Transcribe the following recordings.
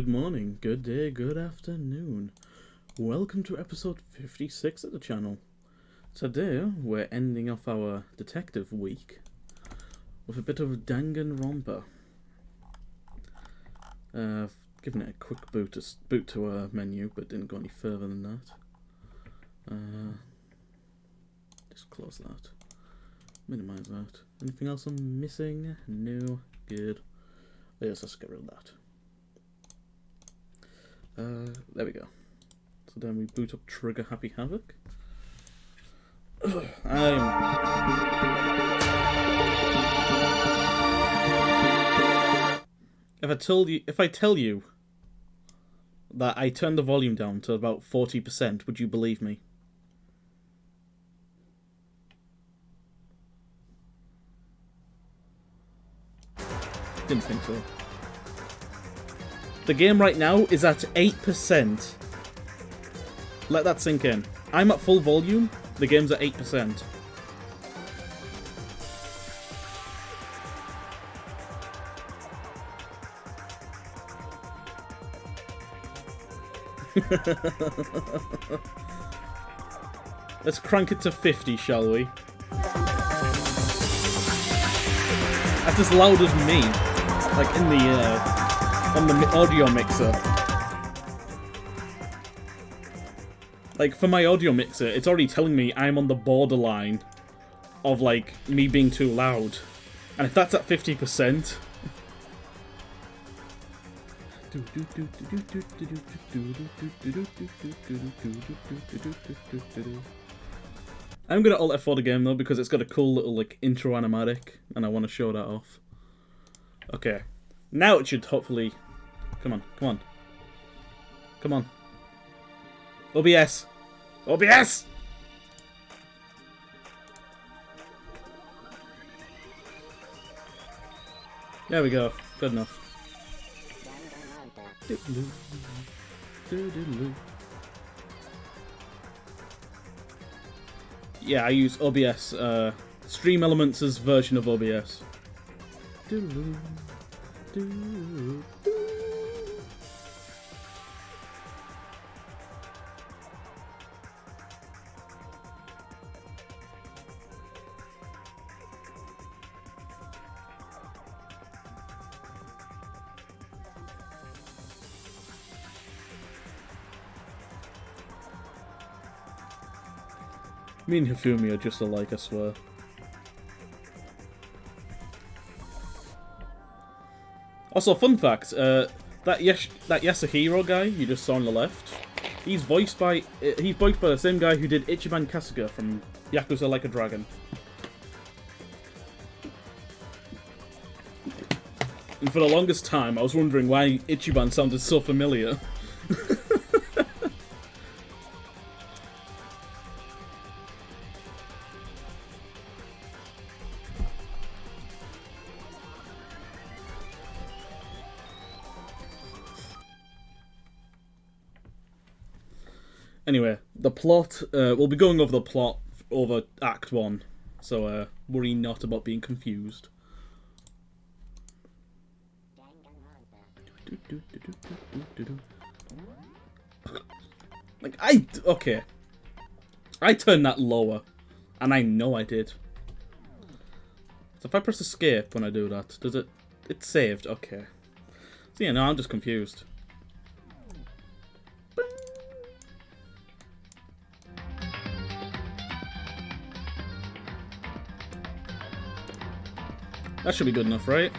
Good morning, good day, good afternoon. Welcome to episode 56 of the channel. Today, we're ending off our detective week with a bit of Danganronpa. I've given it a quick boot to our menu, but didn't go any further than that. Just close that. Minimize that. Anything else I'm missing? No. Good. Yes, let's get rid of that. There we go. So then we boot up Trigger Happy Havoc. If I tell you that I turned the volume down to about 40%, would you believe me? Didn't think so. The game right now is at 8%. Let that sink in. I'm at full volume, the game's at 8%. Let's crank it to 50, shall we? That's as loud as me. Like in the on the audio mixer. Like, for my audio mixer, it's already telling me I'm on the borderline of, like, me being too loud. And if that's at 50%... I'm gonna alt F4 the game, though, because it's got a cool little, like, intro animatic, and I want to show that off. Okay. Now it should hopefully... Come on, come on. Come on. OBS! OBS! There we go. Good enough. Yeah, I use OBS. Stream Elements' version of OBS. Me and Hifumi are just alike, I swear. Also, fun fact, that Yasuhiro guy you just saw on the left, he's voiced by the same guy who did Ichiban Kasuga from Yakuza Like a Dragon. And for the longest time, I was wondering why Ichiban sounded so familiar. Anyway, the plot, we'll be going over the plot over Act 1, so worry not about being confused. Like, okay. I turned that lower, and I know I did. So if I press escape when I do that, does it... It's saved, okay. So yeah, no, I'm just confused. That should be good enough, right?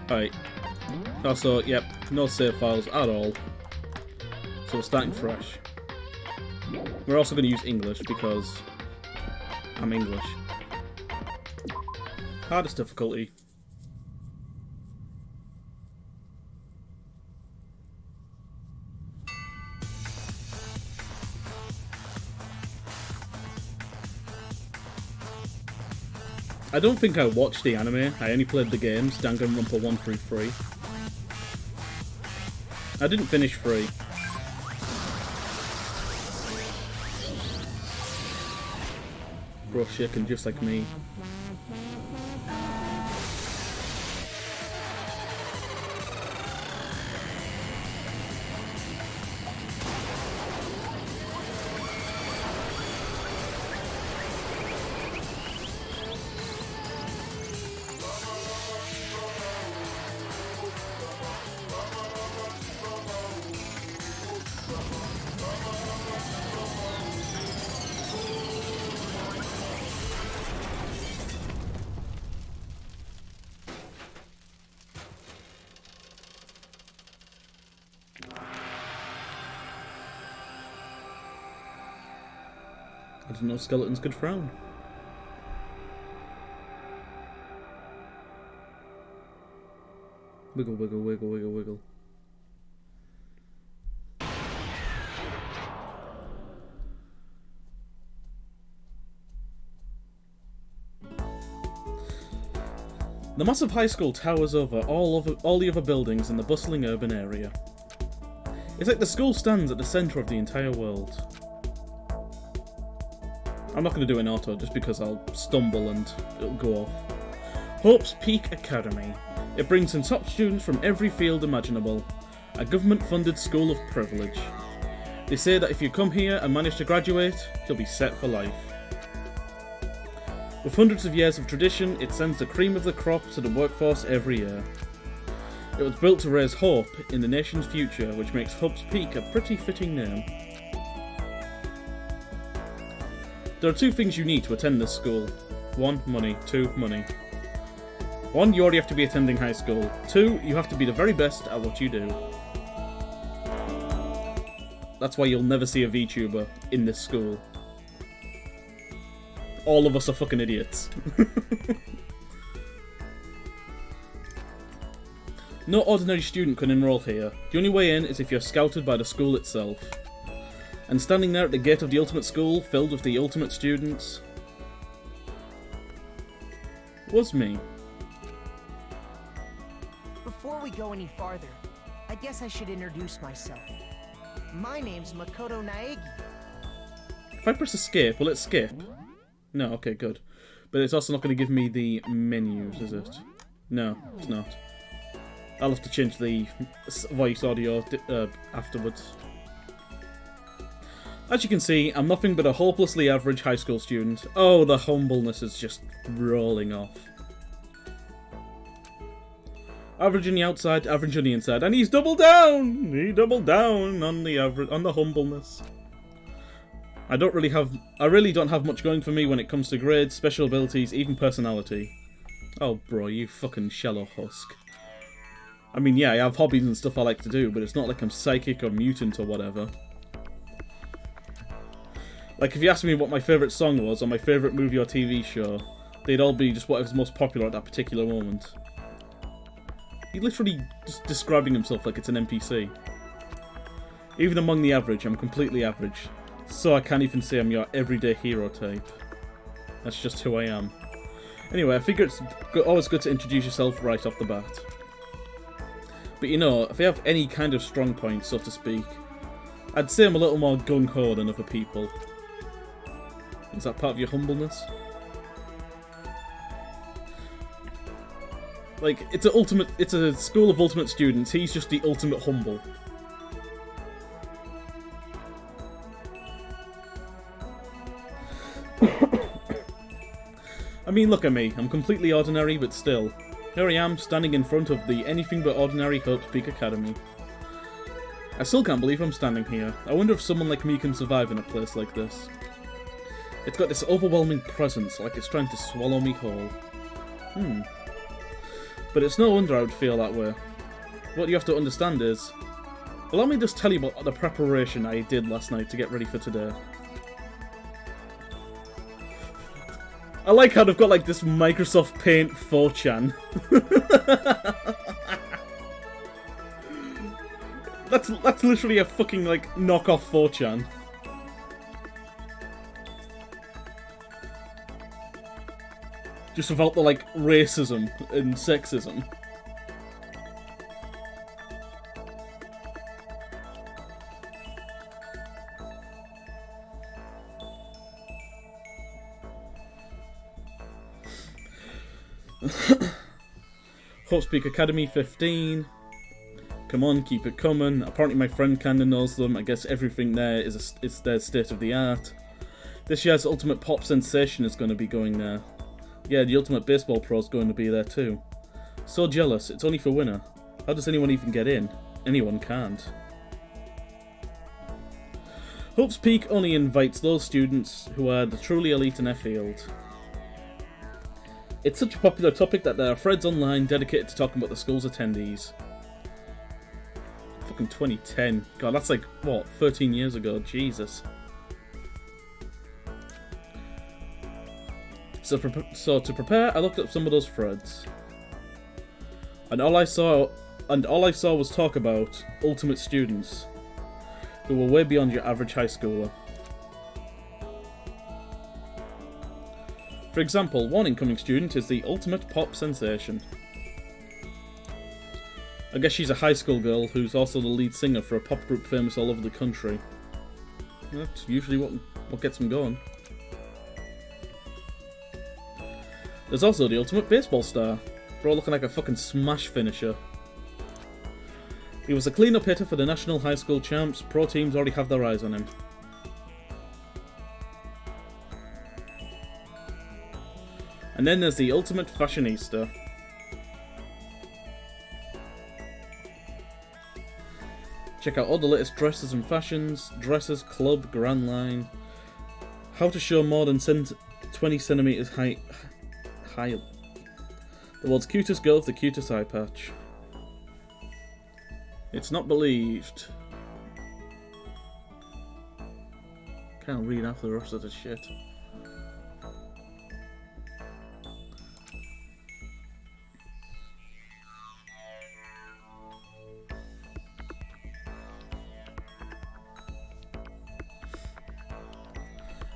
Alright. Also, yep, no save files at all. So we're starting fresh. We're also going to use English because I'm English. Hardest difficulty. I don't think I watched the anime, I only played the games, Danganronpa 1 through 3. I didn't finish 3. Bro shaking just like me. I didn't know skeletons could frown. Wiggle, wiggle, wiggle, wiggle, wiggle. The massive high school towers over all the other buildings in the bustling urban area. It's like the school stands at the centre of the entire world. I'm not going to do an auto just because I'll stumble and it'll go off. Hope's Peak Academy. It brings in top students from every field imaginable. A government-funded school of privilege. They say that if you come here and manage to graduate, you'll be set for life. With hundreds of years of tradition, it sends the cream of the crop to the workforce every year. It was built to raise hope in the nation's future, which makes Hope's Peak a pretty fitting name. There are two things you need to attend this school. 1. Money. 2. Money. 1. You already have to be attending high school. 2. You have to be the very best at what you do. That's why you'll never see a VTuber in this school. All of us are fucking idiots. No ordinary student can enroll here. The only way in is if you're scouted by the school itself. And standing there at the gate of the ultimate school, filled with the ultimate students, was me. Before we go any farther, I guess I should introduce myself. My name's Makoto Naegi. If I press escape, will it skip? No, okay, good. But it's also not going to give me the menus, is it? No, it's not. I'll have to change the voice audio afterwards. As you can see, I'm nothing but a hopelessly average high school student. Oh, the humbleness is just rolling off. Average on the outside, average on the inside, and he's doubled down! He doubled down on the humbleness. I really don't have much going for me when it comes to grades, special abilities, even personality. Oh bro, you fucking shallow husk. I mean, yeah, I have hobbies and stuff I like to do, but it's not like I'm psychic or mutant or whatever. Like, if you asked me what my favourite song was, or my favourite movie or TV show, they'd all be just whatever's most popular at that particular moment. He's literally just describing himself like it's an NPC. Even among the average, I'm completely average. So I can't even say I'm your everyday hero type. That's just who I am. Anyway, I figure it's always good to introduce yourself right off the bat. But you know, if I have any kind of strong point, so to speak, I'd say I'm a little more gung-ho than other people. Is that part of your humbleness? Like, it's a school of ultimate students, he's just the ultimate humble. I mean, look at me, I'm completely ordinary, but still. Here I am, standing in front of the anything but ordinary Hope's Peak Academy. I still can't believe I'm standing here. I wonder if someone like me can survive in a place like this. It's got this overwhelming presence, like it's trying to swallow me whole. But it's no wonder I would feel that way. What you have to understand is... Allow me to just tell you about the preparation I did last night to get ready for today. I like how they've got like this Microsoft Paint 4chan. That's literally a fucking like knockoff 4chan. Just without the like racism and sexism. Hope's Peak Academy 15. Come on, keep it coming. Apparently my friend kinda knows them. I guess everything there is their state of the art. This year's Ultimate Pop Sensation is going to be going there. Yeah, the Ultimate Baseball Pro is going to be there too. So jealous, it's only for winner. How does anyone even get in? Anyone can't. Hope's Peak only invites those students who are the truly elite in their field. It's such a popular topic that there are threads online dedicated to talking about the school's attendees. Fucking 2010. God, that's like, what, 13 years ago? Jesus. So to prepare, I looked up some of those threads. And all I saw was talk about ultimate students, who were way beyond your average high schooler. For example, one incoming student is the ultimate pop sensation. I guess she's a high school girl who's also the lead singer for a pop group famous all over the country. That's usually what gets them going. There's also the ultimate baseball star, bro looking like a fucking smash finisher. He was a clean-up hitter for the national high school champs. Pro teams already have their eyes on him. And then there's the ultimate fashionista. Check out all the latest dresses and fashions, dresses, club, grand line. How to show more than 20 centimeters height. The world's cutest girl with the cutest eye patch. It's not believed. Can't read half the rest of the shit.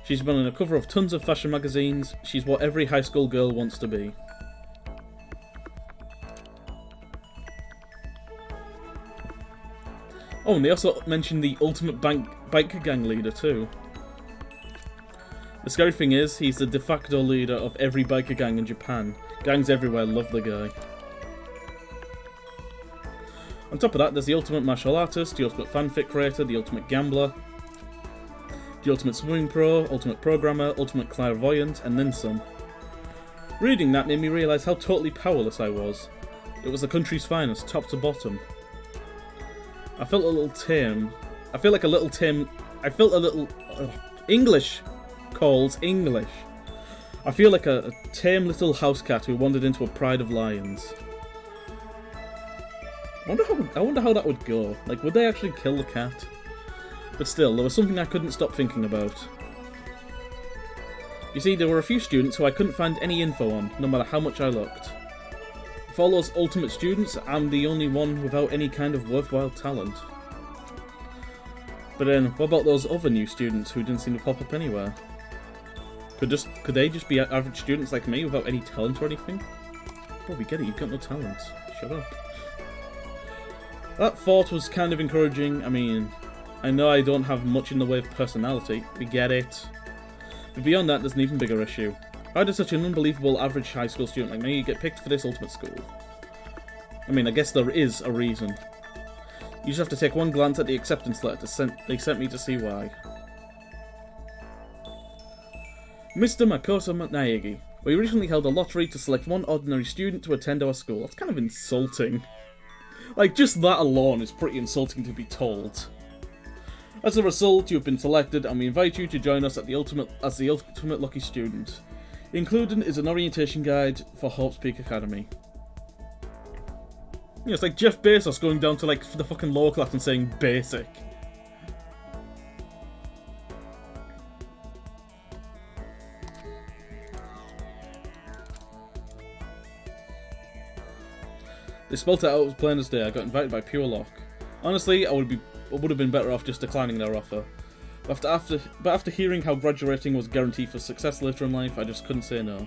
She's been on the cover of tons of fashion magazines. She's what every high school girl wants to be. Oh, and they also mentioned the ultimate biker gang leader too. The scary thing is, he's the de facto leader of every biker gang in Japan. Gangs everywhere love the guy. On top of that, there's the ultimate martial artist, the ultimate fanfic creator, the ultimate gambler, the ultimate swimming pro, ultimate programmer, ultimate clairvoyant, and then some. Reading that made me realise how totally powerless I was. It was the country's finest, top to bottom. I felt a little tame. I feel like a little tame. I felt a little. English calls English. I feel like a tame little house cat who wandered into a pride of lions. I wonder how that would go. Like, would they actually kill the cat? But still, there was something I couldn't stop thinking about. You see, there were a few students who I couldn't find any info on, no matter how much I looked. Of all those ultimate students, I'm the only one without any kind of worthwhile talent. But then, what about those other new students who didn't seem to pop up anywhere? Could they just be average students like me without any talent or anything? Oh, we get it, you've got no talent. Shut up. That thought was kind of encouraging. I mean, I know I don't have much in the way of personality, we get it. But beyond that, there's an even bigger issue. How does such an unbelievable average high school student like me get picked for this ultimate school? I mean, I guess there is a reason. You just have to take one glance at the acceptance letter they sent me to see why. Mr. Makoto Naegi, we recently held a lottery to select one ordinary student to attend our school. That's kind of insulting. Like, just that alone is pretty insulting to be told. As a result, you have been selected, and we invite you to join us as the ultimate lucky student. Included is an orientation guide for Hope's Peak Academy. Yeah, it's like Jeff Bezos going down to like the fucking lower class and saying basic. They spelt it out as plain as day. I got invited by pure luck. Honestly, I would have been better off just declining their offer. But after hearing how graduating was guaranteed for success later in life, I just couldn't say no.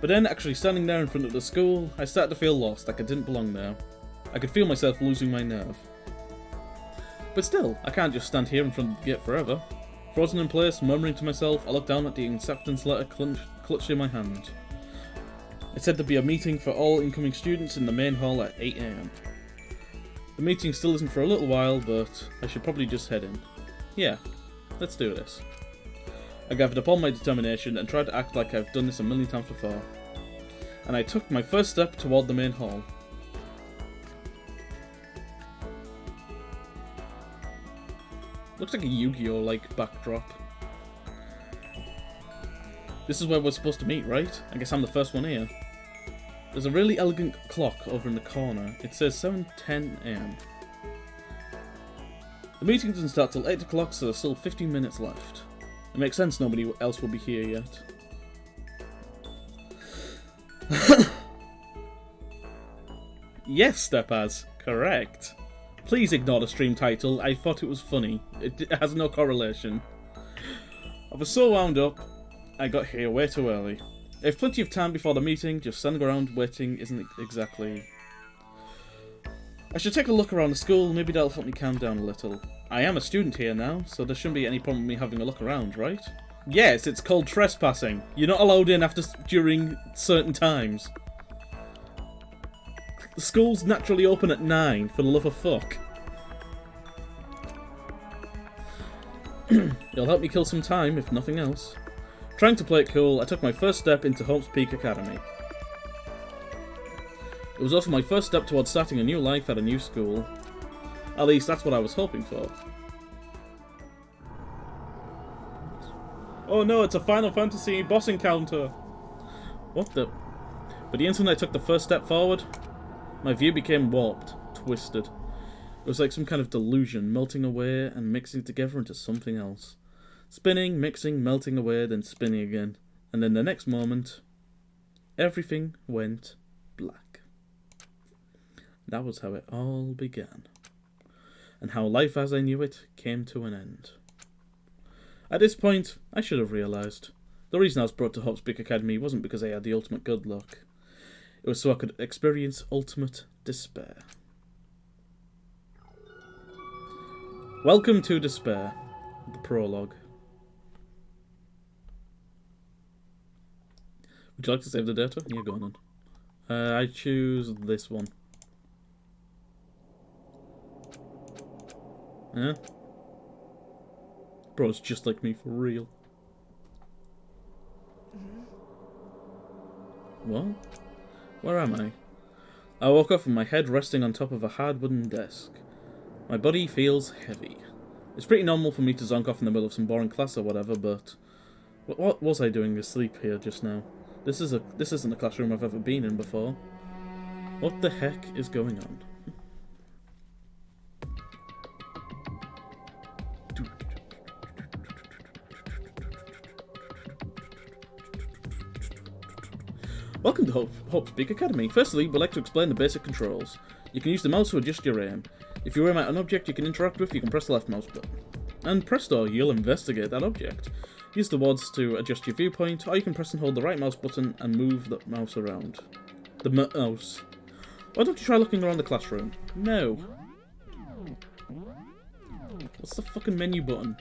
But then, actually standing there in front of the school, I started to feel lost, like I didn't belong there. I could feel myself losing my nerve. But still, I can't just stand here in front of the gate forever. Frozen in place, murmuring to myself, I looked down at the acceptance letter clutched in my hand. It said there'd be a meeting for all incoming students in the main hall at 8 AM. The meeting still isn't for a little while, but I should probably just head in. Yeah, let's do this. I gathered up all my determination and tried to act like I've done this a million times before. And I took my first step toward the main hall. Looks like a Yu-Gi-Oh! Like backdrop. This is where we're supposed to meet, right? I guess I'm the first one here. There's a really elegant clock over in the corner. It says 7:10 AM. The meeting doesn't start till 8 o'clock, so there's still 15 minutes left. It makes sense nobody else will be here yet. Yes, Stepaz. Correct. Please ignore the stream title. I thought it was funny. It has no correlation. I was so wound up, I got here way too early. I have plenty of time before the meeting. Just standing around waiting isn't exactly... I should take a look around the school. Maybe that'll help me calm down a little. I am a student here now, so there shouldn't be any problem with me having a look around, right? Yes, it's called trespassing. You're not allowed in during certain times. The school's naturally open at 9, for the love of fuck. It'll help me kill some time, if nothing else. Trying to play it cool, I took my first step into Hope's Peak Academy. It was also my first step towards starting a new life at a new school. At least, that's what I was hoping for. Oh no, it's a Final Fantasy boss encounter! What the... But the instant I took the first step forward, my view became warped, twisted. It was like some kind of delusion, melting away and mixing together into something else. Spinning, mixing, melting away, then spinning again. And then the next moment, everything went black. That was how it all began. And how life as I knew it came to an end. At this point, I should have realised. The reason I was brought to Hope's Peak Academy wasn't because I had the ultimate good luck. It was so I could experience ultimate despair. Welcome to Despair, the prologue. Would you like to save the data? Yeah, go on then. I choose this one. Yeah? Bro, it's just like me for real. What? Where am I? I woke up with my head resting on top of a hard wooden desk. My body feels heavy. It's pretty normal for me to zonk off in the middle of some boring class or whatever, but... What was I doing asleep here just now? This isn't a classroom I've ever been in before. What the heck is going on? Welcome to Hope's Peak Academy. Firstly, we'd like to explain the basic controls. You can use the mouse to adjust your aim. If you aim at an object you can interact with, you can press the left mouse button. And presto, you'll investigate that object. Use the WASD to adjust your viewpoint, or you can press and hold the right mouse button and move the mouse around. The mouse. Why don't you try looking around the classroom? No. What's the fucking menu button?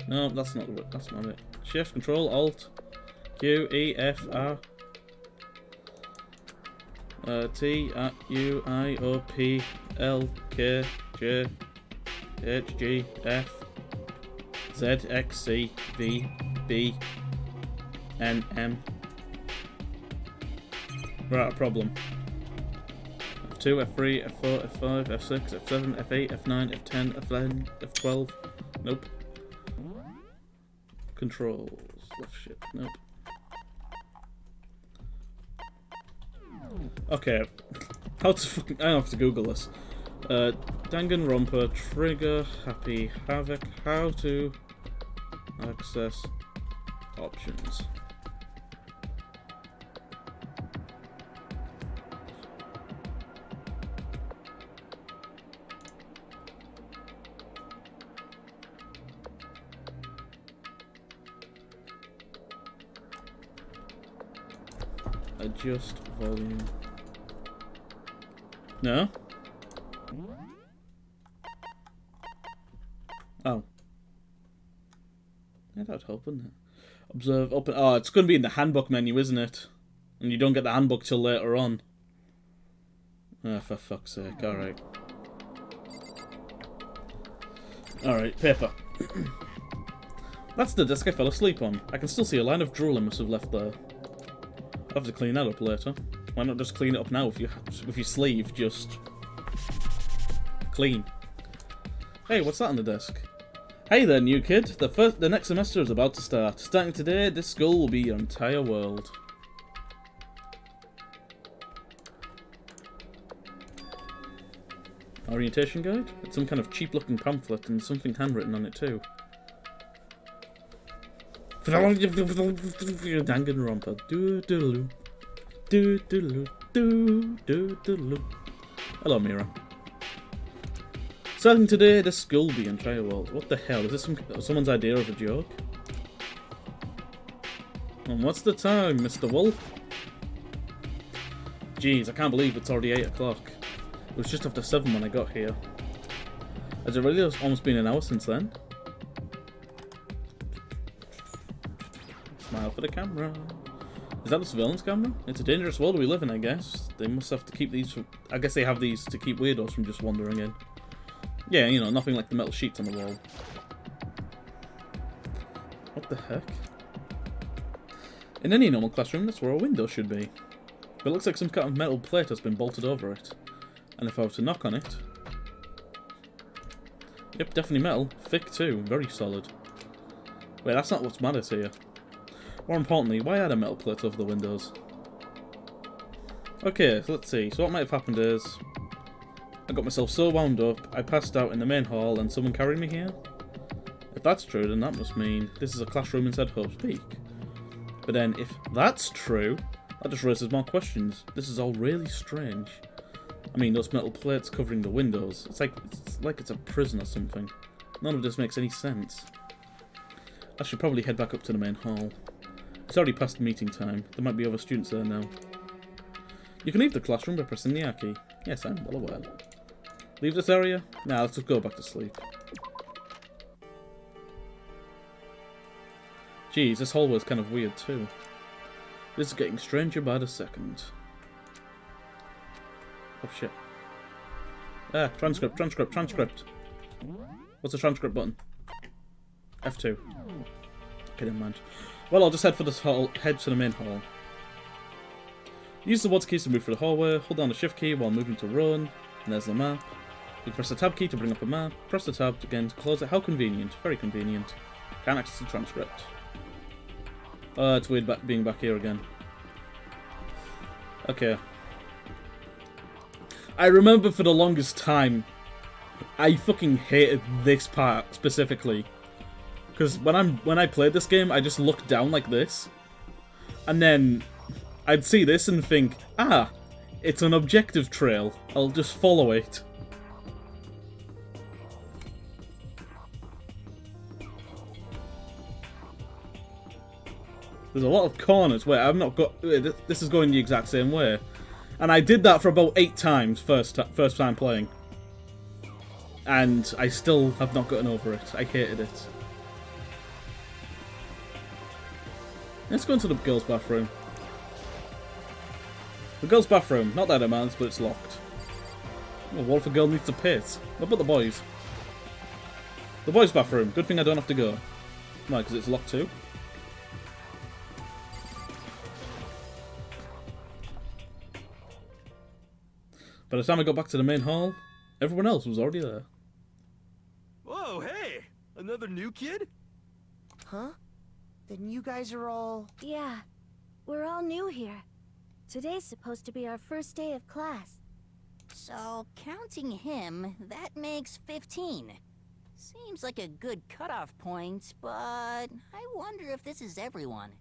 No, that's not it. Shift, Control, Alt, Q, E, F, R. T, U, I, O, P, L, K, J, H, G, F, Z, X, C, V, B, N, M. We're at a problem. F2, F3, F4, F5, F6, F7, F8, F9, F10, F11, F12. Nope. Controls. Left shift. Nope. Okay, how to fucking... I don't have to Google this. Danganronpa, trigger, happy, havoc, how to access options. Adjust volume. No? Oh. Yeah, that'd help, wouldn't it? Observe, open... Oh, it's going to be in the handbook menu, isn't it? And you don't get the handbook till later on. Oh, for fuck's sake. Alright. Alright, paper. That's the desk I fell asleep on. I can still see a line of drool I must have left there. I'll have to clean that up later. Why not just clean it up now with your sleeve just clean? Hey, what's that on the desk? Hey there, new kid. The next semester is about to start. Starting today, this school will be your entire world. Orientation guide? It's some kind of cheap-looking pamphlet and something handwritten on it too. Danganronpa. do do do do do. Hello, Mira. Starting today, the school will be in Trial World. What the hell? Is this someone's idea of a joke? And what's the time, Mr. Wolf? Jeez, I can't believe it's already 8 o'clock. It was just after 7 when I got here. Has it really almost been an hour since then? Smile for the camera. Is that a surveillance camera? It's a dangerous world we live in, I guess. They must have to keep these... I guess they have these to keep weirdos from just wandering in. Yeah, you know, nothing like the metal sheets on the wall. What the heck? In any normal classroom, that's where a window should be. But it looks like some kind of metal plate has been bolted over it. And if I were to knock on it... Yep, definitely metal. Thick too. Very solid. Wait, that's not what's matters here. More importantly, why add a metal plate over the windows? Okay, so let's see. So what might have happened is... I got myself so wound up, I passed out in the main hall and someone carried me here? If that's true, then that must mean this is a classroom inside Hope's Peak. But then, if that's true, that just raises more questions. This is all really strange. I mean, those metal plates covering the windows. It's like it's a prison or something. None of this makes any sense. I should probably head back up to the main hall. It's already past meeting time. There might be other students there now. You can leave the classroom by pressing the R key. Yes, I'm well aware. Leave this area? Nah, let's just go back to sleep. Jeez, this hallway's kind of weird too. This is getting stranger by the second. Oh shit. Ah, transcript. What's the transcript button? F2. Okay, never mind. Well, I'll just head to the main hall. Use the WASD keys to move through the hallway, hold down the shift key while moving to run, and there's the map. You press the tab key to bring up a map, press the tab again to close it. How convenient. Very convenient. Can't access the transcript. It's weird being back here again. Okay. I remember for the longest time, I fucking hated this part specifically. Because when I played this game, I just looked down like this. And then I'd see this and think, ah, it's an objective trail. I'll just follow it. There's a lot of corners where I've not got... This is going the exact same way. And I did that for about 8 times first time playing. And I still have not gotten over it. I hated it. Let's go into the girls' bathroom. The girls' bathroom. Not that it matters, but it's locked. Oh, what if a girl needs to piss? What about the boys? The boys' bathroom. Good thing I don't have to go. Why, because it's locked too? By the time I got back to the main hall, everyone else was already there. Whoa, hey! Another new kid? Huh? Then you guys are all... Yeah, we're all new here. Today's supposed to be our first day of class. So, counting him, that makes 15. Seems like a good cutoff point, but I wonder if this is everyone.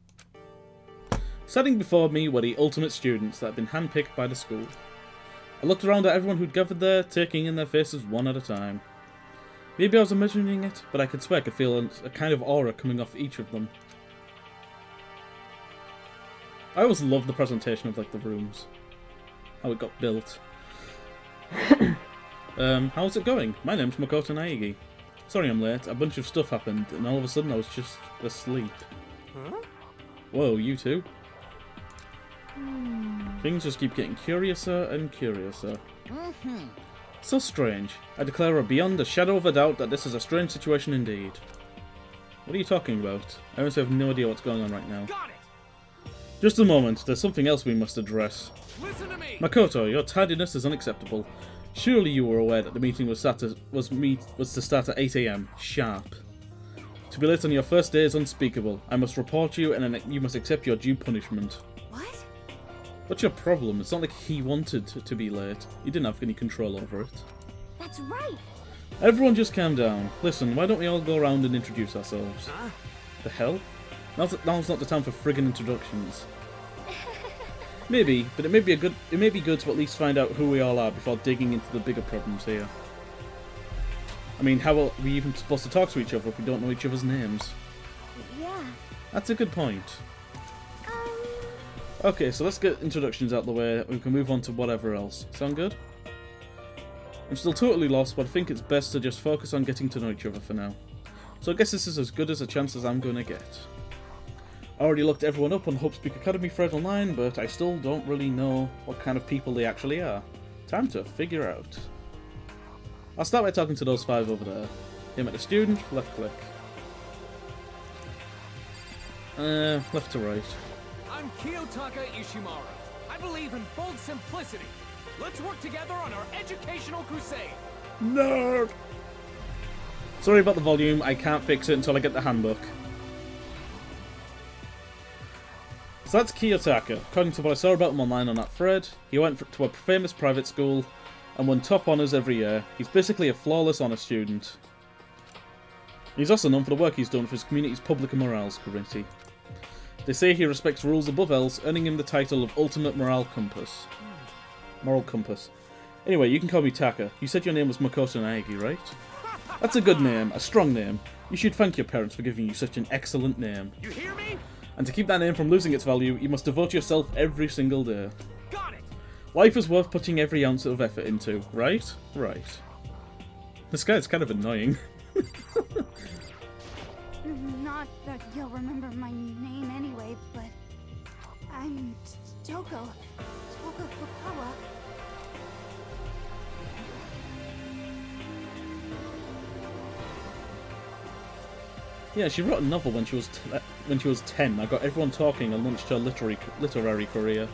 Standing before me were the ultimate students that had been handpicked by the school. I looked around at everyone who'd gathered there, taking in their faces one at a time. Maybe I was imagining it, but I could swear I could feel a kind of aura coming off each of them. I always loved the presentation of, like, the rooms. How it got built. How's it going? My name's Makoto Naegi. Sorry I'm late, a bunch of stuff happened, and all of a sudden I was just asleep. Huh? Whoa, you two? Things just keep getting curiouser and curiouser. So strange. I declare beyond a shadow of a doubt that this is a strange situation indeed. What are you talking about? I honestly have no idea what's going on right now. Got it! Just a moment, there's something else we must address. Listen to me! Makoto, your tardiness is unacceptable. Surely you were aware that the meeting was to start at 8 AM, sharp. To be late on your first day is unspeakable. I must report you, and then you must accept your due punishment. What? What's your problem? It's not like he wanted to be late. He didn't have any control over it. That's right. Everyone just calm down. Listen, why don't we all go around and introduce ourselves? Huh? The hell? Now's not the time for friggin' introductions. Maybe, but it may be good to at least find out who we all are before digging into the bigger problems here. I mean, how are we even supposed to talk to each other if we don't know each other's names? Yeah. That's a good point. Okay, so let's get introductions out of the way. We can move on to whatever else. Sound good? I'm still totally lost, but I think it's best to just focus on getting to know each other for now. So I guess this is as good as a chance as I'm going to get. I already looked everyone up on Hubspeak Academy Thread Online, but I still don't really know what kind of people they actually are. Time to figure out. I'll start by talking to those 5 over there. Him at the student, left click. Left to right. I'm Kiyotaka Ishimaru. I believe in bold simplicity. Let's work together on our educational crusade. Nerd! Sorry about the volume, I can't fix it until I get the handbook. So that's Kiyotaka. According to what I saw about him online on that thread, he went to a famous private school and won top honours every year. He's basically a flawless honour student. He's also known for the work he's done for his community's Public and Morals committee. They say he respects rules above else, earning him the title of Ultimate Moral Compass. Moral Compass. Anyway, you can call me Taka. You said your name was Makoto Naegi, right? That's a good name, a strong name. You should thank your parents for giving you such an excellent name. You hear me? And to keep that name from losing its value, you must devote yourself every single day. Got it. Life is worth putting every ounce of effort into, right? Right. This guy's kind of annoying. Not that you'll remember my name anyway, but I'm Toko Fukawa. Yeah, she wrote a novel when she was 10. I got everyone talking and launched her literary career.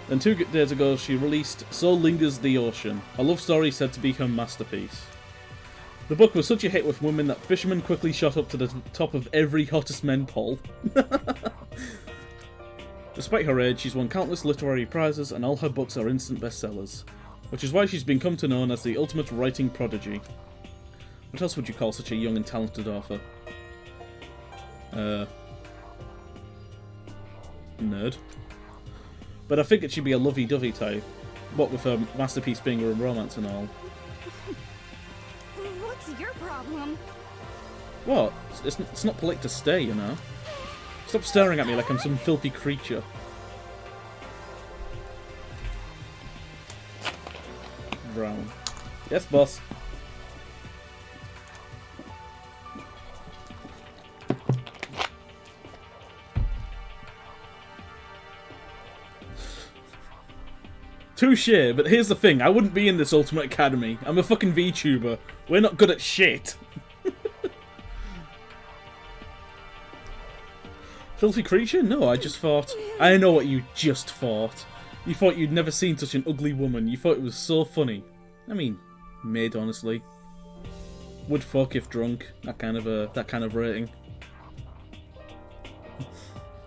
Then 2 days ago, she released So Lingers the Ocean, a love story said to be her masterpiece. The book was such a hit with women that fishermen quickly shot up to the top of every hottest men poll. Despite her age, she's won countless literary prizes and all her books are instant bestsellers, which is why she's become known as the ultimate writing prodigy. What else would you call such a young and talented author? Nerd. But I figured she'd be a lovey-dovey type. What with her masterpiece being a romance and all. What's your problem? What? It's not polite to stare, you know. Stop staring at me like I'm some filthy creature. Brown. Yes, boss. Touché, but here's the thing, I wouldn't be in this Ultimate Academy. I'm a fucking VTuber. We're not good at shit. Filthy creature? No, I just thought... I know what you just thought. You thought you'd never seen such an ugly woman. You thought it was so funny. I mean, mid, honestly. Would fuck if drunk. That kind of rating.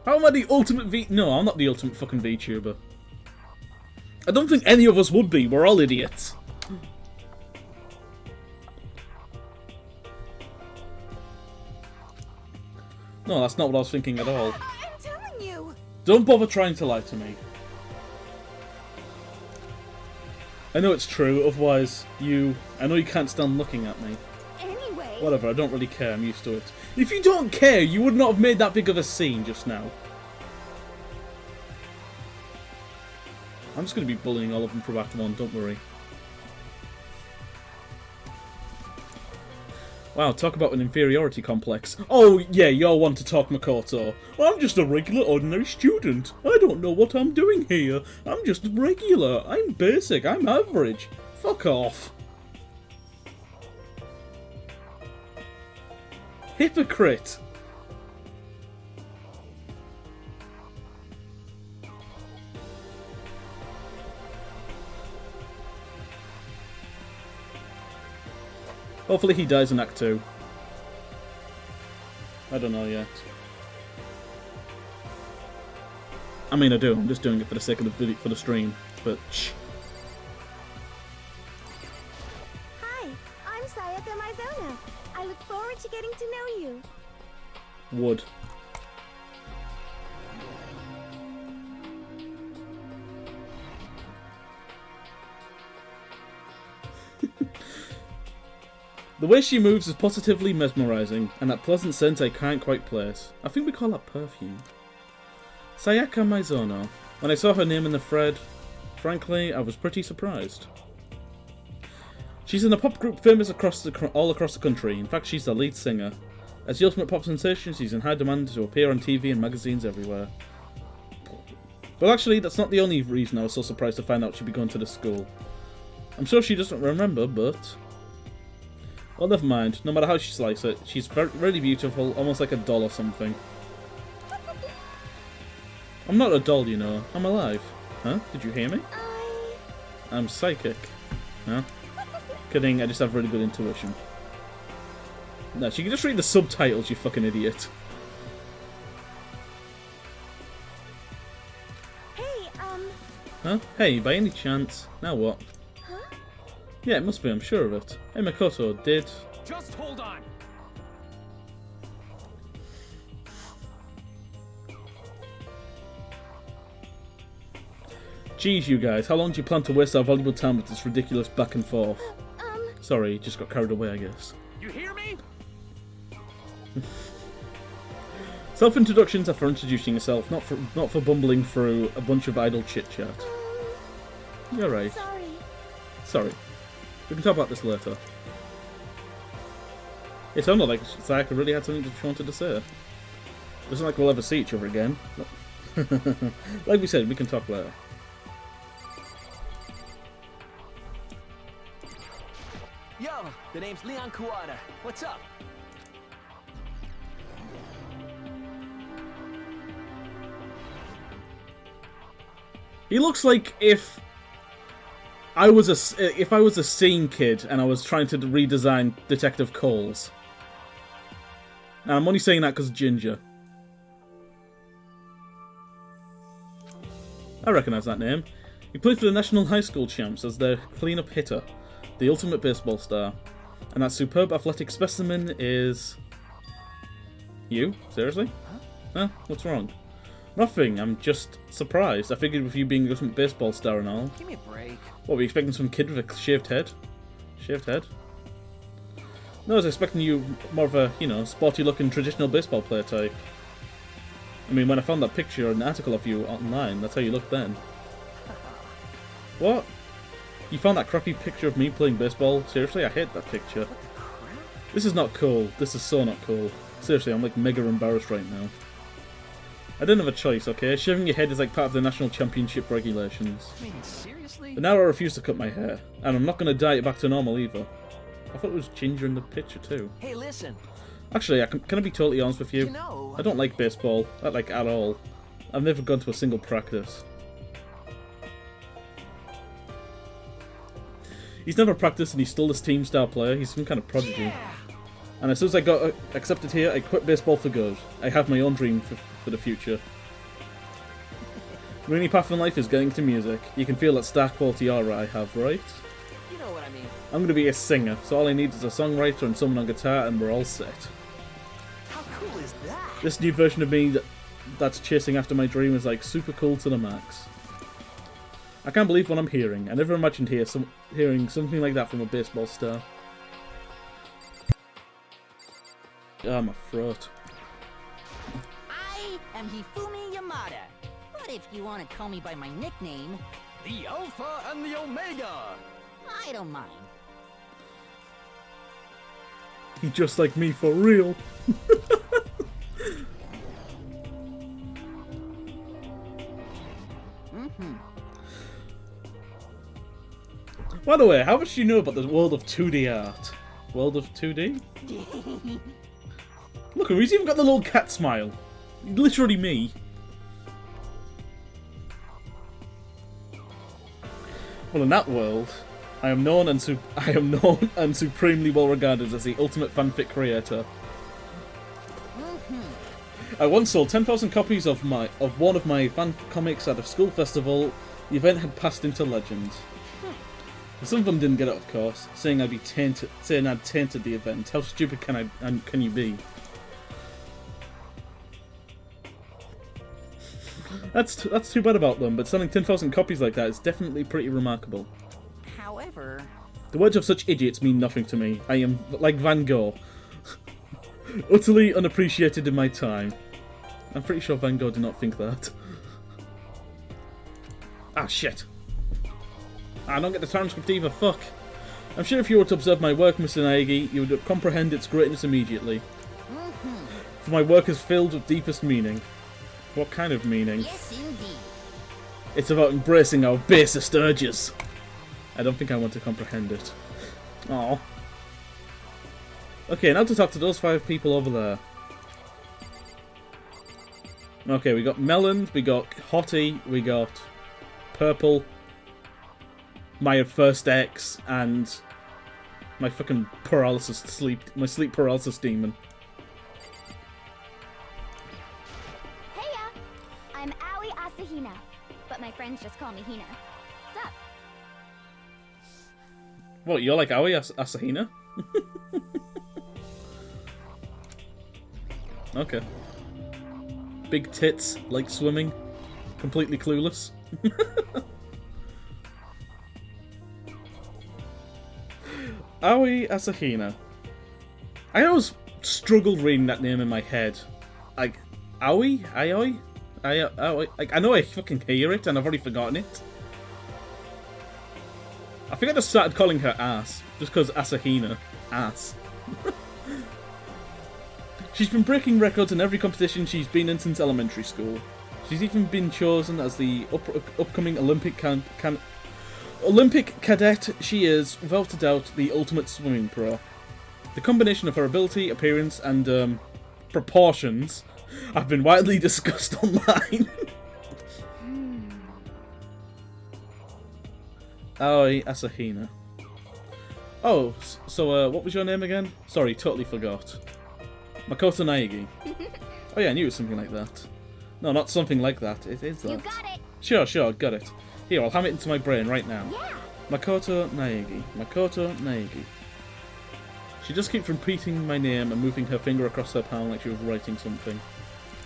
How am I the ultimate V... No, I'm not the ultimate fucking VTuber. I don't think any of us would be. We're all idiots. No, that's not what I was thinking at all. I'm telling you. Don't bother trying to lie to me. I know it's true, otherwise I know you can't stand looking at me. Anyway. Whatever, I don't really care, I'm used to it. If you don't care, you would not have made that big of a scene just now. I'm just going to be bullying all of them from Act 1, don't worry. Wow, talk about an inferiority complex. Oh, yeah, you're one to talk, Makoto. I'm just a regular, ordinary student. I don't know what I'm doing here. I'm just regular. I'm basic. I'm average. Fuck off. Hypocrite. Hopefully he dies in Act 2. I don't know yet. I mean, I do. I'm just doing it for the sake of the video, for the stream. But shh. Hi, I'm Sayaka Mizono. I look forward to getting to know you. Wood. The way she moves is positively mesmerizing, and that pleasant scent I can't quite place. I think we call that perfume. Sayaka Maizono. When I saw her name in the thread, frankly, I was pretty surprised. She's in a pop group famous all across the country. In fact, she's the lead singer. As the ultimate pop sensation, she's in high demand to appear on TV and magazines everywhere. Well, actually, that's not the only reason I was so surprised to find out she'd be going to the school. I'm sure she doesn't remember, but... well, never mind. No matter how she slices it, she's really beautiful, almost like a doll or something. I'm not a doll, you know. I'm alive. Huh? Did you hear me? I'm psychic. Huh? Kidding, I just have really good intuition. No, she can just read the subtitles, you fucking idiot. Hey, Huh? Hey, by any chance? Now what? huh? Yeah, it must be, I'm sure of it. Hey, Makoto, did... Just hold on. Geez, you guys, how long do you plan to waste our valuable time with this ridiculous back and forth? Sorry, just got carried away, I guess. You hear me? Self-introductions are for introducing yourself, not for bumbling through a bunch of idle chit-chat. You're right. Sorry. We can talk about this later. It sounded like Sayaka really had something she wanted to say. It isn't like we'll ever see each other again. Like we said, we can talk later. Yo, the name's Leon Kuwata. What's up? He looks like if I was a scene kid and I was trying to redesign Detective Coles. And I'm only saying that because Ginger. I recognise that name. He played for the National High School Champs as their clean-up hitter, the ultimate baseball star. And that superb athletic specimen is... you? Seriously? Huh? What's wrong? Nothing, I'm just surprised. I figured with you being the ultimate baseball star and all. Give me a break. What, were you expecting some kid with a shaved head? Shaved head? No, I was expecting you more of a, you know, sporty-looking traditional baseball player type. I mean, when I found that picture and article of you online, that's how you looked then. What? You found that crappy picture of me playing baseball? Seriously, I hate that picture. This is not cool. This is so not cool. Seriously, I'm like mega embarrassed right now. I didn't have a choice, okay? Shaving your head is like part of the national championship regulations. I mean, seriously? But now I refuse to cut my hair. And I'm not going to dye it back to normal either. I thought it was Ginger in the picture too. Hey, listen. Actually, can I be totally honest with you? You know... I don't like baseball. Not like at all. I've never gone to a single practice. He's never practiced and he's still this team star player. He's some kind of prodigy. Yeah. And as soon as I got accepted here, I quit baseball for good. I have my own dream for the future. The only path in life is getting to music. You can feel that star quality aura I have, right? You know what I mean. I'm going to be a singer, so all I need is a songwriter and someone on guitar and we're all set. How cool is that? This new version of me that's chasing after my dream is like super cool to the max. I can't believe what I'm hearing. I never imagined hearing something like that from a baseball star. Ah, my throat. I am Hifumi Yamada. But if you want to call me by my nickname, The Alpha and the Omega. I don't mind. He's just like me for real. By the way, how much do you know about the world of 2D art? World of 2D? Look, he's even got the little cat smile. Literally me. Well, in that world, I am known and supremely well regarded as the ultimate fanfic creator. I once sold 10,000 copies of one of my fan comics at a school festival. The event had passed into legend. Some of them didn't get it, of course, saying I'd tainted the event. How stupid can you be? That's too bad about them, but selling 10,000 copies like that is definitely pretty remarkable. However, The words of such idiots mean nothing to me. I am like Van Gogh. Utterly unappreciated in my time. I'm pretty sure Van Gogh did not think that. Ah, shit. I don't get the transcript either, fuck. I'm sure if you were to observe my work, Mr. Naegi, you would comprehend its greatness immediately. For my work is filled with deepest meaning. What kind of meaning? Yes, indeed. It's about embracing our basest urges. I don't think I want to comprehend it. Aww. Okay, now to talk to those 5 people over there. Okay, we got Melon, we got Hottie, we got Purple, my first ex, and my fucking my sleep paralysis demon. Heya! I'm Aoi Asahina, but my friends just call me Hina. What's up? What, you're like Aoi Asahina? Okay. Big tits, like swimming. Completely clueless. Aoi Asahina. I always struggled reading that name in my head. Like, Aoi? Aoi? Aoi? Like, I know I fucking hear it and I've already forgotten it. I think I just started calling her ass. Just because Asahina. Ass. She's been breaking records in every competition she's been in since elementary school. She's even been chosen as the upcoming Olympic cadet. She is, without a doubt, the ultimate swimming pro. The combination of her ability, appearance, and proportions have been widely discussed online. Aoi Asahina. Oh, so what was your name again? Sorry, totally forgot. Makoto Naegi. Oh yeah, I knew it was something like that. No, not something like that. It is that. You got it! Sure, got it. Here, I'll ham it into my brain right now. Yeah! Makoto Naegi. Makoto Naegi. She just keeps repeating my name and moving her finger across her palm like she was writing something.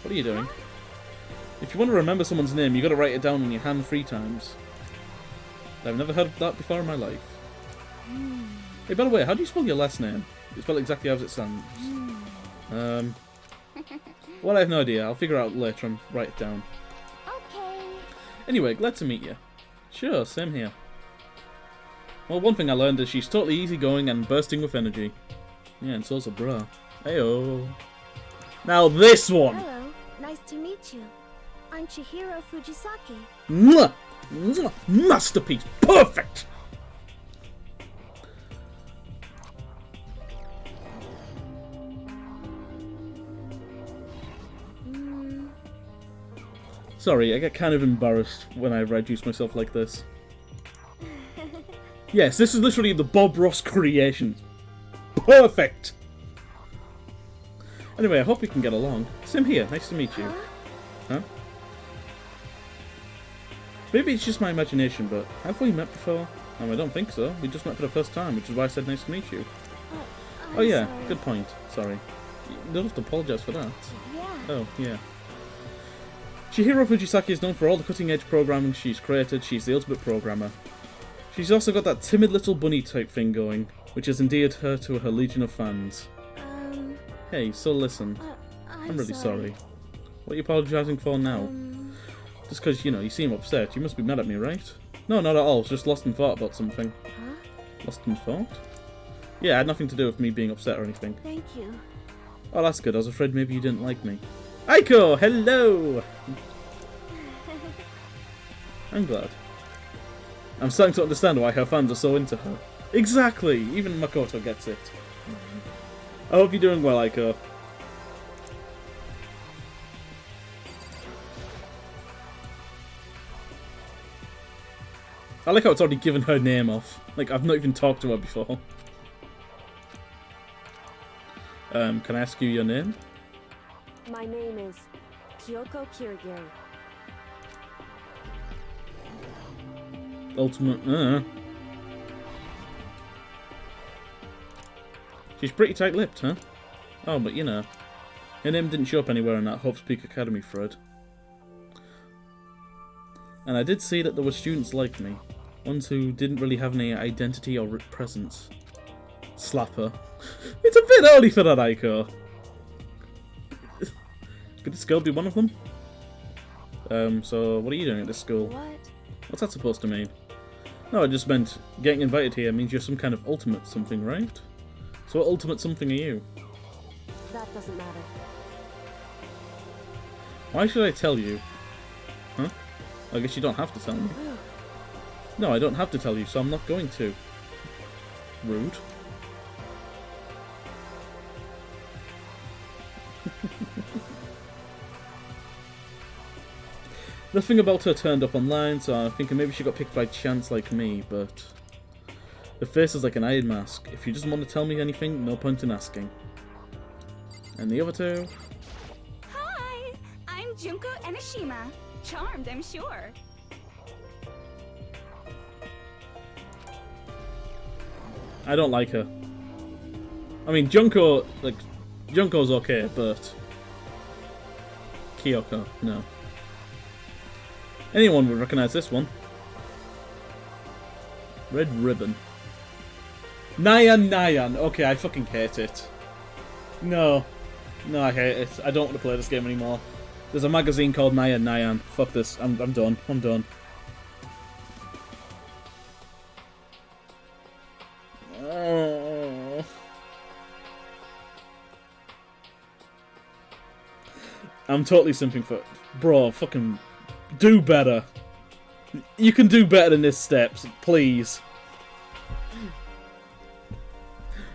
What are you doing? If you want to remember someone's name, you got to write it down on your hand 3 times. I've never heard of that before in my life. Hey, by the way, how do you spell your last name? You spell it exactly as it sounds. Well, I have no idea. I'll figure it out later and write it down. Okay. Anyway, glad to meet you. Sure, same here. Well, one thing I learned is she's totally easygoing and bursting with energy. Yeah, and so's a bra. Heyo. Now this one! Hello, nice to meet you. I'm Chihiro Fujisaki. Mwah! Mwah! Masterpiece! Perfect! Sorry, I get kind of embarrassed when I introduce myself like this. Yes, this is literally the Bob Ross creation. Perfect! Anyway, I hope we can get along. Same here, nice to meet you. Huh? Maybe it's just my imagination, but have we met before? I don't think so. We just met for the first time, which is why I said nice to meet you. I'm Oh yeah, sorry. good point. Sorry. You don't have to apologise for that. Yeah. Oh, yeah. Chihiro Fujisaki is known for all the cutting-edge programming she's created. She's the ultimate programmer. She's also got that timid little bunny type thing going, which has endeared her to her legion of fans. Hey, so listen. I'm really sorry. What are you apologising for now? Just because, you seem upset. You must be mad at me, right? No, not at all. I was just lost in thought about something. Huh? Lost in thought? Yeah, it had nothing to do with me being upset or anything. Thank you. Oh, that's good. I was afraid maybe you didn't like me. Aiko, hello! I'm glad. I'm starting to understand why her fans are so into her. Exactly! Even Makoto gets it. I hope you're doing well, Aiko. I like how it's already given her name off. Like, I've not even talked to her before. Can I ask you your name? My name is Kyoko Kirigiri. Ultimate. She's pretty tight-lipped, huh? Oh, but her name didn't show up anywhere in that Hope's Peak Academy thread. And I did see that there were students like me. Ones who didn't really have any identity or presence. Slap her. It's a bit early for that, Aiko. Could this girl be one of them? So what are you doing at this school? What? What's that supposed to mean? No, I just meant getting invited here means you're some kind of ultimate something, right? So what ultimate something are you? That doesn't matter. Why should I tell you? Huh? I guess you don't have to tell me. No, I don't have to tell you, so I'm not going to. Rude. Nothing about her turned up online, so I'm thinking maybe she got picked by chance like me, but... The face is like an iron mask. If you just want to tell me anything, no point in asking. And the other two? Hi! I'm Junko Enoshima. Charmed, I'm sure. I don't like her. I mean, Junko's okay, but... Kyoko, no. Anyone would recognize this one. Red Ribbon. Nyan. Okay, I fucking hate it. No. No, I hate it. I don't want to play this game anymore. There's a magazine called Nyan. Fuck this. I'm done. I'm done. I'm totally simping for... Bro, fucking... Do better. You can do better than this, Steps. Please.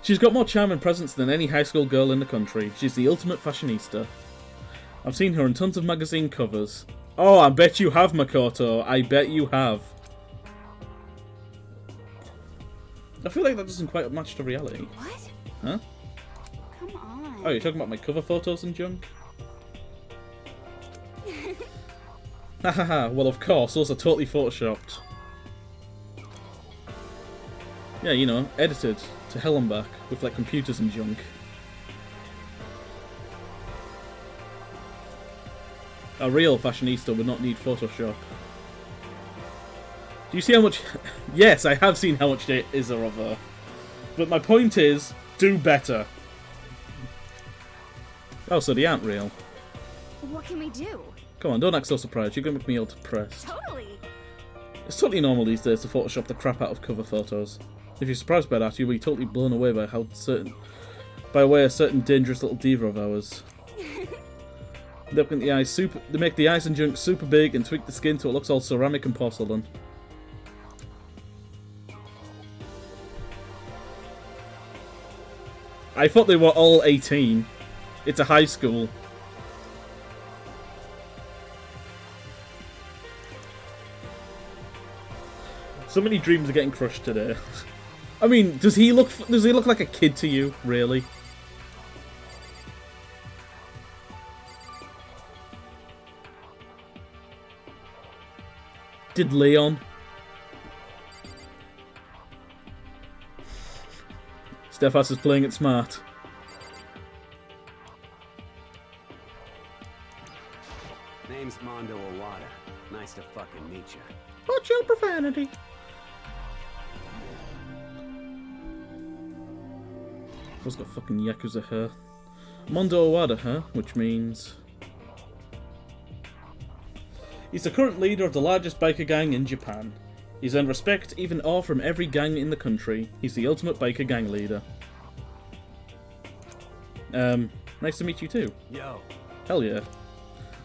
She's got more charm and presence than any high school girl in the country. She's the ultimate fashionista. I've seen her on tons of magazine covers. Oh, I bet you have, Makoto. I bet you have. I feel like that doesn't quite match to reality. What? Huh? Come on. Oh, you're talking about my cover photos and junk? Hahaha, well of course, those are totally photoshopped. Yeah, you know, edited to hell and back with like computers and junk. A real fashionista would not need Photoshop. Do you see how much... Yes, I have seen how much there is of her. But my point is, do better. Oh, so they aren't real. What can we do? Come on, don't act so surprised. You're gonna make me all depressed. Totally. It's totally normal these days to Photoshop the crap out of cover photos. If you're surprised by that, you'll be totally blown away by how certain... by way a certain dangerous little diva of ours. They make the eyes super... They make the eyes and junk super big and tweak the skin so it looks all ceramic and porcelain. I thought they were all 18. It's a high school. So many dreams are getting crushed today. I mean, does he look like a kid to you, really? Did Leon? Stephas is playing it smart. Name's Mondo Owada. Nice to fucking meet you. Watch your profanity. Who's got fucking Yakuza hair? Mondo Owada, huh? Which means... He's the current leader of the largest biker gang in Japan. He's earned respect, even awe from every gang in the country. He's the ultimate biker gang leader. Nice to meet you too. Yo. Hell yeah.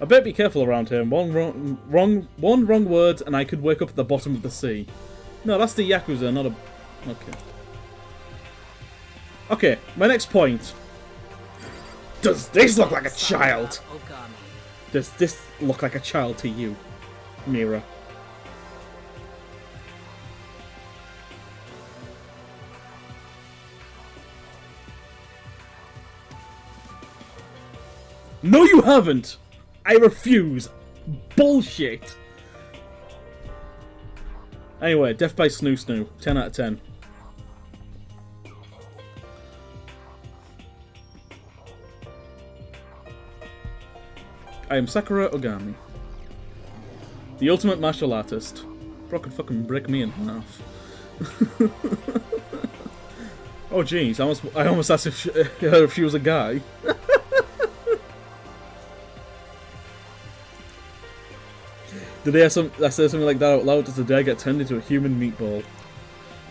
I better be careful around here. One wrong word and I could wake up at the bottom of the sea. No, that's the Yakuza, not a... Okay. Okay, my next point. Does this look like a child? Does this look like a child to you, Mira? No, you haven't! I refuse! Bullshit! Anyway, Death by Snoo Snoo. 10 out of 10. I am Sakura Ogami, the ultimate martial artist. Bro could fucking break me in half. Oh jeez, I almost asked if she was a guy. Did I say something like that out loud? Does the dare get turned into a human meatball?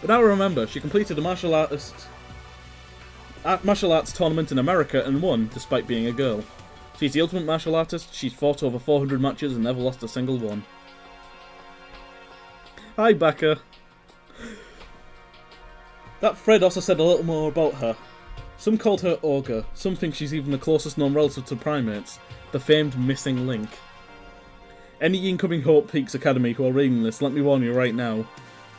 But now I remember, she completed a martial arts tournament in America and won, despite being a girl. She's the ultimate martial artist. She's fought over 400 matches and never lost a single one. Hi, Becca. That Fred also said a little more about her. Some called her Ogre. Some think she's even the closest known relative to primates. The famed missing link. Any incoming Hope Peaks Academy who are reading this, let me warn you right now.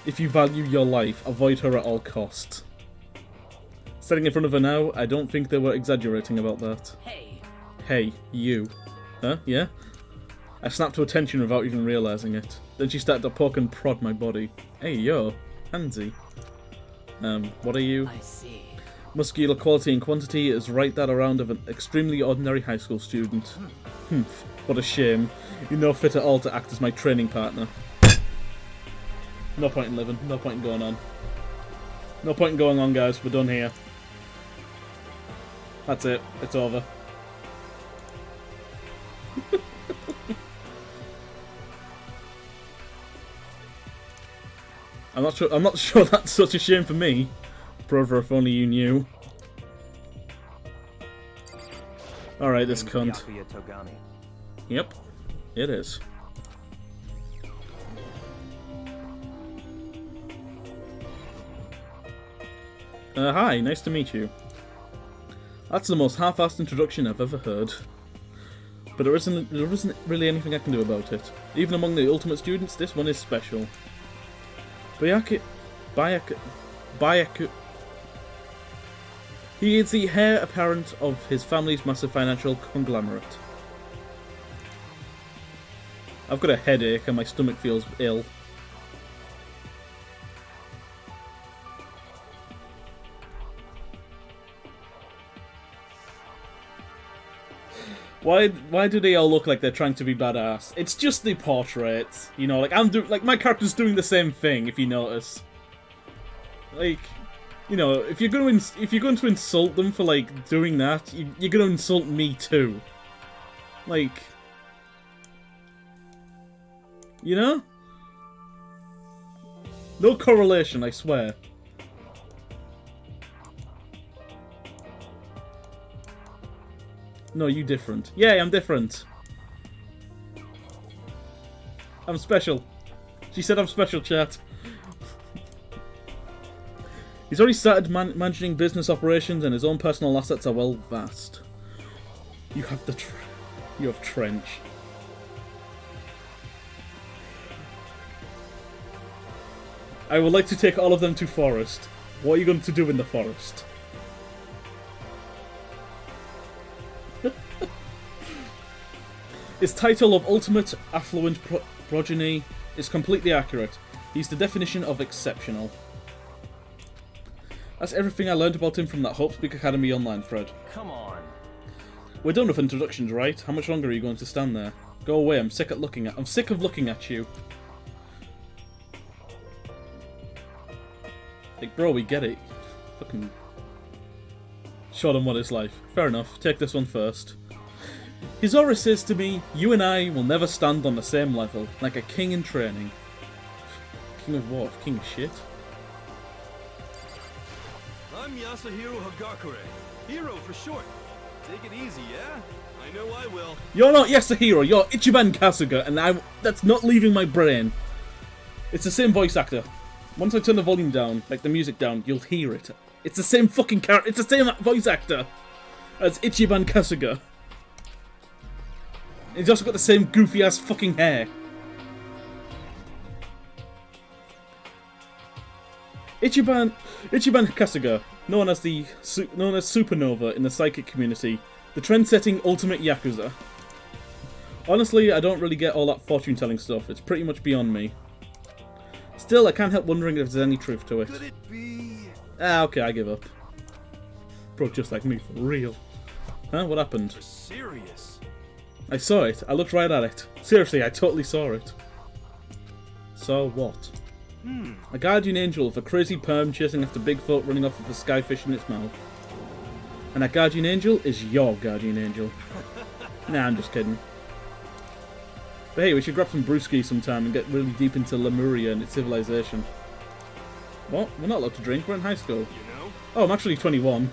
If you value your life, avoid her at all costs. Standing in front of her now, I don't think they were exaggerating about that. Hey. Hey, you. Huh? Yeah? I snapped to attention without even realising it. Then she started to poke and prod my body. Hey, yo. Handsy. What are you? I see. Muscular quality and quantity is right that around of an extremely ordinary high school student. Humph. What a shame. You're no fit at all to act as my training partner. No point in living. No point in going on. No point in going on, guys. We're done here. That's it. It's over. I'm not sure that's such a shame for me. Brother, if only you knew. Alright, this cunt. Yep, it is. Hi, nice to meet you. That's the most half-assed introduction I've ever heard. But there isn't really anything I can do about it. Even among the ultimate students, this one is special. Bayaku. He is the heir apparent of his family's massive financial conglomerate. I've got a headache and my stomach feels ill. Why do they all look like they're trying to be badass? It's just the portraits, you know. Like my character's doing the same thing. If you notice, like, you know, if you're going to insult them for like doing that, you're going to insult me too. Like, you know, no correlation, I swear. No, you different. Yay, I'm different. I'm special. She said I'm special, chat. He's already started managing business operations and his own personal assets are well vast. You have you have Trench. I would like to take all of them to forest. What are you going to do in the forest? His title of Ultimate Affluent Progeny is completely accurate. He's the definition of exceptional. That's everything I learned about him from that Hope Speak Academy online thread. Come on. We're done with introductions, right? How much longer are you going to stand there? Go away, I'm sick of looking at you. Like, bro, we get it. Fucking show them what it's like. Fair enough, take this one first. His aura says to me, you and I will never stand on the same level, like a king in training. King of what? King of shit? I'm Yasuhiro Hagakure. Hero for short. Take it easy, yeah? I know I will. You're not Yasuhiro, you're Ichiban Kasuga, and that's not leaving my brain. It's the same voice actor. Once I turn the volume down, like the music down, you'll hear it. It's the same fucking character, it's the same voice actor as Ichiban Kasuga. He's also got the same goofy ass fucking hair. Ichiban Kasuga, known as Supernova in the psychic community, the trend-setting ultimate Yakuza. Honestly, I don't really get all that fortune-telling stuff. It's pretty much beyond me. Still, I can't help wondering if there's any truth to it. Could it be? Okay, I give up. Bro, just like me, for real. Huh? What happened? Serious. I saw it. I looked right at it. Seriously, I totally saw it. So what? A guardian angel with a crazy perm chasing after Bigfoot running off with a skyfish in its mouth. And that guardian angel is your guardian angel. Nah, I'm just kidding. But hey, we should grab some brewski sometime and get really deep into Lemuria and its civilization. What? We're not allowed to drink, we're in high school. You know? Oh, I'm actually 21.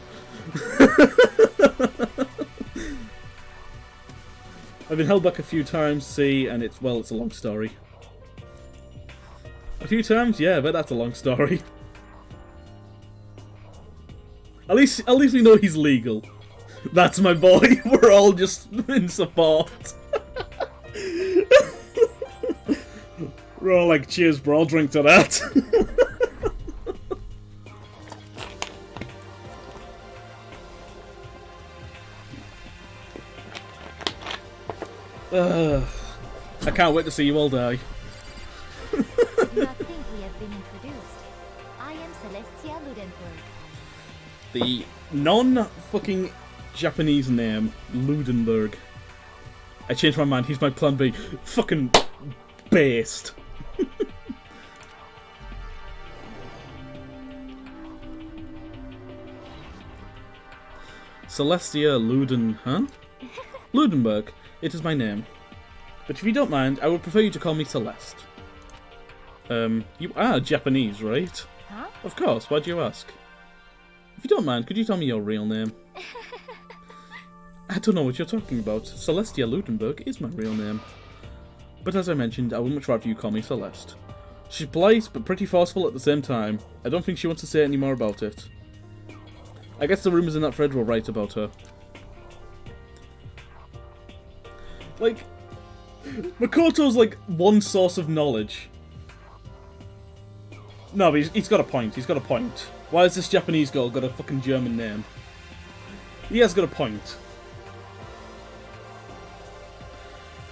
I've been held back a few times, see, and it's, well, it's a long story. A few times? Yeah, but that's a long story. At least we know he's legal. That's my boy. We're all just in support. We're all like, cheers bro, I'll drink to that. I can't wait to see you all die. I do not think we have been introduced. I am Celestia Ludenberg. The non-fucking Japanese name, Ludenberg. I changed my mind, he's my plan B. Fucking based. Celestia Luden, huh? Ludenberg, it is my name. But if you don't mind, I would prefer you to call me Celeste. You are Japanese, right? Huh? Of course, why'd you ask? If you don't mind, could you tell me your real name? I don't know what you're talking about. Celestia Ludenberg is my real name. But as I mentioned, I would much rather you call me Celeste. She's polite, but pretty forceful at the same time. I don't think she wants to say any more about it. I guess the rumours in that thread were right about her. Like, Makoto's like one source of knowledge. No, but he's got a point. He's got a point. Why has this Japanese girl got a fucking German name? He has got a point.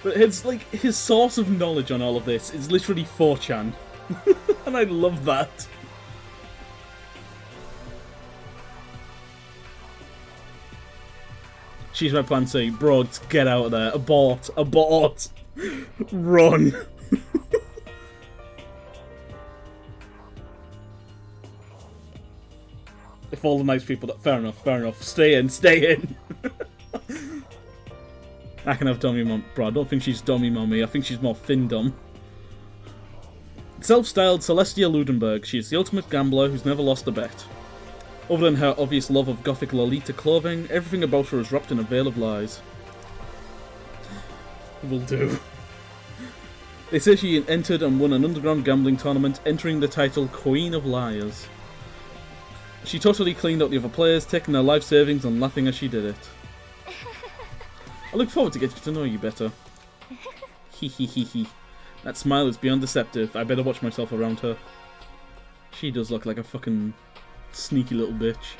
But his source of knowledge on all of this is literally 4chan. And I love that. She's my plan C. Bro, get out of there. Abort. Abort. Run. If all the nice people that... Fair enough, fair enough. Stay in, stay in. I can have dummy mom. Bro, I don't think she's dummy mommy. I think she's more fin dumb. Self-styled Celestia Ludenberg, she is the ultimate gambler who's never lost a bet. Other than her obvious love of gothic Lolita clothing, everything about her is wrapped in a veil of lies. Will do. They say she entered and won an underground gambling tournament, entering the title Queen of Liars. She totally cleaned out the other players, taking their life savings and laughing as she did it. I look forward to getting to know you better. Hee. That smile is beyond deceptive. I better watch myself around her. She does look like a fucking sneaky little bitch.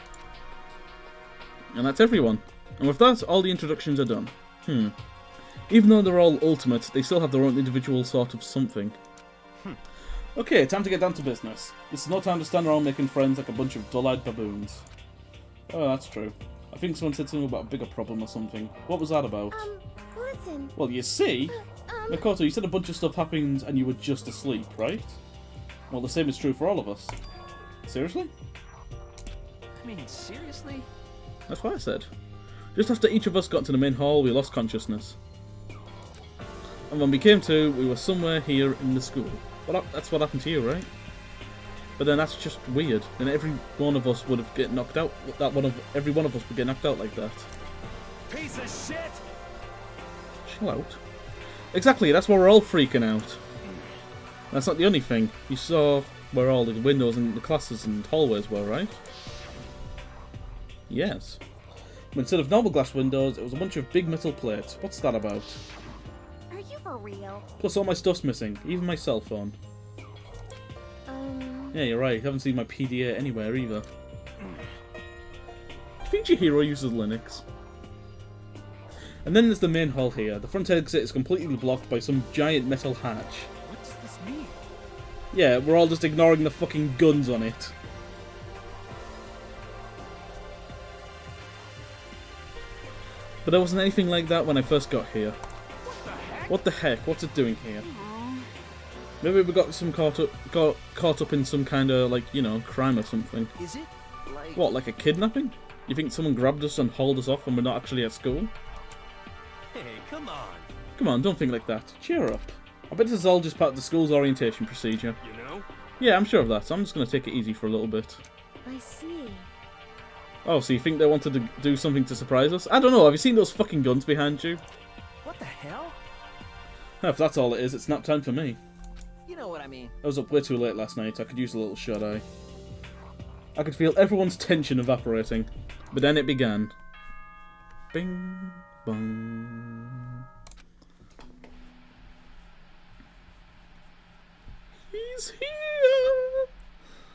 And that's everyone. And with that, all the introductions are done. Even though they're all ultimate, they still have their own individual sort of something. Okay, time to get down to business. This is no time to stand around making friends like a bunch of dull-eyed baboons. Oh, that's true. I think someone said something about a bigger problem or something. What was that about? Listen. Well, you see, Makoto, you said a bunch of stuff happened and you were just asleep, right? Well, the same is true for all of us. Seriously? I mean, seriously? That's what I said. Just after each of us got into the main hall, we lost consciousness. And when we came to, we were somewhere here in the school. Well, that's what happened to you, right? But then that's just weird. And every one of us would have get knocked out. Every one of us would get knocked out like that. Piece of shit! Chill out. Exactly, that's why we're all freaking out. That's not the only thing. You saw where all the windows and the classes and hallways were, right? Yes. But instead of normal glass windows, it was a bunch of big metal plates. What's that about? Are you for real? Plus all my stuff's missing, even my cell phone. Yeah, you're right, I haven't seen my PDA anywhere either. I think your hero uses Linux. And then there's the main hall here. The front exit is completely blocked by some giant metal hatch. What does this mean? Yeah, we're all just ignoring the fucking guns on it. But there wasn't anything like that when I first got here. What the heck? What the heck? What's it doing here? Maybe we got caught up in some kind of, like, you know, crime or something. Is it? Like... What, like a kidnapping? You think someone grabbed us and hauled us off and we're not actually at school? Hey, come on. Come on, don't think like that. Cheer up. I bet this is all just part of the school's orientation procedure. You know? Yeah, I'm sure of that, so I'm just going to take it easy for a little bit. I see. Oh, so you think they wanted to do something to surprise us? I don't know, have you seen those fucking guns behind you? What the hell? If that's all it is, it's nap time for me. You know what I mean. I was up way too late last night, I could use a little shut-eye. I could feel everyone's tension evaporating. But then it began. Bing, bong. He's here!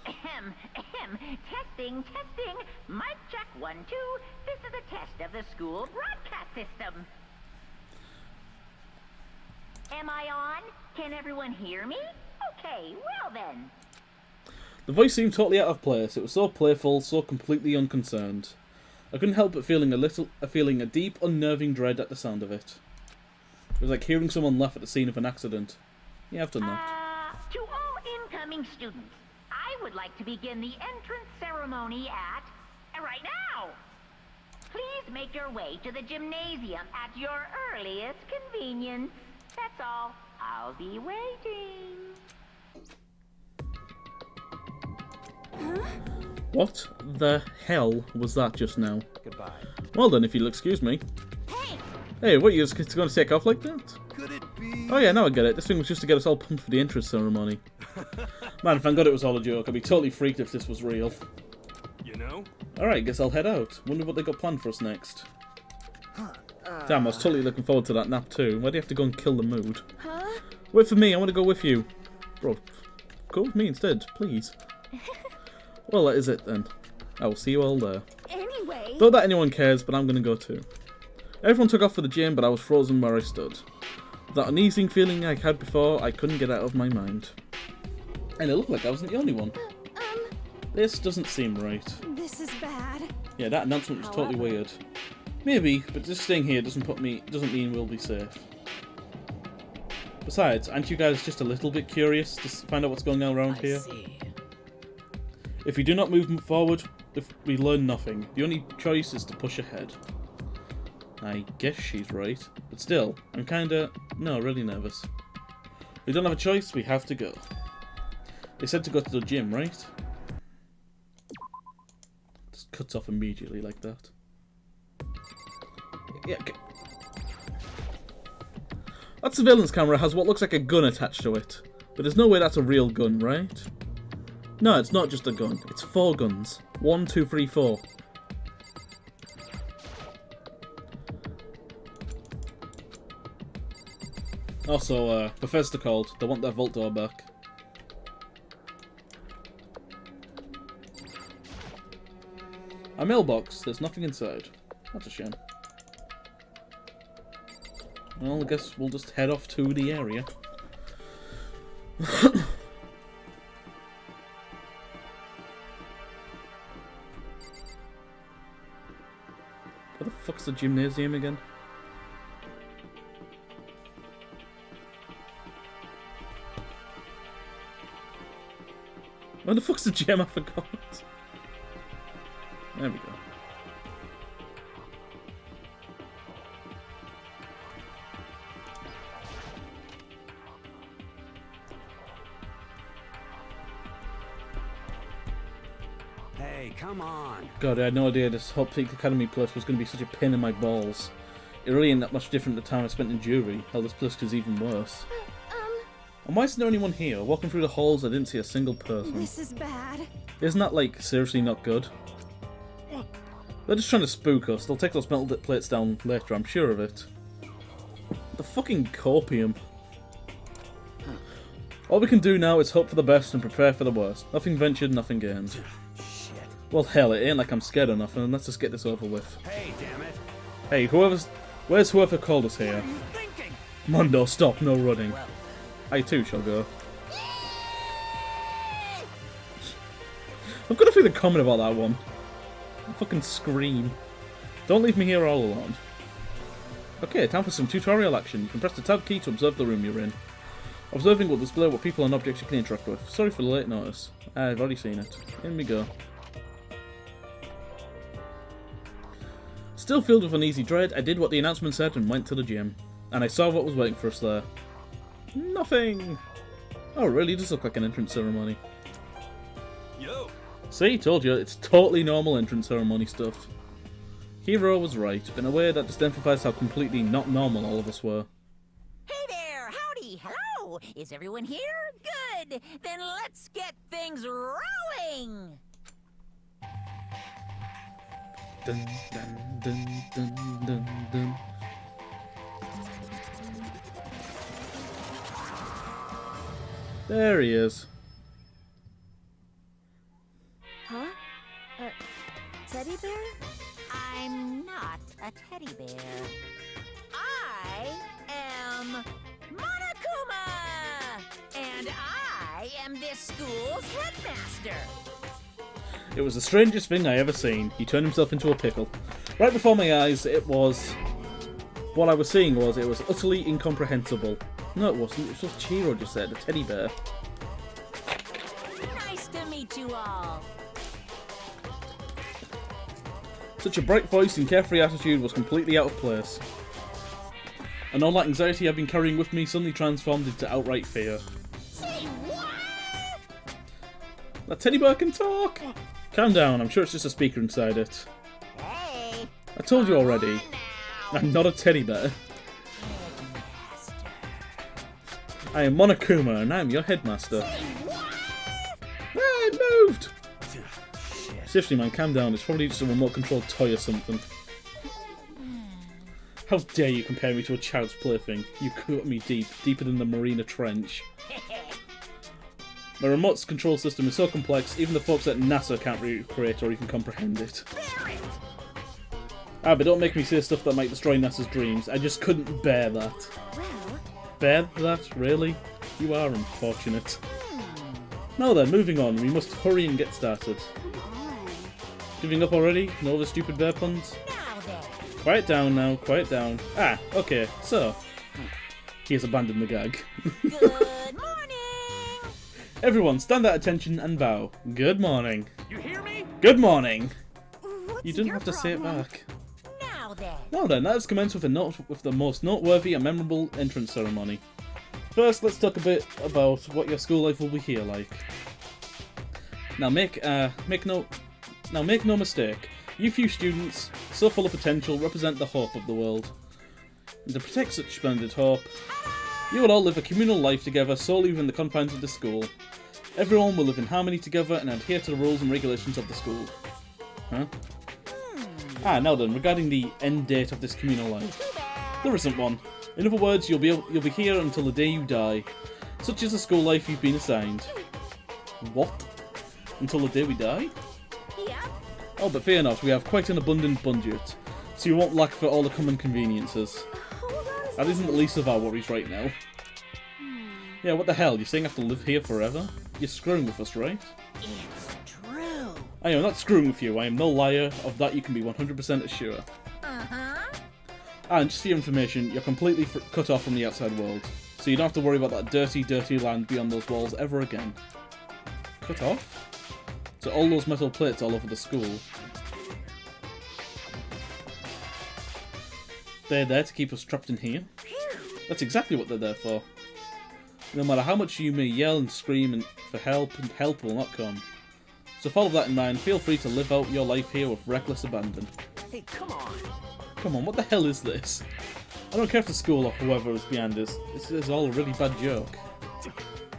Ahem, ahem. Testing, testing. Mic check 1, 2. This is a test of the school broadcast system. Am I on? Can everyone hear me? Okay, well then. The voice seemed totally out of place. It was so playful, so completely unconcerned. I couldn't help but feeling a deep, unnerving dread at the sound of it. It was like hearing someone laugh at the scene of an accident. Yeah, I've done that. To all incoming students, I would like to begin the entrance ceremony at right now. Please make your way to the gymnasium at your earliest convenience. That's all. I'll be waiting. What the hell was that just now? Goodbye. Well then, if you'll excuse me. Hey! Hey, what, you're just going to take off like that? Could it be? Oh yeah, now I get it. This thing was just to get us all pumped for the entrance ceremony. Man, thank God it was all a joke. I'd be totally freaked if this was real. You know? Alright, guess I'll head out. Wonder what they got planned for us next. Damn, I was totally looking forward to that nap too. Why do you have to go and kill the mood? Huh? Wait for me, I want to go with you. Bro, go with me instead, please. Well, that is it then. I will see you all there. Anyway... Not that anyone cares, but I'm going to go too. Everyone took off for the gym, but I was frozen where I stood. That uneasy feeling I had before, I couldn't get out of my mind. And it looked like I wasn't the only one. This doesn't seem right. This is bad. Yeah, that announcement was totally weird. Maybe, but just staying here doesn't mean we'll be safe. Besides, aren't you guys just a little bit curious to find out what's going on around here? See. If we do not move forward, if we learn nothing, the only choice is to push ahead. I guess she's right, but still, I'm really nervous. We don't have a choice, we have to go. They said to go to the gym, right? Just cuts off immediately like that. Yeah, okay. That surveillance camera has what looks like a gun attached to it, but there's no way that's a real gun, right? No, it's not just a gun, it's 4 guns. 1, 2, 3, 4. Also, Bethesda called. They want their vault door back. A mailbox. There's nothing inside. That's a shame. Well, I guess we'll just head off to the area. Where the fuck's the gymnasium again? Where the fuck's the gem? I forgot. There we go. Hey, come on. God, I had no idea this Hot Peak Academy place was going to be such a pain in my balls. It really ain't that much different the time I spent in Jury. Hell, this place is even worse. And why isn't there anyone here? Walking through the halls, I didn't see a single person. This is bad. Isn't that, like, seriously not good? They're just trying to spook us. They'll take those metal plates down later, I'm sure of it. The fucking copium. All we can do now is hope for the best and prepare for the worst. Nothing ventured, nothing gained. Shit. Well, hell, it ain't like I'm scared or nothing, let's just get this over with. Hey, damn it. Hey, where's whoever called us here? What are you thinking? Mondo, stop, no running. I too shall go. I've got a feeling comment about that one. Fucking scream. Don't leave me here all alone. Okay, time for some tutorial action. You can press the tab key to observe the room you're in. Observing will display what people and objects you can interact with. Sorry for the late notice. I've already seen it. In we go. Still filled with uneasy dread, I did what the announcement said and went to the gym. And I saw what was waiting for us there. Nothing! Oh, it really does look like an entrance ceremony. Yo! See, told you, it's totally normal entrance ceremony stuff. Hero was right, in a way that just emphasized how completely not normal all of us were. Hey there! Howdy! Hello! Is everyone here? Good! Then let's get things rolling! Dun, dun, dun, dun, dun, dun. There he is. Huh? A teddy bear? I'm not a teddy bear. I am Monokuma! And I am this school's headmaster! It was the strangest thing I ever seen. He turned himself into a pickle. Right before my eyes, it was... What I was seeing was, it was utterly incomprehensible. No, it wasn't. It was what Chiro just said, a teddy bear. Nice to meet you all! Such a bright voice and carefree attitude was completely out of place. And all that anxiety I've been carrying with me suddenly transformed into outright fear. Say what? That teddy bear can talk! Calm down, I'm sure it's just a speaker inside it. Hey! I told you already. I'm not a teddy bear. I am Monokuma, and I'm your headmaster. Ah, it moved! Seriously, man, calm down. It's probably just a remote-controlled toy or something. How dare you compare me to a child's plaything? You cut me deep, deeper than the Marina Trench. My remote's control system is so complex, even the folks at NASA can't recreate or even comprehend it. Ah, but don't make me say stuff that might destroy NASA's dreams. I just couldn't bear that. Well, Bear that? Really? You are unfortunate. Now then, moving on. We must hurry and get started. Giving up already? No other stupid bear puns? Now then! Quiet down now, quiet down. Ah, okay, so. He has abandoned the gag. Good morning! Everyone, stand at attention and bow. Good morning. You hear me? Good morning! What's You didn't your have to say it problem? back. Now then! Now then, let us commence with the most noteworthy and memorable entrance ceremony. First, let's talk a bit about what your school life will be here like. Now make no mistake, you few students, so full of potential, represent the hope of the world. And to protect such splendid hope, you will all live a communal life together solely within the confines of the school. Everyone will live in harmony together and adhere to the rules and regulations of the school. Huh? Ah, now then, regarding the end date of this communal life. There isn't one. In other words, you'll be here until the day you die. Such is the school life you've been assigned. What? Until the day we die? Yep. Oh, but fear not, we have quite an abundant budget, so you won't lack for all the common conveniences. That isn't the least of our worries right now. Yeah, what the hell, you're saying I have to live here forever? You're screwing with us, right? It's true. I am not screwing with you, I am no liar, of that you can be 100% assured. Uh-huh. And just for your information, you're completely cut off from the outside world, so you don't have to worry about that dirty, dirty land beyond those walls ever again. Cut off? So all those metal plates all over the school, they're there to keep us trapped in here? That's exactly what they're there for. No matter how much you may yell and scream for help, and help will not come. So follow that in mind, feel free to live out your life here with reckless abandon. Hey, come on. Come on, what the hell is this? I don't care if the school or whoever is behind this. This is all a really bad joke.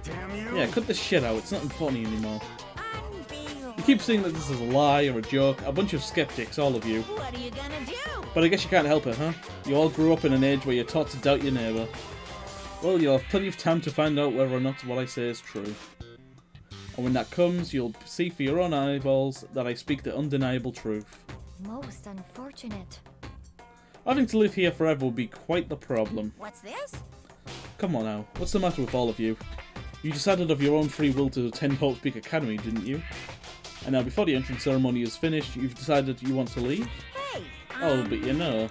Damn you! Yeah, cut this shit out, it's not funny anymore. Unbelievable. You keep saying that this is a lie or a joke, a bunch of skeptics, all of you. What are you gonna do? But I guess you can't help it, huh? You all grew up in an age where you're taught to doubt your neighbour. Well, you'll have plenty of time to find out whether or not what I say is true. And when that comes, you'll see for your own eyeballs that I speak the undeniable truth. most unfortunate. Having to live here forever will be quite the problem. What's this? Come on now, what's the matter with all of you? You decided of your own free will to attend Hope Peak Academy, didn't you? And now before the entrance ceremony is finished, you've decided you want to leave? Hey! Oh, but you know.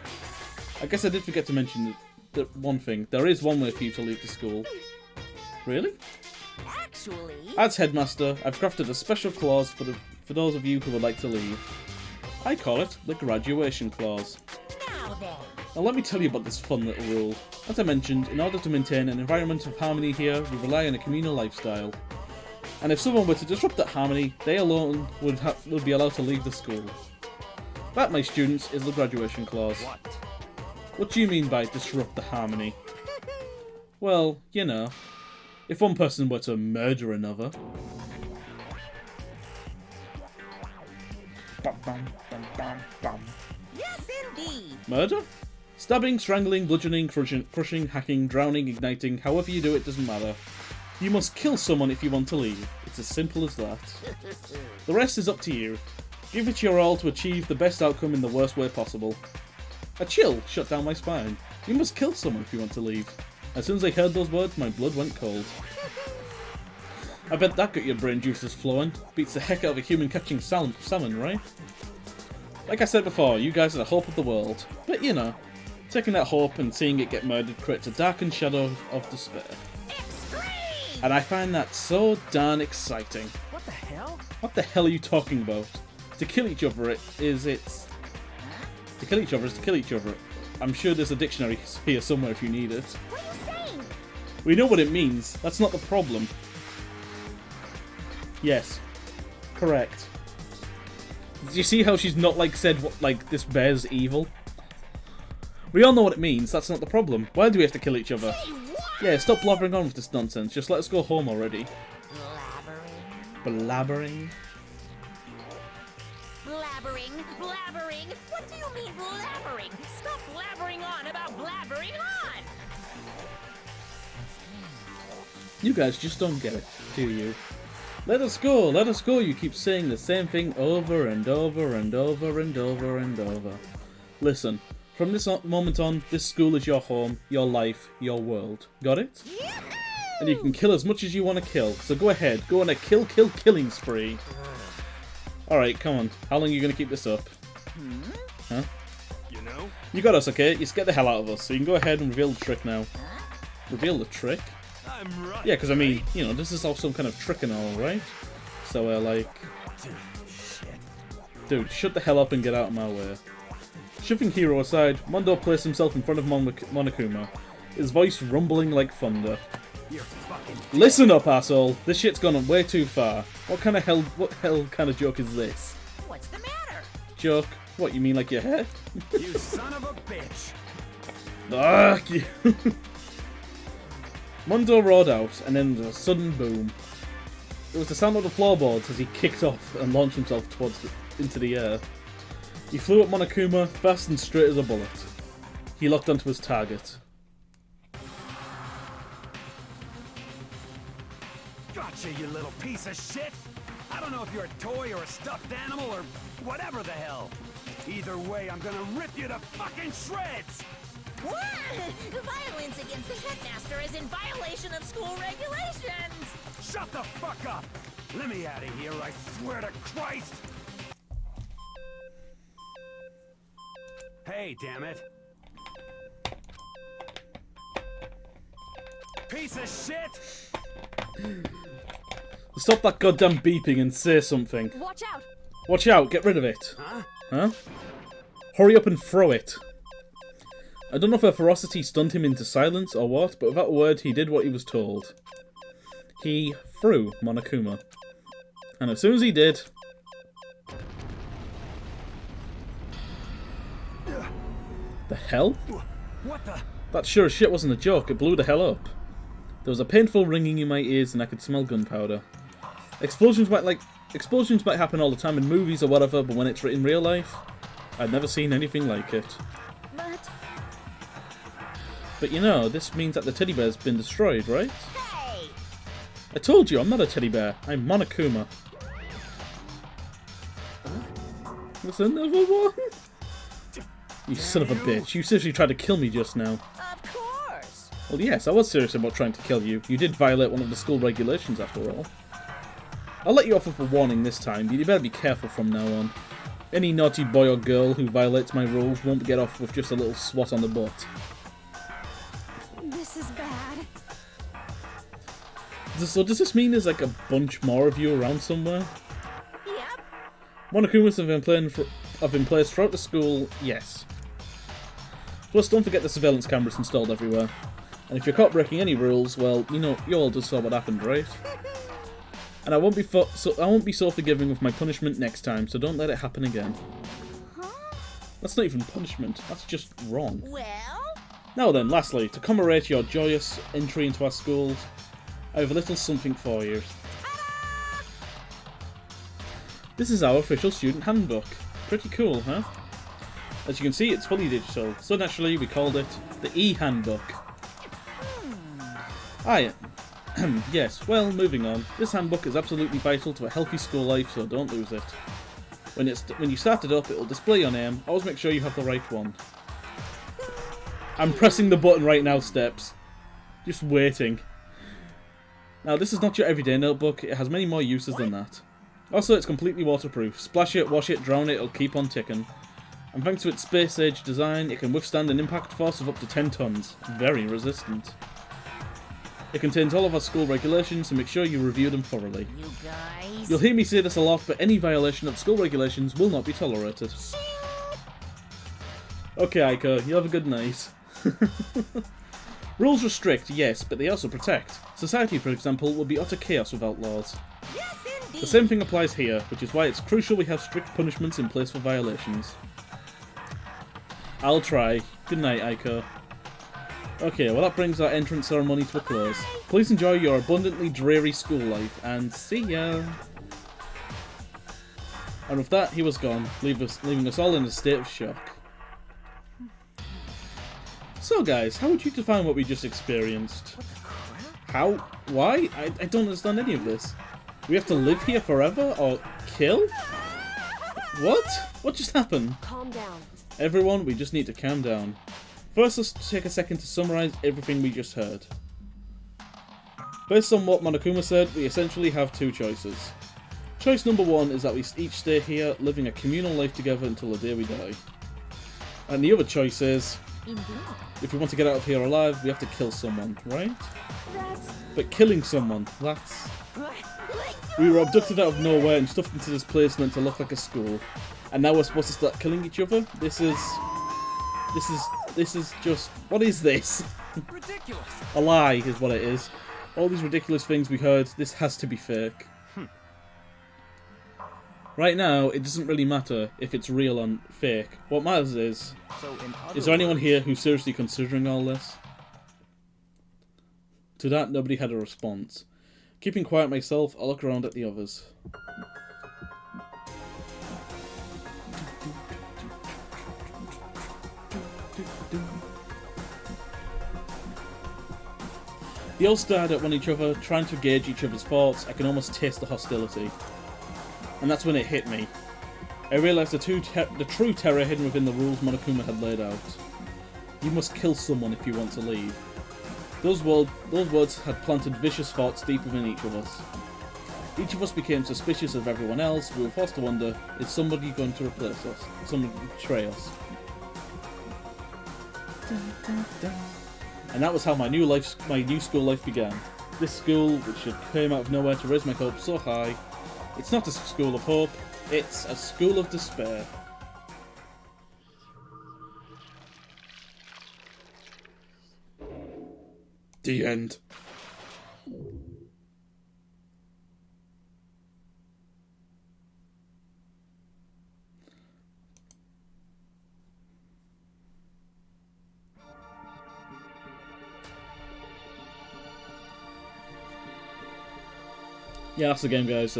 I guess I did forget to mention that one thing. There is one way for you to leave the school. Really? Actually... As headmaster, I've crafted a special clause for those of you who would like to leave. I call it the graduation clause. Now then. Now let me tell you about this fun little rule. As I mentioned, in order to maintain an environment of harmony here, we rely on a communal lifestyle. And if someone were to disrupt that harmony, they alone would be allowed to leave the school. That, my students, is the graduation clause. What do you mean by disrupt the harmony? Well, you know, if one person were to murder another... Bum, bum, bum, bum, bum. Yes, indeed. Murder? Stabbing, strangling, bludgeoning, crushing, hacking, drowning, igniting, however you do it doesn't matter. You must kill someone if you want to leave. It's as simple as that. The rest is up to you. Give it your all to achieve the best outcome in the worst way possible. A chill shut down my spine. You must kill someone if you want to leave. As soon as I heard those words, my blood went cold. I bet that got your brain juices flowing. Beats the heck out of a human catching salmon, right? Like I said before, you guys are the hope of the world. But you know, taking that hope and seeing it get murdered creates a darkened shadow of despair. Extreme! And I find that so darn exciting. What the hell? What the hell are you talking about? To kill each other to kill each other is to kill each other. I'm sure there's a dictionary here somewhere if you need it. What are you saying? We know what it means. That's not the problem. Yes. Correct. Did you see how she's not said what this bear's evil? We all know what it means. That's not the problem. Why do we have to kill each other? Yeah, stop blabbering on with this nonsense. Just let us go home already. Blabbering? Blabbering? What do you mean blabbering? Stop blabbering on about blabbering on! You guys just don't get it, do you? Let us go, you keep saying the same thing over and over and over and over and over. Listen, from this moment on, this school is your home, your life, your world. Got it? And you can kill as much as you want to kill, so go ahead, go on a killing spree. Alright, come on, how long are you going to keep this up? Huh? You know? You got us, okay? You scared the hell out of us, so you can go ahead and reveal the trick now. Reveal the trick? I'm right. Yeah, because I mean, you know, this is all some kind of trick and all, right? So dude, shut the hell up and get out of my way. Shoving Hero aside, Mondo placed himself in front of Monokuma, his voice rumbling like thunder. Listen up, asshole! This shit's gone on way too far. What hell kind of joke is this? What's the matter? Joke? What, you mean like your hair? You son of a bitch! Fuck you! Mondo roared out, and then there was a sudden boom. It was the sound of the floorboards as he kicked off and launched himself into the air. He flew at Monokuma, fast and straight as a bullet. He locked onto his target. Gotcha, you little piece of shit! I don't know if you're a toy or a stuffed animal or whatever the hell. Either way, I'm gonna rip you to fucking shreds! What? Violence against the headmaster is in violation of school regulations! Shut the fuck up! Let me out of here, I swear to Christ! Hey, damn it! Piece of shit! Stop that goddamn beeping and say something. Watch out! Watch out, get rid of it. Huh? Hurry up and throw it. I don't know if her ferocity stunned him into silence or what, but without a word he did what he was told. He threw Monokuma. And as soon as he did... The hell? What the? That sure as shit wasn't a joke, it blew the hell up. There was a painful ringing in my ears and I could smell gunpowder. Explosions might happen all the time in movies or whatever, but when it's in real life, I'd never seen anything like it. But you know, this means that the teddy bear's been destroyed, right? Hey! I told you, I'm not a teddy bear. I'm Monokuma. There's another one? You son of a bitch. You seriously tried to kill me just now. Of course! Well, yes, I was serious about trying to kill you. You did violate one of the school regulations, after all. I'll let you off with a warning this time, but you better be careful from now on. Any naughty boy or girl who violates my rules won't get off with just a little swat on the butt. This is bad. So does this mean there's like a bunch more of you around somewhere? Yep. Monokumas have been placed throughout the school, yes. Plus, don't forget the surveillance cameras installed everywhere. And if you're caught breaking any rules, well, you know, you all just saw what happened, right? And I won't be so forgiving with my punishment next time, so don't let it happen again. Huh? That's not even punishment, that's just wrong. Well? Now then, lastly, to commemorate your joyous entry into our schools, I have a little something for you. This is our official student handbook. Pretty cool, huh? As you can see, it's fully digital, so naturally we called it the E-Handbook. Yes, well, moving on. This handbook is absolutely vital to a healthy school life, so don't lose it. When you start it up, it'll display your name. Always make sure you have the right one. I'm pressing the button right now, Steps. Just waiting. Now, this is not your everyday notebook. It has many more uses than that. Also, it's completely waterproof. Splash it, wash it, drown it, it'll keep on ticking. And thanks to its space-age design, it can withstand an impact force of up to 10 tons. Very resistant. It contains all of our school regulations, so make sure you review them thoroughly. You guys... You'll hear me say this a lot, but any violation of school regulations will not be tolerated. Okay, Aiko, you have a good night. Rules restrict, yes, but they also protect. Society, for example, would be utter chaos without laws. Yes, indeed. The same thing applies here, which is why it's crucial we have strict punishments in place for violations. I'll try. Good night, Aiko. Okay, well that brings our entrance ceremony to a close. Please enjoy your abundantly dreary school life, and see ya! And with that, he was gone, leaving us all in a state of shock. So guys, how would you define what we just experienced? How? Why? I don't understand any of this. We have to live here forever, or kill? What? What just happened? Calm down. Everyone, we just need to calm down. First, let's take a second to summarise everything we just heard. Based on what Monokuma said, we essentially have two choices. Choice number one is that we each stay here, living a communal life together until the day we die. And the other choice is, if we want to get out of here alive, we have to kill someone, right? But killing someone, that's... We were abducted out of nowhere and stuffed into this place meant to look like a school. And now we're supposed to start killing each other? This is just... What is this? Ridiculous. A lie is what it is. All these ridiculous things we heard, this has to be fake. Right now, it doesn't really matter if it's real or fake. What matters is there anyone here who's seriously considering all this? To that, nobody had a response. Keeping quiet myself, I look around at the others. They all stared at one each other, trying to gauge each other's thoughts. I can almost taste the hostility. And that's when it hit me. I realised the true terror hidden within the rules Monokuma had laid out. You must kill someone if you want to leave. Those words had planted vicious thoughts deep within each of us. Each of us became suspicious of everyone else. We were forced to wonder, is somebody going to replace us? Somebody betray us? And that was how my new school life began. This school, which came out of nowhere to raise my hopes so high, it's not a school of hope, it's a school of despair. The end. Yeah, that's the game, guys.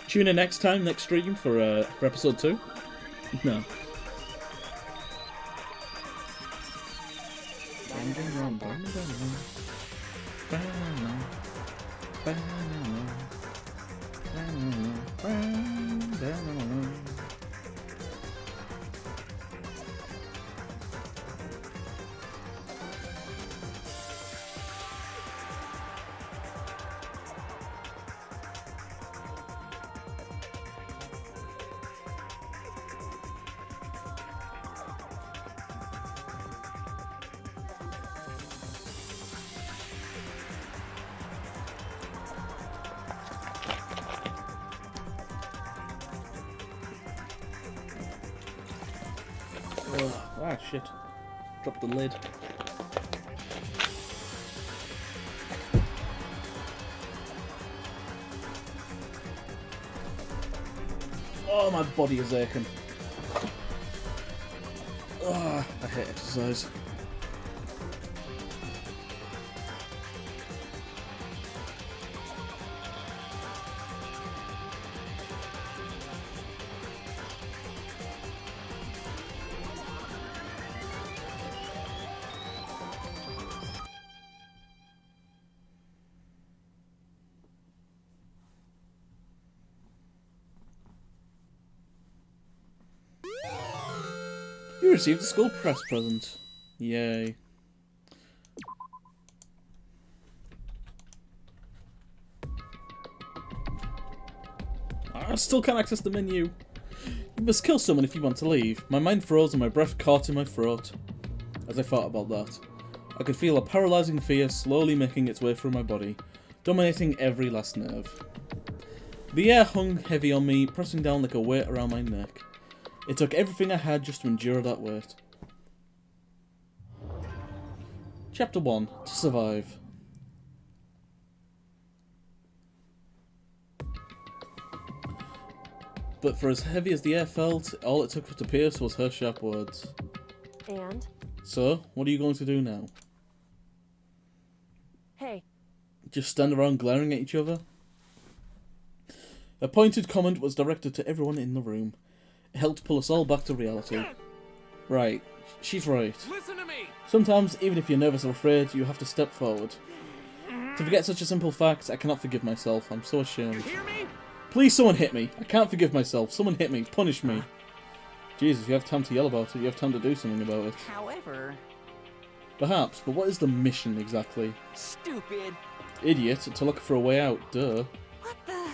Tune in next stream for episode 2. No. Ah, shit. Dropped the lid. Oh, my body is aching. Oh, I hate exercise. You received a school press present. Yay. I still can't access the menu. You must kill someone if you want to leave. My mind froze and my breath caught in my throat. As I thought about that, I could feel a paralysing fear slowly making its way through my body, dominating every last nerve. The air hung heavy on me, pressing down like a weight around my neck. It took everything I had just to endure that weight. Chapter 1. To survive. But for as heavy as the air felt, all it took to pierce was her sharp words. And? So, what are you going to do now? Hey. Just stand around glaring at each other? A pointed comment was directed to everyone in the room. It helped pull us all back to reality. Right, she's right. Listen to me. Sometimes, even if you're nervous or afraid, you have to step forward. To forget such a simple fact, I cannot forgive myself. I'm so ashamed. Hear me? Please, someone hit me. I can't forgive myself. Someone hit me. Punish me. Jesus, if you have time to yell about it, you have time to do something about it. However... Perhaps, but what is the mission exactly? Stupid. Idiot, to look for a way out, duh. What the...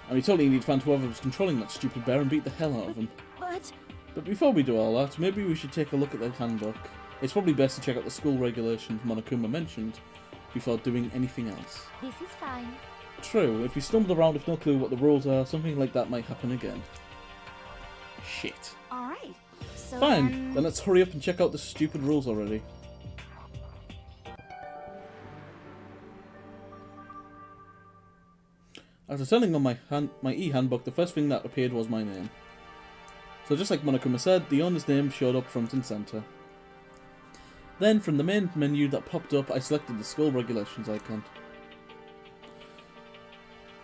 And we totally need to find whoever was controlling that stupid bear and beat the hell out of him. But before we do all that, maybe we should take a look at the handbook. It's probably best to check out the school regulations Monokuma mentioned before doing anything else. This is fine. True, if we stumbled around with no clue what the rules are, something like that might happen again. Shit. Alright. So Fine, then let's hurry up and check out the stupid rules already. After turning on my e-handbook, the first thing that appeared was my name. So just like Monokuma said, the owner's name showed up front and centre. Then, from the main menu that popped up, I selected the school regulations icon.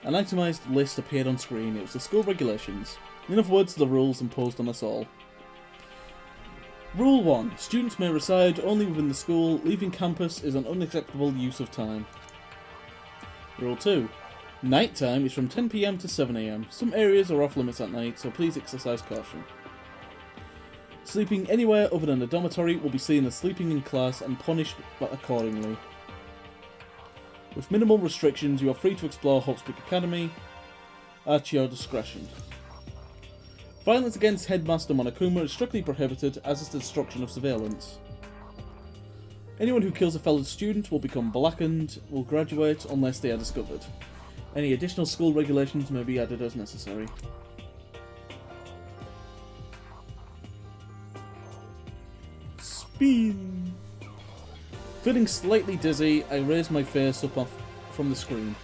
An itemised list appeared on screen. It was the school regulations. In other words, the rules imposed on us all. Rule 1. Students may reside only within the school. Leaving campus is an unacceptable use of time. Rule 2. Night time is from 10 PM to 7 AM. Some areas are off limits at night, so please exercise caution. Sleeping anywhere other than a dormitory will be seen as sleeping in class and punished accordingly. With minimal restrictions, you are free to explore Hopspeak Academy at your discretion. Violence against Headmaster Monokuma is strictly prohibited, as is the destruction of surveillance. Anyone who kills a fellow student will become blackened, will graduate unless they are discovered. Any additional school regulations may be added as necessary. Spin! Feeling slightly dizzy, I raised my face up from the screen.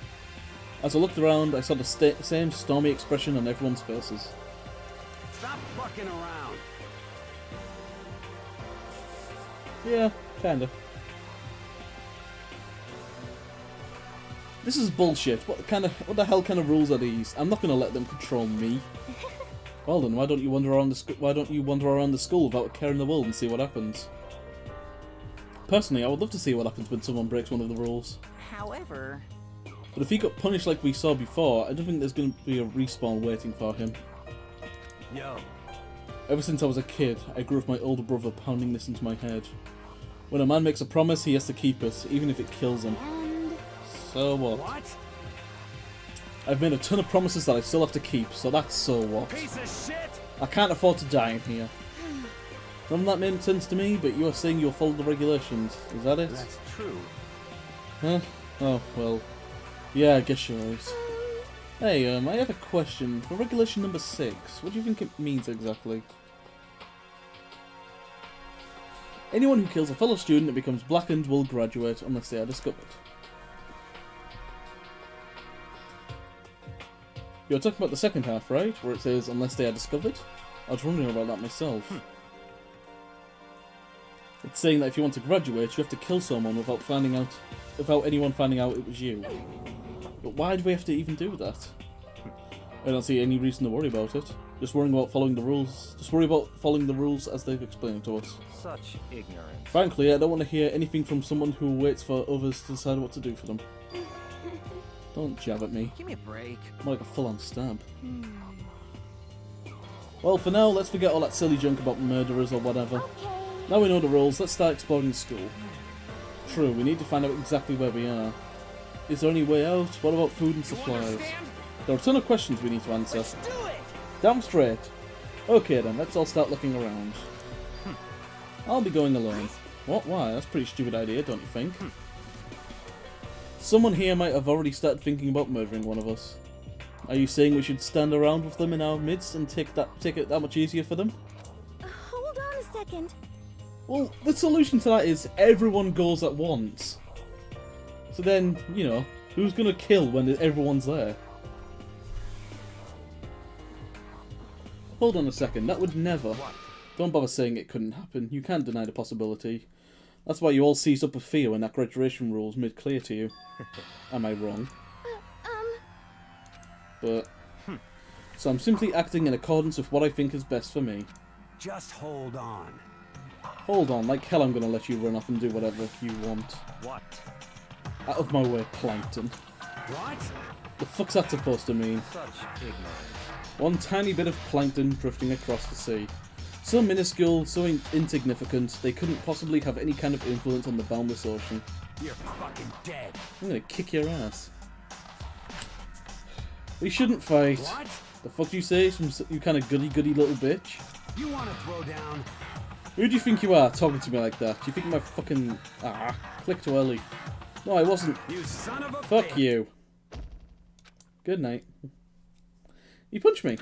As I looked around, I saw the same stormy expression on everyone's faces. Stop fucking around. Yeah, kinda. This is bullshit. What the hell kind of rules are these? I'm not gonna let them control me. Well then, why don't you wander around the school without caring the world and see what happens? Personally, I would love to see what happens when someone breaks one of the rules. However... But if he got punished like we saw before, I don't think there's going to be a respawn waiting for him. Yo. Ever since I was a kid, I grew with my older brother pounding this into my head. When a man makes a promise, he has to keep it, even if it kills him. So what? What? I've made a ton of promises that I still have to keep, so that's so what. Piece of shit! I can't afford to die in here. None of that made sense to me, but you are saying you'll follow the regulations. Is that it? That's true. Huh? Oh, well. Yeah, I guess you're right. Hey, I have a question. For regulation number 6, what do you think it means exactly? Anyone who kills a fellow student and becomes blackened will graduate unless they are discovered. You're talking about the second half, right? Where it says, unless they are discovered? I was wondering about that myself. It's saying that if you want to graduate, you have to kill someone without anyone finding out it was you. But why do we have to even do that? I don't see any reason to worry about it. Just worrying about following the rules. Just worry about following the rules as they've explained to us. Such ignorance. Frankly, I don't want to hear anything from someone who waits for others to decide what to do for them. Don't jab at me. Give me a break. I'm like a full-on stab. Well, for now, let's forget all that silly junk about murderers or whatever. Okay. Now we know the rules, let's start exploring the school. True, we need to find out exactly where we are. Is there any way out? What about food and supplies? There are a ton of questions we need to answer. Let's do it! Damn straight. Okay then, let's all start looking around. I'll be going alone. What? Why? That's a pretty stupid idea, don't you think? Someone here might have already started thinking about murdering one of us. Are you saying we should stand around with them in our midst and take it that much easier for them? Hold on a second. Well, the solution to that is everyone goes at once. So then, you know, who's gonna kill when everyone's there? Hold on a second, that would never... Don't bother saying it couldn't happen, you can't deny the possibility. That's why you all seized up with fear when that graduation rule was made clear to you. Am I wrong? But... So I'm simply acting in accordance with what I think is best for me. Just hold on. Hold on, like hell I'm gonna let you run off and do whatever you want. What? Out of my way, Plankton. What? The fuck's that supposed to mean? Such ignorance. One tiny bit of plankton drifting across the sea. So minuscule, so insignificant, they couldn't possibly have any kind of influence on the boundless ocean. You're fucking dead. I'm gonna kick your ass. We shouldn't fight. What? The fuck do you say, you kind of goody little bitch? You want to throw down? Who do you think you are, talking to me like that? Do you think my fucking... click too early. No, I wasn't. You son of a Fuck bitch. you. Good night. He punched me,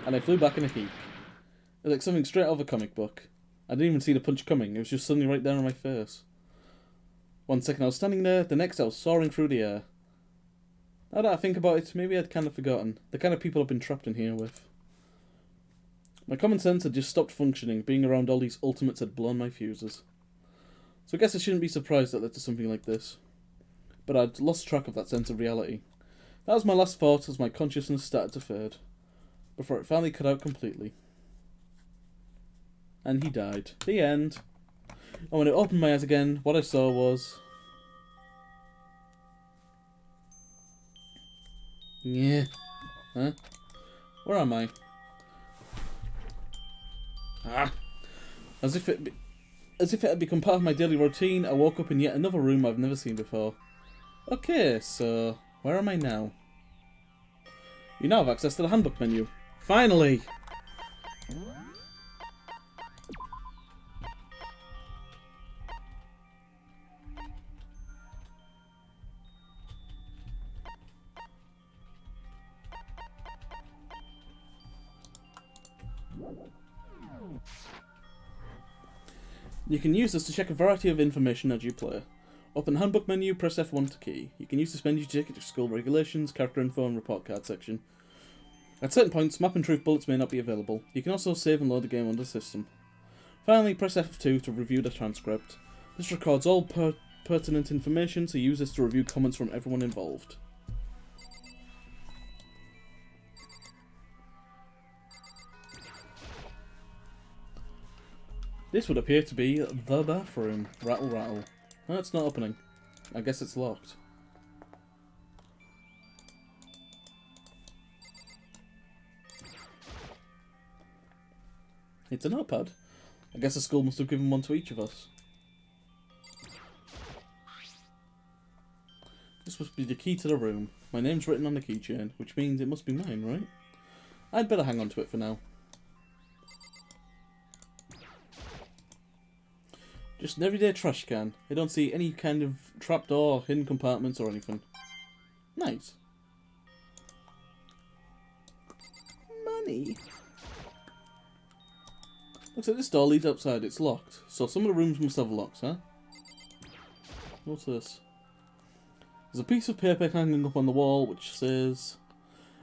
and I flew back in a heap. It was like something straight out of a comic book. I didn't even see the punch coming, it was just suddenly right there on my face. 1 second I was standing there, the next I was soaring through the air. Now that I think about it, maybe I'd kind of forgotten. The kind of people I've been trapped in here with. My common sense had just stopped functioning, being around all these ultimates had blown my fuses. So I guess I shouldn't be surprised that led to something like this. But I'd lost track of that sense of reality. That was my last thought as my consciousness started to fade, before it finally cut out completely. And he died. The end. And when I opened my eyes again, what I saw was... Yeah. Huh? Where am I? As if it had become part of my daily routine, I woke up in yet another room I've never seen before. Okay, so... where am I now? You now have access to the handbook menu. Finally! You can use this to check a variety of information as you play. Open the handbook menu, press F1 to key. You can use this menu to check your school regulations, character info and report card section. At certain points, map and truth bullets may not be available. You can also save and load the game under the system. Finally, press F2 to review the transcript. This records all pertinent information, so use this to review comments from everyone involved. This would appear to be the bathroom. Rattle rattle. No, it's not opening. I guess it's locked. It's a notepad. I guess the school must have given one to each of us. This must be the key to the room. My name's written on the keychain, which means it must be mine, right? I'd better hang on to it for now. Just an everyday trash can. I don't see any kind of trapdoor, hidden compartments or anything. Nice. Money. Looks like this door leads outside. It's locked. So some of the rooms must have locks, huh? What's this? There's a piece of paper hanging up on the wall which says...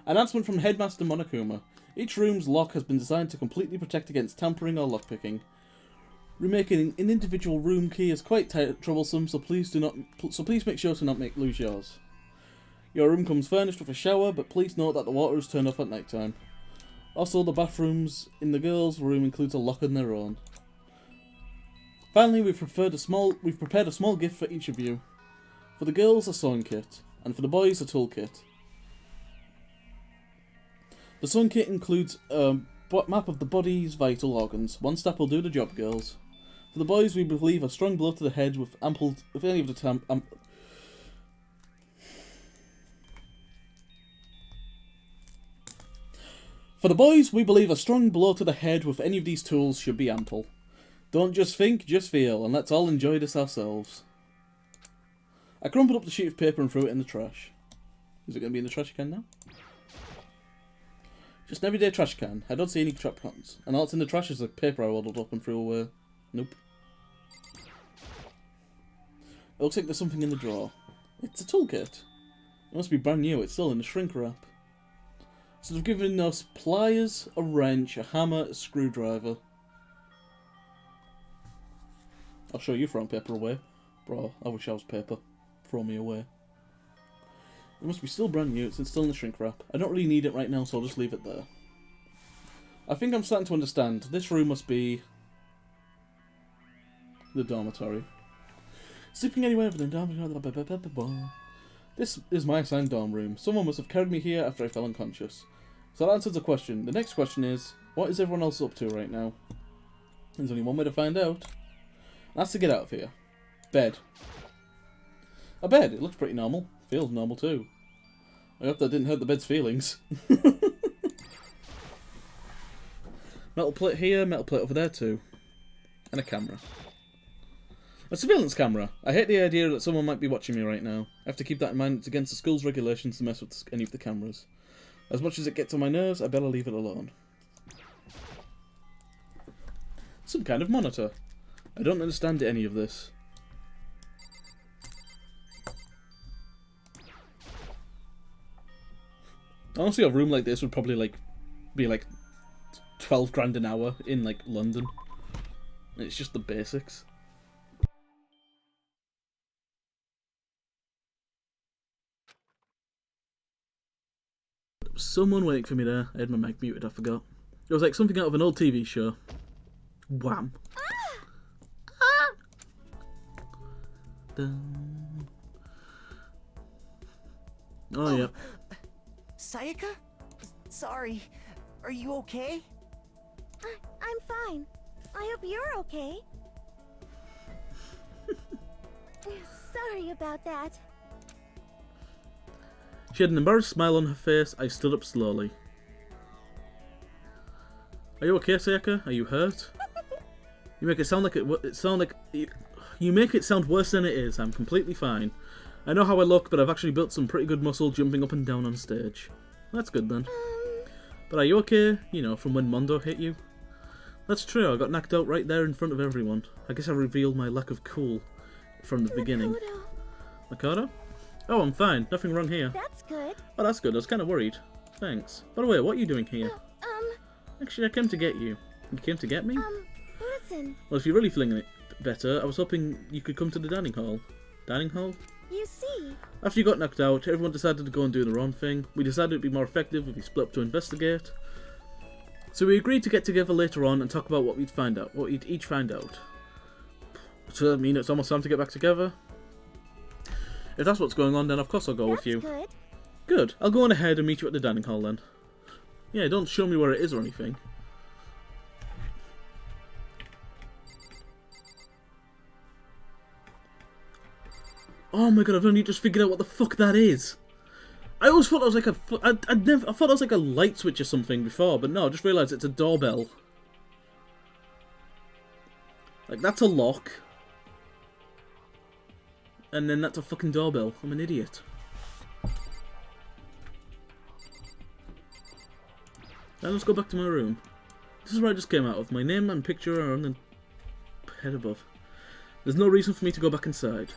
Announcement from Headmaster Monokuma. Each room's lock has been designed to completely protect against tampering or lockpicking. Remaking an individual room key is quite troublesome, so please make sure to not lose yours. Your room comes furnished with a shower, but please note that the water is turned off at night time. Also, the bathrooms in the girls' room includes a locker on their own. Finally, we've prepared a small gift for each of you. For the girls, a sewing kit, and for the boys, a toolkit. The sewing kit includes a map of the body's vital organs. One step will do the job, girls. For the boys, we believe a strong blow to the head with any of the For the boys, we believe a strong blow to the head with any of these tools should be ample. Don't just think, just feel, and let's all enjoy this ourselves. I crumpled up the sheet of paper and threw it in the trash. Is it going to be in the trash can now? Just an everyday trash can. I don't see any trap cans. And all that's in the trash is the paper I waddled up and threw away. Nope. It looks like there's something in the drawer. It's a toolkit. It must be brand new. It's still in the shrink wrap. So they've given us pliers, a wrench, a hammer, a screwdriver. I'll show you throwing paper away. Bro, I wish I was paper. Throw me away. It must be still brand new. It's still in the shrink wrap. I don't really need it right now, so I'll just leave it there. I think I'm starting to understand. This room must be the dormitory. Sleeping anywhere other than dormitory. This is my assigned dorm room. Someone must have carried me here after I fell unconscious. So that answers the question. The next question is, what is everyone else up to right now? There's only one way to find out. That's to get out of here. Bed. A bed. It looks pretty normal. Feels normal too. I hope that didn't hurt the bed's feelings. Metal plate here, metal plate over there too. And a camera. A surveillance camera. I hate the idea that someone might be watching me right now. I have to keep that in mind. It's against the school's regulations to mess with any of the cameras. As much as it gets on my nerves, I better leave it alone. Some kind of monitor. I don't understand any of this. Honestly, a room like this would probably be 12 grand an hour in London. It's just the basics. There was someone waiting for me there. I had my mic muted, I forgot. It was like something out of an old TV show. Wham. Dun. Oh, yeah. Sayaka? Sorry. Are you okay? I'm fine. I hope you're okay. Sorry about that. She had an embarrassed smile on her face. I stood up slowly. Are you okay, Sayaka? Are you hurt? You make it sound like you make it sound worse than it is. I'm completely fine. I know how I look, but I've actually built some pretty good muscle jumping up and down on stage. That's good then. But are you okay? You know, from when Mondo hit you? That's true, I got knocked out right there in front of everyone. I guess I revealed my lack of cool from the beginning. Makoto? Oh, I'm fine. Nothing wrong here. That's good. Oh, that's good. I was kind of worried. Thanks. By the way, what are you doing here? Actually, I came to get you. You came to get me? Listen. Well, if you're really feeling it better, I was hoping you could come to the dining hall. Dining hall? You see. After you got knocked out, everyone decided to go and do their own thing. We decided it'd be more effective if we split up to investigate. So we agreed to get together later on and talk about what we'd each find out. So I mean, it's almost time to get back together. If that's what's going on, then of course I'll go with you. Good. Good. I'll go on ahead and meet you at the dining hall then. Yeah, don't show me where it is or anything. Oh my god, I've only just figured out what the fuck that is. I always thought it was I thought it was like a light switch or something before, but no, I just realised it's a doorbell. Like, that's a lock. And then that's a fucking doorbell. I'm an idiot. Now let's go back to my room. This is where I just came out of. My name and picture are on the head above. There's no reason for me to go back inside.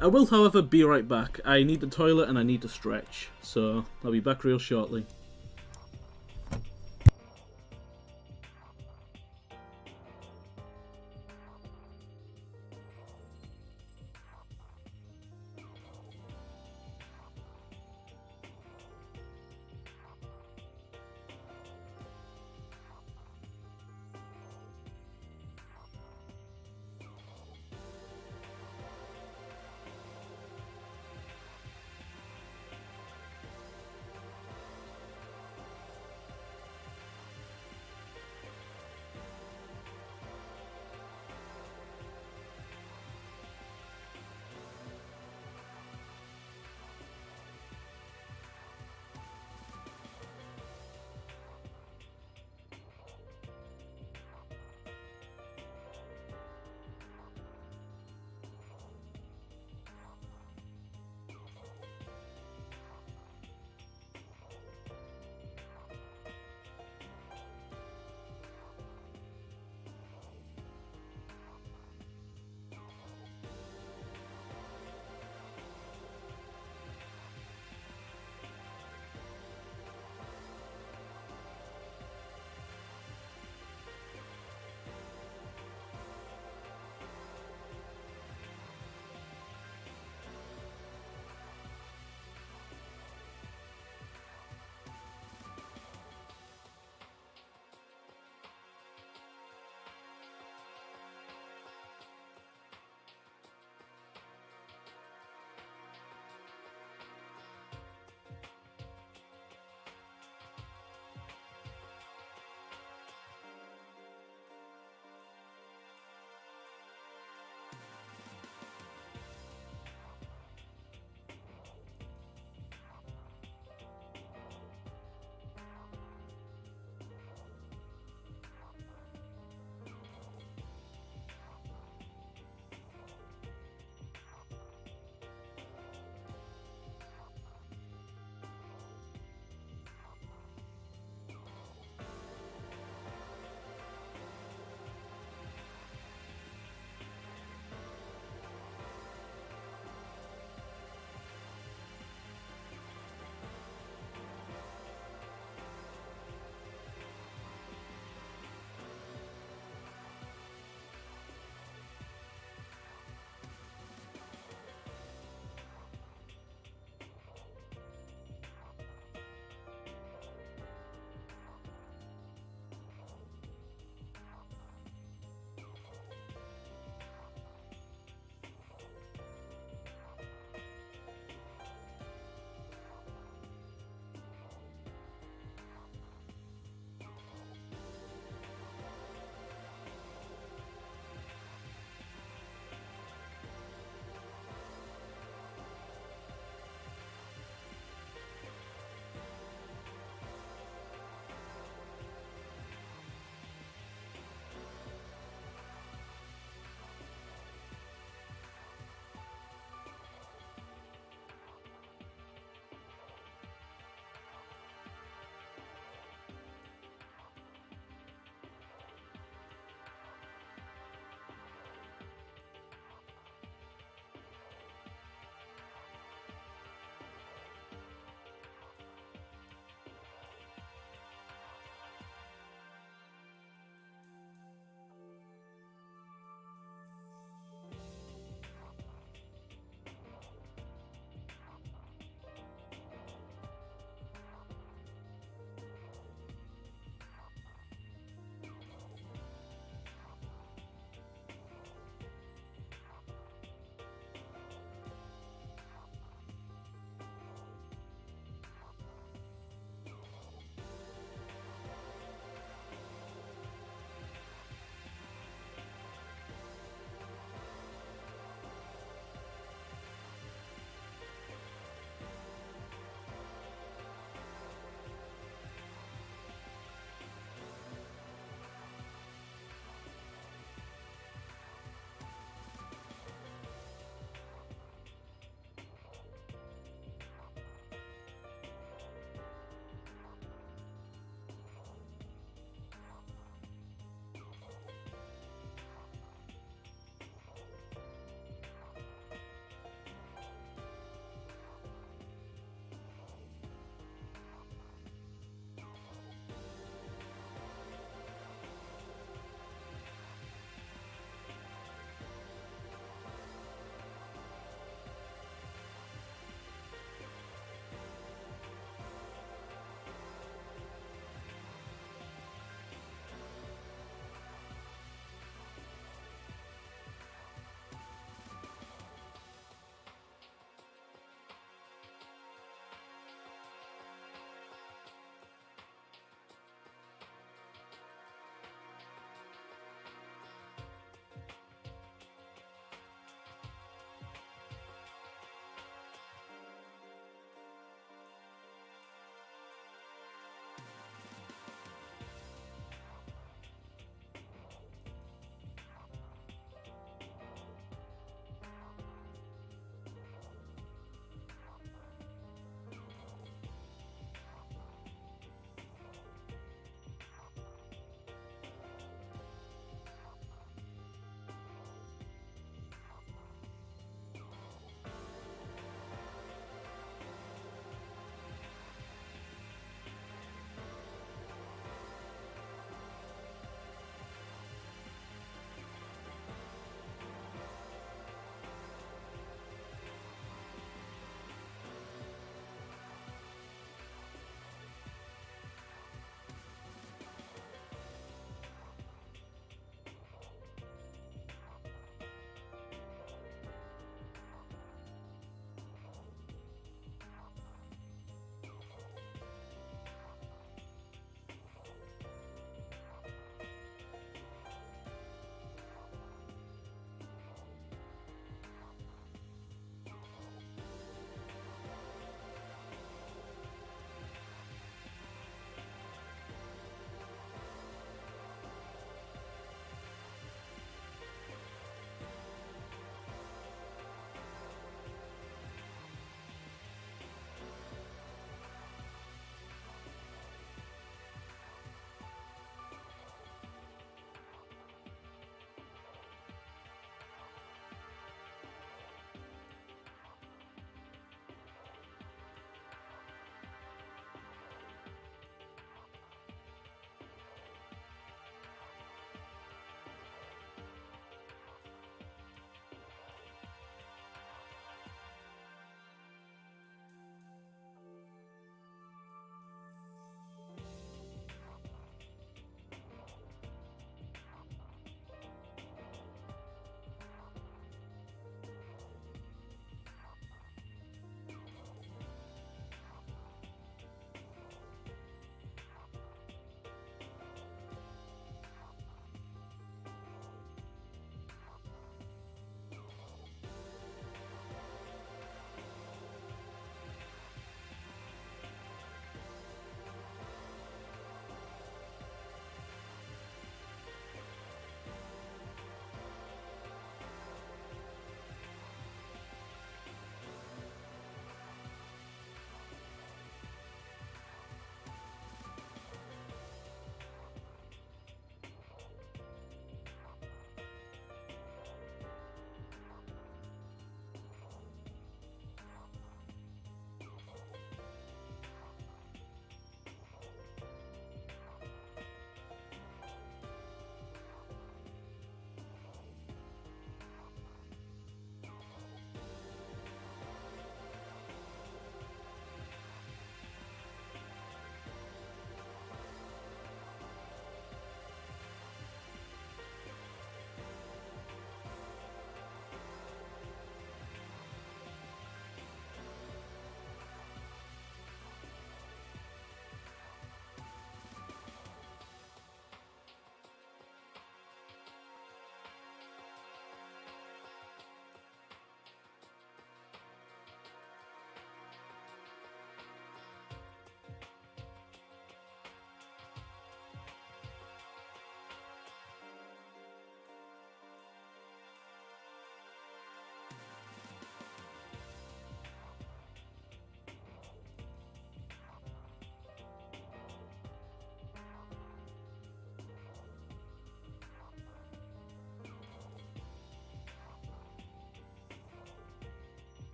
I will, however, be right back. I need the toilet and I need to stretch, so I'll be back real shortly.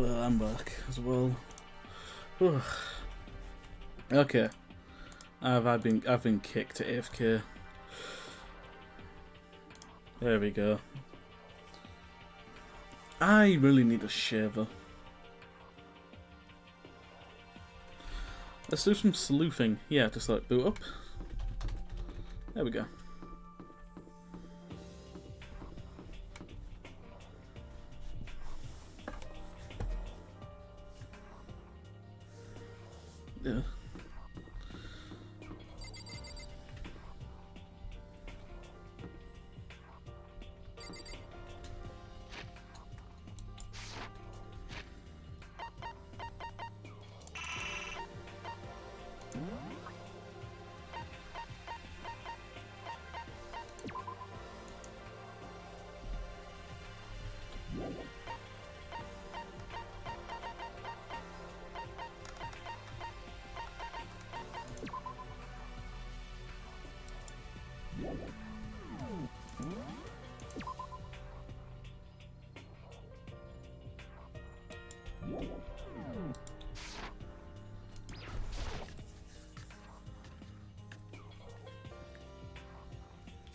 I'm back as well. Ugh. Okay. I've been kicked to AFK. There we go. I really need a shaver. Let's do some sleuthing. Yeah, just like boot up. There we go. Yeah.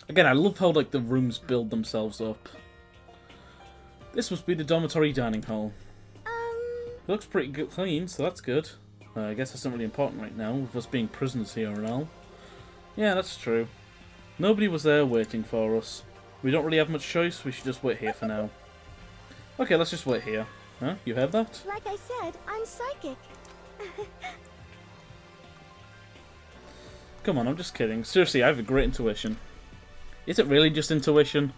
Again, I love how like the rooms build themselves up. This must be the dormitory dining hall. It looks pretty good, clean, so that's good. I guess that's not really important right now, with us being prisoners here and all. Yeah, that's true. Nobody was there waiting for us. We don't really have much choice, we should just wait here for now. Okay, let's just wait here. Huh? You heard that? Like I said, I'm psychic. Come on, I'm just kidding. Seriously, I have a great intuition. Is it really just intuition?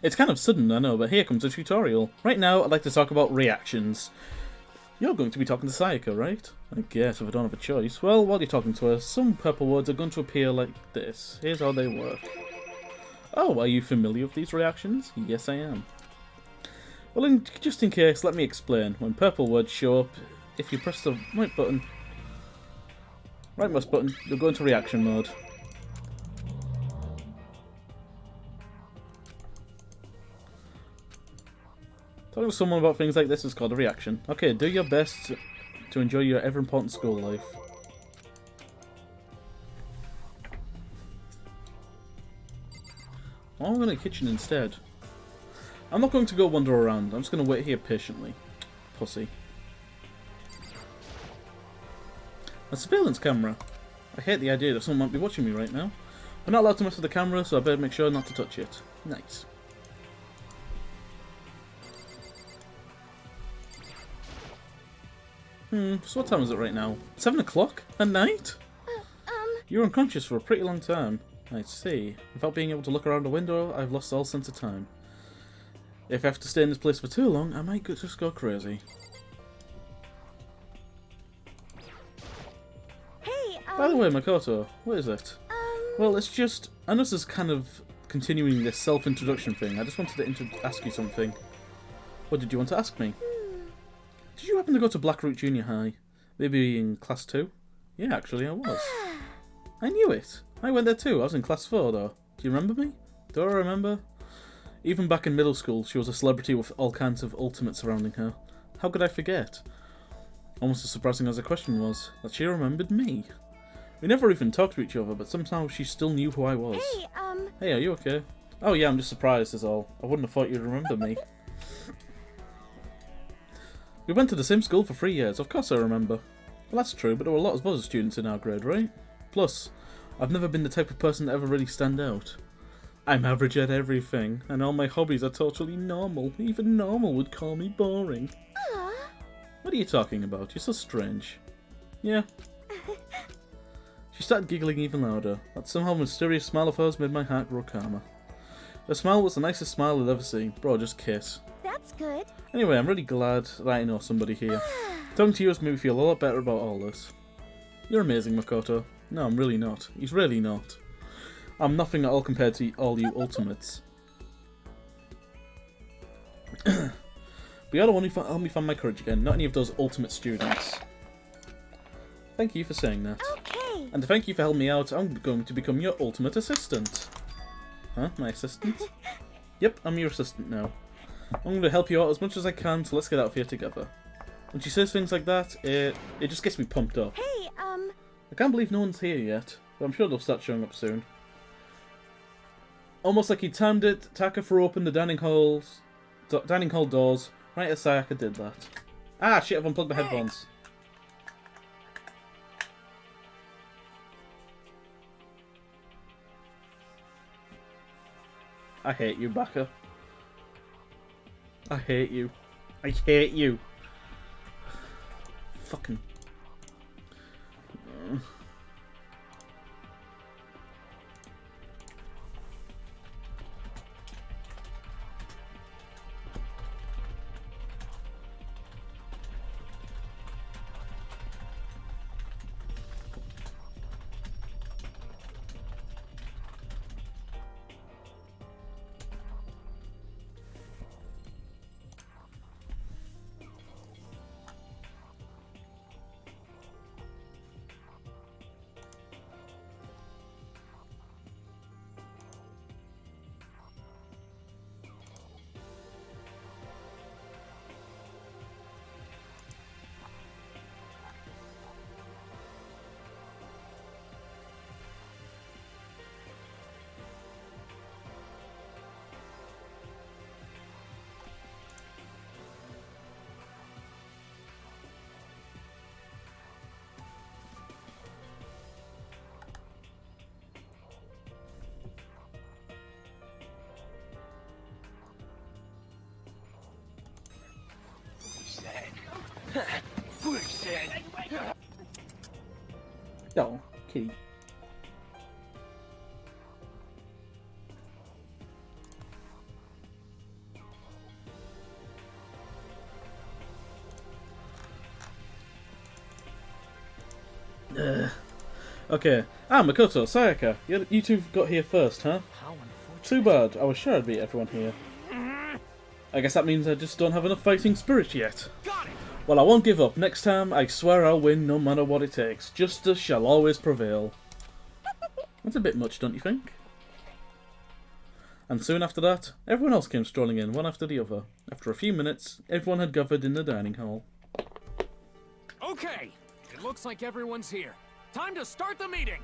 It's kind of sudden, I know, but here comes a tutorial. Right now, I'd like to talk about reactions. You're going to be talking to Sayaka, right? I guess, if I don't have a choice. Well, while you're talking to her, some purple words are going to appear like this. Here's how they work. Oh, are you familiar with these reactions? Yes, I am. Well, just in case, let me explain. When purple words show up, if you press the right mouse button, you'll go into reaction mode. Talking to someone about things like this is called a reaction. Okay, do your best to enjoy your ever-important school life. Oh, I'm going to the kitchen instead. I'm not going to go wander around. I'm just going to wait here patiently. Pussy. A surveillance camera. I hate the idea that someone might be watching me right now. I'm not allowed to mess with the camera, so I better make sure not to touch it. Nice. So what time is it right now? 7 o'clock? At night? You were unconscious for a pretty long time. I see. Without being able to look around the window, I've lost all sense of time. If I have to stay in this place for too long, I might just go crazy. Hey, By the way, Makoto, what is it? Well, it's just... I know this is kind of continuing this self-introduction thing. I just wanted to ask you something. What did you want to ask me? Did you happen to go to Blackroot Junior High? Maybe in class 2? Yeah, actually I was. I knew it. I went there too. I was in class 4 though. Do you remember me? Do I remember? Even back in middle school, she was a celebrity with all kinds of ultimates surrounding her. How could I forget? Almost as surprising as the question was, that she remembered me. We never even talked to each other, but somehow she still knew who I was. Hey, Hey, are you okay? Oh yeah, I'm just surprised is all. I wouldn't have thought you'd remember me. We went to the same school for 3 years, of course I remember. Well, that's true, but there were a lot of other students in our grade, right? Plus, I've never been the type of person to ever really stand out. I'm average at everything, and all my hobbies are totally normal. Even normal would call me boring. What are you talking about? You're so strange. Yeah. She started giggling even louder. That somehow mysterious smile of hers made my heart grow calmer. Her smile was the nicest smile I'd ever seen. Bro, just kiss. that's good. Anyway, I'm really glad that I know somebody here. Talking to you has made me feel a lot better about all this. You're amazing, Makoto. No, I'm really not. He's really not. I'm nothing at all compared to all you ultimates. But you're the one who helped me find my courage again, not any of those ultimate students. Thank you for saying that. Okay. And to thank you for helping me out, I'm going to become your ultimate assistant. Huh? My assistant? Yep, I'm your assistant now. I'm going to help you out as much as I can, so let's get out of here together. When she says things like that, it just gets me pumped up. Hey, I can't believe no one's here yet, but I'm sure they'll start showing up soon. Almost like he timed it, Taka threw open the dining hall doors right as Sayaka did that. Ah, shit, I've unplugged my headphones. I hate you, Baka. I hate you. I hate you. Fucking... Oh, kitty. Okay. Ah, Makoto, Sayaka, you two got here first, huh? Too bad. I was sure I'd beat everyone here. I guess that means I just don't have enough fighting spirit yet. Well, I won't give up. Next time, I swear I'll win no matter what it takes. Justice shall always prevail. That's a bit much, don't you think? And soon after that, everyone else came strolling in, one after the other. After a few minutes, everyone had gathered in the dining hall. Okay, it looks like everyone's here. Time to start the meeting!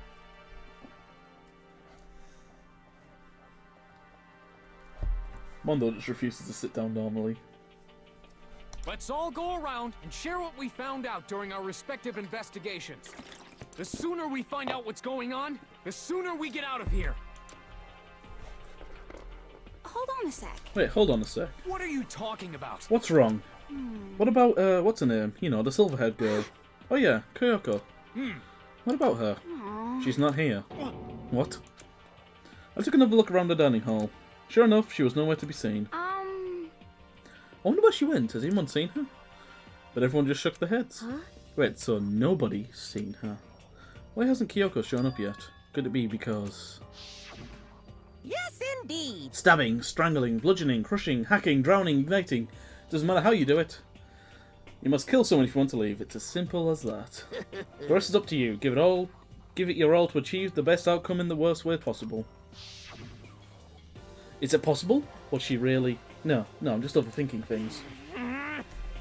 Mondo just refuses to sit down normally. Let's all go around and share what we found out during our respective investigations. The sooner we find out what's going on, the sooner we get out of here. Hold on a sec. Wait, hold on a sec. What are you talking about? What's wrong? What about, what's her name? You know, the silver-haired girl. Oh yeah, Kyoko. What about her? She's not here. What? I took another look around the dining hall. Sure enough, she was nowhere to be seen. I wonder where she went. Has anyone seen her? But everyone just shook their heads. Huh? Wait, so nobody's seen her. Why hasn't Kyoko shown up yet? Could it be because... Yes, indeed. Stabbing, strangling, bludgeoning, crushing, hacking, drowning, igniting. Doesn't matter how you do it. You must kill someone if you want to leave. It's as simple as that. The rest is up to you. Give it your all to achieve the best outcome in the worst way possible. Is it possible? Was she really... No, I'm just overthinking things.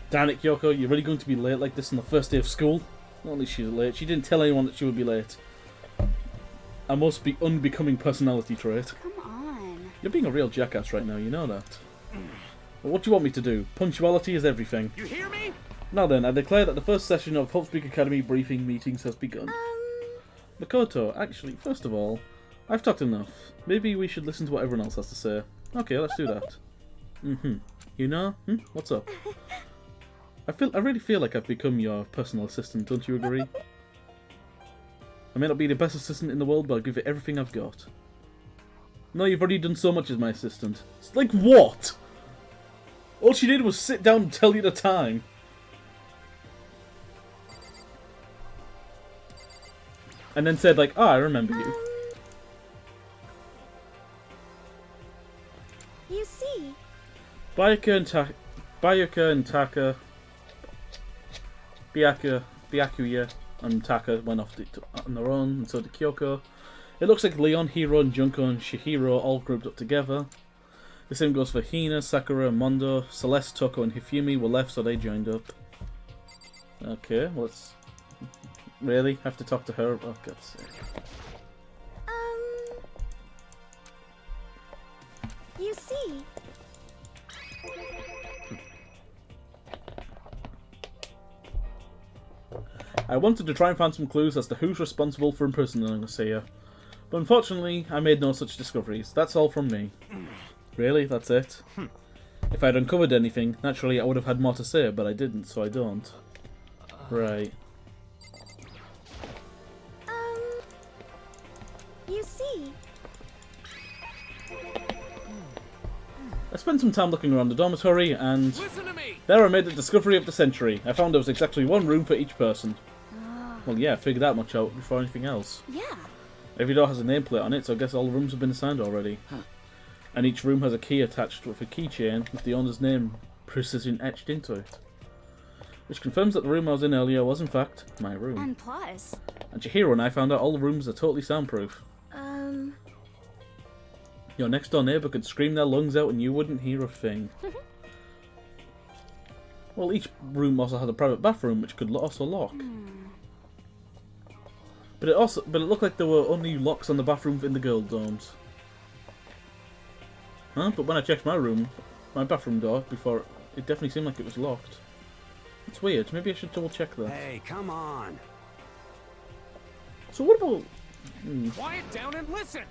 Damn it, Kyoko, you're really going to be late like this on the first day of school? Not only she's late, she didn't tell anyone that she would be late. A most unbecoming personality trait. Come on. You're being a real jackass right now, you know that. Well, what do you want me to do? Punctuality is everything. You hear me? Now then, I declare that the first session of Hopespeak Academy briefing meetings has begun. Makoto, actually, first of all, I've talked enough. Maybe we should listen to what everyone else has to say. Okay, let's do that. You know? What's up? I really feel like I've become your personal assistant, don't you agree? I may not be the best assistant in the world, but I'll give it everything I've got. No, you've already done so much as my assistant. It's like what? All she did was sit down and tell you the time. And then said like, I remember you. You see... Byakuya and Taka went off on their own, and so did Kyoko. It looks like Leon, Hiro, and Junko and Shihiro all grouped up together. The same goes for Hina, Sakura, Mondo, Celeste, Toko, and Hifumi were left, so they joined up. Okay, well, let's... Really? Have to talk to her? Oh, God's sake. You see... I wanted to try and find some clues as to who's responsible for imprisoning us here. But unfortunately, I made no such discoveries. That's all from me. Really? That's it? If I'd uncovered anything, naturally I would have had more to say, but I didn't, so I don't. Right. You see... I spent some time looking around the dormitory, and Listen to me! there I made the discovery of the century. I found there was exactly one room for each person. Well, yeah, I figured that much out before anything else. Yeah. Every door has a nameplate on it, so I guess all the rooms have been assigned already. And each room has a key attached with a keychain with the owner's name precision etched into it. Which confirms that the room I was in earlier was in fact my room. And plus... And Chihiro and I found out all the rooms are totally soundproof. Your next door neighbour could scream their lungs out and you wouldn't hear a thing. Well, each room also had a private bathroom which could also lock. But it looked like there were only locks on the bathroom in the girl dorms. Huh? But when I checked my bathroom door before, it definitely seemed like it was locked. It's weird. Maybe I should double check that. Hey, come on. So what about... Quiet down and listen!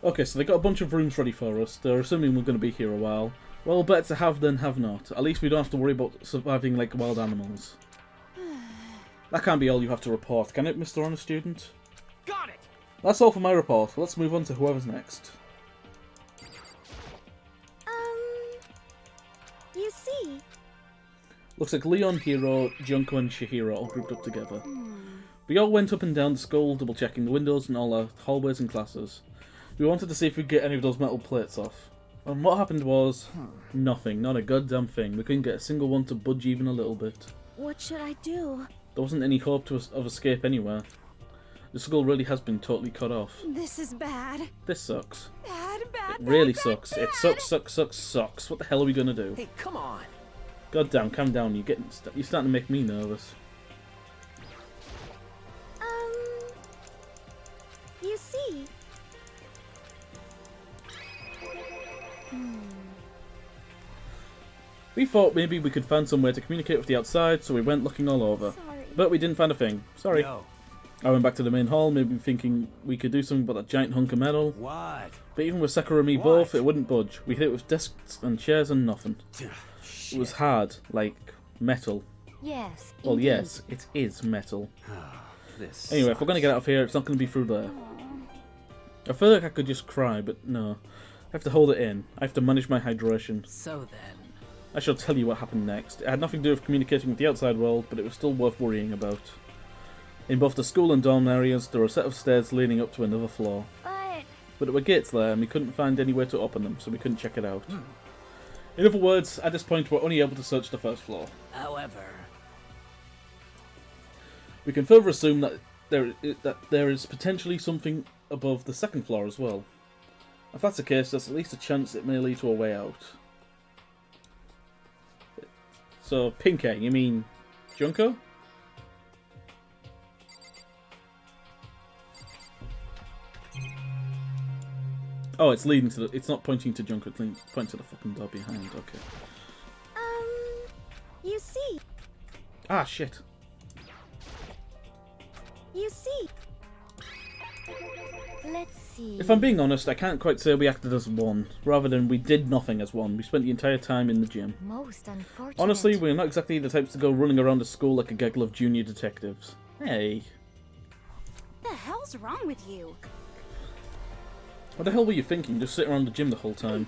Okay, so they got a bunch of rooms ready for us. They're assuming we're going to be here a while. Well, better to have than have not. At least we don't have to worry about surviving like wild animals. That can't be all you have to report, can it, Mr. Honest Student? Got it! That's all for my report. Let's move on to whoever's next. You see... Looks like Leon, Hiro, Junko and Chihiro all grouped up together. We all went up and down the school, double checking the windows and all our hallways and classes. We wanted to see if we could get any of those metal plates off. And what happened was... nothing. Not a goddamn thing. We couldn't get a single one to budge even a little bit. What should I do? There wasn't any hope of escape anywhere. The school really has been totally cut off. This is bad. This sucks. Bad. It really sucks. It sucks. What the hell are we gonna do? Hey, come on. God damn, calm down. You're starting to make me nervous. You see... We thought maybe we could find somewhere to communicate with the outside, so we went looking all over. Sorry. But we didn't find a thing. Sorry. Yo, I went back to the main hall, maybe thinking we could do something about that giant hunk of metal. what? But even with Sakura and me What? both, it wouldn't budge. We hit it with desks and chairs and nothing. It was hard, like metal. Yes. Well, indeed. yes, it is metal. This Anyway, if we're going to get out of here, it's not going to be through there. I feel like I could just cry, but no. I have to hold it in. I have to manage my hydration. So then... I shall tell you what happened next. It had nothing to do with communicating with the outside world, but it was still worth worrying about. In both the school and dorm areas, there were a set of stairs leading up to another floor. But there were gates there, and we couldn't find any way to open them, so we couldn't check it out. In other words, at this point, we're only able to search the first floor. However... We can further assume that there is potentially something above the second floor as well. If that's the case, there's at least a chance it may lead to a way out. So, Pinke, you mean Junko? Oh, it's leading to the... It's not pointing to Junko, it's pointing to the fucking door behind, okay. You see... Ah, shit. You see... Let's see. If I'm being honest, I can't quite say we acted as one, rather than we did nothing as one. We spent the entire time in the gym. Most unfortunate. Honestly, we're not exactly the types to go running around the school like a gaggle of junior detectives. Hey. What the hell's wrong with you? What the hell were you thinking, just sitting around the gym the whole time?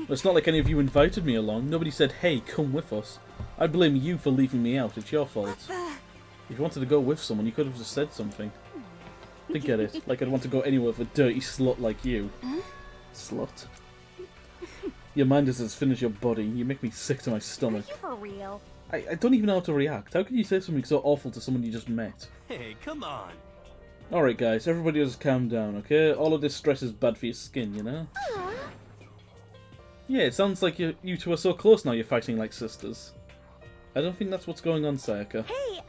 It's not like any of you invited me along. Nobody said, hey, come with us. I blame you for leaving me out. It's your fault. If you wanted to go with someone, you could have just said something. I get it. Like I'd want to go anywhere with a dirty slut like you. Slut. Your mind is as thin as your body. You make me sick to my stomach. Are you for real? I don't even know how to react. How can you say something so awful to someone you just met? Hey, come on. Alright guys, everybody just calm down, okay? All of this stress is bad for your skin, you know? Yeah, it sounds like you two are so close now you're fighting like sisters. I don't think that's what's going on, Sayaka. Hey,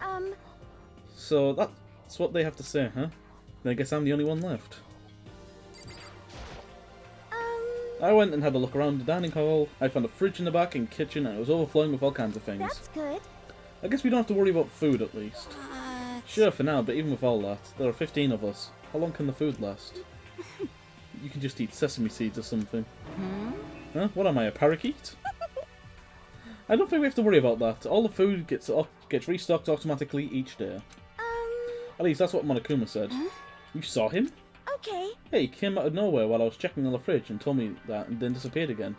So that's what they have to say, huh? Then I guess I'm the only one left. I went and had a look around the dining hall. I found a fridge in the back and kitchen and it was overflowing with all kinds of things. That's good. I guess we don't have to worry about food at least. Sure for now, but even with all that, there are 15 of us. How long can the food last? You can just eat sesame seeds or something. Huh? What am I, a parakeet? I don't think we have to worry about that. All the food gets restocked automatically each day. At least that's what Monokuma said. You saw him? Okay. Yeah, he came out of nowhere while I was checking on the fridge and told me that and then disappeared again.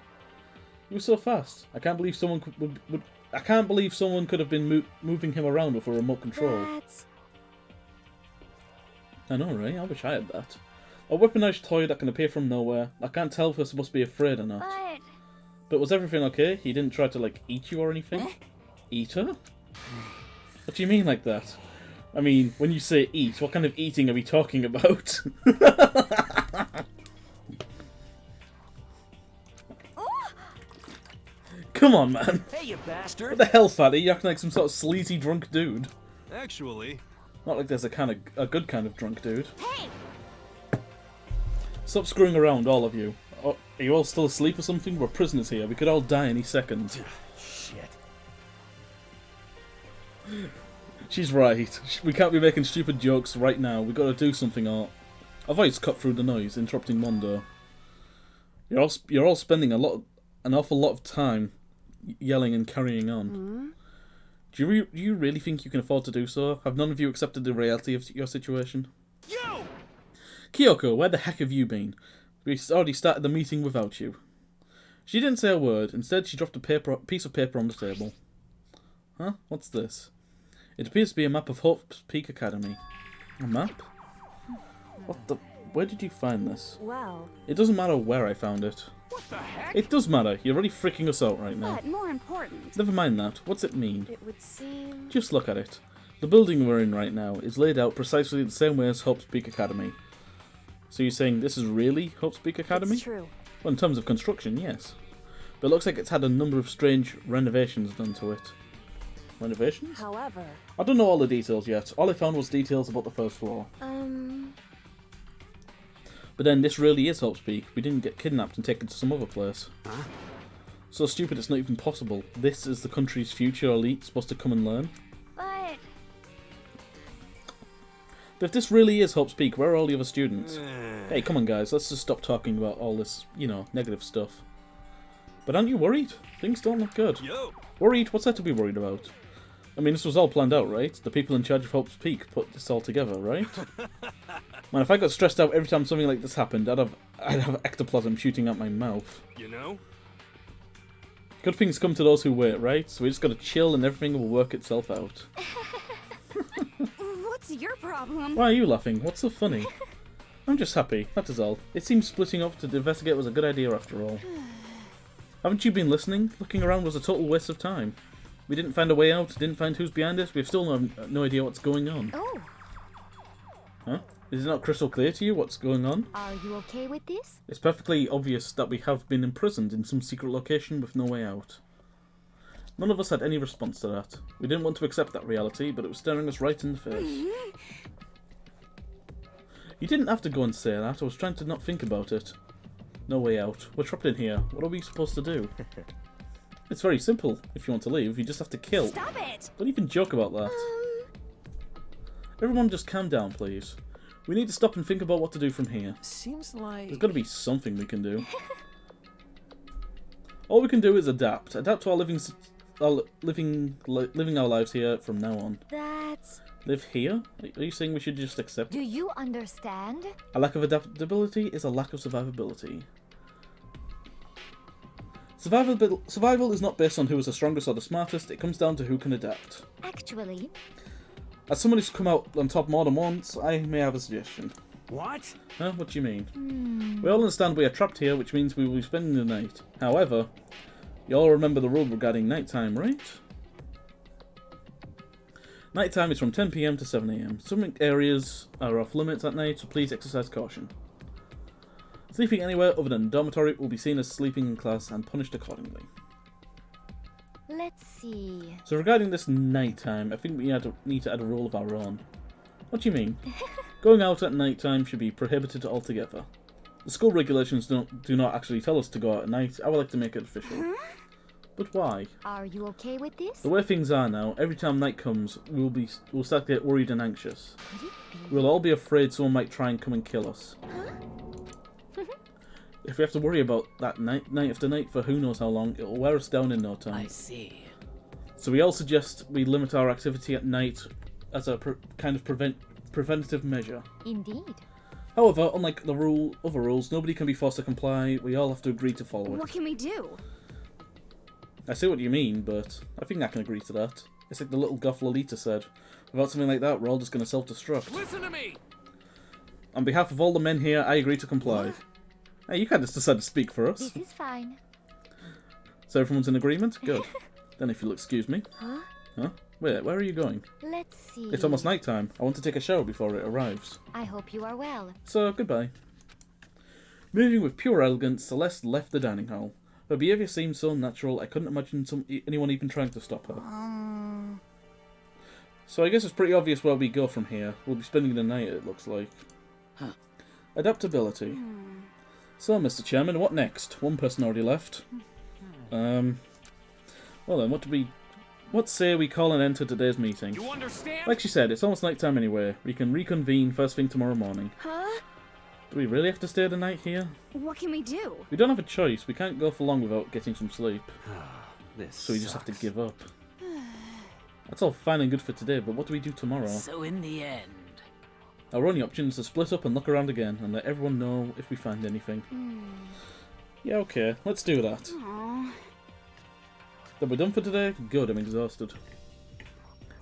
He was so fast. I can't believe someone could have been moving him around with a remote control. That's... I know, right? I wish I had that. A weaponized toy that can appear from nowhere. I can't tell if we're supposed to be afraid or not. But was everything okay? He didn't try to, like, eat you or anything? Eat her? What do you mean like that? I mean, when you say eat, what kind of eating are we talking about? Come on, man. Hey, you bastard! What the hell, fatty? You acting like some sort of sleazy drunk dude. Actually, Not like there's a good kind of drunk dude. Hey! Stop screwing around, all of you. Oh, are you all still asleep or something? We're prisoners here. We could all die any second. Shit. She's right. We can't be making stupid jokes right now. We gotta do something, or a voice cut through the noise, interrupting Mondo. You're all spending an awful lot of time yelling and carrying on. Do you really think you can afford to do so? Have none of you accepted the reality of your situation? You! Kyoko, where the heck have you been? We already started the meeting without you. She didn't say a word. Instead, she dropped a piece of paper on the table. Huh? What's this? It appears to be a map of Hope's Peak Academy. A map? What the... Where did you find this? Well... It doesn't matter where I found it. What the heck? It does matter. You're really freaking us out right now. But more important... Never mind that. What's it mean? It would seem... Just look at it. The building we're in right now is laid out precisely the same way as Hope's Peak Academy. So you're saying this is really Hope's Peak Academy? It's true. Well, in terms of construction, yes. But it looks like it's had a number of strange renovations done to it. Renovations? However... I don't know all the details yet. All I found was details about the first floor. But then this really is Hope's Peak. We didn't get kidnapped and taken to some other place. Huh? So stupid it's not even possible. This is the country's future elite supposed to come and learn. But... But if this really is Hope's Peak, where are all the other students? Hey, come on guys, let's just stop talking about all this, you know, negative stuff. But aren't you worried? Things don't look good. yo, Worried? What's there to be worried about? I mean, this was all planned out, right? The people in charge of Hope's Peak put this all together, right? Man, if I got stressed out every time something like this happened, I'd have ectoplasm shooting out my mouth. you know? Good things come to those who wait, right? So we just gotta chill and everything will work itself out. What's your problem? Why are you laughing? What's so funny? I'm just happy, that is all. It seems splitting up to investigate was a good idea after all. Haven't you been listening? Looking around was a total waste of time. We didn't find a way out, didn't find who's behind us, we've still no idea what's going on. Oh, Huh? Is it not crystal clear to you what's going on? are you okay with this? It's perfectly obvious that we have been imprisoned in some secret location with no way out. None of us had any response to that. We didn't want to accept that reality, but it was staring us right in the face. You didn't have to go and say that, I was trying to not think about it. No way out. We're trapped in here. What are we supposed to do? It's very simple. If you want to leave, you just have to kill. Stop it! Don't even joke about that. Everyone just calm down, please. We need to stop and think about what to do from here. Seems like... There's got to be something we can do. All we can do is adapt. Adapt to our living our lives here from now on. That's... Live here? Are you saying we should just accept Do you understand? a lack of adaptability is a lack of survivability. Survival is not based on who is the strongest or the smartest, it comes down to who can adapt. Actually... As someone who's come out on top more than once, I may have a suggestion. What? Huh? What do you mean? We all understand we are trapped here, which means we will be spending the night. However, you all remember the rule regarding nighttime, right? Nighttime is from 10 PM to 7 AM. Some areas are off limits at night, so please exercise caution. Sleeping anywhere other than dormitory will be seen as sleeping in class and punished accordingly. Let's see. So regarding this nighttime, I think we need to add a rule of our own. What do you mean? Going out at nighttime should be prohibited altogether. The school regulations do not actually tell us to go out at night. I would like to make it official. But why? Are you okay with this? The way things are now, every time night comes, we'll start to get worried and anxious. We'll all be afraid someone might try and come and kill us. If we have to worry about that night after night for who knows how long, it'll wear us down in no time. I see. So we all suggest we limit our activity at night as a kind of preventative measure. Indeed. However, unlike other rules, nobody can be forced to comply. We all have to agree to follow it. What can we do? I see what you mean, but I think I can agree to that. It's like the little goth Lolita said. Without something like that, we're all just going to self-destruct. Listen to me! On behalf of all the men here, I agree to comply. Hey, you can't just decide to speak for us. This is fine. So everyone's in agreement? Good. Then if you'll excuse me. Huh? Huh? Wait, where are you going? Let's see. It's almost night time. I want to take a shower before it arrives. I hope you are well. So, goodbye. Moving with pure elegance, Celeste left the dining hall. Her behaviour seemed so natural, I couldn't imagine anyone even trying to stop her. So I guess it's pretty obvious where we go from here. We'll be spending the night, it looks like. Huh. Adaptability. So, Mr. Chairman, what next? One person already left. Well then, what say we call an end to today's meeting? You understand? Like she said, it's almost night time anyway. We can reconvene first thing tomorrow morning. Huh? Do we really have to stay the night here? What can we do? We don't have a choice. We can't go for long without getting some sleep. This So we just have to sucks. give up. That's all fine and good for today, but what do we do tomorrow? So in the end... Our only option is to split up and look around again and let everyone know if we find anything. Yeah, okay. Let's do that. Aww. Then we're done for today? Good, I'm exhausted.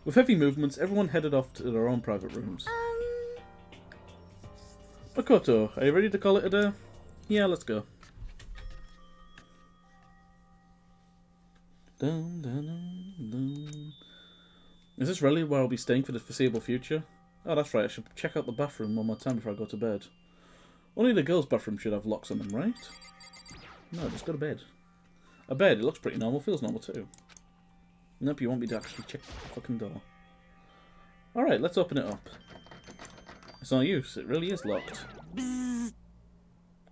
With heavy movements, everyone headed off to their own private rooms. Makoto, are you ready to call it a day? Yeah, let's go. Dun, dun, dun, dun. Is this really where I'll be staying for the foreseeable future? Oh, that's right, I should check out the bathroom one more time before I go to bed. Only the girls' bathroom should have locks on them, right? No, just go to bed. A bed, it looks pretty normal, feels normal too. Nope, you want me to actually check the fucking door. Alright, let's open it up. It's no use, it really is locked. Bzzz.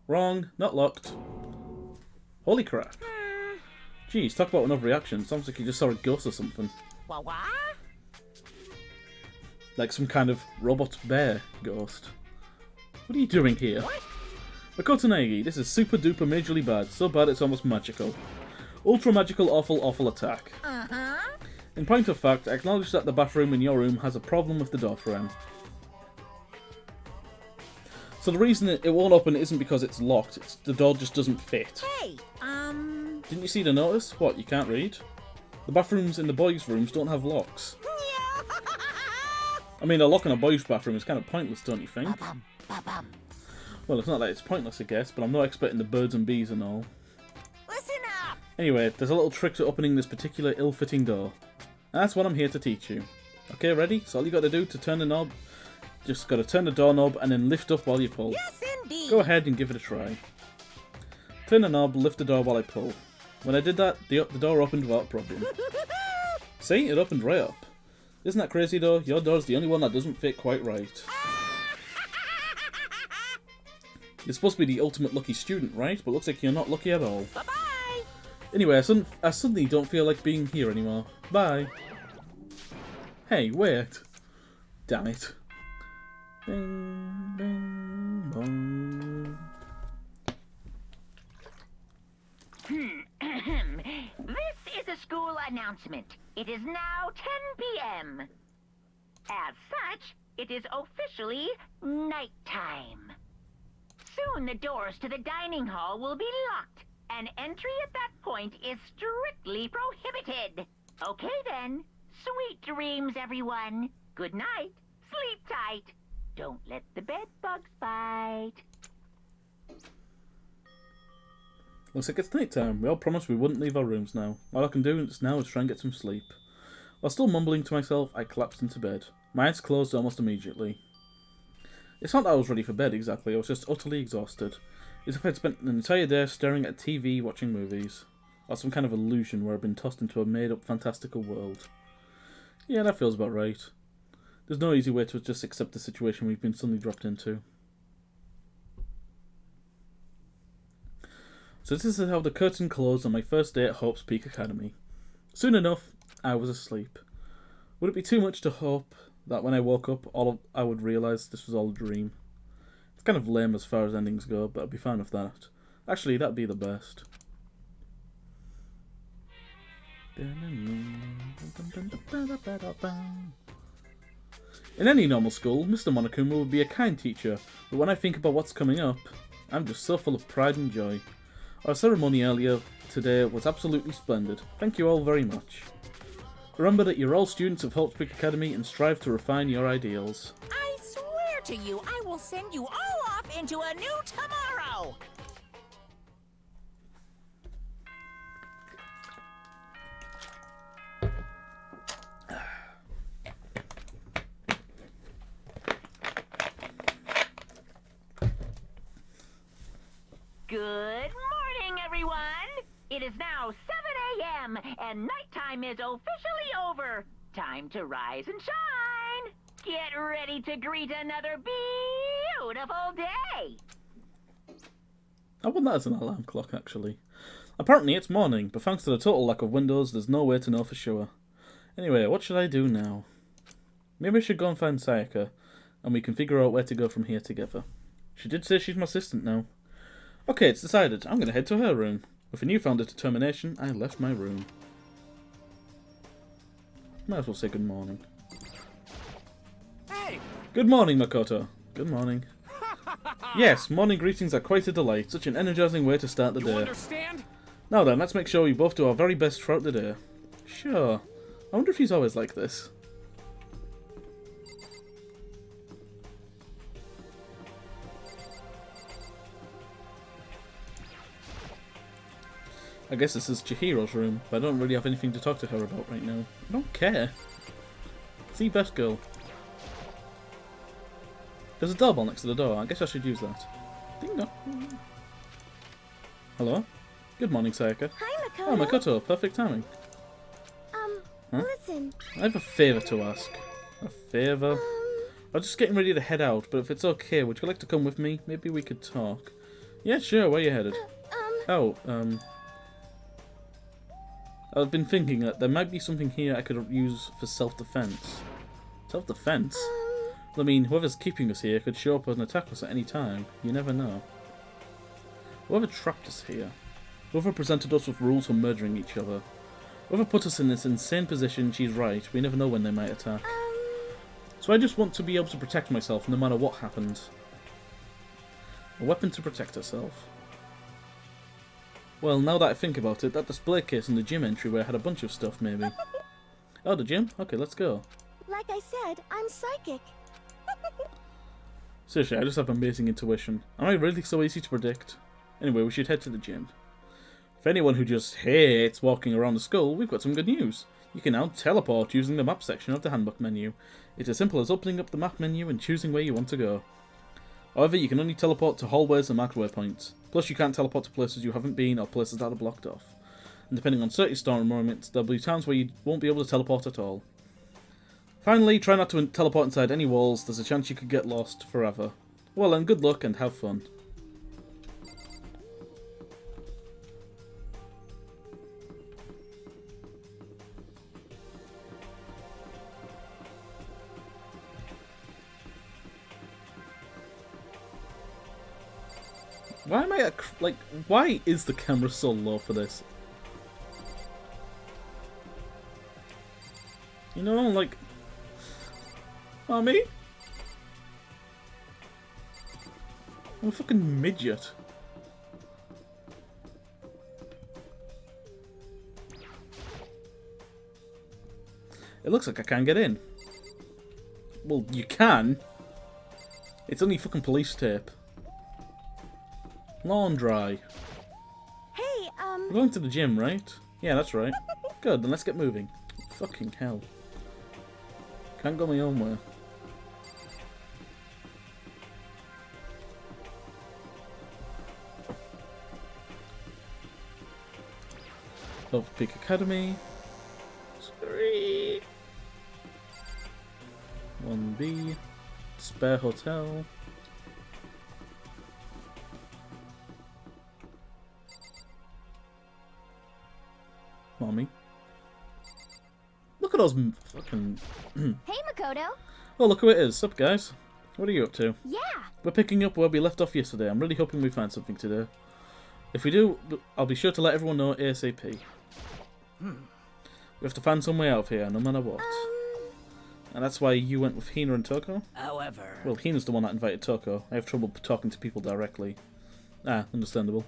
Wrong, not locked. Holy crap. Jeez, talk about an overreaction. Sounds like you just saw a ghost or something. What? Like some kind of robot bear ghost. What are you doing here? Makoto Naegi, this is super duper majorly bad. So bad it's almost magical. Ultra magical awful awful attack. In point of fact, I acknowledge that the bathroom in your room has a problem with the door frame. So the reason it won't open isn't because it's locked, the door just doesn't fit. Hey, Didn't you see the notice? What, you can't read? The bathrooms in the boys' rooms don't have locks. I mean, a lock in a boys' bathroom is kind of pointless, don't you think? Well, it's not that it's pointless, I guess, but I'm not expecting the birds and bees and all. listen up! Anyway, there's a little trick to opening this particular ill-fitting door. That's what I'm here to teach you. Okay, ready? So all you got to do to turn the knob, just got to turn the doorknob and then lift up while you pull. Yes, indeed! Go ahead and give it a try. Turn the knob, lift the door while I pull. When I did that, the door opened without problem. See? It opened right up. Isn't that crazy though? Your door's the only one that doesn't fit quite right. You're supposed to be the ultimate lucky student, right? But looks like you're not lucky at all. Bye-bye! Anyway, I suddenly don't feel like being here anymore. Bye. Hey, wait. Damn it. Bing, bing, bong. This is a school announcement. It is now 10 p.m. As such, it is officially nighttime. Soon the doors to the dining hall will be locked, and entry at that point is strictly prohibited. Okay then. Sweet dreams, everyone. Good night. Sleep tight. Don't let the bed bugs bite. Looks like it's night time. We all promised we wouldn't leave our rooms now. All I can do now is try and get some sleep. While still mumbling to myself, I collapsed into bed. My eyes closed almost immediately. It's not that I was ready for bed exactly, I was just utterly exhausted. As if I'd spent an entire day staring at TV watching movies. Or some kind of illusion where I'd been tossed into a made-up fantastical world. Yeah, that feels about right. There's no easy way to just accept the situation we've been suddenly dropped into. So this is how the curtain closed on my first day at Hope's Peak Academy. Soon enough, I was asleep. Would it be too much to hope that when I woke up, I would realise this was all a dream? It's kind of lame as far as endings go, but I'd be fine with that. Actually, that'd be the best. In any normal school, Mr. Monokuma would be a kind teacher, but when I think about what's coming up, I'm just so full of pride and joy. Our ceremony earlier today was absolutely splendid. Thank you all very much. Remember that you're all students of Hope's Peak Academy and strive to refine your ideals. I swear to you, I will send you all off into a new tomorrow! Good morning, everyone! It is now 7 a.m. and nighttime is officially over. Time to rise and shine! Get ready to greet another beautiful day! I want that as an alarm clock, actually. Apparently it's morning, but thanks to the total lack of windows, there's no way to know for sure. Anyway, what should I do now? Maybe I should go and find Sayaka, and we can figure out where to go from here together. She did say she's my assistant now. Okay, it's decided. I'm going to head to her room. With a newfound determination, I left my room. Might as well say good morning. Hey! Good morning, Makoto. Good morning. Yes, morning greetings are quite a delight. Such an energizing way to start the day. You understand? Now then, let's make sure we both do our very best throughout the day. Sure. I wonder if he's always like this. I guess this is Chihiro's room, but I don't really have anything to talk to her about right now. I don't care. See, best girl. There's a doorbell next to the door. I guess I should use that. Ding dong. Hello? Good morning, Sayaka. Hi, Makoto. Oh, Makoto. Perfect timing. Huh? Listen. I have a favour to ask. A favour? I'm just getting ready to head out, but if it's okay, would you like to come with me? Maybe we could talk. Yeah, sure. Where are you headed? I've been thinking that there might be something here I could use for self-defense. Self-defense? I mean, whoever's keeping us here could show up and attack us at any time. You never know. Whoever trapped us here, whoever presented us with rules for murdering each other, whoever put us in this insane position, she's right. We never know when they might attack. So I just want to be able to protect myself no matter what happens. A weapon to protect herself. Well, now that I think about it, that display case in the gym entryway had a bunch of stuff, maybe. Oh, the gym? Okay, let's go. Like I said, I'm psychic. Seriously, I just have amazing intuition. Am I really so easy to predict? Anyway, we should head to the gym. For anyone who just hates walking around the school, we've got some good news. You can now teleport using the map section of the handbook menu. It's as simple as opening up the map menu and choosing where you want to go. However, you can only teleport to hallways and marked waypoints. Plus, you can't teleport to places you haven't been or places that are blocked off. And depending on certain story moments, there'll be times where you won't be able to teleport at all. Finally, try not to teleport inside any walls. There's a chance you could get lost forever. Well, and good luck and have fun. Why am I why is the camera so low for this? You know, like... Mommy? I'm a fucking midget. It looks like I can't get in. Well, you can. It's only fucking police tape. Lawn dry. Hey, We're going to the gym, right? Yeah, that's right. Good, then let's get moving. Fucking hell. Can't go my own way. Love Peak Academy. 3. 1B. Spare Hotel. Mommy. Look at those fucking... Hey, Makoto. Oh, look who it is. Sup, guys? What are you up to? Yeah. We're picking up where we left off yesterday. I'm really hoping we find something today. If we do, I'll be sure to let everyone know ASAP. We have to find some way out of here, no matter what. And that's why you went with Hina and Toko? However... Well, Hina's the one that invited Toko. I have trouble talking to people directly. Ah, understandable.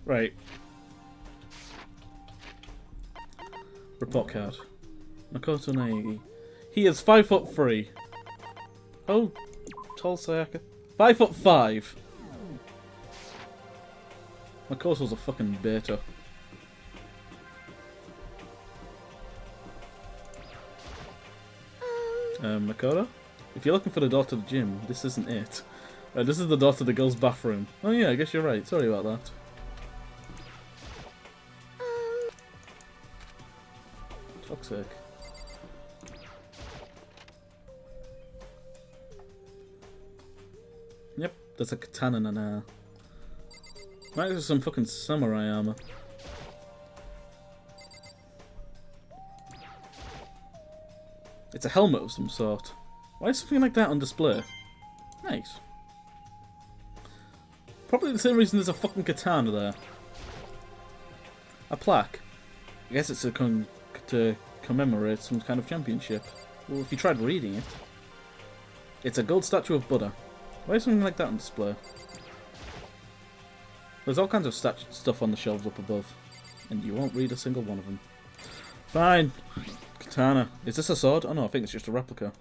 Right. Report card. Makoto Naegi. He is 5'3". Oh, tall Sayaka. 5'5". Makoto's a fucking beta. Makoto? If you're looking for the door to the gym, this isn't it. This is the door to the girls' bathroom. Oh yeah, I guess you're right. Sorry about that. Fuck's sake. Yep, there's a katana in there. Right, there's some fucking samurai armor. It's a helmet of some sort. Why is something like that on display? Nice. Probably the same reason there's a fucking katana there. A plaque. I guess it's to commemorate some kind of championship. Well, if you tried reading it. It's a gold statue of Buddha. Why is something like that on display? There's all kinds of stuff on the shelves up above. And you won't read a single one of them. Fine. Katana. Is this a sword? Oh no, I think it's just a replica.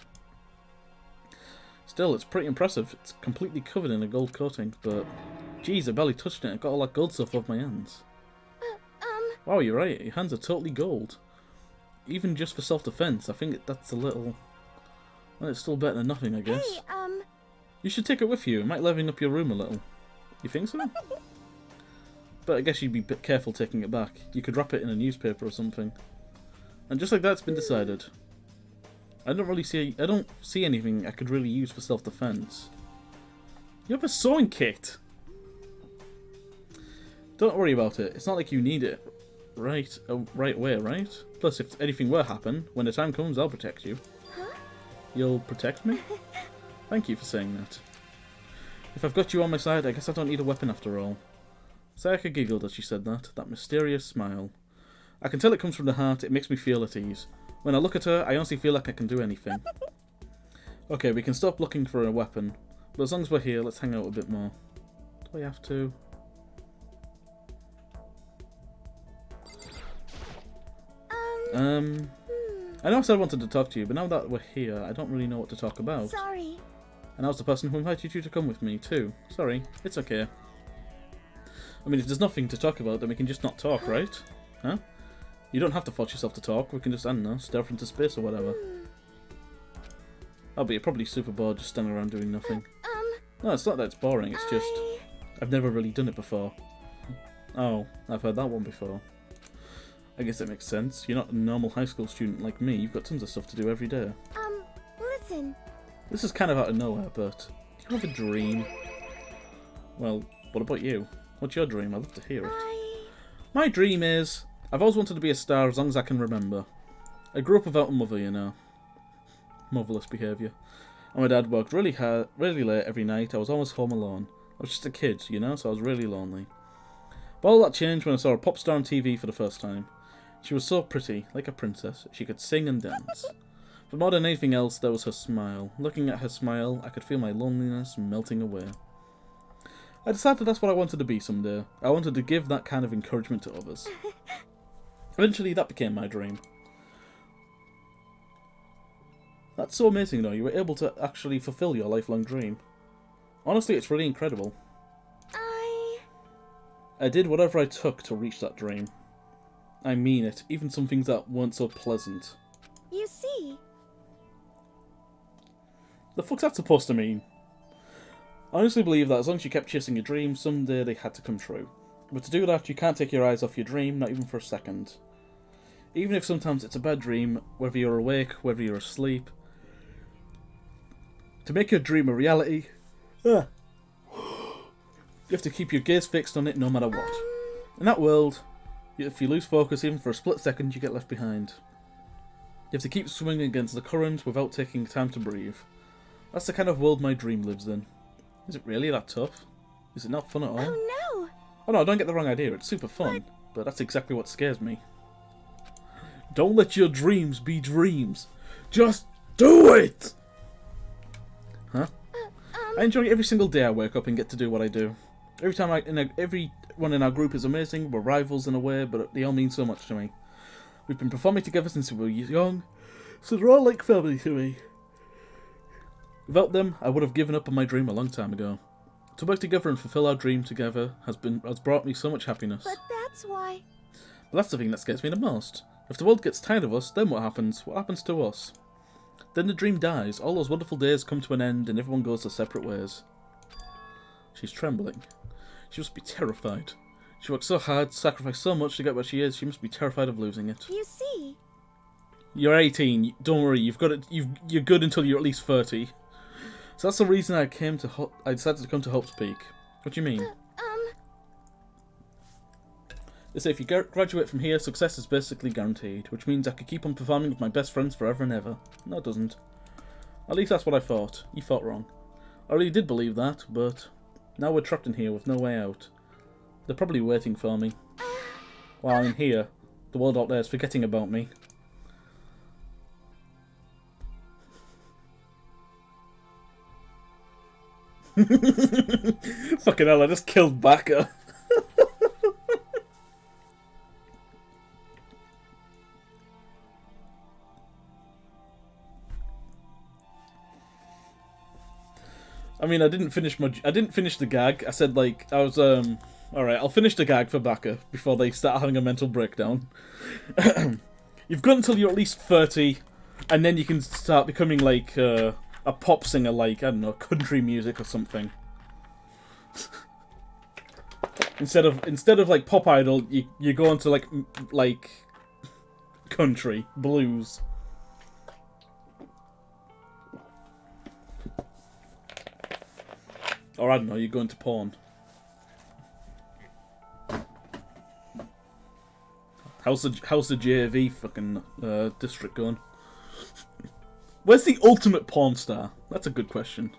Still, it's pretty impressive. It's completely covered in a gold coating, but... Jeez, I barely touched it. I got all that gold stuff off my hands. Wow, you're right. Your hands are totally gold. Even just for self-defense, I think that's a little... Well, it's still better than nothing, I guess. Hey, You should take it with you. It might liven up your room a little. You think so? But I guess you'd be a bit careful taking it back. You could wrap it in a newspaper or something. And just like that, it's been decided. I don't see anything I could really use for self-defense. You have a sewing kit! Don't worry about it. It's not like you need it right away, right? Plus, if anything were to happen, when the time comes, I'll protect you. Huh? You'll protect me? Thank you for saying that. If I've got you on my side, I guess I don't need a weapon after all. Sayaka giggled as she said that mysterious smile. I can tell it comes from the heart. It makes me feel at ease. When I look at her, I honestly feel like I can do anything. Okay, we can stop looking for a weapon. But as long as we're here, let's hang out a bit more. Do I have to? I know I said I wanted to talk to you, but now that we're here, I don't really know what to talk about. Sorry. And I was the person who invited you to come with me, too. Sorry, it's okay. I mean, if there's nothing to talk about, then we can just not talk, right? Huh? You don't have to force yourself to talk. We can just, I don't know, stare off into space or whatever. I'll be probably super bored just standing around doing nothing. No, it's not that it's boring, it's just... I've never really done it before. Oh, I've heard that one before. I guess that makes sense. You're not a normal high school student like me. You've got tons of stuff to do every day. Listen. This is kind of out of nowhere, but... Do you have a dream? Well, what about you? What's your dream? I'd love to hear it. My dream is... I've always wanted to be a star as long as I can remember. I grew up without a mother, you know. Motherless behaviour. And my dad worked really hard, really late every night. I was always home alone. I was just a kid, you know, so I was really lonely. But all that changed when I saw a pop star on TV for the first time. She was so pretty, like a princess. She could sing and dance. But more than anything else, there was her smile. Looking at her smile, I could feel my loneliness melting away. I decided that's what I wanted to be someday. I wanted to give that kind of encouragement to others. Eventually, that became my dream. That's so amazing, though. You were able to actually fulfill your lifelong dream. Honestly, it's really incredible. I did whatever I took to reach that dream. I mean it. Even some things that weren't so pleasant. You see? The fuck's that supposed to mean? I honestly believe that as long as you kept chasing your dreams, someday they had to come true. But to do that, you can't take your eyes off your dream, not even for a second. Even if sometimes it's a bad dream, whether you're awake, whether you're asleep. To make your dream a reality, you have to keep your gaze fixed on it no matter what. In that world, if you lose focus even for a split second, you get left behind. You have to keep swimming against the current without taking time to breathe. That's the kind of world my dream lives in. Is it really that tough? Is it not fun at all? Oh no! Oh no, don't get the wrong idea, it's super fun, but that's exactly what scares me. Don't let your dreams be dreams. Just do it! Huh? I enjoy every single day I wake up and get to do what I do. Everyone in our group is amazing, we're rivals in a way, but they all mean so much to me. We've been performing together since we were young, so they're all like family to me. Without them, I would have given up on my dream a long time ago. To work together and fulfill our dream together has brought me so much happiness. But that's why... But that's the thing that scares me the most. If the world gets tired of us, then what happens? What happens to us? Then the dream dies, all those wonderful days come to an end, and everyone goes their separate ways. She's trembling. She must be terrified. She worked so hard, sacrificed so much to get where she is, she must be terrified of losing it. You see? You're 18, don't worry, you're good until you're at least 30. So that's the reason I decided to come to Hope's Peak. What do you mean? They say if you graduate from here, success is basically guaranteed, which means I could keep on performing with my best friends forever and ever. No, it doesn't. At least that's what I thought. You thought wrong. I really did believe that, but now we're trapped in here with no way out. They're probably waiting for me. While I'm in here, the world out there is forgetting about me. Fucking hell, I just killed Baka. I mean, I didn't finish the gag. I said, like, I was, alright, I'll finish the gag for Baka before they start having a mental breakdown. You've got until you're at least 30, and then you can start becoming, like, a pop singer, like, I don't know, country music or something. Instead of like pop idol, you go into like country blues. Or I don't know, you go into porn. How's the JV fucking district going? Where's the ultimate porn star? That's a good question.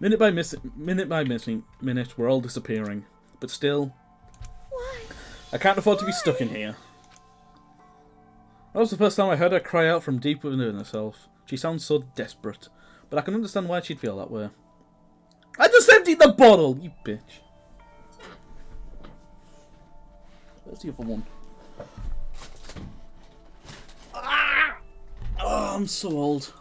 Minute by minute, we're all disappearing. But still, Why? I can't afford to be stuck in here. That was the first time I heard her cry out from deep within herself. She sounds so desperate, but I can understand why she'd feel that way. I just emptied the bottle, you bitch. Where's the other one? Oh, I'm so old.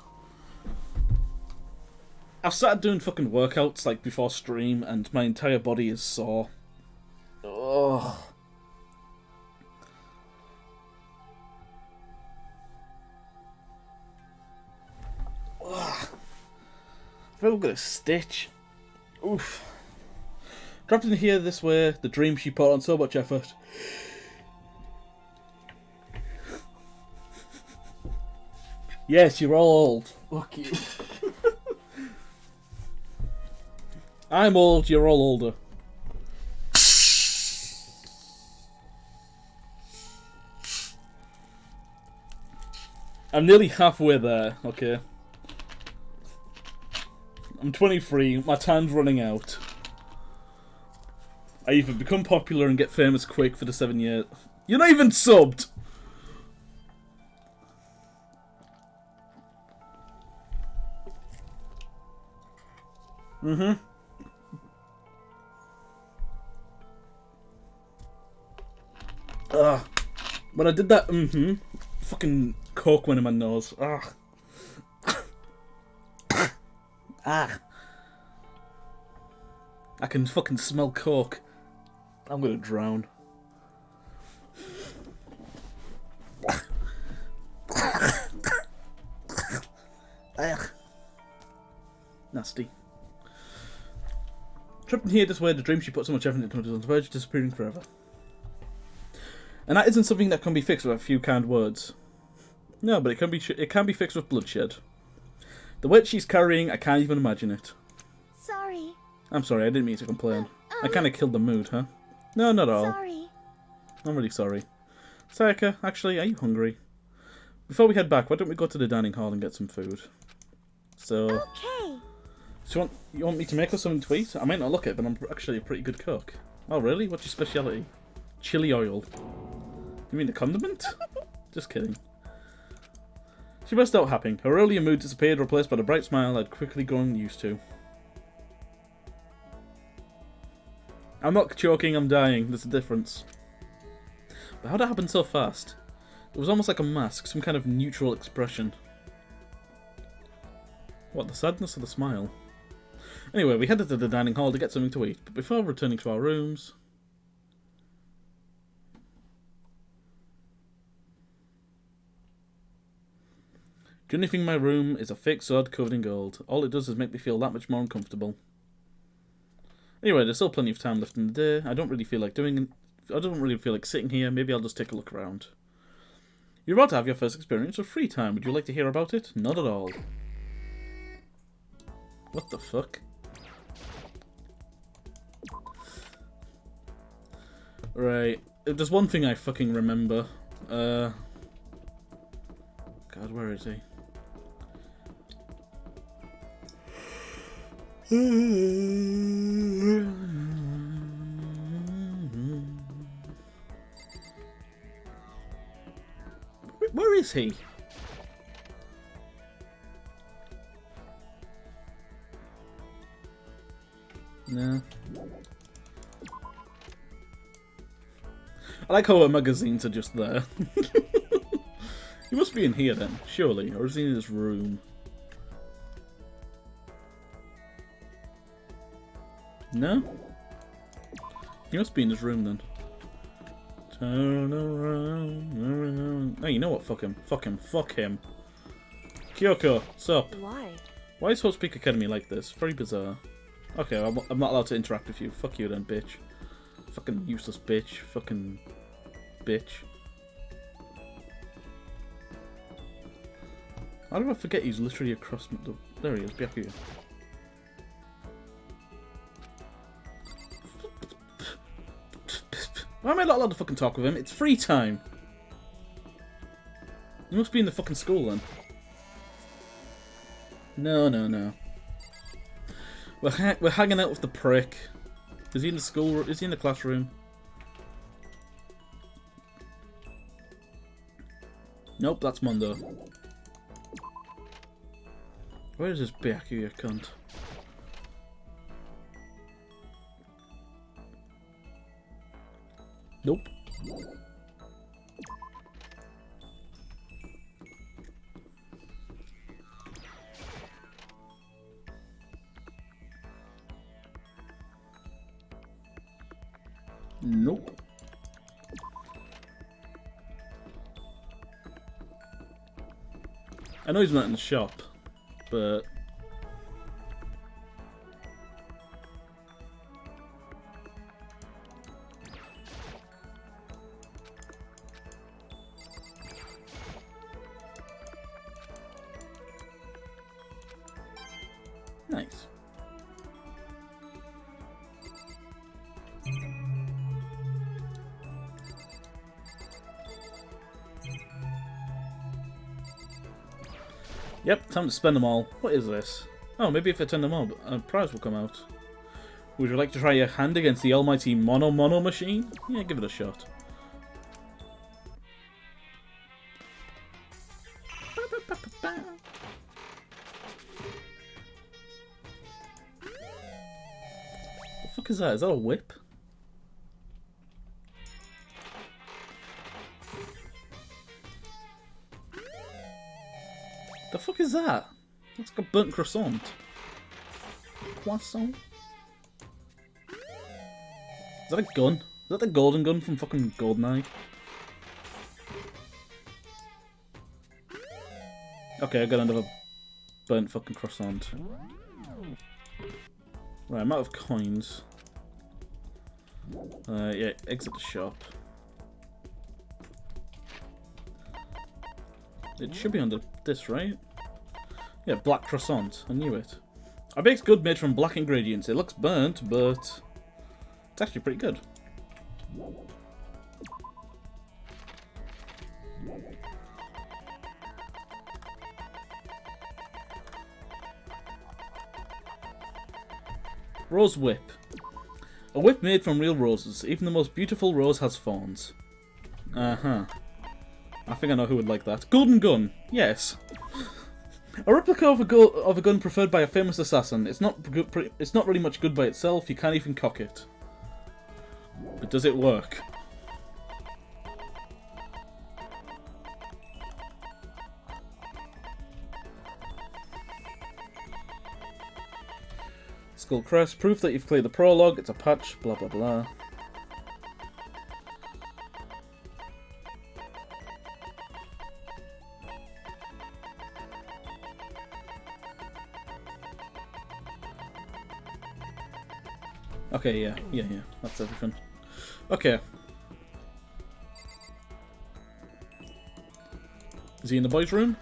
I've started doing fucking workouts like before stream, and my entire body is sore. Ugh. Ugh. I feel like a stitch. Oof. Trapped in here this way, the dream she put on so much effort. Yes, you're all old. Fuck you. I'm old, you're all older. I'm nearly halfway there, okay? I'm 23, my time's running out. I either become popular and get famous quick for the 7 years. You're not even subbed! Mm-hmm. When I did that, fucking coke went in my nose. Ugh. I can fucking smell coke. I'm gonna drown. Nasty. Trapped in here this way, the dream she put so much effort into is on the verge of disappearing forever. And that isn't something that can be fixed with a few kind words. No, but it can be fixed with bloodshed. The weight she's carrying, I can't even imagine it. Sorry. I'm sorry, I didn't mean to complain. I kind of killed the mood, huh? No, not at all. Sorry. I'm really sorry. Sayaka, actually, are you hungry? Before we head back, why don't we go to the dining hall and get some food? So... Okay. So you want me to make us something to eat? I might not look it, but I'm actually a pretty good cook. Oh really? What's your speciality? Chili oil. You mean the condiment? Just kidding. She burst out happy. Her earlier mood disappeared, replaced by the bright smile I'd quickly grown used to. I'm not choking, I'm dying. There's a difference. But how'd it happen so fast? It was almost like a mask, some kind of neutral expression. What, the sadness or the smile? Anyway, we headed to the dining hall to get something to eat, but before returning to our rooms... The only thing in my room is a fake sword covered in gold. All it does is make me feel that much more uncomfortable. Anyway, there's still plenty of time left in the day. I don't really feel like sitting here. Maybe I'll just take a look around. You're about to have your first experience of free time. Would you like to hear about it? Not at all. What the fuck? Right. There's one thing I fucking remember. God, where is he? Where is he? No. I like how our magazines are just there. He must be in here then, surely. Or is he in his room? No? He must be in his room then. Turn around. Oh, you know what? Fuck him. Fuck him. Fuck him. Kyoko, what's up? Why? Why is Hope Speak Academy like this? Very bizarre. Okay, I'm not allowed to interact with you. Fuck you then, bitch. Fucking useless bitch. Fucking bitch. How do I forget he's literally across the... There he is, Byakuya. Why am I not allowed to fucking talk with him? It's free time! You must be in the fucking school then. No, no, no. We're hanging out with the prick. Is he in the school? Is he in the classroom? Nope, that's Mondo. Where is this Byakuya cunt? Nope. Nope. I know he's not in the shop, but... Nice. Yep, time to spend them all. What is this? Oh, maybe if I turn them on, a prize will come out. Would you like to try your hand against the almighty Mono machine? Yeah, give it a shot. What the fuck is that? Is that a whip? The fuck is that? That's like a burnt croissant. Croissant? Is that a gun? that the golden gun from fucking GoldenEye? Okay, I got another burnt fucking croissant. Right, I'm out of coins. Yeah, exit the shop. It should be under this, right? Yeah, black croissant. I knew it. I baked good made from black ingredients. It looks burnt, but it's actually pretty good. Rose whip. A whip made from real roses. Even the most beautiful rose has thorns. Uh-huh. I think I know who would like that. Golden gun. Yes. A replica of a gun preferred by a famous assassin. It's not good, it's not really much good by itself. You can't even cock it. But does it work? Skull Crest. Proof that you've cleared the prologue. It's a patch. Blah blah blah. Okay, yeah, that's everything. Okay. Is he in the boys' room?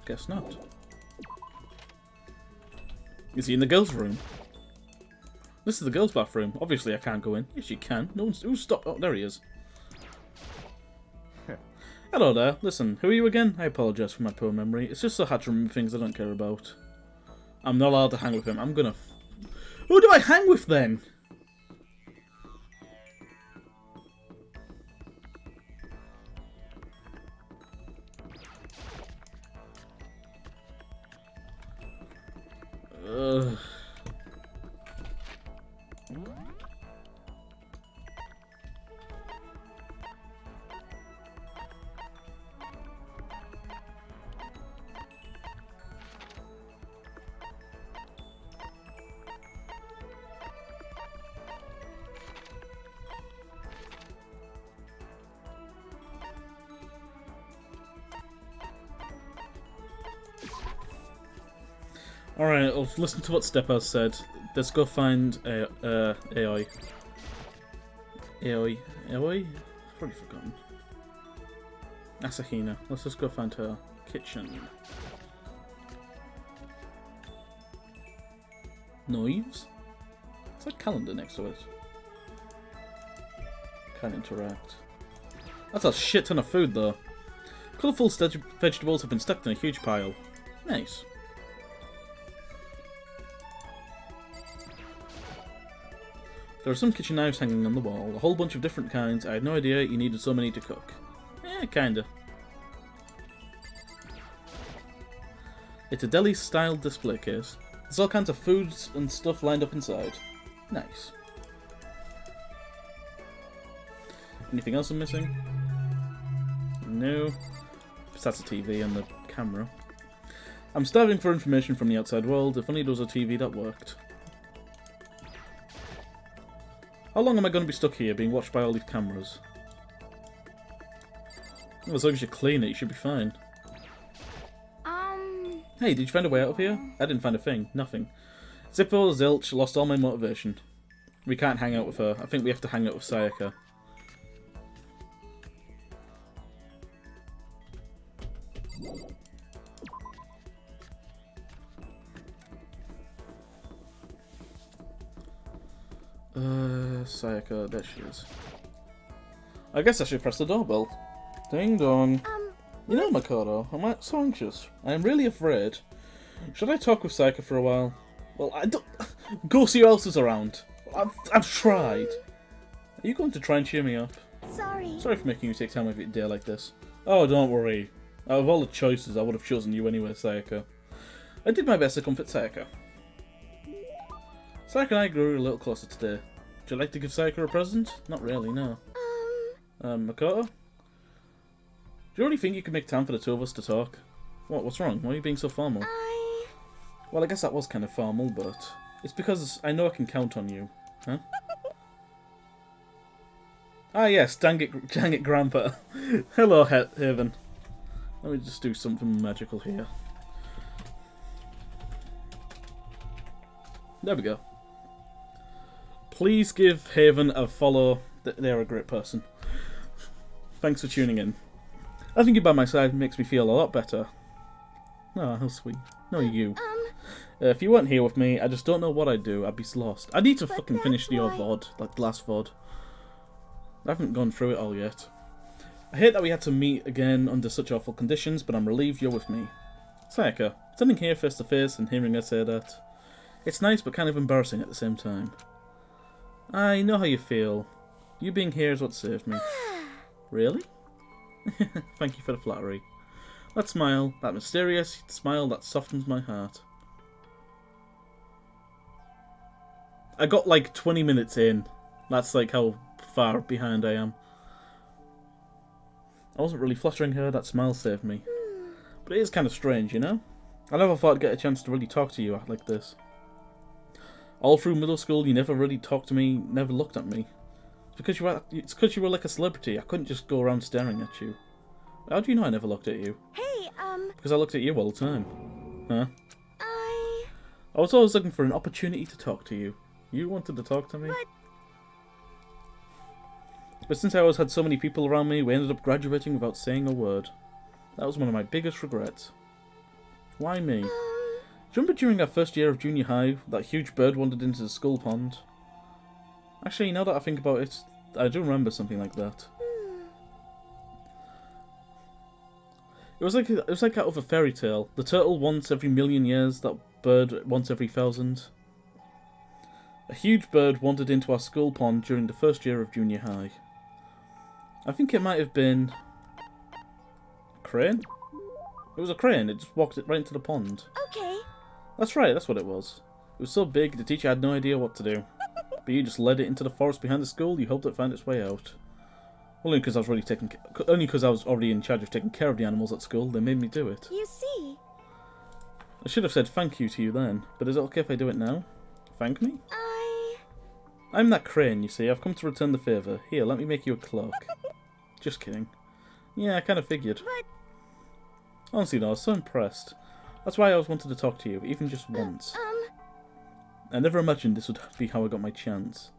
Guess not. Is he in the girls' room? This is the girls' bathroom. Obviously I can't go in. Yes, you can. No one's... Who's stopped? Oh, there he is. Hello there. Listen, who are you again? I apologise for my poor memory. It's just so hard to remember things I don't care about. I'm not allowed to hang with him. I'm gonna... Who do I hang with then? Ugh. Alright, I'll listen to what Stepaz said. Let's go find AI. AI? I've probably forgotten. Asahina. Let's just go find her kitchen. Knives? It's like a calendar next to it. Can't interact. That's a shit ton of food though. Colourful vegetables have been stacked in a huge pile. Nice. There are some kitchen knives hanging on the wall, a whole bunch of different kinds. I had no idea you needed so many to cook. Kinda. It's a deli-style display case. There's all kinds of foods and stuff lined up inside. Nice. Anything else I'm missing? No. Besides the TV and the camera. I'm starving for information from the outside world. If only there was a TV that worked. How long am I going to be stuck here, being watched by all these cameras? Well, as long as you clean it, you should be fine. Hey, did you find a way out of here? I didn't find a thing. Nothing. Zippo, zilch, lost all my motivation. We can't hang out with her. I think we have to hang out with Sayaka. Sayaka, there she is. I guess I should press the doorbell. Ding dong. You know, Makoto, I'm so anxious. I am really afraid. Should I talk with Sayaka for a while? Well, I don't... Go see who else is around. I've tried. Are you going to try and cheer me up? Sorry. Sorry for making you take time out of your day like this. Oh, don't worry. Out of all the choices, I would have chosen you anyway, Sayaka. I did my best to comfort Sayaka. Sayaka and I grew a little closer today. Would you like to give Sayaka a present? Not really, no. Makoto? you really think you could make time for the two of us to talk? What's wrong? Why are you being so formal? Well, I guess that was kind of formal, but it's because I know I can count on you. Huh? Ah yes, dang it, Grandpa. Hello, Haven. Let me just do something magical here. There we go. Please give Haven a follow. They're a great person. Thanks for tuning in. I think you by my side makes me feel a lot better. Oh, how sweet. No, you. If you weren't here with me, I just don't know what I'd do. I'd be lost. I need to fucking finish the old VOD, like the last VOD. I haven't gone through it all yet. I hate that we had to meet again under such awful conditions, but I'm relieved you're with me. Sayaka, standing here face to face and hearing her say that, it's nice but kind of embarrassing at the same time. I know how you feel. You being here is what saved me. Really? Thank you for the flattery. That smile, that mysterious smile that softens my heart. I got like 20 minutes in. That's like how far behind I am. I wasn't really flattering her, that smile saved me. But it is kind of strange, you know? I never thought I'd get a chance to really talk to you like this. All through middle school, you never really talked to me, never looked at me. It's because you were like a celebrity. I couldn't just go around staring at you. How do you know I never looked at you? Hey, Because I looked at you all the time. Huh? I was always looking for an opportunity to talk to you. You wanted to talk to me? But since I always had so many people around me, we ended up graduating without saying a word. That was one of my biggest regrets. Why me? Do you remember during our first year of junior high, that huge bird wandered into the school pond? Actually, now that I think about it, I do remember something like that. It was like out of a fairy tale. The turtle once every million years, that bird once every 1,000. A huge bird wandered into our school pond during the first year of junior high. I think it might have been a crane? It was a crane, it just walked it right into the pond. Okay. That's right, that's what it was. It was so big, the teacher had no idea what to do. But you just led it into the forest behind the school, you hoped it found its way out. Only because I was already in charge of taking care of the animals at school, they made me do it. You see. I should have said thank you to you then, but is it okay if I do it now? Thank me? I'm that crane, you see. I've come to return the favour. Here, let me make you a cloak. Just kidding. Yeah, I kind of figured. But... Honestly, though, I was so impressed. That's why I always wanted to talk to you, even just once. I never imagined this would be how I got my chance.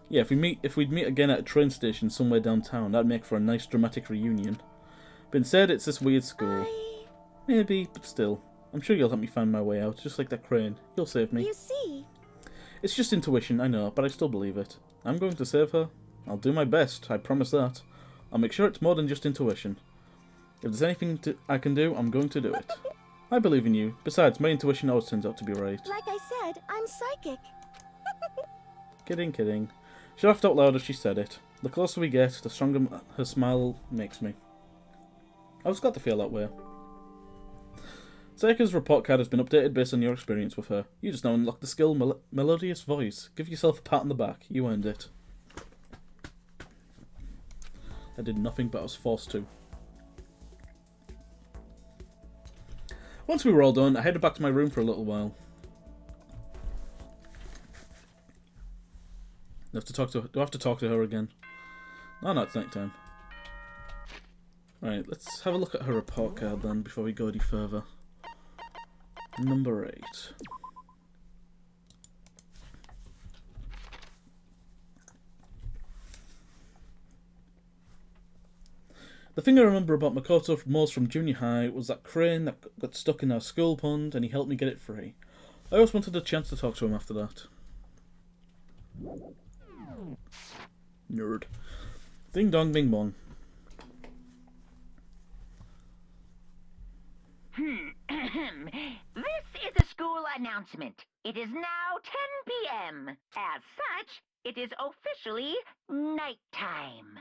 Yeah, if we'd meet again at a train station somewhere downtown, that'd make for a nice dramatic reunion. But instead, it's this weird school. Maybe, but still. I'm sure you'll help me find my way out, just like that crane. You'll save me. You see. It's just intuition, I know, but I still believe it. I'm going to save her. I'll do my best, I promise that. I'll make sure it's more than just intuition. If there's anything I can do, I'm going to do it. I believe in you. Besides, my intuition always turns out to be right. Like I said, I'm psychic. Kidding, kidding. She laughed out loud as she said it. The closer we get, the stronger her smile makes me. I was glad to feel that way. Sayaka's report card has been updated based on your experience with her. You just now unlocked the skill Melodious Voice. Give yourself a pat on the back. You earned it. I did nothing, but I was forced to. Once we were all done, I headed back to my room for a little while. Do I have to talk to her again? No, it's night time. Right, let's have a look at her report card then before we go any further. Number 8. The thing I remember about Makoto most from junior high was that crane that got stuck in our school pond and he helped me get it free. I always wanted a chance to talk to him after that. Nerd. Ding dong bing bong. This is a school announcement. It is now 10 p.m. As such, it is officially nighttime.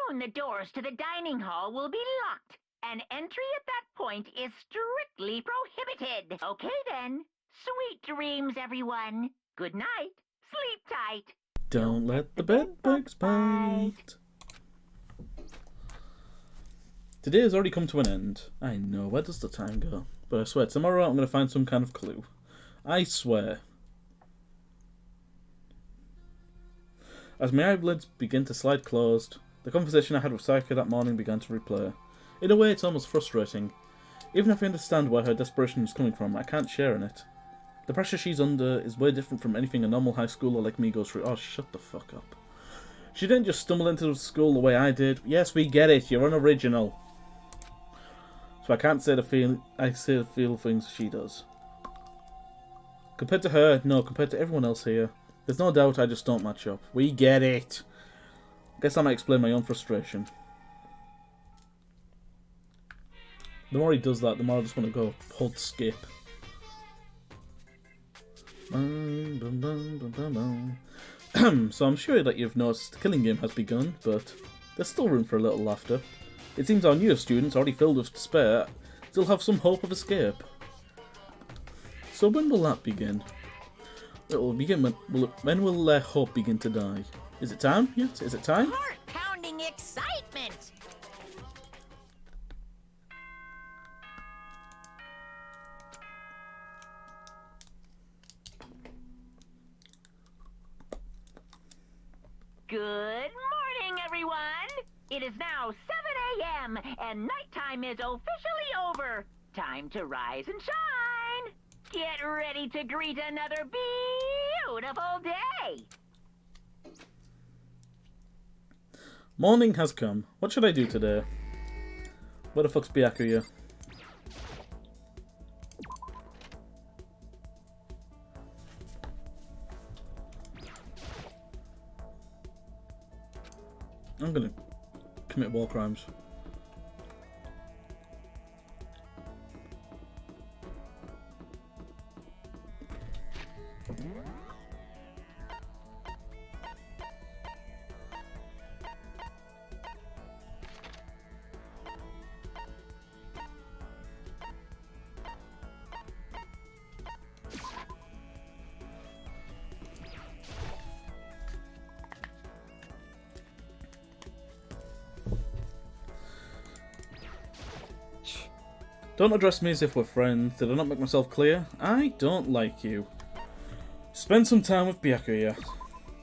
Soon the doors to the dining hall will be locked, and entry at that point is strictly prohibited. Okay then. Sweet dreams, everyone. Good night. Sleep tight. Don't let the bedbugs bite. Today has already come to an end. I know, where does the time go? But I swear, tomorrow I'm going to find some kind of clue. I swear. As my eyelids begin to slide closed, the conversation I had with Saika that morning began to replay. In a way, it's almost frustrating. Even if I understand where her desperation is coming from, I can't share in it. The pressure she's under is way different from anything a normal high schooler like me goes through. Oh, shut the fuck up. She didn't just stumble into school the way I did. Yes, we get it, you're unoriginal. So I can't say the feel things she does. Compared to her, no, compared to everyone else here, there's no doubt I just don't match up. We get it. Guess I might explain my own frustration. The more he does that, the more I just want to go hold skip. So I'm sure that you've noticed the killing game has begun, but there's still room for a little laughter. It seems our newer students, already filled with despair, still have some hope of escape. So when will that begin? It will begin when will their hope begin to die? Is it time yet? Is it time? Heart-pounding excitement! Good morning, everyone! It is now 7 a.m. and nighttime is officially over. Time to rise and shine! Get ready to greet another beautiful day! Morning has come. What should I do today? Where the fuck's Byakuya? I'm gonna commit war crimes. Don't address me as if we're friends. Did I not make myself clear? I don't like you. Spend some time with Byakuya.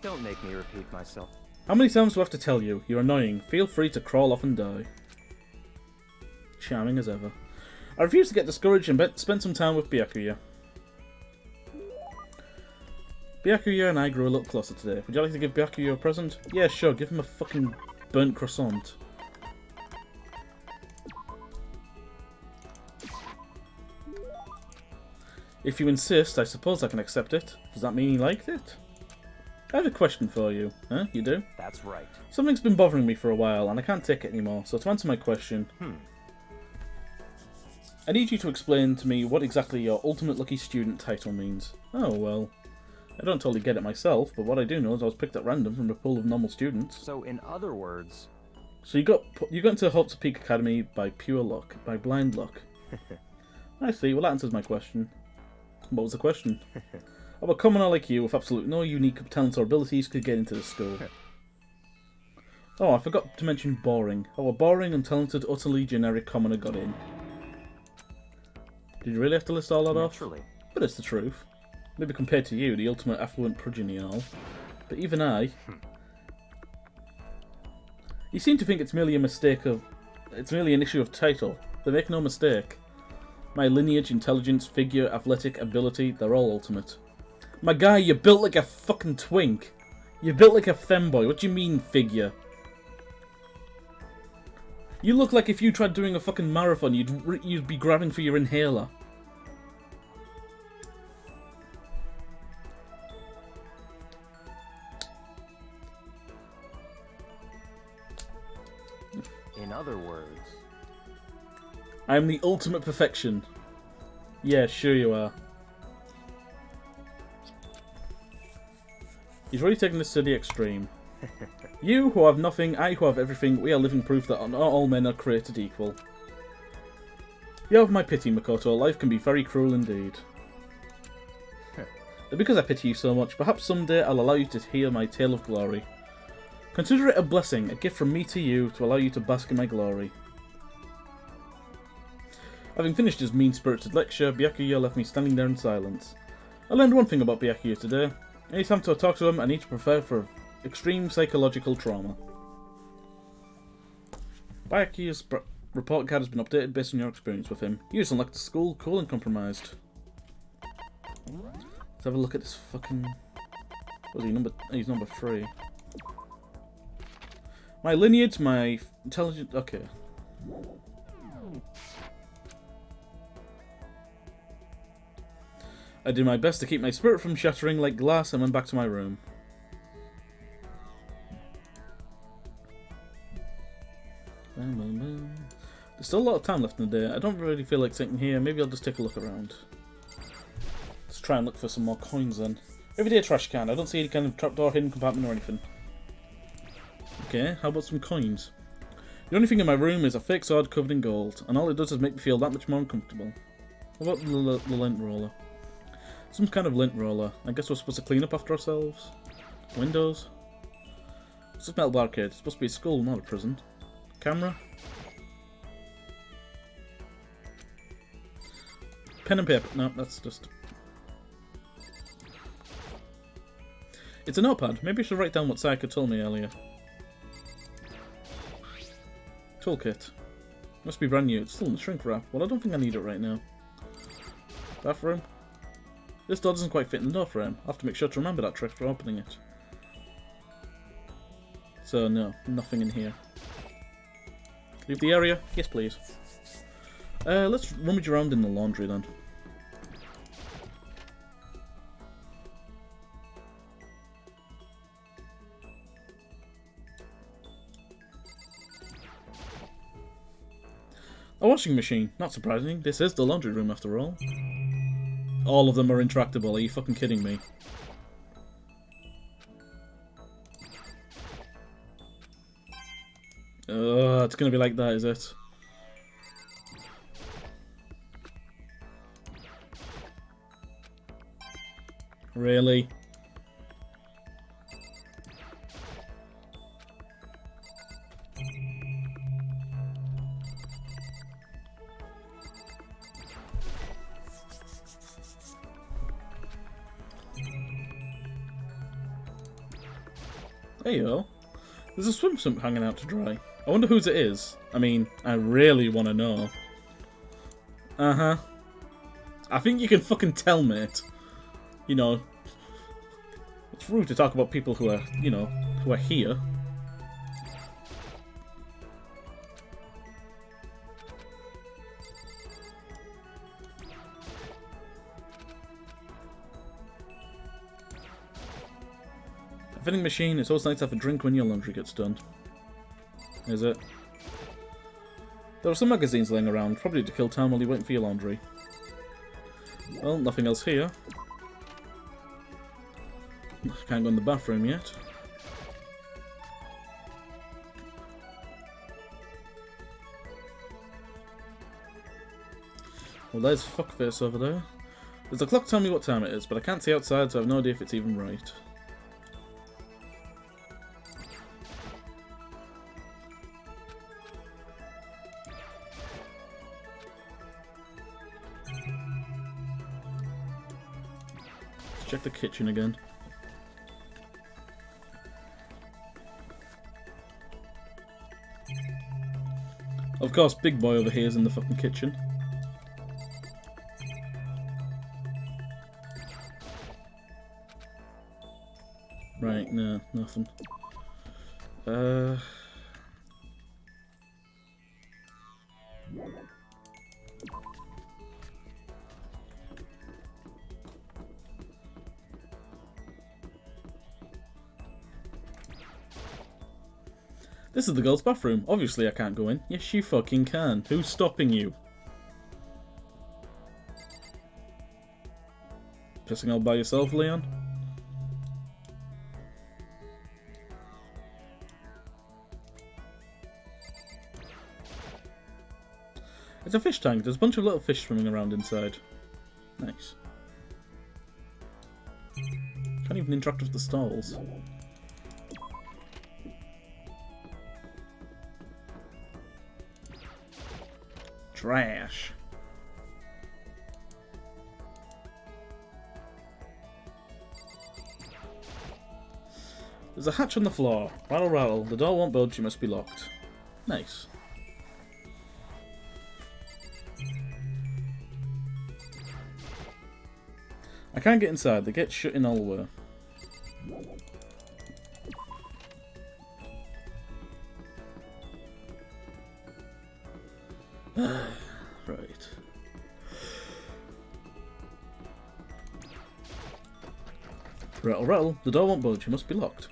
Don't make me repeat myself. How many times do I have to tell you? You're annoying. Feel free to crawl off and die. Charming as ever. I refuse to get discouraged and spend some time with Byakuya. Byakuya and I grew a little closer today. Would you like to give Byakuya a present? Yeah, sure. Give him a fucking burnt croissant. If you insist, I suppose I can accept it. Does that mean you liked it? I have a question for you. Huh? You do? That's right. Something's been bothering me for a while, and I can't take it anymore. So to answer my question, I need you to explain to me what exactly your Ultimate Lucky Student title means. Oh, well. I don't totally get it myself, but what I do know is I was picked at random from a pool of normal students. So in other words... So you got into Hope's Peak Academy by pure luck, by blind luck. I see, well that answers my question. What was the question? How a commoner like you with absolutely no unique talents or abilities could get into the school? Oh, I forgot to mention boring. How a boring, untalented, utterly generic commoner got in. Did you really have to list all that off? Naturally. But it's the truth. Maybe compared to you, the ultimate affluent progeny and all. But even I... You seem to think it's merely an issue of title. But make no mistake. My lineage, intelligence, figure, athletic, ability, they're all ultimate. My guy, you're built like a fucking twink. You're built like a femboy. What do you mean, figure? You look like if you tried doing a fucking marathon, you'd be grabbing for your inhaler. In other words... I am the ultimate perfection. Yeah, sure you are. He's really taking this to the extreme. You who have nothing, I who have everything, we are living proof that not all men are created equal. You have my pity, Makoto. Life can be very cruel indeed. And because I pity you so much, perhaps someday I'll allow you to hear my tale of glory. Consider it a blessing, a gift from me to you, to allow you to bask in my glory. Having finished his mean-spirited lecture, Byakuya left me standing there in silence. I learned one thing about Byakuya today. Anytime I talk to him, I need to prepare for extreme psychological trauma. Byakuya's report card has been updated based on your experience with him. He was unlocked at school, cool and compromised. Let's have a look at this fucking... What is he, he's number 3. My lineage, my intelligence... Okay. I did my best to keep my spirit from shattering like glass and went back to my room. There's still a lot of time left in the day. I don't really feel like sitting here. Maybe I'll just take a look around. Let's try and look for some more coins then. Everyday trash can. I don't see any kind of trapdoor, hidden compartment or anything. Okay, how about some coins? The only thing in my room is a fake sword covered in gold, and all it does is make me feel that much more uncomfortable. What about the lint roller? Some kind of lint roller. I guess we're supposed to clean up after ourselves. Windows. It's a metal barricade. It's supposed to be a school, not a prison. Camera. Pen and paper. No, that's just... It's a notepad. Maybe I should write down what Sayaka told me earlier. Toolkit. Must be brand new. It's still in the shrink wrap. Well, I don't think I need it right now. Bathroom. This door doesn't quite fit in the door frame. I'll have to make sure to remember that trick for opening it. So, no. Nothing in here. Leave the area? Yes, please. Let's rummage around in the laundry then. A washing machine. Not surprising. This is the laundry room after all. All of them are intractable. Are you fucking kidding me? It's gonna be like that, is it? Really? There you go. There's a swimsuit hanging out to dry. I wonder whose it is. I mean, I really want to know. Uh-huh. I think you can fucking tell, mate. You know, it's rude to talk about people who are, you know, who are here. A vending machine. It's always nice to have a drink when your laundry gets done. Is it? There are some magazines laying around, probably to kill time while you're waiting for your laundry. Well, nothing else here. Can't go in the bathroom yet. Well, there's fuckface over there. There's a clock telling me what time it is, but I can't see outside, so I have no idea if it's even right. Check the kitchen again. Of course, big boy over here is in the fucking kitchen. Right, no, nothing. This is the girls' bathroom. Obviously I can't go in. Yes, you fucking can. Who's stopping you? Pissing all by yourself, Leon? It's a fish tank. There's a bunch of little fish swimming around inside. Nice. Can't even interact with the stalls. Trash. There's a hatch on the floor. Rattle, rattle. The door won't budge. It must be locked. Nice. I can't get inside. They get shut in all the way. Right. Rattle, rattle. The door won't budge. It must be locked.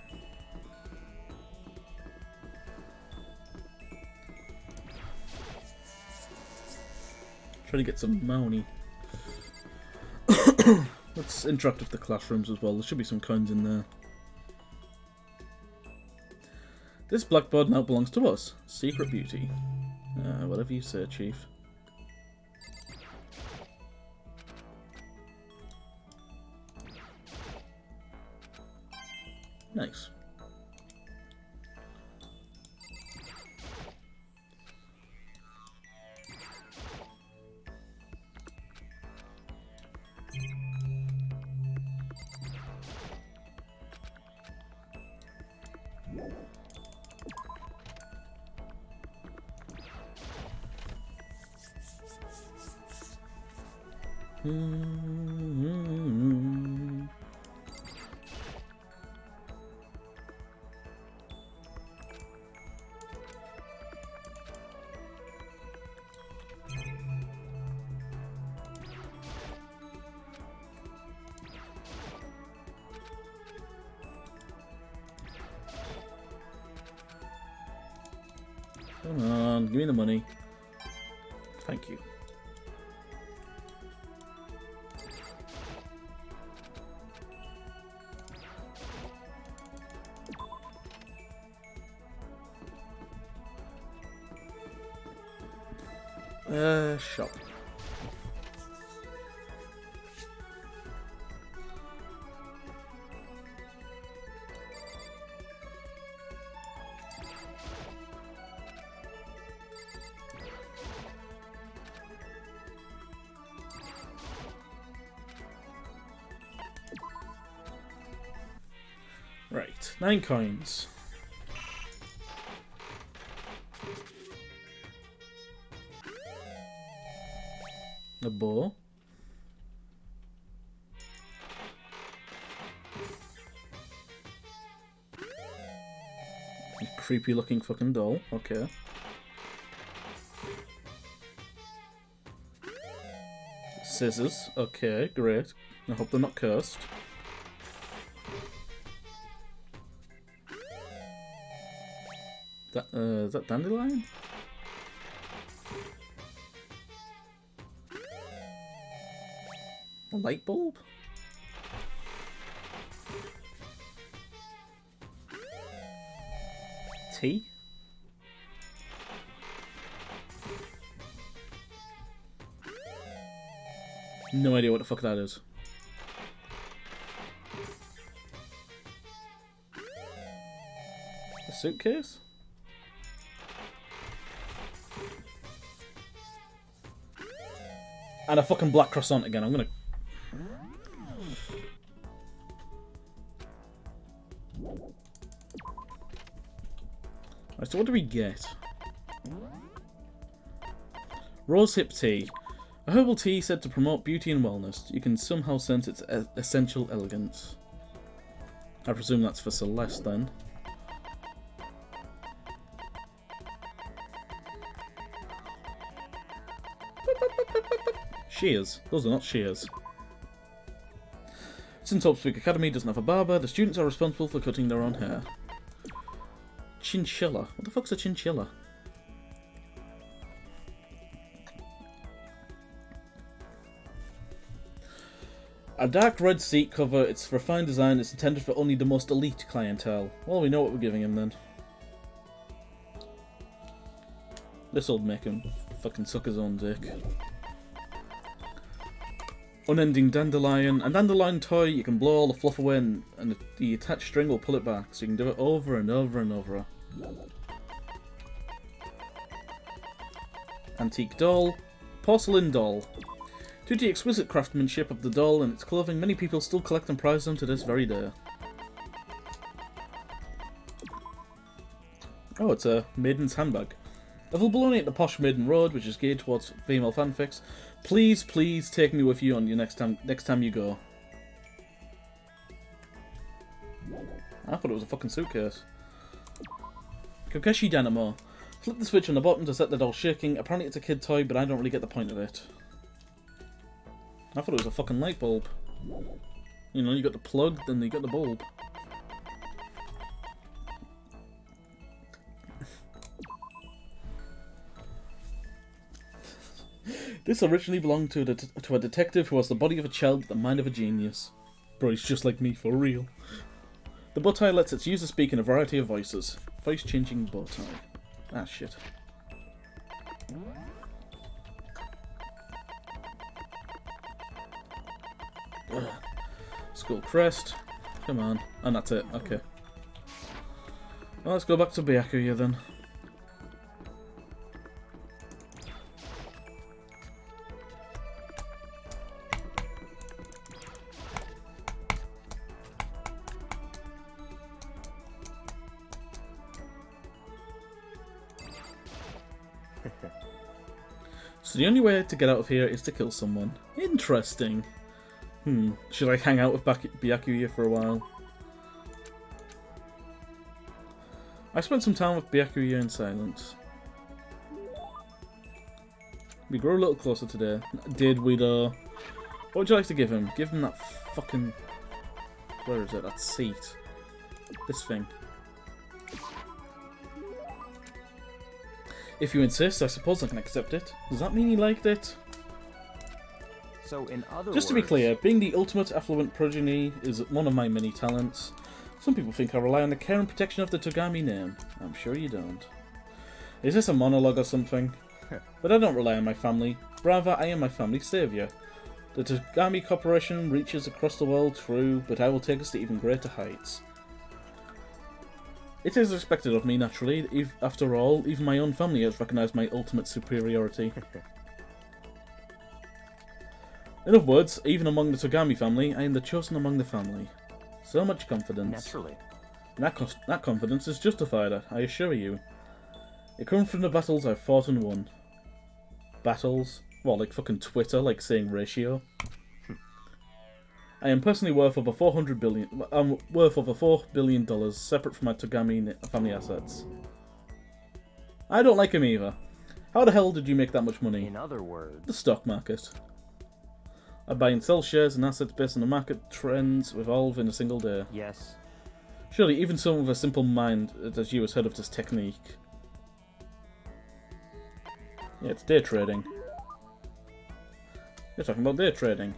Trying to get some money. Let's interact with the classrooms as well. There should be some coins in there. This blackboard now belongs to us. Secret beauty. Whatever you say, Chief. Nice. Come on, give me the money. Thank you. Shop. Right, 9 coins. A bow. A creepy looking fucking doll, okay. Scissors, okay, great. I hope they're not cursed. Is that dandelion? A light bulb? Tea? No idea what the fuck that is. A suitcase? And a fucking black croissant again. I'm gonna... Right, so what do we get? Rose hip tea. A herbal tea said to promote beauty and wellness. You can somehow sense its essential elegance. I presume that's for Celeste then. Shears. Those are not shears. Since Hopespeak Academy doesn't have a barber, the students are responsible for cutting their own hair. Chinchilla. What the fuck's a chinchilla? A dark red seat cover, its refined design is intended for only the most elite clientele. Well, we know what we're giving him then. This'll make him fucking suck his own dick. Unending dandelion. A dandelion toy, you can blow all the fluff away and the attached string will pull it back, so you can do it over and over and over. Antique doll. Porcelain doll. Due to the exquisite craftsmanship of the doll and its clothing, many people still collect and prize them to this very day. Oh, it's a maiden's handbag. Available only at the Posh Maiden Road, which is geared towards female fanfics. Please, please take me with you on your next time you go. I thought it was a fucking suitcase. Kokeshi Dynamo. Flip the switch on the bottom to set the doll shaking. Apparently it's a kid toy, but I don't really get the point of it. I thought it was a fucking light bulb. You know, you got the plug, then you got the bulb. This originally belonged to a detective who has the body of a child, the mind of a genius. Bro, he's just like me, for real. The bow tie lets its user speak in a variety of voices. Voice-changing bow tie. Ah, shit. Ugh. Skull crest. Come on. And that's it. Okay. Well, let's go back to Byakuya then. So the only way to get out of here is to kill someone. Interesting. Should I hang out with Byakuya for a while? I spent some time with Byakuya in silence. We grew a little closer today. Did we though? What would you like to give him? Give him that fucking... Where is it? That seat. This thing. If you insist, I suppose I can accept it. Does that mean he liked it? So in other words... Just to be clear, being the ultimate affluent progeny is one of my many talents. Some people think I rely on the care and protection of the Togami name. I'm sure you don't. Is this a monologue or something? But I don't rely on my family. Rather, I am my family's saviour. The Togami Corporation reaches across the world, true, but I will take us to even greater heights. It is expected of me, naturally. After all, even my own family has recognised my ultimate superiority. In other words, even among the Togami family, I am the chosen among the family. So much confidence. Naturally. And that confidence is justified, I assure you. It comes from the battles I've fought and won. Battles? Well, like fucking Twitter, like saying ratio. I am personally worth over $4 billion, separate from my Togami family assets. I don't like him either. How the hell did you make that much money? In other words... The stock market. I buy and sell shares and assets based on the market trends evolve in a single day. Yes. Surely even someone with a simple mind as you has heard of this technique. Yeah, it's day trading. You're talking about day trading.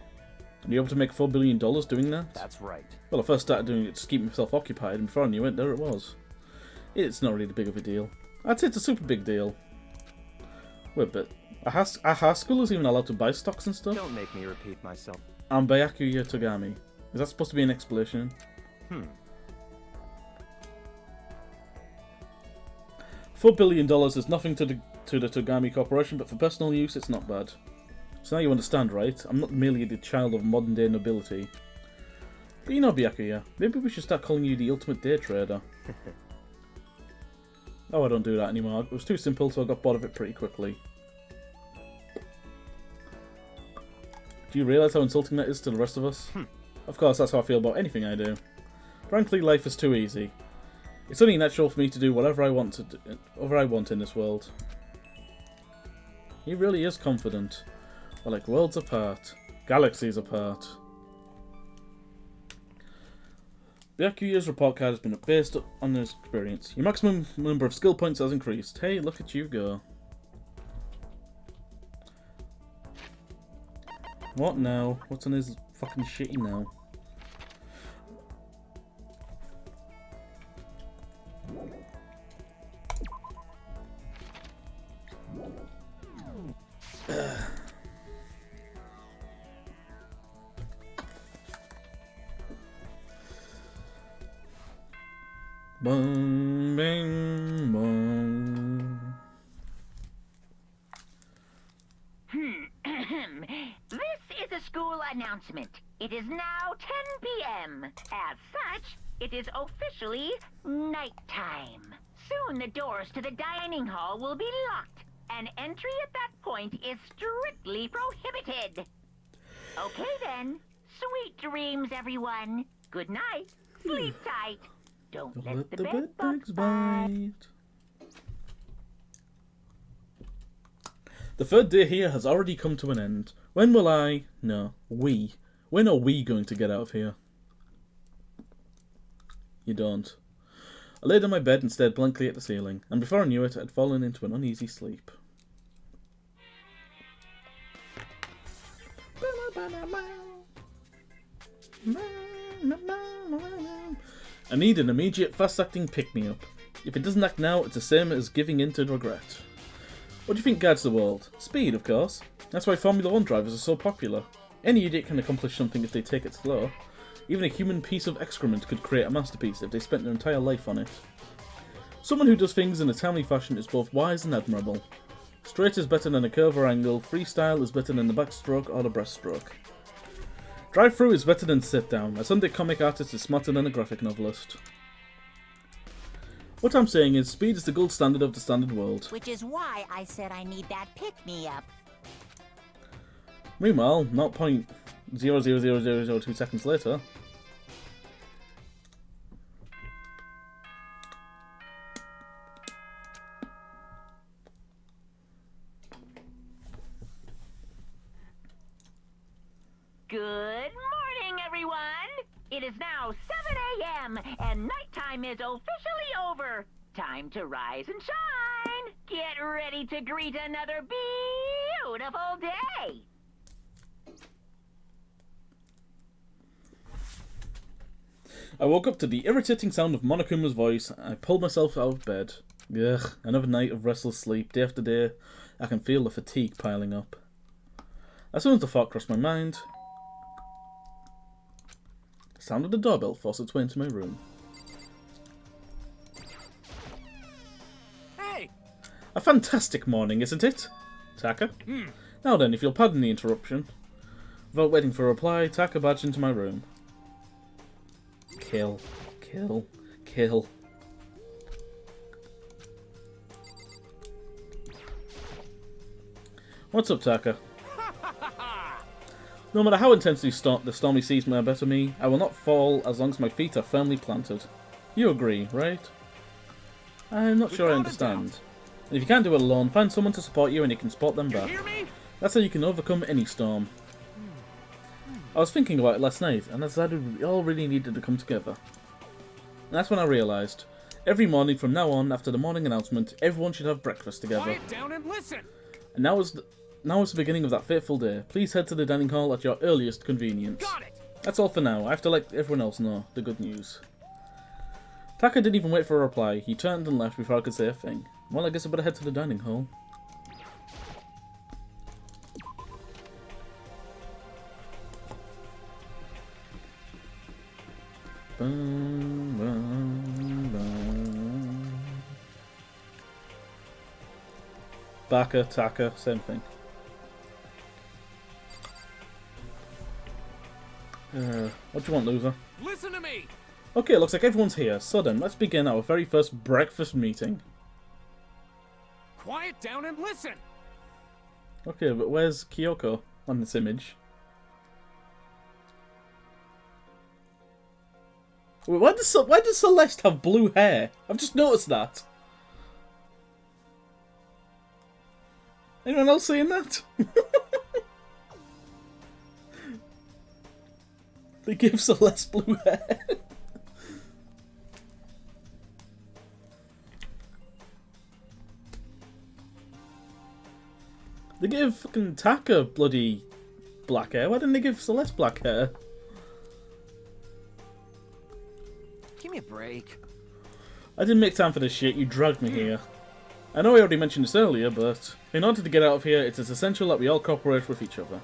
Are you able to make $4 billion doing that? That's right. Well, I first started doing it to keep myself occupied, and before I knew it, there it was. It's not really big of a deal. I'd say it's a super big deal. Wait, but are high schoolers even allowed to buy stocks and stuff? Don't make me repeat myself. I'm Byakuya Togami. Is that supposed to be an explanation? $4 billion is nothing to the Togami Corporation, but for personal use, it's not bad. So now you understand, right? I'm not merely the child of modern-day nobility. But you know, Byakuya, maybe we should start calling you the ultimate day trader. Oh, I don't do that anymore. It was too simple, so I got bored of it pretty quickly. Do you realise how insulting that is to the rest of us? Of course, that's how I feel about anything I do. Frankly, life is too easy. It's only natural for me to do whatever I want in this world. He really is confident. We're like worlds apart, galaxies apart. Byakuya's report card has been based on his experience. Your maximum number of skill points has increased. Hey, look at you go. What now? What's on his fucking shitty now? Boom, bing, boom. This is a school announcement. It is now 10 p.m. As such, it is officially nighttime. Soon the doors to the dining hall will be locked, and entry at that point is strictly prohibited. Okay then. Sweet dreams, everyone. Good night. Sleep tight. Don't let the bed bugs bite. The third day here has already come to an end. When will I... No, we. When are we going to get out of here? You don't. I laid on my bed and stared blankly at the ceiling, and before I knew it, I'd fallen into an uneasy sleep. I need an immediate, fast-acting pick-me-up. If it doesn't act now, it's the same as giving in to regret. What do you think guides the world? Speed, of course. That's why Formula 1 drivers are so popular. Any idiot can accomplish something if they take it slow. Even a human piece of excrement could create a masterpiece if they spent their entire life on it. Someone who does things in a timely fashion is both wise and admirable. Straight is better than a curve or angle, freestyle is better than the backstroke or the breaststroke. Drive-through is better than sit-down, a Sunday comic artist is smarter than a graphic novelist. What I'm saying is, speed is the gold standard of the standard world. Which is why I said I need that pick-me-up. Meanwhile, 0.00002 seconds later... Good morning, everyone! It is now 7 a.m. and nighttime is officially over. Time to rise and shine. Get ready to greet another beautiful day. I woke up to the irritating sound of Monokuma's voice, and I pulled myself out of bed. Ugh, another night of restless sleep, day after day. I can feel the fatigue piling up. As soon as the thought crossed my mind, the sound of the doorbell forced its way into my room. Hey! A fantastic morning, isn't it? Taka? Now then, if you'll pardon the interruption. Without waiting for a reply, Taka barged into my room. Kill. Kill. Kill. What's up, Taka? No matter how intensely the stormy seas may better me, I will not fall as long as my feet are firmly planted. You agree, right? I'm not sure I understand. And if you can't do it alone, find someone to support you and you can support them back. That's how you can overcome any storm. I was thinking about it last night, and I decided we all really needed to come together. And that's when I realised, every morning from now on, after the morning announcement, everyone should have breakfast together. Quiet down and listen. And now is the beginning of that fateful day. Please head to the dining hall at your earliest convenience. Got it. That's all for now. I have to let everyone else know the good news. Taka didn't even wait for a reply. He turned and left before I could say a thing. Well, I guess I better head to the dining hall. Baka, Taka, same thing. What do you want, loser? Listen to me. Okay, looks like everyone's here. So then, let's begin our very first breakfast meeting. Quiet down and listen. Okay, but where's Kyoko on this image? Wait, why does Celeste have blue hair? I've just noticed that. Anyone else seeing that? They give Celeste blue hair. They gave fucking Taka bloody black hair. Why didn't they give Celeste black hair? Give me a break. I didn't make time for this shit. You dragged me here. I know I already mentioned this earlier, but in order to get out of here, it is essential that we all cooperate with each other.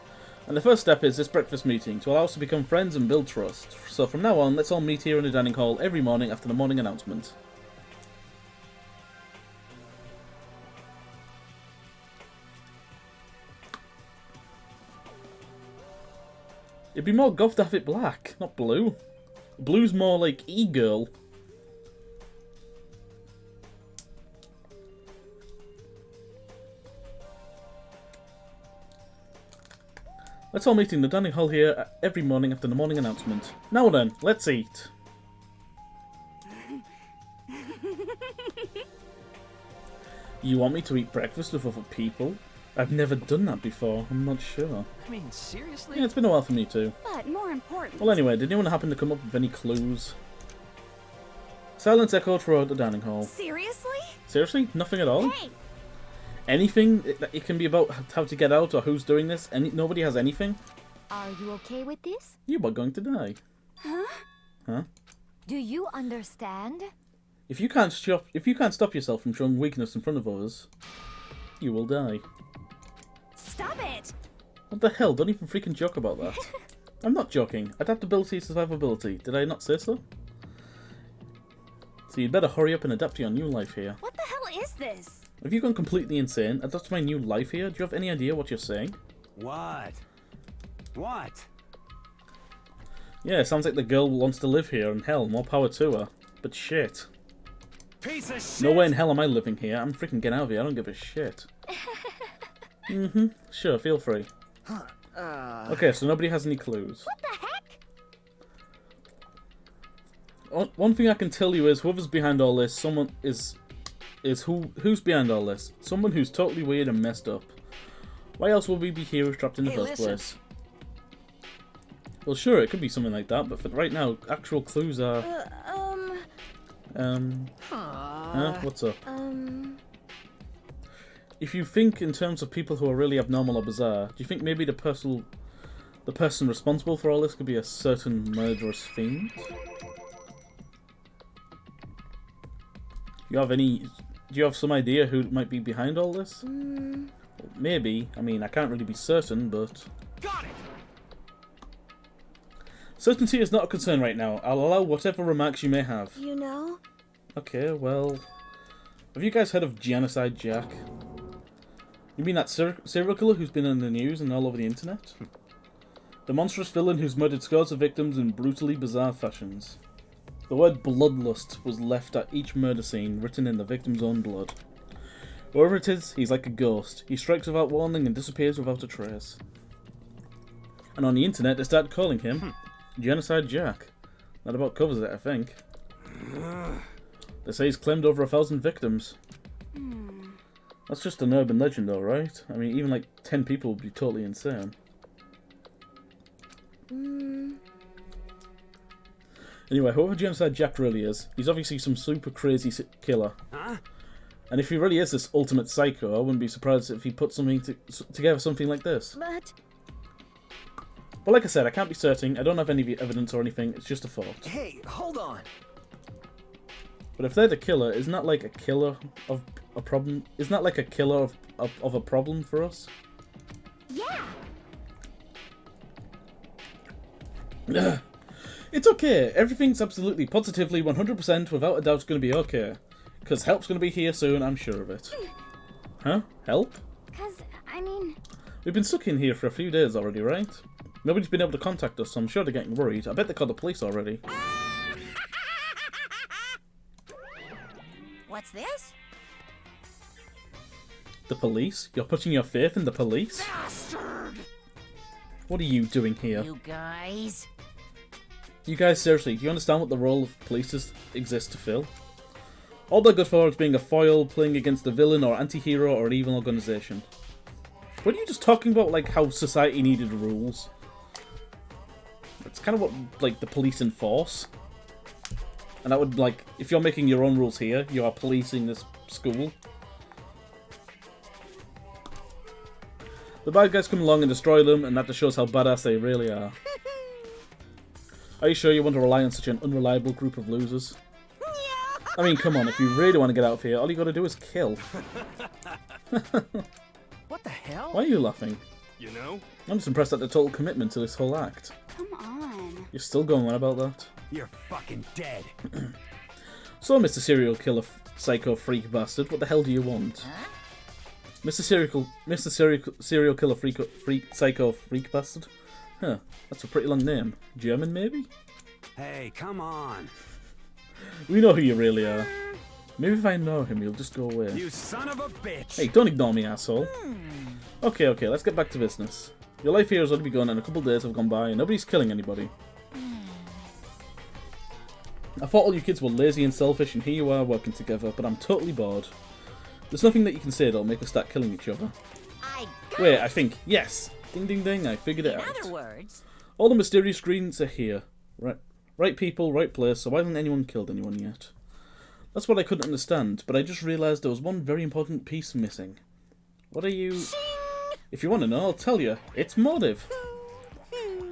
And the first step is this breakfast meeting, to allow us to become friends and build trust. So from now on, let's all meet here in the dining hall every morning after the morning announcement. It'd be more goth to have it black, not blue. Blue's more like e-girl. Let's all meet in the dining hall here every morning after the morning announcement. Now then, let's eat. You want me to eat breakfast with other people? I've never done that before. I'm not sure. I mean, seriously? Yeah, it's been a while for me too. But more important. Well, anyway, did anyone happen to come up with any clues? Silence echoed throughout the dining hall. Seriously? Seriously? Nothing at all? Hey! Anything that it can be about how to get out or who's doing this? Nobody has anything? Are you okay with this? You are going to die. Huh? Huh? Do you understand? If you can't stop yourself from showing weakness in front of others, you will die. Stop it! What the hell? Don't even freaking joke about that. I'm not joking. Adaptability is survivability. Did I not say so? So you'd better hurry up and adapt to your new life here. What the hell is this? Have you gone completely insane? Adapt to my new life here? Do you have any idea what you're saying? What? What? Yeah, sounds like the girl wants to live here, and hell, more power to her. But shit. Piece of shit! No way in hell am I living here. I'm freaking getting out of here. I don't give a shit. Sure, feel free. Okay, so nobody has any clues. What the heck? One thing I can tell you is whoever's behind all this, someone who's behind all this? Someone who's totally weird and messed up. Why else would we be here trapped in the first place? Well, sure, it could be something like that, but for right now, actual clues are. What's up? If you think in terms of people who are really abnormal or bizarre, do you think maybe the person responsible for all this could be a certain murderous fiend? Do you have some idea who might be behind all this? Maybe. I mean, I can't really be certain, but... Got it! Certainty is not a concern right now. I'll allow whatever remarks you may have. You know? Okay, well... Have you guys heard of Genocide Jack? You mean that serial killer who's been in the news and all over the internet? The monstrous villain who's murdered scores of victims in brutally bizarre fashions. The word bloodlust was left at each murder scene, written in the victim's own blood. Wherever it is, he's like a ghost. He strikes without warning and disappears without a trace. And on the internet, they started calling him Genocide Jack. That about covers it, I think. They say he's claimed over 1,000 victims. That's just an urban legend though, right? I mean, even like 10 people would be totally insane. Anyway, whoever Genocide Jack really is, he's obviously some super crazy killer. Huh? And if he really is this ultimate psycho, I wouldn't be surprised if he put something together something like this. But like I said, I can't be certain. I don't have any evidence or anything. It's just a thought. Hey, hold on. But if they're the killer, isn't that like a killer of a problem? Isn't that like a killer of a problem for us? Yeah. It's okay. Everything's absolutely, positively, 100% without a doubt going to be okay. Because help's going to be here soon, I'm sure of it. Huh? Help? Because, I mean... We've been stuck in here for a few days already, right? Nobody's been able to contact us, so I'm sure they're getting worried. I bet they called the police already. What's this? The police? You're putting your faith in the police? Bastard! What are you doing here? You guys? You guys, seriously, do you understand what the role of police exists to fill? All they're good for is being a foil, playing against a villain or anti-hero or an evil organization. What are you just talking about, like, how society needed rules? It's kind of what, like, the police enforce. And that would, like, if you're making your own rules here, you are policing this school. The bad guys come along and destroy them, and that just shows how badass they really are. Are you sure you want to rely on such an unreliable group of losers? I mean, come on, if you really want to get out of here, all you gotta do is kill. What the hell? Why are you laughing? You know? I'm just impressed at the total commitment to this whole act. Come on. You're still going on about that? You're fucking dead. So, Mr. Serial Killer Psycho Freak Bastard, what the hell do you want? Huh? Mr. Serial Killer Psycho Freak Bastard? Huh, that's a pretty long name. German, maybe? Hey, come on. We know who you really are. Maybe if I know him, you'll just go away. You son of a bitch. Hey, don't ignore me, asshole. Okay, let's get back to business. Your life here has already begun and a couple of days have gone by and nobody's killing anybody. I thought all you kids were lazy and selfish and here you are working together, but I'm totally bored. There's nothing that you can say that'll make us start killing each other. Wait, I think, yes! Ding ding ding, I figured it out. In other words... All the mysterious screens are here. Right people, right place, so why hasn't anyone killed anyone yet? That's what I couldn't understand, but I just realised there was one very important piece missing. What are you... If you want to know, I'll tell you. It's motive.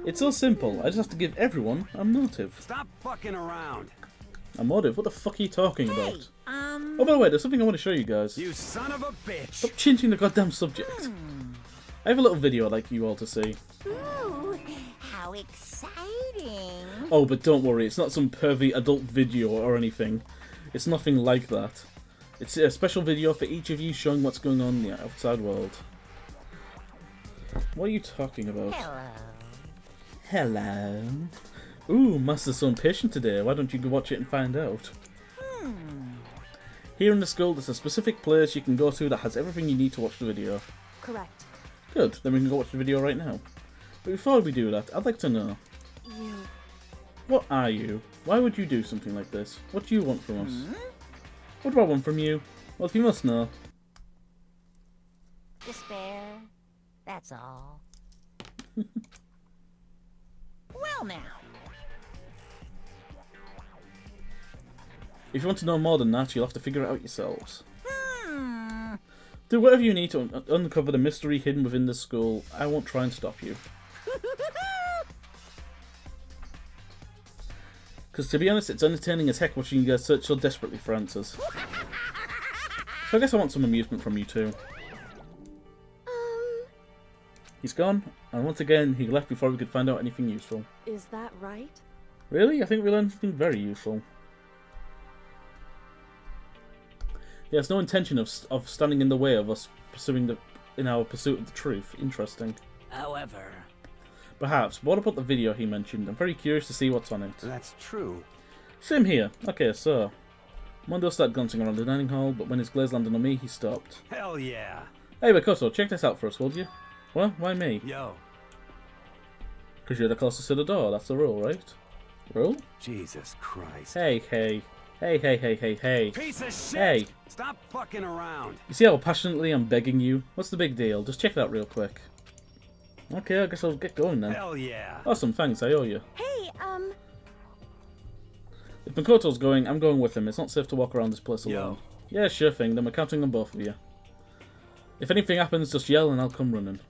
It's so simple, I just have to give everyone a motive. Stop fucking around. A motive? What the fuck are you talking about? Oh, by the way, there's something I want to show you guys. You son of a bitch! Stop changing the goddamn subject. I have a little video I'd like you all to see. Ooh, how exciting! Oh, but don't worry, it's not some pervy adult video or anything. It's nothing like that. It's a special video for each of you showing what's going on in the outside world. What are you talking about? Hello. Ooh, Master's so impatient today. Why don't you go watch it and find out? Here in the school, there's a specific place you can go to that has everything you need to watch the video. Correct. Good, then we can go watch the video right now. But before we do that, I'd like to know... You... What are you? Why would you do something like this? What do you want from us? What do I want from you? Well, you must know. Despair. That's all. Well now. If you want to know more than that, you'll have to figure it out yourselves. Do whatever you need to uncover the mystery hidden within the school. I won't try and stop you. Because to be honest, it's entertaining as heck watching you guys search so desperately for answers. So I guess I want some amusement from you too. He's gone, and once again he left before we could find out anything useful. Is that right? Really? I think we learned something very useful. He has no intention of standing in the way of us in our pursuit of the truth. Interesting. However... Perhaps. What about the video he mentioned? I'm very curious to see what's on it. That's true. Same here. Okay, so... Mondo started glancing around the dining hall, but when his glaze landed on me, he stopped. Hell yeah. Hey, Bakoso, check this out for us, would you? What? Why me? Yo. Because you're the closest to the door, that's the rule, right? Rule? Jesus Christ. Hey. Hey. Piece of shit! Hey. Stop fucking around. You see how passionately I'm begging you? What's the big deal? Just check it out real quick. Okay, I guess I'll get going then. Hell yeah. Awesome, thanks, I owe you. Hey, If Makoto's going, I'm going with him. It's not safe to walk around this place alone. Yo. Yeah, sure thing, then we're counting on both of you. If anything happens, just yell and I'll come running.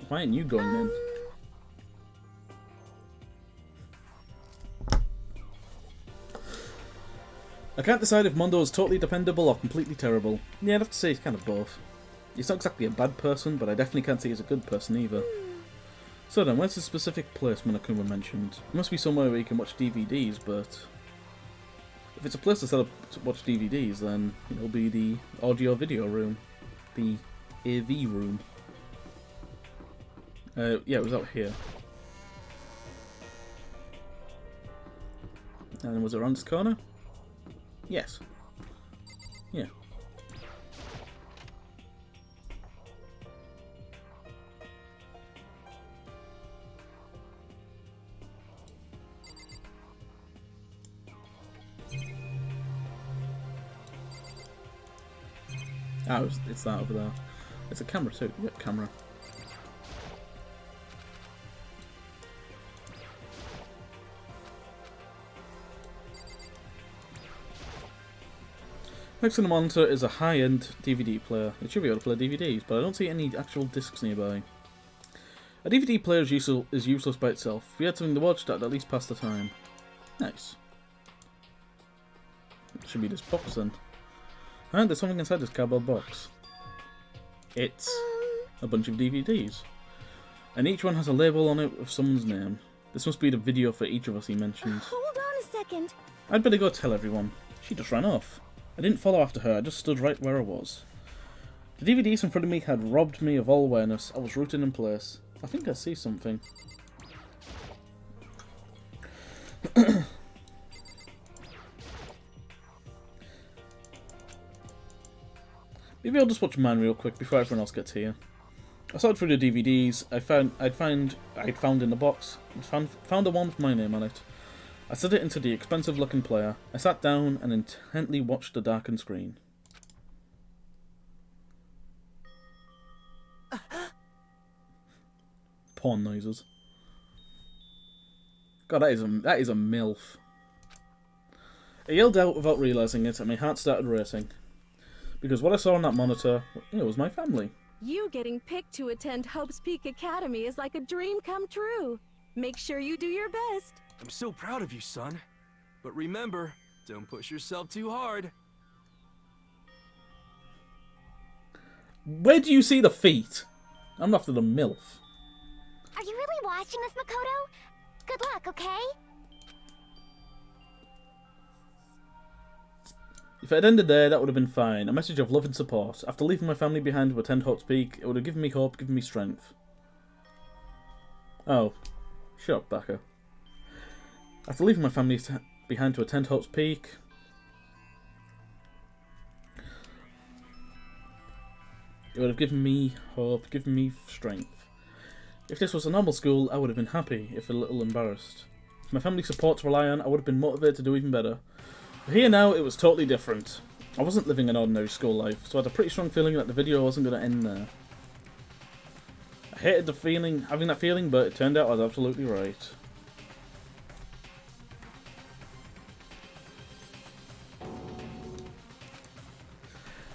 Why aren't you going then? I can't decide if Mondo is totally dependable or completely terrible. Yeah, I'd have to say he's kind of both. He's not exactly a bad person, but I definitely can't say he's a good person either. So then, where's the specific place Monokuma mentioned? It must be somewhere where you can watch DVDs, but... If it's a place to set up to watch DVDs, then it'll be the audio-video room. The AV room. Yeah, it was out here. And was it around this corner? Yes. Yeah. Oh, it's that over there. It's a camera too. Yeah, camera. Next to the monitor is a high-end DVD player. It should be able to play DVDs, but I don't see any actual discs nearby. A DVD player is useless by itself. If we had something to watch, that'd at least pass the time. Nice. It should be this box then. And there's something inside this cardboard box. It's a bunch of DVDs. And each one has a label on it with someone's name. This must be the video for each of us he mentioned. hold on a second. I'd better go tell everyone. She just ran off. I didn't follow after her, I just stood right where I was. The DVDs in front of me had robbed me of all awareness. I was rooted in place. I think I see something. Maybe I'll just watch mine real quick before everyone else gets here. Aside from the DVDs, I'd found in the box, found the one with my name on it. I set it into the expensive-looking player. I sat down and intently watched the darkened screen. Porn noises. God, that is a MILF. I yelled out without realising it, and my heart started racing. Because what I saw on that monitor, it was my family. You getting picked to attend Hope's Peak Academy is like a dream come true. Make sure you do your best. I'm so proud of you, son. But remember, don't push yourself too hard. Where do you see the feet? I'm after the MILF. Are you really watching this, Makoto? Good luck, okay? If it had ended there, that would have been fine. A message of love and support. After leaving my family behind to attend Hope's Peak, it would have given me hope, given me strength. Oh. Shut up, Baka. After leaving my family behind to attend Hope's Peak, it would have given me hope, given me strength. If this was a normal school, I would have been happy, if a little embarrassed. With my family support to rely on, I would have been motivated to do even better. But here now, it was totally different. I wasn't living an ordinary school life, so I had a pretty strong feeling that the video wasn't going to end there. I hated having that feeling, but it turned out I was absolutely right.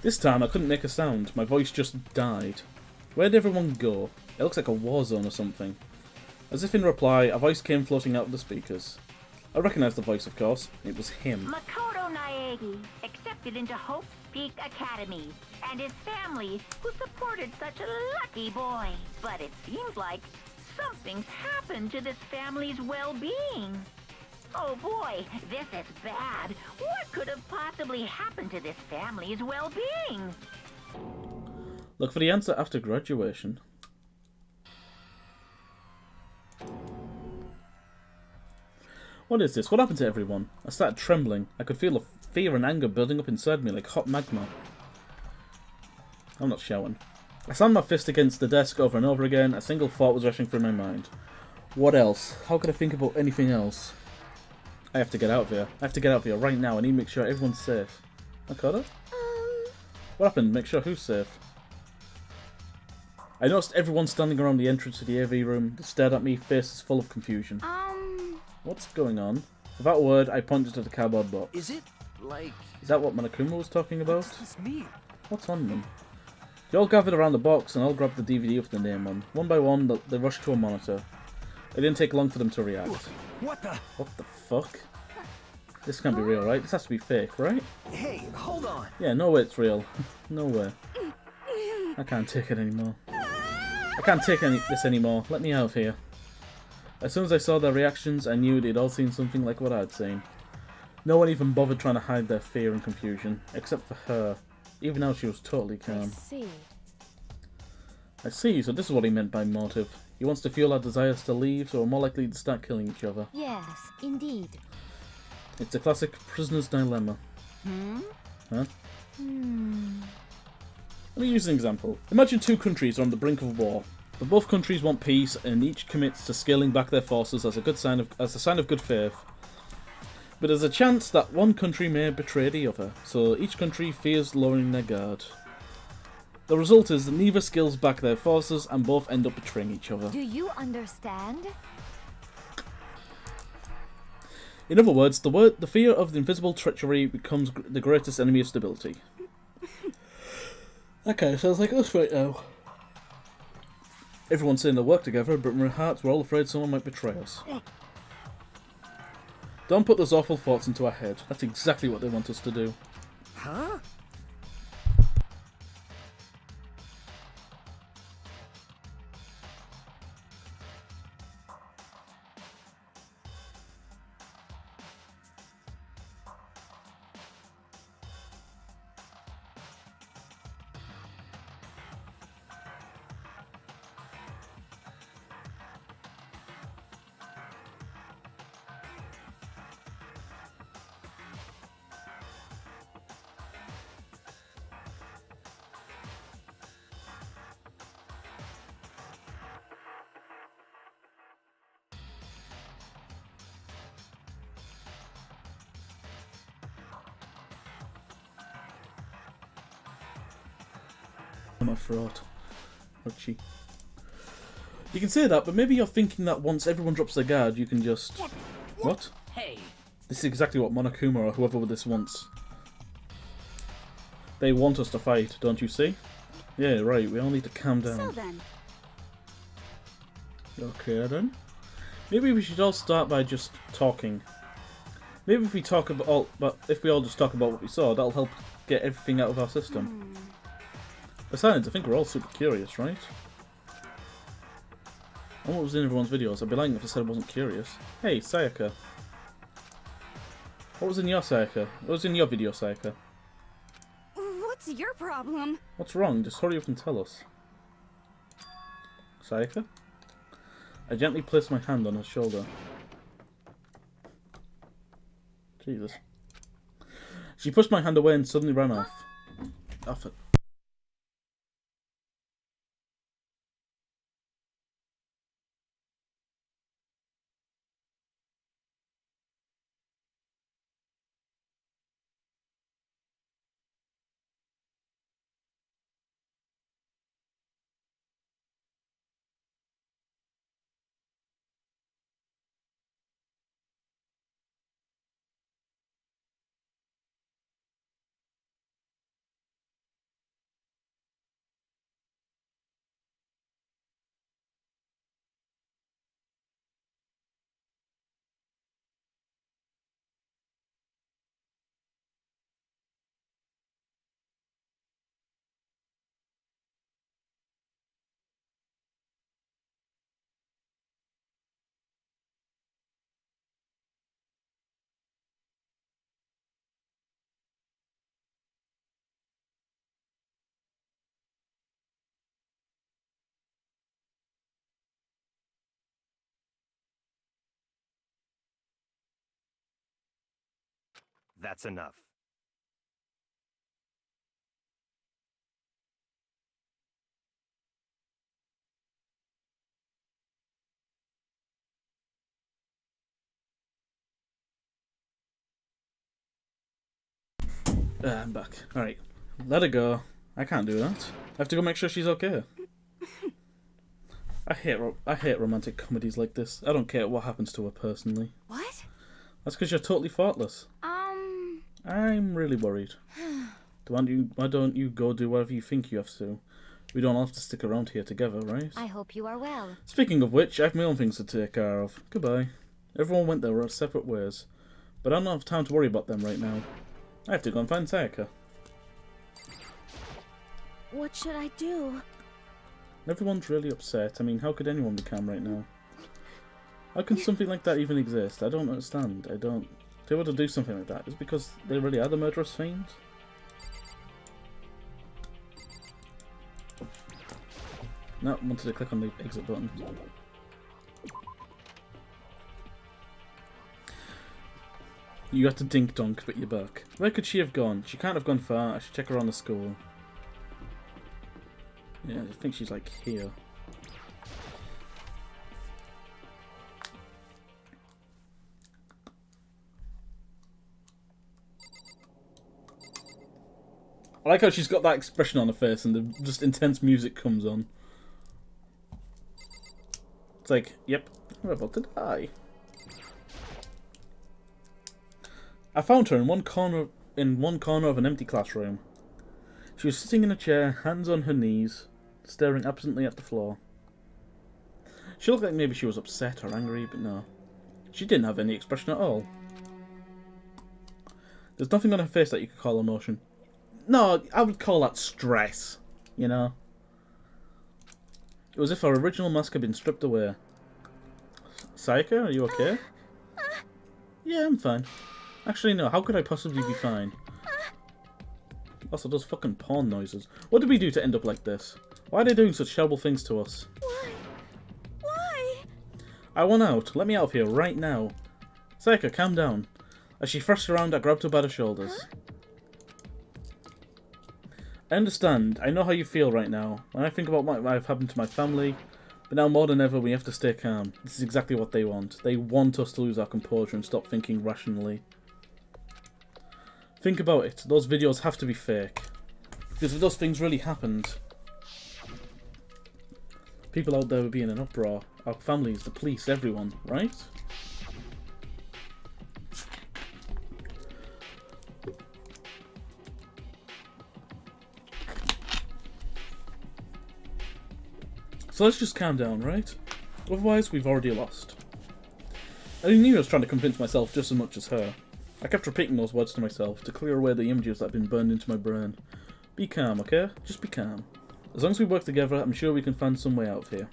This time I couldn't make a sound, my voice just died. Where did everyone go? It looks like a war zone or something. As if in reply, a voice came floating out of the speakers. I recognised the voice, of course. It was him. Makoto Naegi, accepted into Hope's Peak Academy, and his family, who supported such a lucky boy. But it seems like something's happened to this family's well-being. Oh boy, this is bad. What could have possibly happened to this family's well-being? Look for the answer after graduation. What is this? What happened to everyone? I started trembling. I could feel the fear and anger building up inside me like hot magma. I'm not shouting. I slammed my fist against the desk over and over again. A single thought was rushing through my mind. What else? How could I think about anything else? I have to get out of here. I have to get out of here right now. I need to make sure everyone's safe. Makoto? What happened? Make sure who's safe? I noticed everyone standing around the entrance to the AV room. They stared at me, faces full of confusion. What's going on? Without a word, I pointed to the cardboard box. Is it, like... Is that what Monokuma was talking about? What does this mean? What's on them? They all gathered around the box and all grabbed the DVD with the name on. One by one, they rushed to a monitor. It didn't take long for them to react. What the? What the fuck? This can't be real, right? This has to be fake, right? Hey, hold on. Yeah, no way it's real. No way. I can't take it anymore. I can't take this anymore. Let me out of here. As soon as I saw their reactions, I knew they'd all seen something like what I'd seen. No one even bothered trying to hide their fear and confusion, except for her. Even now she was totally calm. I see, so this is what he meant by motive. He wants to fuel our desires to leave, so we're more likely to start killing each other. Yes, indeed. It's a classic prisoner's dilemma. Huh? Let me use an example. Imagine two countries are on the brink of war. But both countries want peace, and each commits to scaling back their forces as a sign of good faith. But there's a chance that one country may betray the other, so each country fears lowering their guard. The result is that neither scales back their forces, and both end up betraying each other. Do you understand? In other words, the fear of the invisible treachery becomes the greatest enemy of stability. Okay, sounds like us right now. Everyone's saying they work together, but in our hearts we're all afraid someone might betray us. Don't put those awful thoughts into our head. That's exactly what they want us to do. Huh? I'm a fraud. Archie. You can say that, but maybe you're thinking that once everyone drops their guard, you can just... What? Hey. This is exactly what Monokuma or whoever this wants. They want us to fight, don't you see? Yeah, right, we all need to calm down. So then. Okay then. Maybe we should all start by just talking. Maybe if we talk about all, but if we all just talk about what we saw, that'll help get everything out of our system. Besides, I think we're all super curious, right? And what was in everyone's videos? I'd be lying if I said I wasn't curious. Hey, Sayaka. What was in your Sayaka? What was in your video, Sayaka? What's your problem? What's wrong? Just hurry up and tell us. Sayaka? I gently placed my hand on her shoulder. Jesus. She pushed my hand away and suddenly ran off. Off it. That's enough. I'm back. Alright. Let her go. I can't do that. I have to go make sure she's okay. I hate romantic comedies like this. I don't care what happens to her personally. What? That's because you're totally thoughtless. I'm really worried. Why don't you go do whatever you think you have to? We don't all have to stick around here together, right? I hope you are well. Speaking of which, I have my own things to take care of. Goodbye. Everyone went their separate ways. But I don't have time to worry about them right now. I have to go and find Sayaka. What should I do? Everyone's really upset. I mean, how could anyone be calm right now? How can something like that even exist? I don't understand. I don't... They want to do something like that. Is it because they really are the murderous fiends? No, I wanted to click on the exit button. You got to dink donk, but you're back. Where could she have gone? She can't have gone far. I should check around the school. Yeah, I think she's like here. I like how she's got that expression on her face and the just intense music comes on. It's like, yep, we're about to die. I found her in one corner of an empty classroom. She was sitting in a chair, hands on her knees, staring absently at the floor. She looked like maybe she was upset or angry, but no. She didn't have any expression at all. There's nothing on her face that you could call emotion. No, I would call that stress, you know? It was as if her original mask had been stripped away. Sayaka, are you okay? Yeah, I'm fine. Actually, no, how could I possibly be fine? Also, those fucking porn noises. What did we do to end up like this? Why are they doing such terrible things to us? Why? I want out. Let me out of here right now. Sayaka, calm down. As she thrust around, I grabbed her by the shoulders. I understand. I know how you feel right now. When I think about what might have happened to my family, but now more than ever, we have to stay calm. This is exactly what they want. They want us to lose our composure and stop thinking rationally. Think about it. Those videos have to be fake. Because if those things really happened, People out there would be in an uproar. Our families, the police, everyone, right? So let's just calm down, right? Otherwise, we've already lost. I knew I was trying to convince myself just as much as her. I kept repeating those words to myself to clear away the images that had been burned into my brain. Be calm, okay? Just be calm. As long as we work together, I'm sure we can find some way out of here.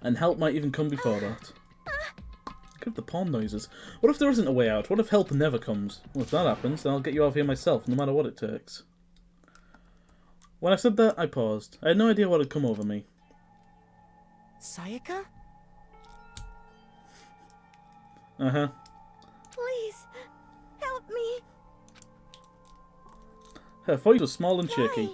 And help might even come before that. Look at the pawn noises. What if there isn't a way out? What if help never comes? Well, if that happens, then I'll get you out of here myself, no matter what it takes. When I said that, I paused. I had no idea what had come over me. Sayaka? Uh-huh. Please, help me. Her voice was small and shaky.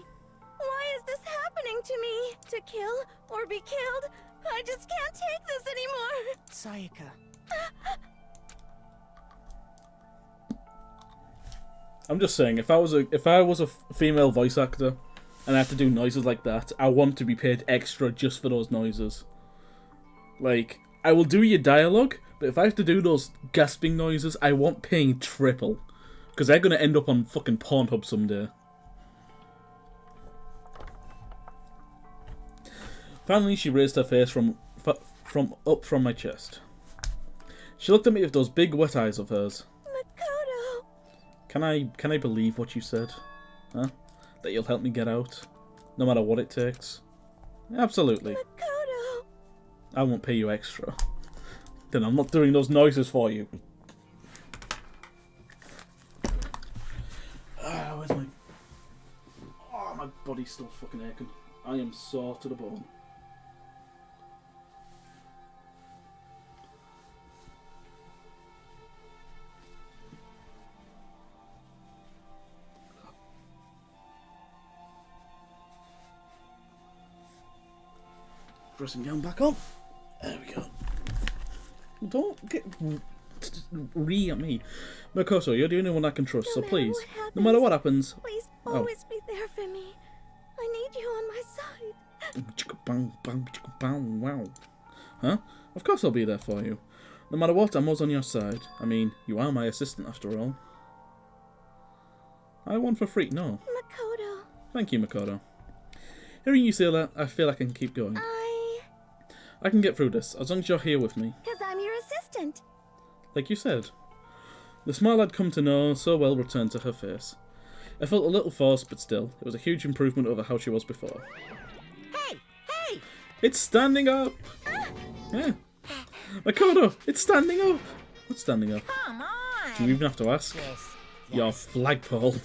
Why is this happening to me? To kill or be killed? I just can't take this anymore. Sayaka. I'm just saying, if I was a female voice actor and I had to do noises like that, I want to be paid extra just for those noises. Like, I will do your dialogue, but if I have to do those gasping noises, I want paying triple. Because they're going to end up on fucking Pornhub someday. Finally, she raised her face from my chest. She looked at me with those big wet eyes of hers. Makoto! Can I believe what you said? Huh? That you'll help me get out? No matter what it takes? Absolutely. Makoto! I won't pay you extra. Then I'm not doing those noises for you. Where's my... Oh, my body's still fucking aching. I am sore to the bone. Dressing gown back on. There we go. Don't get at me. Makoto, you're the only one I can trust, so please, no matter what happens... Please always be there for me. I need you on my side. Wow. Huh? Of course I'll be there for you. No matter what, I'm always on your side. I mean, you are my assistant after all. I won for free, no. Makoto. Thank you, Makoto. Hearing you say that, I feel I can keep going. I can get through this, as long as you're here with me. Because I'm your assistant. Like you said. The smile I'd come to know so well returned to her face. I felt a little forced, but still, it was a huge improvement over how she was before. Hey! Hey! It's standing up! Yeah. Makoto, it's standing up! What's standing up? Come on! Do you even have to ask? Your flagpole.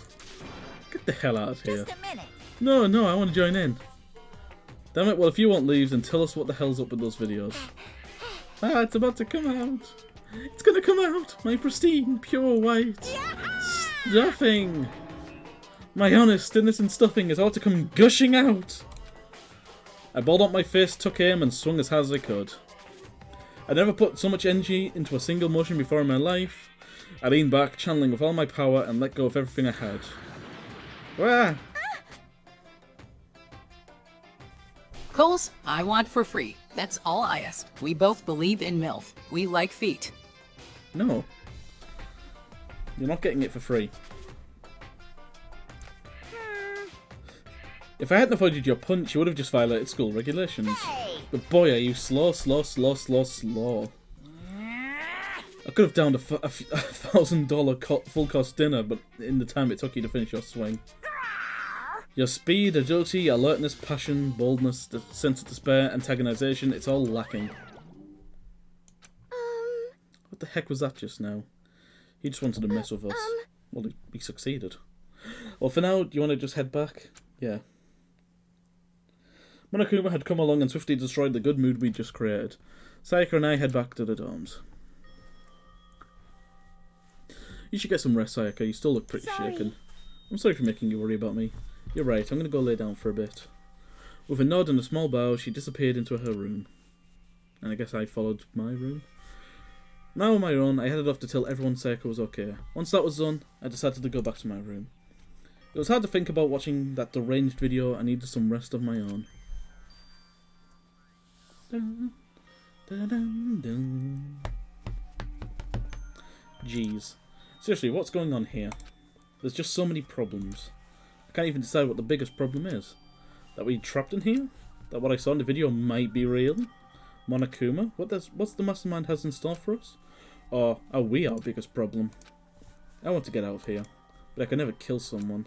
Get the hell out of here. Just a minute. No, I want to join in. Damn it, well if you won't leave, then tell us what the hell's up with those videos. Ah, it's about to come out. It's gonna come out. My pristine, pure white stuffing. My honest, innocent stuffing is about to come gushing out. I balled up my fist, took aim, and swung as hard as I could. I never put so much energy into a single motion before in my life. I leaned back, channeling with all my power, and let go of everything I had. Ah! Coles, I want for free. That's all I ask. We both believe in MILF. We like feet. No. You're not getting it for free. If I hadn't avoided your punch, you would have just violated school regulations. But boy, are you slow. I could have downed a $1,000 full-cost dinner, but in the time it took you to finish your swing. Your speed, agility, alertness, passion, boldness, the sense of despair, antagonization, it's all lacking. What the heck was that just now? He just wanted to mess with us. Well, he succeeded. Well, for now, do you want to just head back? Yeah. Monokuma had come along and swiftly destroyed the good mood we just created. Sayaka and I head back to the dorms. You should get some rest, Sayaka. You still look pretty shaken. I'm sorry for making you worry about me. You're right, I'm going to go lay down for a bit. With a nod and a small bow, she disappeared into her room. And I guess I followed my room. Now on my own, I headed off to tell everyone Sayaka was okay. Once that was done, I decided to go back to my room. It was hard to think about watching that deranged video. I needed some rest of my own. Dun, dun, dun, dun. Jeez. Seriously, what's going on here? There's just so many problems. I can't even decide what the biggest problem is. That we're trapped in here? That what I saw in the video might be real? Monokuma? What's the mastermind has in store for us? Or are we our biggest problem? I want to get out of here, but I can never kill someone.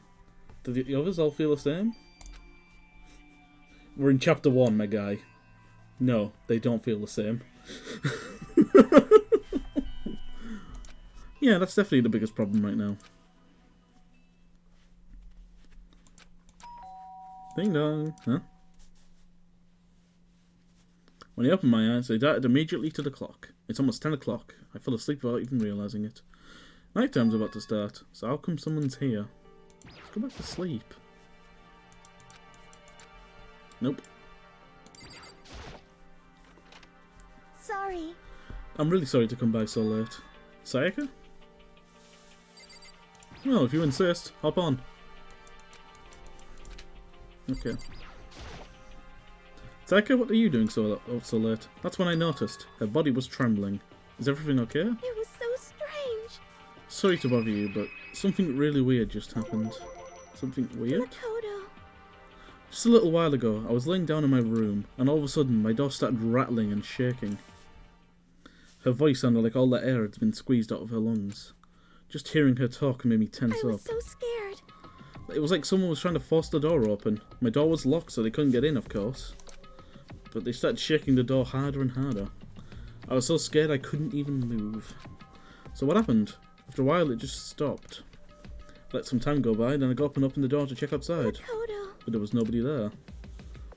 Do the others all feel the same? We're in chapter 1, my guy. No, they don't feel the same. Yeah, that's definitely the biggest problem right now. Ding dong, huh? When I opened my eyes, I darted immediately to the clock. It's almost 10 o'clock. I fell asleep without even realising it. Nighttime's about to start, so how come someone's here? Let's go back to sleep. Nope. Sorry. I'm really sorry to come by so late. Sayaka? Well, if you insist, hop on. Okay. Sayaka, what are you doing so late? That's when I noticed. Her body was trembling. Is everything okay? It was so strange. Sorry to bother you, but something really weird just happened. Something weird? Makoto. Just a little while ago, I was laying down in my room, and all of a sudden my door started rattling and shaking. Her voice sounded like all the air had been squeezed out of her lungs. Just hearing her talk made me tense I was up. so scared. It was like someone was trying to force the door open. My door was locked, so they couldn't get in, of course. But they started shaking the door harder and harder. I was so scared I couldn't even move. So what happened? After a while, it just stopped. Let some time go by, then I got up and opened the door to check outside. Makoto. But there was nobody there.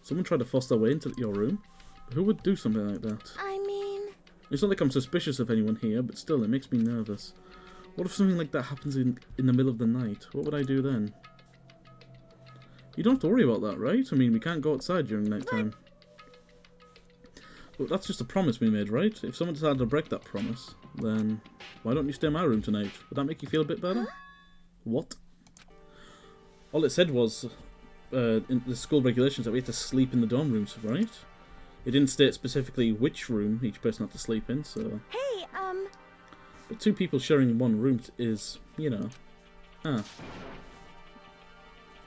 Someone tried to force their way into your room? Who would do something like that? I mean... It's not like I'm suspicious of anyone here, but still, it makes me nervous. What if something like that happens in the middle of the night? What would I do then? You don't have to worry about that, right? I mean, we can't go outside during nighttime. But that's just a promise we made, right? If someone decided to break that promise, then why don't you stay in my room tonight? Would that make you feel a bit better? Huh? What? All it said was, in the school regulations, that we had to sleep in the dorm rooms, right? It didn't state specifically which room each person had to sleep in, so... Hey, But two people sharing one room is, you know... Ah.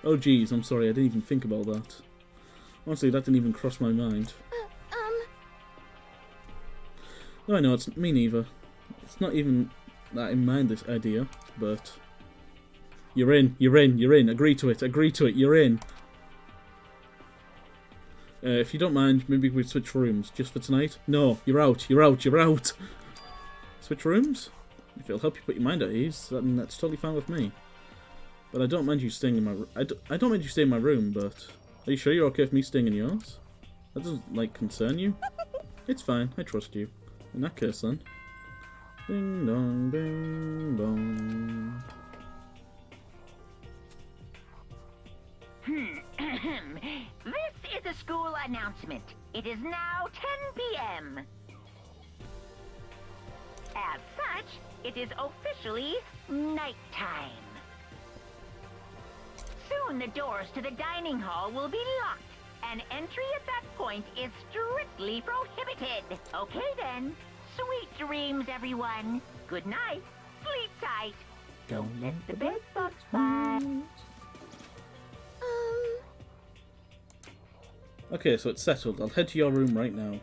Oh jeez, I'm sorry, I didn't even think about that. Honestly, that didn't even cross my mind. No, I know, it's me neither. It's not even that in mind, this idea, but... You're in, agree to it, you're in. If you don't mind, maybe we'd switch rooms, just for tonight. No, you're out. Switch rooms? If it'll help you put your mind at ease, then that's totally fine with me. But I don't mind you staying in my room. I don't mind you staying in my room, but... Are you sure you're okay with me staying in yours? That doesn't, like, concern you? It's fine, I trust you. In that case, then. Ding dong, ding dong. This is a school announcement. It is now 10 p.m. As such, it is officially nighttime. Soon the doors to the dining hall will be locked, and entry at that point is strictly prohibited. Okay then. Sweet dreams, everyone. Good night. Sleep tight. Don't let the bed bugs bite. Okay, so it's settled. I'll head to your room right now.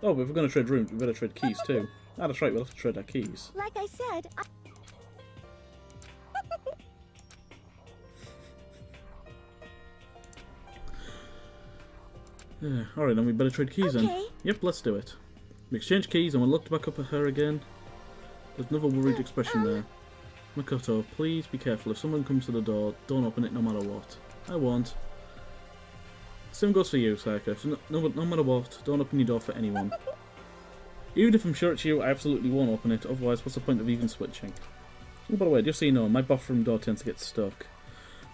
Oh, but if we're going to trade rooms, we better trade keys too. Ah, that's right, we'll have to trade our keys. Like I said, Yeah, alright, then we better trade keys then. Yep, let's do it. We exchange keys and we looked back up at her again. There's another worried expression there. Makoto, please be careful. If someone comes to the door, don't open it no matter what. I won't. Same goes for you, Sayaka. So no matter what, don't open your door for anyone. Even if I'm sure it's you, I absolutely won't open it. Otherwise, what's the point of even switching? Oh, by the way, just so you know, my bathroom door tends to get stuck.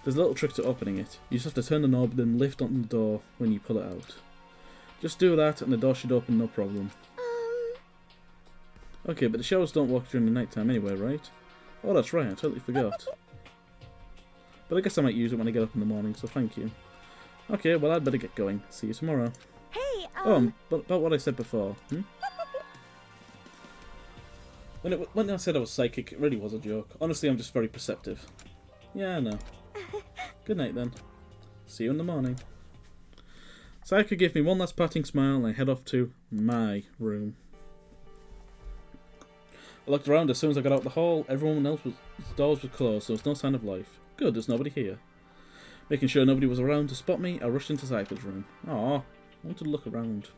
There's a little trick to opening it. You just have to turn the knob, then lift on the door when you pull it out. Just do that, and the door should open no problem. Okay, but the showers don't work during the night time anyway, right? Oh, that's right, I totally forgot. But I guess I might use it when I get up in the morning, so thank you. Okay, well, I'd better get going. See you tomorrow. Hey, But about what I said before. When I said I was psychic, it really was a joke. Honestly, I'm just very perceptive. Yeah, I know. Good night then. See you in the morning. Sayaka gave me one last parting smile and I head off to my room. I looked around as soon as I got out the hall. Everyone else's doors were closed, so there was no sign of life. Good, there's nobody here. Making sure nobody was around to spot me, I rushed into Sayaka's room. Aww, I wanted to look around.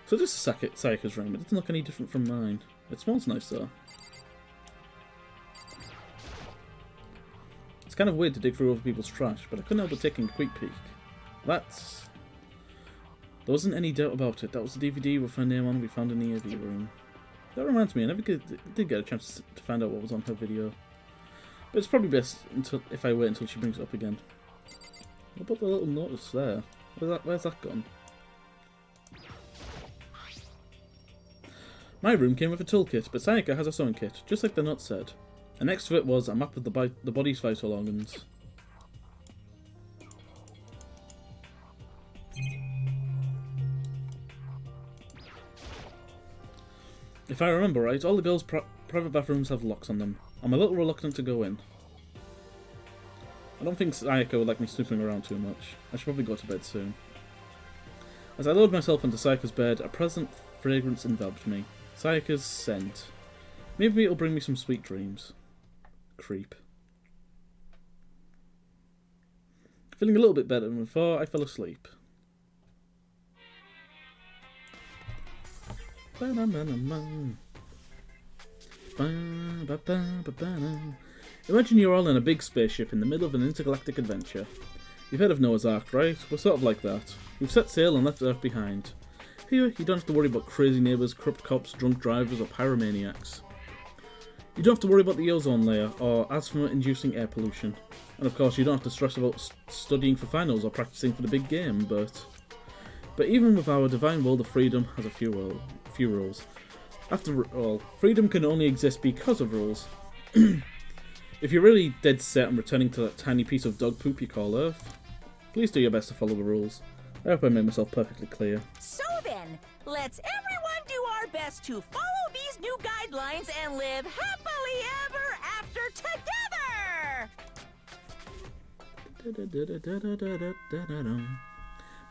So this is Sayaka's room. It doesn't look any different from mine. It smells nice though. It's kind of weird to dig through other people's trash, but I couldn't help but taking a quick peek. There wasn't any doubt about it. That was the DVD with her name on we found in the AV room. That reminds me, I never did get a chance to find out what was on her video. But it's probably best if I wait until she brings it up again. What about the little notice there? Where's that gone? My room came with a toolkit, but Sayaka has a sewing kit, just like the note said. And next to it was a map of the body's vital organs. If I remember right, all the girls' private bathrooms have locks on them. I'm a little reluctant to go in. I don't think Sayaka would like me snooping around too much. I should probably go to bed soon. As I lowered myself into Sayaka's bed, a pleasant fragrance enveloped me. Sayaka's scent. Maybe it'll bring me some sweet dreams. Creep. Feeling a little bit better than before I fell asleep. Imagine you're all in a big spaceship in the middle of an intergalactic adventure. You've heard of Noah's Ark, right? We're sort of like that. We've set sail and left Earth behind. Here, you don't have to worry about crazy neighbours, corrupt cops, drunk drivers, or pyromaniacs. You don't have to worry about the ozone layer, or asthma-inducing air pollution. And of course, you don't have to stress about studying for finals or practicing for the big game, but even with our divine world of freedom has a few rules. After all, freedom can only exist because of rules. If you're really dead set on returning to that tiny piece of dog poop you call Earth, please do your best to follow the rules. I hope I made myself perfectly clear. So then, let's everyone do our best to follow these new guidelines and live happily ever after together!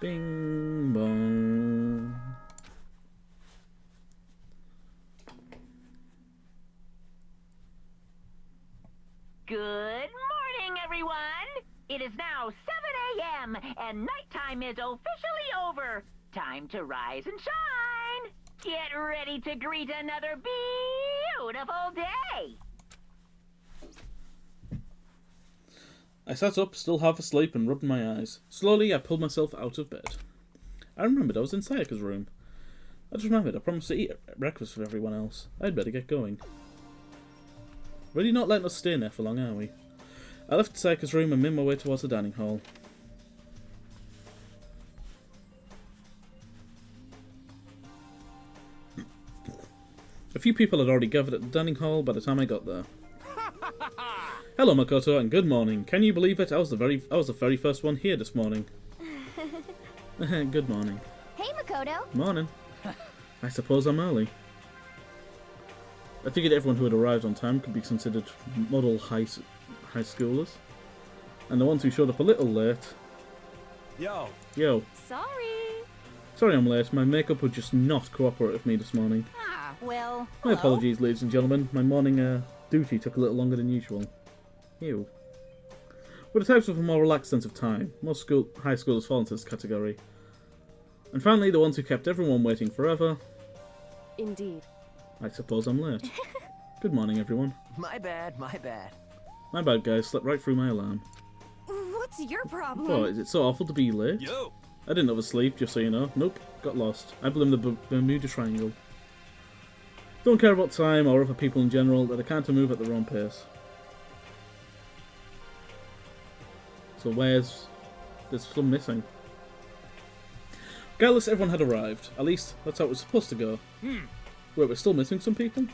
Bing bong. Good morning, everyone! It is now 7 a.m. and nighttime is officially over. Time to rise and shine! Get ready to greet another beautiful day! I sat up, still half asleep, and rubbed my eyes. Slowly, I pulled myself out of bed. I remembered I was in Sayaka's room. I just remembered I promised to eat breakfast with everyone else. I'd better get going. Really not letting us stay in there for long, are we? I left Sayaka's room and made my way towards the dining hall. A few people had already gathered at the dining hall by the time I got there. Hello, Makoto, and good morning. Can you believe it? I was the very first one here this morning. Good morning. Hey, Makoto. Morning. I suppose I'm early. I figured everyone who had arrived on time could be considered model high schoolers. And the ones who showed up a little late... Yo. Sorry I'm late. My makeup would just not cooperate with me this morning. Ah, well, My apologies, ladies and gentlemen. My morning duty took a little longer than usual. Ew. We're the types with a more relaxed sense of time. Most high schoolers fall into this category. And finally, the ones who kept everyone waiting forever. Indeed. I suppose I'm late. Good morning, everyone. My bad, my bad. My bad, guys. Slept right through my alarm. What's your problem? What, is it so awful to be late? Yo. I didn't oversleep, just so you know. Nope, got lost. I blame the Bermuda Triangle. Don't care about time or other people in general, that I can't move at their own pace. So there's some missing. Regardless, everyone had arrived. At least, that's how it was supposed to go. Wait, we're still missing some people?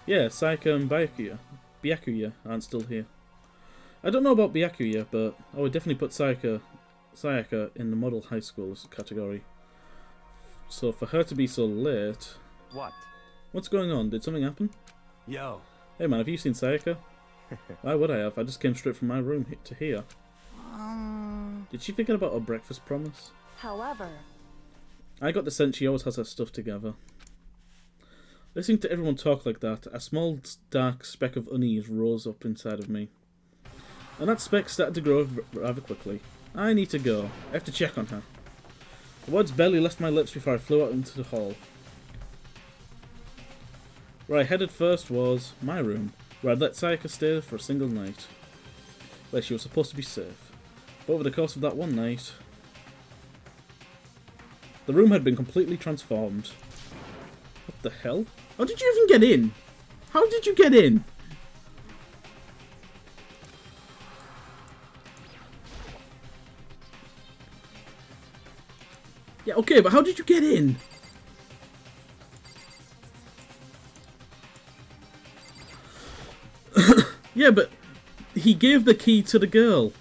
Yeah, Sayaka and Byakuya aren't still here. I don't know about Byakuya, but I would definitely put Sayaka Sayaka in the model high school category. So for her to be so late... What? What's going on? Did something happen? Yo. Hey man, have you seen Sayaka? Why would I have? I just came straight from my room to here. Did she forget about her breakfast promise? However... I got the sense she always has her stuff together. Listening to everyone talk like that, a small dark speck of unease rose up inside of me. And that speck started to grow rather quickly. I need to go. I have to check on her. The words barely left my lips before I flew out into the hall. Where I headed first was my room, where I'd let Sayaka stay for a single night. Where she was supposed to be safe. But over the course of that one night... the room had been completely transformed. What the hell? How did you even get in? How did you get in? Yeah, okay, but how did you get in? Yeah, but he gave the key to the girl.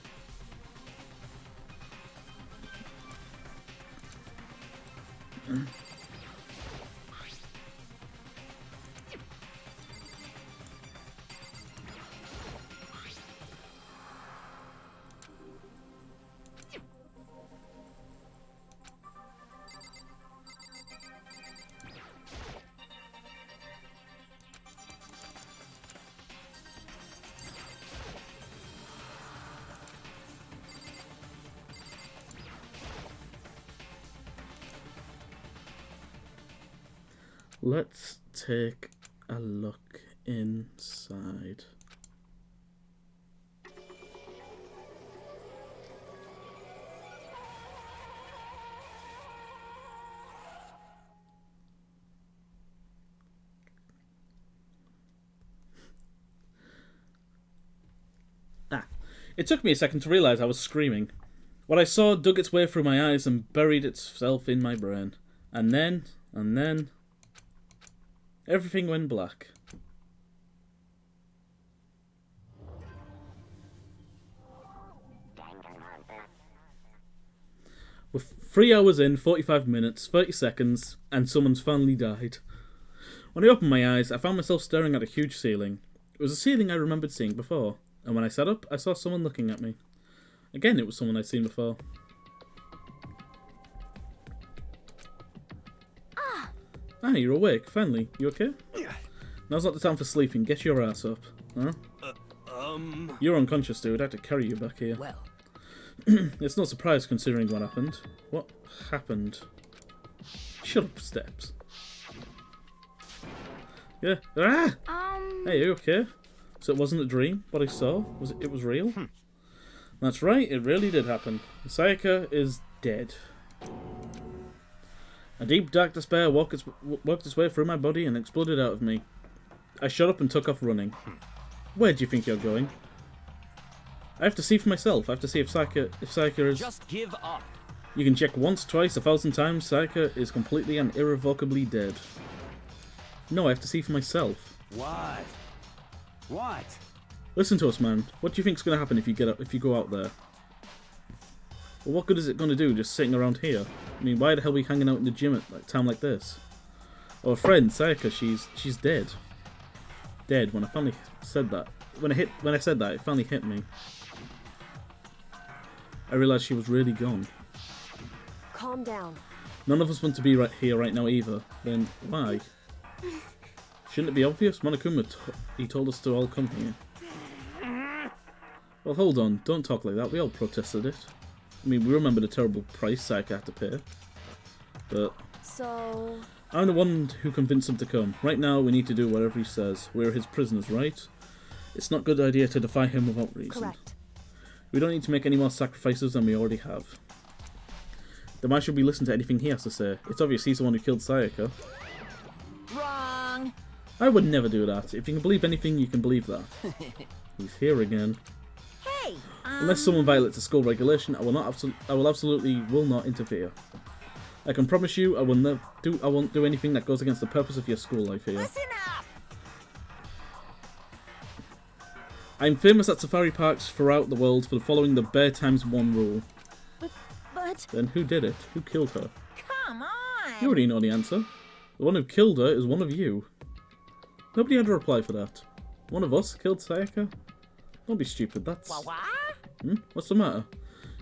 Let's take a look inside. It took me a second to realise I was screaming. What I saw dug its way through my eyes and buried itself in my brain. And then... everything went black. We're 3 hours in, 45 minutes, 30 seconds, and someone's finally died. When I opened my eyes, I found myself staring at a huge ceiling. It was a ceiling I remembered seeing before, and when I sat up, I saw someone looking at me. Again, it was someone I'd seen before. Ah, you're awake, finally. You okay? Now's not the time for sleeping. Get your ass up. Huh? You're unconscious, dude. I had to carry you back here. Well. It's no surprise considering what happened. What happened? Shut up, Steps. Yeah. Ah! Hey, you okay? So it wasn't a dream? What I saw? It was real? That's right, it really did happen. Sayaka is dead. A deep, dark despair worked its way through my body and exploded out of me. I shut up and took off running. Where do you think you're going? I have to see for myself. I have to see if Sayaka is... Just give up. You can check once, twice, 1,000 times. Sayaka is completely and irrevocably dead. No, I have to see for myself. What? What? Listen to us, man. What do you think's going to happen if you go out there? Well, what good is it going to do just sitting around here? I mean, why the hell are we hanging out in the gym at a time like this? Our friend, Sayaka, she's dead. Dead. When I finally said that. When I said that, it finally hit me. I realised she was really gone. Calm down. None of us want to be right here right now either. Then why? Shouldn't it be obvious? Monokuma, he told us to all come here. Well, hold on. Don't talk like that. We all protested it. I mean, we remember the terrible price Sayaka had to pay. But... So... I'm the one who convinced him to come. Right now, we need to do whatever he says. We're his prisoners, right? It's not a good idea to defy him without reason. Correct. We don't need to make any more sacrifices than we already have. Then why should we listen to anything he has to say? It's obvious he's the one who killed Sayaka. Wrong. I would never do that. If you can believe anything, you can believe that. He's here again. Hey. Unless someone violates a school regulation, I will absolutely not interfere. I can promise you, I won't do anything that goes against the purpose of your school life here. Listen up. I'm famous at safari parks throughout the world for following the Bear Times 1 rule. But What? Then who did it? Who killed her? Come on! You already know the answer. The one who killed her is one of you. Nobody had a reply for that. One of us killed Sayaka? Don't be stupid, that's... What's the matter?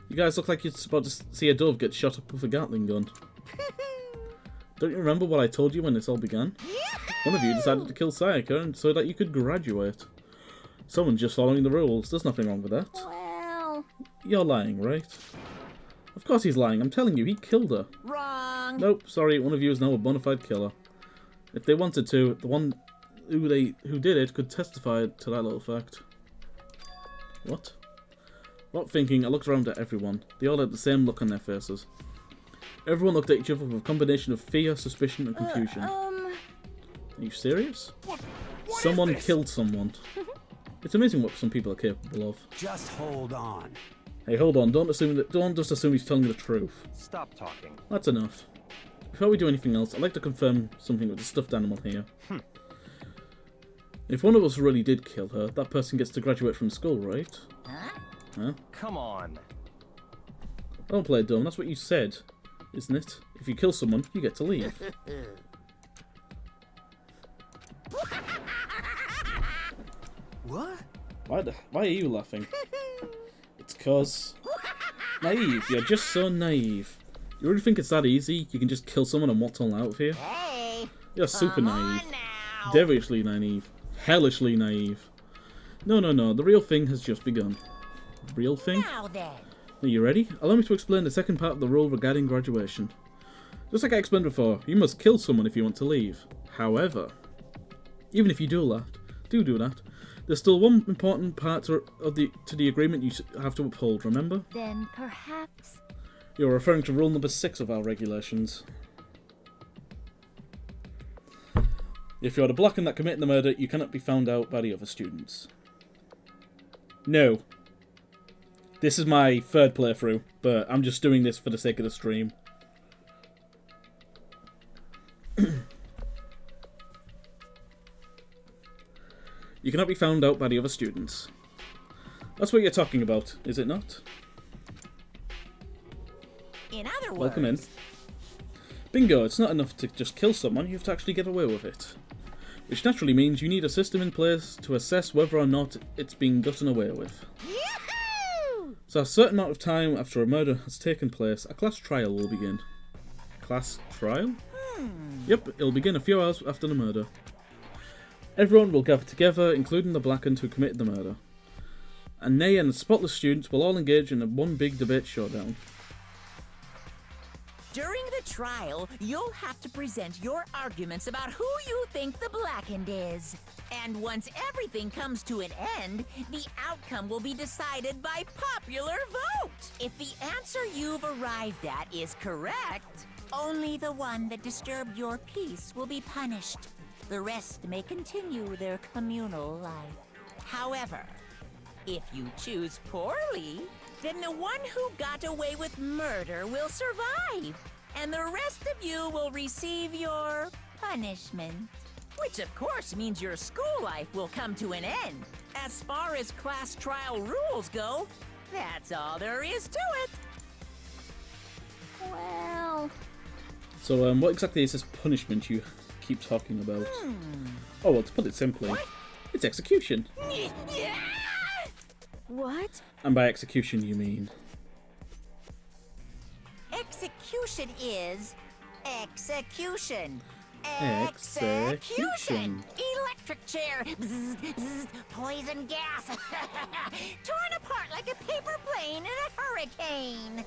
You guys look like you're about to see a dove get shot up with a Gatling gun. Don't you remember what I told you when this all began? One of you decided to kill Sayaka and so that you could graduate. Someone's just following the rules. There's nothing wrong with that. Well... You're lying, right? Of course he's lying. I'm telling you, he killed her. Wrong. Nope, sorry. One of you is now a bona fide killer. If they wanted to, the one who did it could testify to that little fact. What? Not thinking, I looked around at everyone. They all had the same look on their faces. Everyone looked at each other with a combination of fear, suspicion, and confusion. Are you serious? What Someone killed someone. It's amazing what some people are capable of. Just hold on. Hey, hold on. Don't just assume he's telling the truth. Stop talking. That's enough. Before we do anything else, I'd like to confirm something with the stuffed animal here. If one of us really did kill her, that person gets to graduate from school, right? Huh? Come on. Don't play dumb. That's what you said, isn't it? If you kill someone, you get to leave. What? Why are you laughing? It's cause... Naive. You're just so naive. You really think it's that easy? You can just kill someone and walk on out of here? Hey! You're super naive. Devilishly naive. Hellishly naive. No, no, no. The real thing has just begun. Real thing? Now then. Are you ready? Allow me to explain the second part of the rule regarding graduation. Just like I explained before, you must kill someone if you want to leave. However, even if you do that, there's still one important part to the agreement you have to uphold, remember? Then perhaps... You're referring to rule number 6 of our regulations. If you're the Blacken that committed the murder, you cannot be found out by the other students. No. This is my third playthrough, but I'm just doing this for the sake of the stream. You cannot be found out by the other students. That's what you're talking about, is it not? In other words... Welcome in. Bingo, it's not enough to just kill someone, you have to actually get away with it. Which naturally means you need a system in place to assess whether or not it's being gotten away with. Yahoo! So a certain amount of time after a murder has taken place, a class trial will begin. Class trial? Yep, it'll begin a few hours after the murder. Everyone will gather together, including the Blackened who committed the murder. And they and the spotless students will all engage in one big debate showdown. During the trial, you'll have to present your arguments about who you think the Blackened is. And once everything comes to an end, the outcome will be decided by popular vote. If the answer you've arrived at is correct, only the one that disturbed your peace will be punished. The rest may continue their communal life. However, if you choose poorly, then the one who got away with murder will survive, and the rest of you will receive your punishment. Which of course means your school life will come to an end. As far as class trial rules go, that's all there is to it. Well... So, what exactly is this punishment you keep talking about? Oh, well, to put it simply, it's execution. What? And by execution, you mean... Execution is... execution. Execution. Electric chair. Bzz, bzz, poison gas. Torn apart like a paper plane in a hurricane.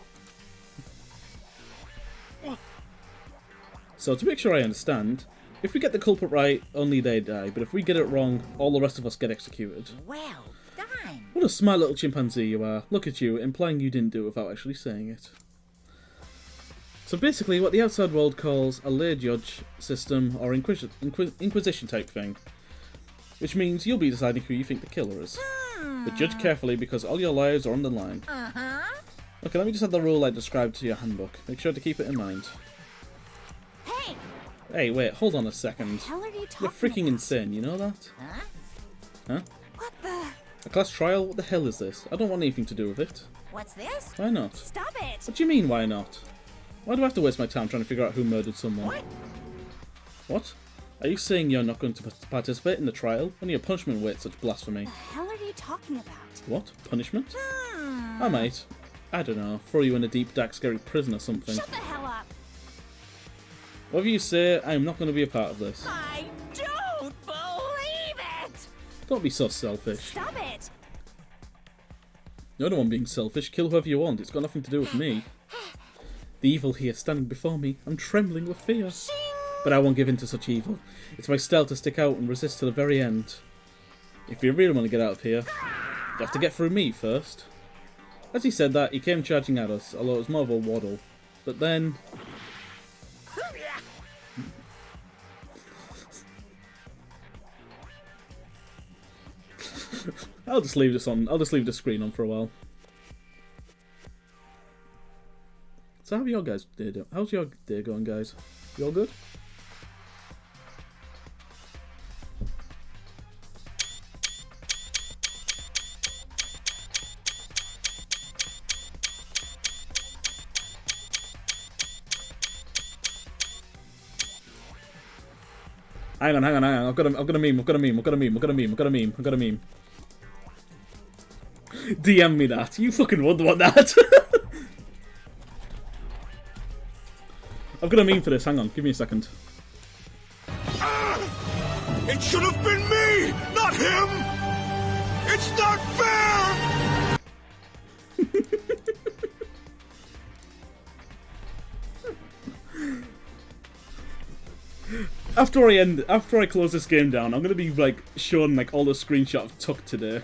So to make sure I understand, if we get the culprit right, only they die, but if we get it wrong, all the rest of us get executed. Well done. What a smart little chimpanzee you are. Look at you, implying you didn't do it without actually saying it. So basically what the outside world calls a lay judge system or inquisition type thing. Which means you'll be deciding who you think the killer is. But judge carefully because all your lives are on the line. Okay, let me just add the rule I described to your handbook. Make sure to keep it in mind. Hey! Hey, wait, hold on a second. What the hell are you You're talking freaking insane, you know that? Huh? Huh? What the... A class trial? What the hell is this? I don't want anything to do with it. What's this? Why not? Stop it! What do you mean, why not? Why do I have to waste my time trying to figure out who murdered someone? What? What? Are you saying you're not going to participate in the trial? Only a punishment waits such blasphemy. The hell are you talking about? What? Punishment? I might. I don't know. Throw you in a deep, dark, scary prison or something. Shut the hell up! Whatever you say, I am not going to be a part of this. I don't believe it! Don't be so selfish. Stop it! You're the one being selfish. Kill whoever you want. It's got nothing to do with me. The evil here standing before me. I'm trembling with fear. But I won't give in to such evil. It's my style to stick out and resist to the very end. If you really want to get out of here, you have to get through me first. As he said that, he came charging at us, although it was more of a waddle. But then... I'll just leave this on. I'll just leave the screen on for a while. So how's your day going, guys? You all good? Hang on. I've got a meme. DM me that. You fucking would want that. I've got a meme for this. Hang on. Give me a second. It should have been me, not him! It's not fair! After I close this game down, I'm gonna be like showing like all the screenshots I've took today.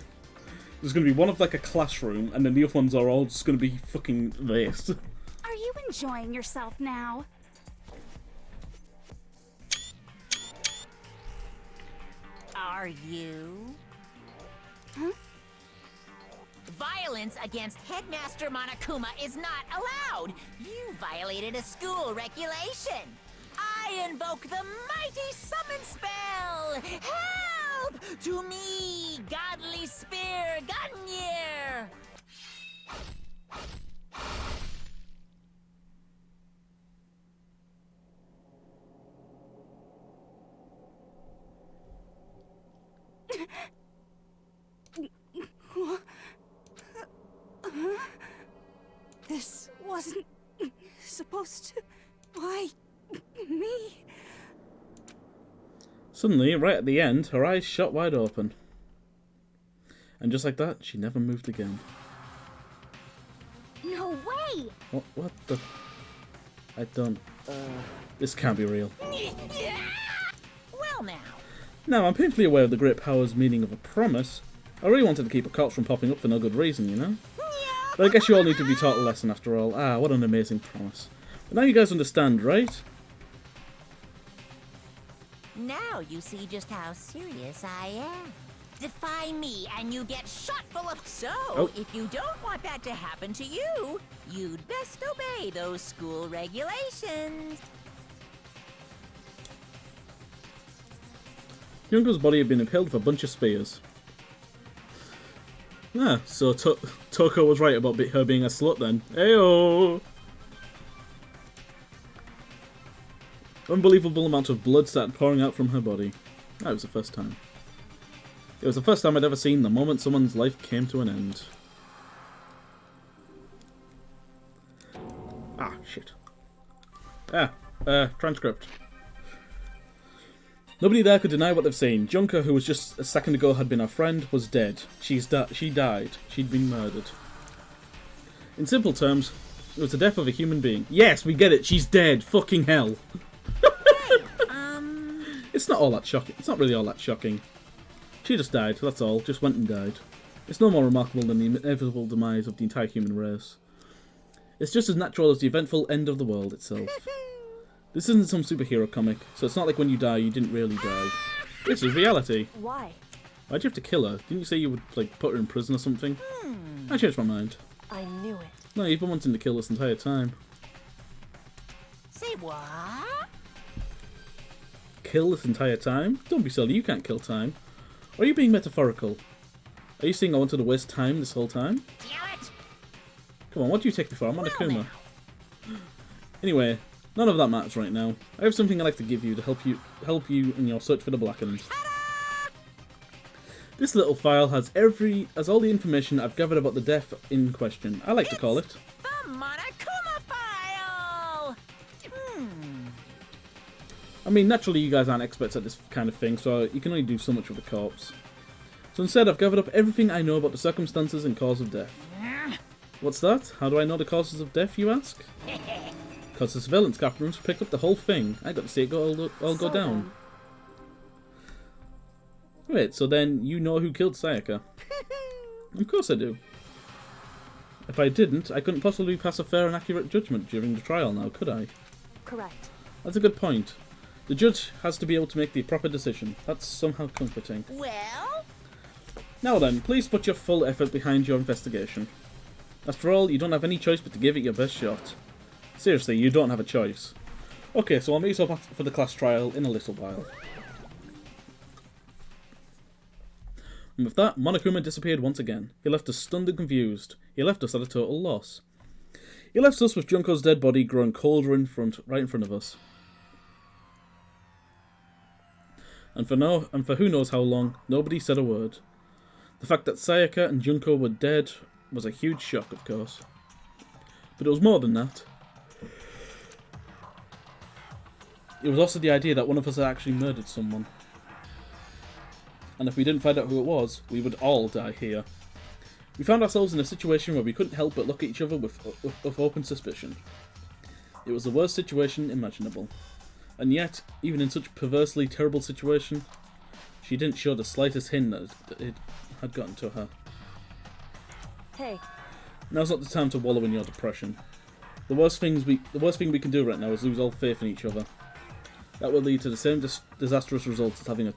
There's gonna be one of like a classroom, and then the other ones are all just gonna be fucking this. Are you enjoying yourself now? Are you? Huh? Violence against Headmaster Monokuma is not allowed! You violated a school regulation! I invoke the mighty summon spell! Help! To me, godly spear Gunyear! This wasn't supposed to... Why me? Suddenly, right at the end, her eyes shot wide open. And just like that, she never moved again. No way! What the... I don't... This can't be real. Well now. Now, I'm painfully aware of the great power's meaning of a promise. I really wanted to keep a corpse from popping up for no good reason, you know? But I guess you all need to be taught a lesson after all. Ah, what an amazing promise. But now you guys understand, right? Now you see just how serious I am. Defy me and you get shot full of... So, if you don't want that to happen to you, you'd best obey those school regulations. Yunko's body had been impaled with a bunch of spears. Ah, so Toko was right about her being a slut then. Ayo! Unbelievable amount of blood started pouring out from her body. That was the first time. It was the first time I'd ever seen the moment someone's life came to an end. Ah, shit. Transcript. Nobody there could deny what they've seen. Junker, who was just a second ago had been our friend, was dead. She died. She'd been murdered. In simple terms, it was the death of a human being. Yes, we get it. She's dead. Fucking hell. It's not all that shocking. It's not really all that shocking. She just died. That's all. Just went and died. It's no more remarkable than the inevitable demise of the entire human race. It's just as natural as the eventful end of the world itself. This isn't some superhero comic, so it's not like when you die, you didn't really die. This is reality. Why? Why'd you have to kill her? Didn't you say you would, like, put her in prison or something? I changed my mind. I knew it. No, you've been wanting to kill this entire time. Say what? Kill this entire time? Don't be silly, you can't kill time. Or are you being metaphorical? Are you saying I wanted to waste time this whole time? Damn it! Come on, what do you take me for? I'm Monokuma. Anyway, none of that matters right now. I have something I'd like to give you to help you in your search for the Blackened. This little file has all the information I've gathered about the death in question. I like to call it The Monokuma file! I mean, naturally you guys aren't experts at this kind of thing, so you can only do so much with a corpse. So instead I've gathered up everything I know about the circumstances and cause of death. What's that? How do I know the causes of death, you ask? Because the surveillance cameras picked up the whole thing. I got to see it all go down. Wait, so then you know who killed Sayaka? Of course I do. If I didn't, I couldn't possibly pass a fair and accurate judgment during the trial now, could I? Correct. That's a good point. The judge has to be able to make the proper decision. That's somehow comforting. Well? Now then, please put your full effort behind your investigation. After all, you don't have any choice but to give it your best shot. Seriously, you don't have a choice. Okay, so I'll meet you up for the class trial in a little while. And with that, Monokuma disappeared once again. He left us stunned and confused. He left us at a total loss. He left us with Junko's dead body growing colder right in front of us. And for who knows how long, nobody said a word. The fact that Sayaka and Junko were dead was a huge shock, of course. But it was more than that. It was also the idea that one of us had actually murdered someone. And if we didn't find out who it was, we would all die here. We found ourselves in a situation where we couldn't help but look at each other with open suspicion. It was the worst situation imaginable. And yet, even in such a perversely terrible situation, she didn't show the slightest hint that it had gotten to her. Hey. Now's not the time to wallow in your depression. The worst thing we can do right now is lose all faith in each other. That will lead to the same disastrous results as having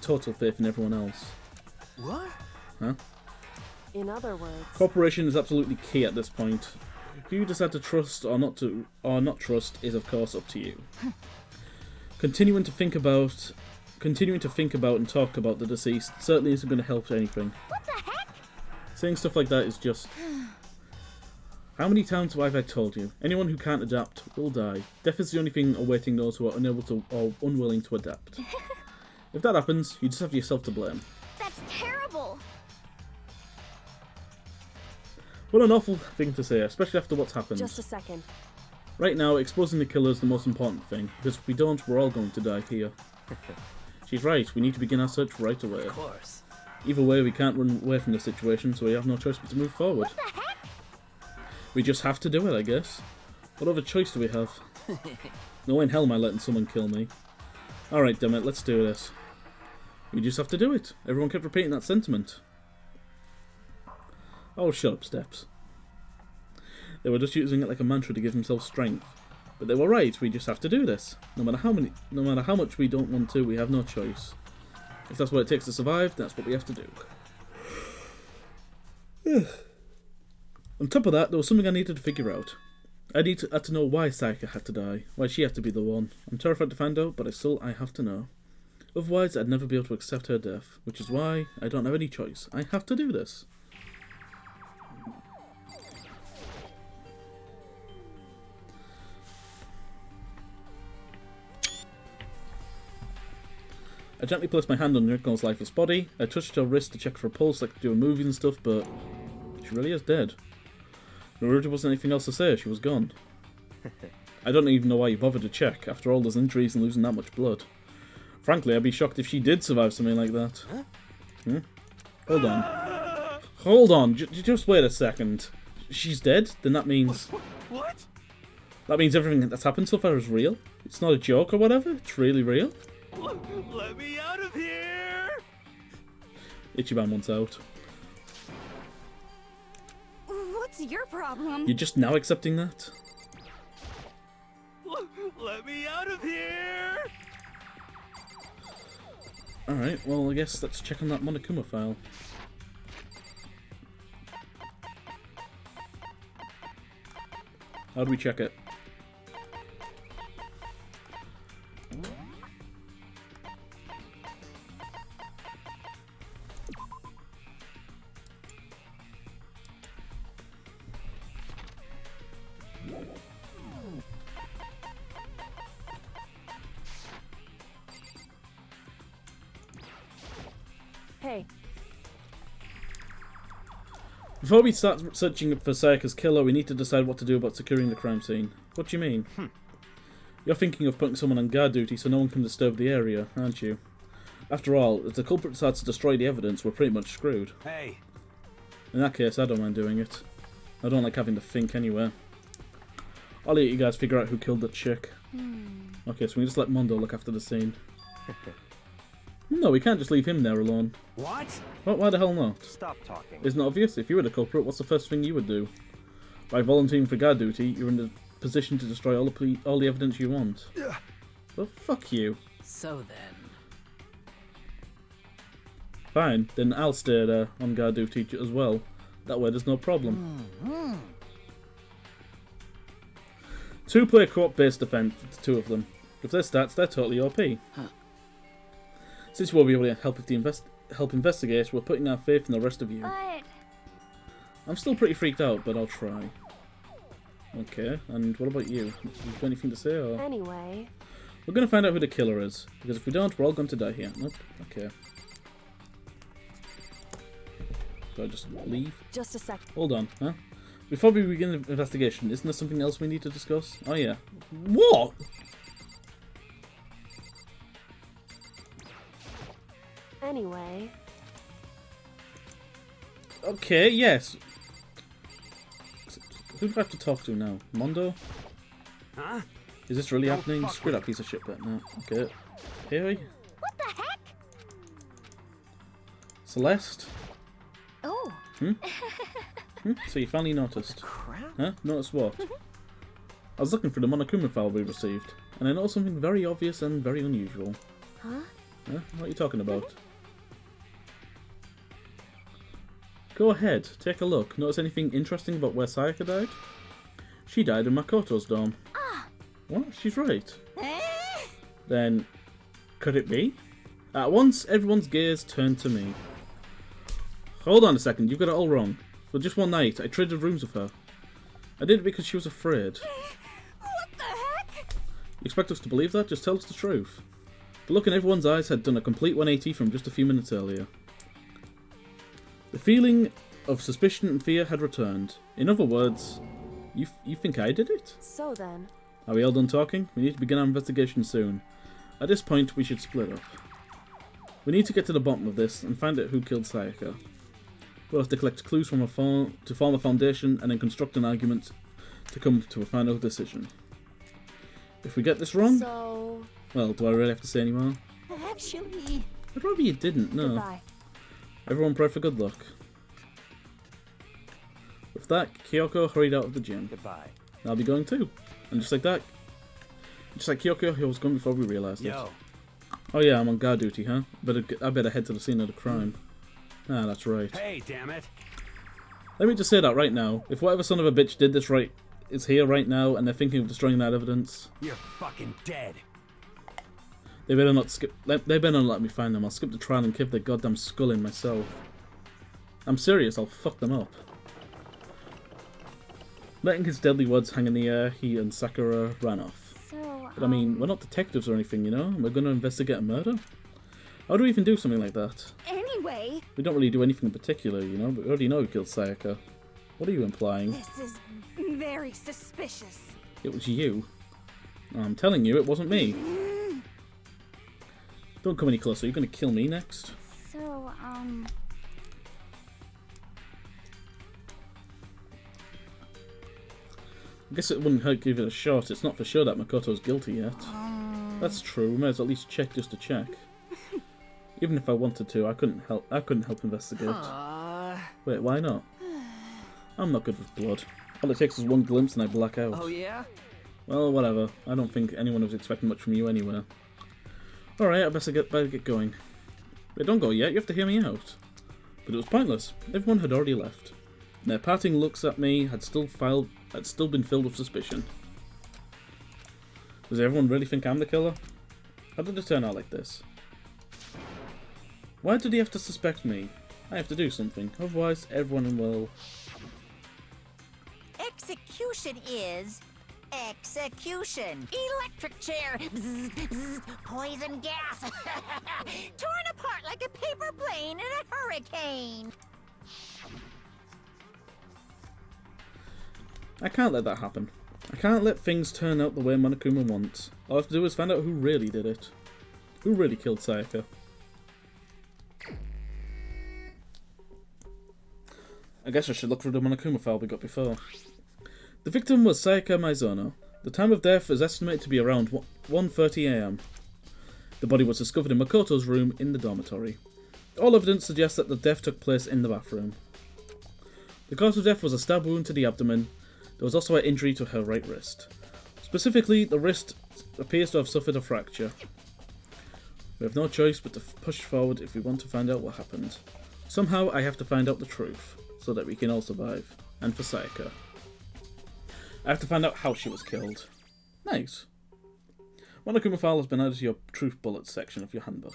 total faith in everyone else. What? Huh? In other words, Cooperation is absolutely key at this point. Who you decide to trust or not trust is of course up to you. Continuing to think about and talk about the deceased certainly isn't going to help anything. What the heck? Saying stuff like that is just... How many times have I told you? Anyone who can't adapt will die. Death is the only thing awaiting those who are unable to or unwilling to adapt. If that happens, you just have yourself to blame. That's terrible. What an awful thing to say, especially after what's happened. just a second. Right now, exposing the killer is the most important thing, because if we don't, we're all going to die here. She's right, we need to begin our search right away. Of course. Either way, we can't run away from the situation, so we have no choice but to move forward. What the heck? We just have to do it, I guess. What other choice do we have? No way in hell am I letting someone kill me. Alright, dammit, let's do this. We just have to do it. Everyone kept repeating that sentiment. Oh, shut up, Steps. They were just using it like a mantra to give themselves strength. But they were right, we just have to do this. No matter how much we don't want to, we have no choice. If that's what it takes to survive, that's what we have to do. On top of that, there was something I needed to figure out. I had to know why Sayaka had to die, why she had to be the one. I'm terrified to find out, but I have to know. Otherwise, I'd never be able to accept her death, which is why I don't have any choice. I have to do this. I gently placed my hand on Junko's lifeless body. I touched her wrist to check for a pulse like doing movies and stuff, but she really is dead. There really wasn't anything else to say, she was gone. I don't even know why you bothered to check, after all those injuries and losing that much blood. Frankly, I'd be shocked if she did survive something like that. Huh? Hold on. Hold on, just wait a second. She's dead? Then that means... What? That means everything that's happened so far is real? It's not a joke or whatever? It's really real? Let me out of here! Ichiban wants out. What's your problem? You're just now accepting that? Let me out of here! Alright, well I guess let's check on that Monokuma file. How do we check it? Hey. Before we start searching for Sayaka's killer, we need to decide what to do about securing the crime scene. What do you mean? You're thinking of putting someone on guard duty so no one can disturb the area, aren't you? After all, if the culprit decides to destroy the evidence, we're pretty much screwed. Hey. In that case, I don't mind doing it. I don't like having to think anyway. I'll let you guys figure out who killed the chick. Okay, so we just let Mondo look after the scene. No, we can't just leave him there alone. What? Why the hell not? Stop talking. Isn't it obvious? If you were the culprit, what's the first thing you would do? By volunteering for guard duty, you're in the position to destroy all the evidence you want. Well, fuck you. So then... Fine, then I'll stay there on guard duty as well. That way there's no problem. 2-player co-op based defense, the two of them. With their stats, they're totally OP. Since we'll be able to help investigate, we're putting our faith in the rest of you. But... I'm still pretty freaked out, but I'll try. Okay, and what about you? You got anything to say? Or? Anyway... We're going to find out who the killer is, because if we don't, we're all going to die here. Nope, okay. Do I just leave? Just a sec. Hold on, huh? Before we begin the investigation, isn't there something else we need to discuss? Oh yeah. What? Anyway... Okay, yes. Who do I have to talk to now? Mondo? Huh? Is this really happening? Screw that piece of shit bit now. Okay. Hey. What the heck? Celeste? Oh. So you finally noticed. Huh? Noticed what? I was looking for the Monokuma file we received, and I noticed something very obvious and very unusual. Huh? Huh? What are you talking about? Go ahead, take a look. Notice anything interesting about where Sayaka died? She died in Makoto's dorm. What? She's right. Then, could it be? At once, everyone's gaze turned to me. Hold on a second, you've got it all wrong. For just one night, I traded rooms with her. I did it because she was afraid. What the heck? You expect us to believe that? Just tell us the truth. The look in everyone's eyes had done a complete 180 from just a few minutes earlier. The feeling of suspicion and fear had returned. In other words, you think I did it? So then... Are we all done talking? We need to begin our investigation soon. At this point, we should split up. We need to get to the bottom of this and find out who killed Sayaka. We'll have to collect clues from to form a foundation and then construct an argument to come to a final decision. If we get this wrong... So... Well, do I really have to say any more? Actually... I'd rather you didn't, no. Goodbye. Everyone pray for good luck. With that, Kyoko hurried out of the gym. Goodbye. I'll be going too. And just like that, just like Kyoko, he was gone before we realised it. Oh yeah, I'm on guard duty, huh? I better head to the scene of the crime. Ah, that's right. Hey, damn it. Let me just say that right now. If whatever son of a bitch did this right is here right now and they're thinking of destroying that evidence... You're fucking dead. They better not skip... They better not let me find them. I'll skip the trial and kick their goddamn skull in myself. I'm serious, I'll fuck them up. Letting his deadly words hang in the air, he and Sakura ran off. So, But I mean, we're not detectives or anything, you know? We're going to investigate a murder? How do we even do something like that? Anyway... We don't really do anything in particular, you know? But we already know who killed Sayaka. What are you implying? This is very suspicious. It was you. I'm telling you, it wasn't me. Don't come any closer, you're going to kill me next. So, I guess it wouldn't hurt to give it a shot. It's not for sure that Makoto's guilty yet. That's true. We may as well at least check just to check. Even if I wanted to, I couldn't help investigate. Wait, why not? I'm not good with blood. All it takes is one glimpse and I black out. Oh yeah? Well, whatever. I don't think anyone was expecting much from you anyway. Alright, I better get going. Wait, don't go yet. You have to hear me out. But it was pointless. Everyone had already left. Their parting looks at me had still been filled with suspicion. Does everyone really think I'm the killer? How did it turn out like this? Why did he have to suspect me? I have to do something, otherwise everyone will... Execution is Execution. Electric chair. Bzz, bzz, poison gas. Torn apart like a paper plane in a hurricane. I can't let that happen. I can't let things turn out the way Monokuma wants. All I have to do is find out who really did it. Who really killed Sayaka? I guess I should look through the Monokuma file we got before. The victim was Sayaka Maizono. The time of death is estimated to be around 1:30 AM. The body was discovered in Makoto's room in the dormitory. All evidence suggests that the death took place in the bathroom. The cause of death was a stab wound to the abdomen. There was also an injury to her right wrist. Specifically, the wrist appears to have suffered a fracture. We have no choice but to push forward if we want to find out what happened. Somehow I have to find out the truth, so that we can all survive. And for Sayaka. I have to find out how she was killed. Nice. Monokuma file has been added to your truth bullets section of your handbook.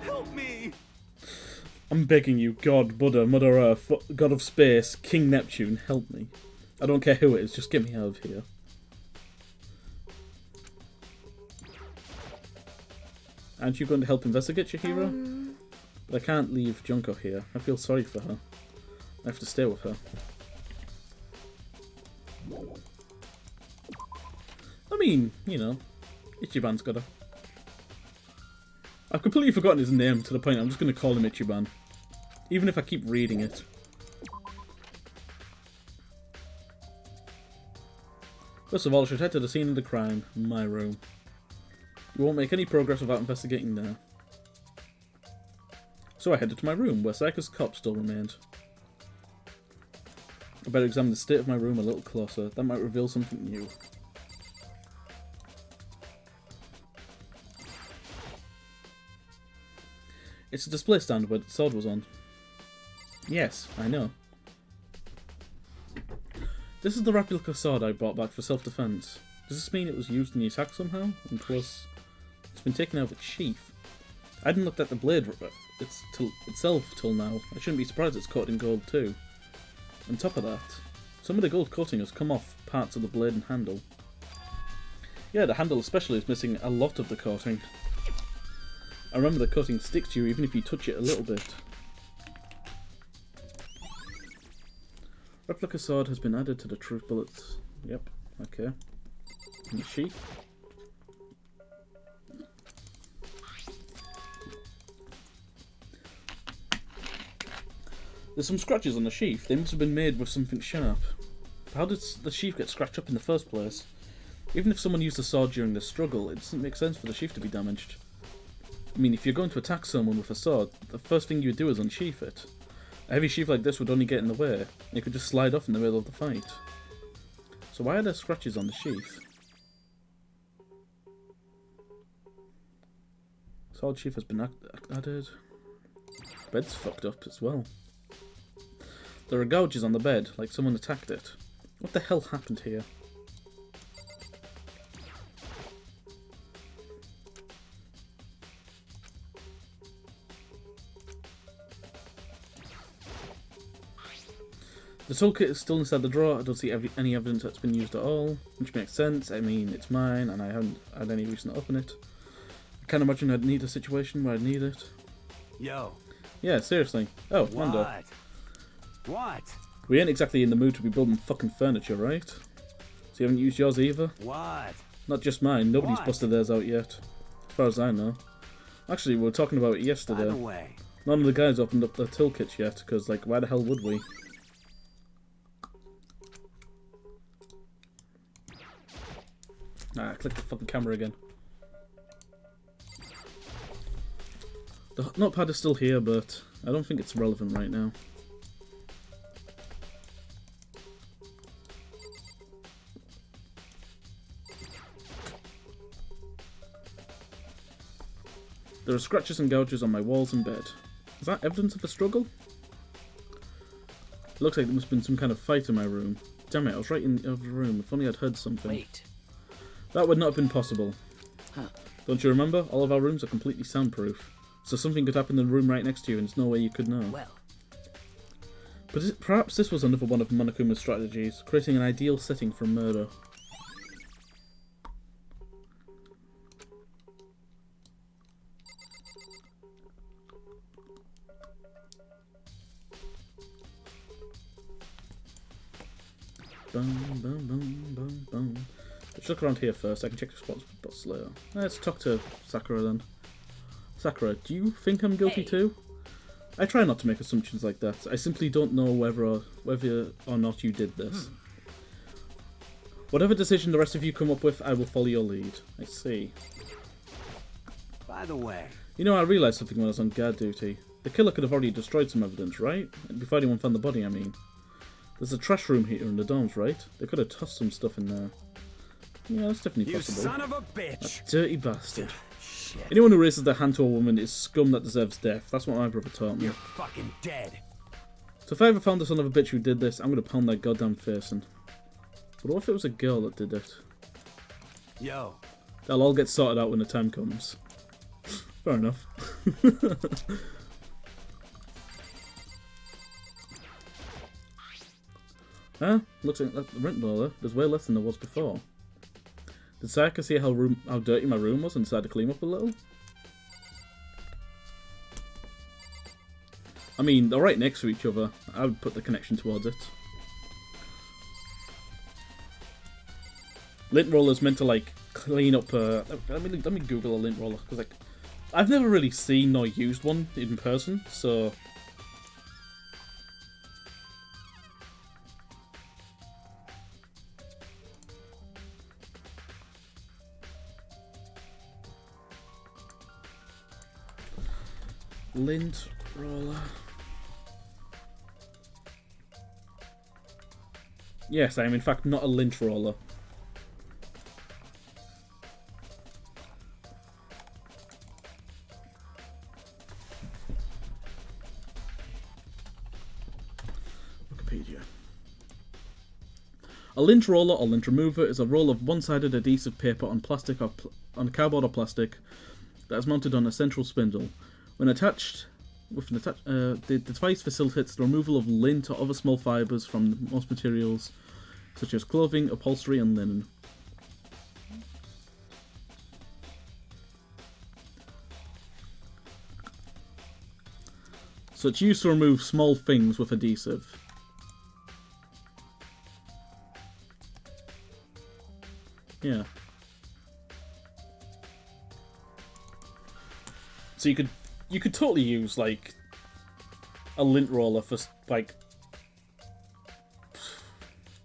Help me! I'm begging you, God, Buddha, Mother Earth, God of Space, King Neptune, help me. I don't care who it is, just get me out of here. Aren't you going to help investigate, Chihiro? But I can't leave Junko here. I feel sorry for her. I have to stay with her. I mean, you know, Ichiban's got her. I've completely forgotten his name to the point I'm just going to call him Ichiban. Even if I keep reading it. First of all, I should head to the scene of the crime, my room. We won't make any progress without investigating there. So I headed to my room, where Sayaka's corpse still remained. I better examine the state of my room a little closer. That might reveal something new. It's a display stand where the sword was on. Yes, I know. This is the replica sword I brought back for self-defense. Does this mean it was used in the attack somehow? And plus, it's been taken out of its sheath. I hadn't looked at the blade itself till now. I shouldn't be surprised it's coated in gold too. On top of that, some of the gold coating has come off parts of the blade and handle. Yeah, the handle especially is missing a lot of the coating. I remember the coating sticks to you even if you touch it a little bit. Replica sword has been added to the truth bullets. Yep, okay. And the sheath. There's some scratches on the sheath. They must have been made with something sharp. How did the sheath get scratched up in the first place? Even if someone used the sword during the struggle, it doesn't make sense for the sheath to be damaged. I mean, if you're going to attack someone with a sword, the first thing you would do is unsheath it. A heavy sheath like this would only get in the way, and it could just slide off in the middle of the fight. So why are there scratches on the sheath? Sword sheath has been added. Bed's fucked up as well. There are gouges on the bed, like someone attacked it. What the hell happened here? The toolkit is still inside the drawer. I don't see any evidence that's been used at all, which makes sense. I mean, it's mine, and I haven't had any reason to open it. I can't imagine I'd need a situation where I'd need it. Yo. Yeah, seriously. Oh, Mando. What? What? We ain't exactly in the mood to be building fucking furniture, right? So you haven't used yours either? What? Not just mine. Nobody's What? busted theirs out yet. As far as I know. Actually, we were talking about it yesterday. By the way. None of the guys opened up their toolkits yet, because, like, why the hell would we? Ah, click the fucking camera again. The notepad is still here, but I don't think it's relevant right now. There are scratches and gouges on my walls and bed. Is that evidence of a struggle? It looks like there must have been some kind of fight in my room. Damn it, I was right in the other room. If only I'd heard something. Wait. That would not have been possible. Huh. Don't you remember? All of our rooms are completely soundproof. So something could happen in the room right next to you and there's no way you could know. Well. But perhaps this was another one of Monokuma's strategies, creating an ideal setting for murder. Boom, boom, boom, boom, boom. Let's look around here first. I can check the spots later. Let's talk to Sakura then. Sakura, do you think I'm guilty too? I try not to make assumptions like that. I simply don't know whether or not you did this. Whatever decision the rest of you come up with, I will follow your lead. I see. By the way... You know, I realised something when I was on guard duty. The killer could have already destroyed some evidence, right? Before anyone found the body, I mean. There's a trash room here in the dorms, right? They could have tossed some stuff in there. Yeah, that's definitely possible. You son of a bitch! That dirty bastard. Shit. Anyone who raises their hand to a woman is scum that deserves death. That's what my brother taught me. You're fucking dead. So if I ever found the son of a bitch who did this, I'm gonna pound their goddamn face in. But what if it was a girl that did it? Yo. They'll all get sorted out when the time comes. Fair enough. Huh? Looks like the rent roller. There's way less than there was before. Did Sayaka see how dirty my room was and decide to clean up a little? I mean, they're right next to each other. I would put the connection towards it. Lint roller's meant to like clean up. Let me Google a lint roller because like I've never really seen nor used one in person, so. Lint roller. Yes, I am in fact not a lint roller. Wikipedia. A lint roller or lint remover is a roll of one-sided adhesive paper on plastic or on cardboard or plastic that is mounted on a central spindle. When attached, the device facilitates the removal of lint or other small fibres from most materials, such as clothing, upholstery, and linen. So it's used to remove small things with adhesive. Yeah. So you could totally use like a lint roller for like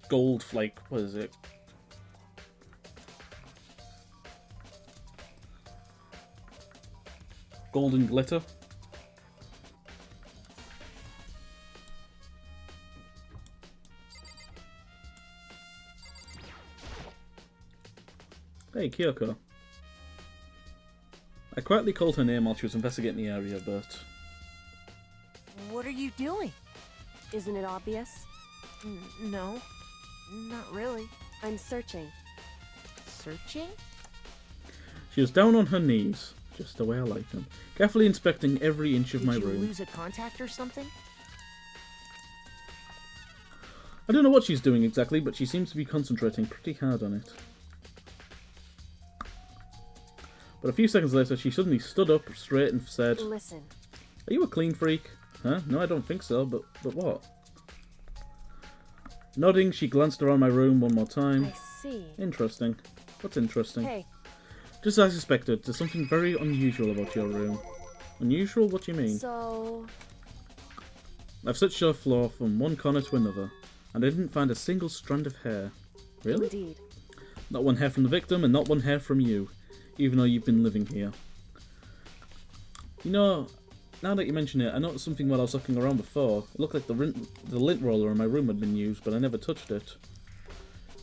gold, like what is it? Golden glitter. Hey, Kyoko. I quietly called her name while she was investigating the area, but... What are you doing? Isn't it obvious? No, not really. I'm searching. Searching? She was down on her knees, just the way I like them, carefully inspecting every inch of my room. Did you lose a contact or something? I don't know what she's doing exactly, but she seems to be concentrating pretty hard on it. But a few seconds later, she suddenly stood up straight and said, "Listen. Are you a clean freak? Huh? No, I don't think so, but what? Nodding, she glanced around my room one more time. I see. Interesting. What's interesting? Hey. Just as I suspected, there's something very unusual about your room. Unusual? What do you mean? So... I've searched your floor from one corner to another, and I didn't find a single strand of hair. Really? Indeed. Not one hair from the victim, and not one hair from you, even though you've been living here. You know, now that you mention it, I noticed something while I was looking around before. It looked like the lint roller in my room had been used, but I never touched it.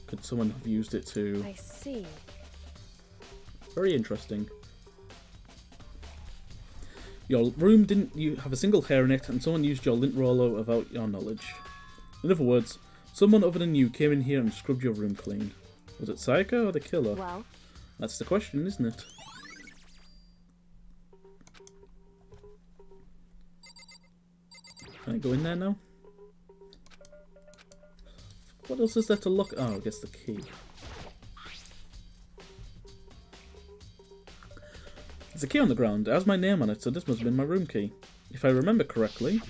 Could someone have used it to... I see. Very interesting. Your room didn't have a single hair in it, and someone used your lint roller without your knowledge. In other words, someone other than you came in here and scrubbed your room clean. Was it Sayaka or the killer? Well... That's the question, isn't it? Can I go in there now? What else is there to look? Oh, I guess the key. There's a key on the ground. It has my name on it, so this must have been my room key. If I remember correctly.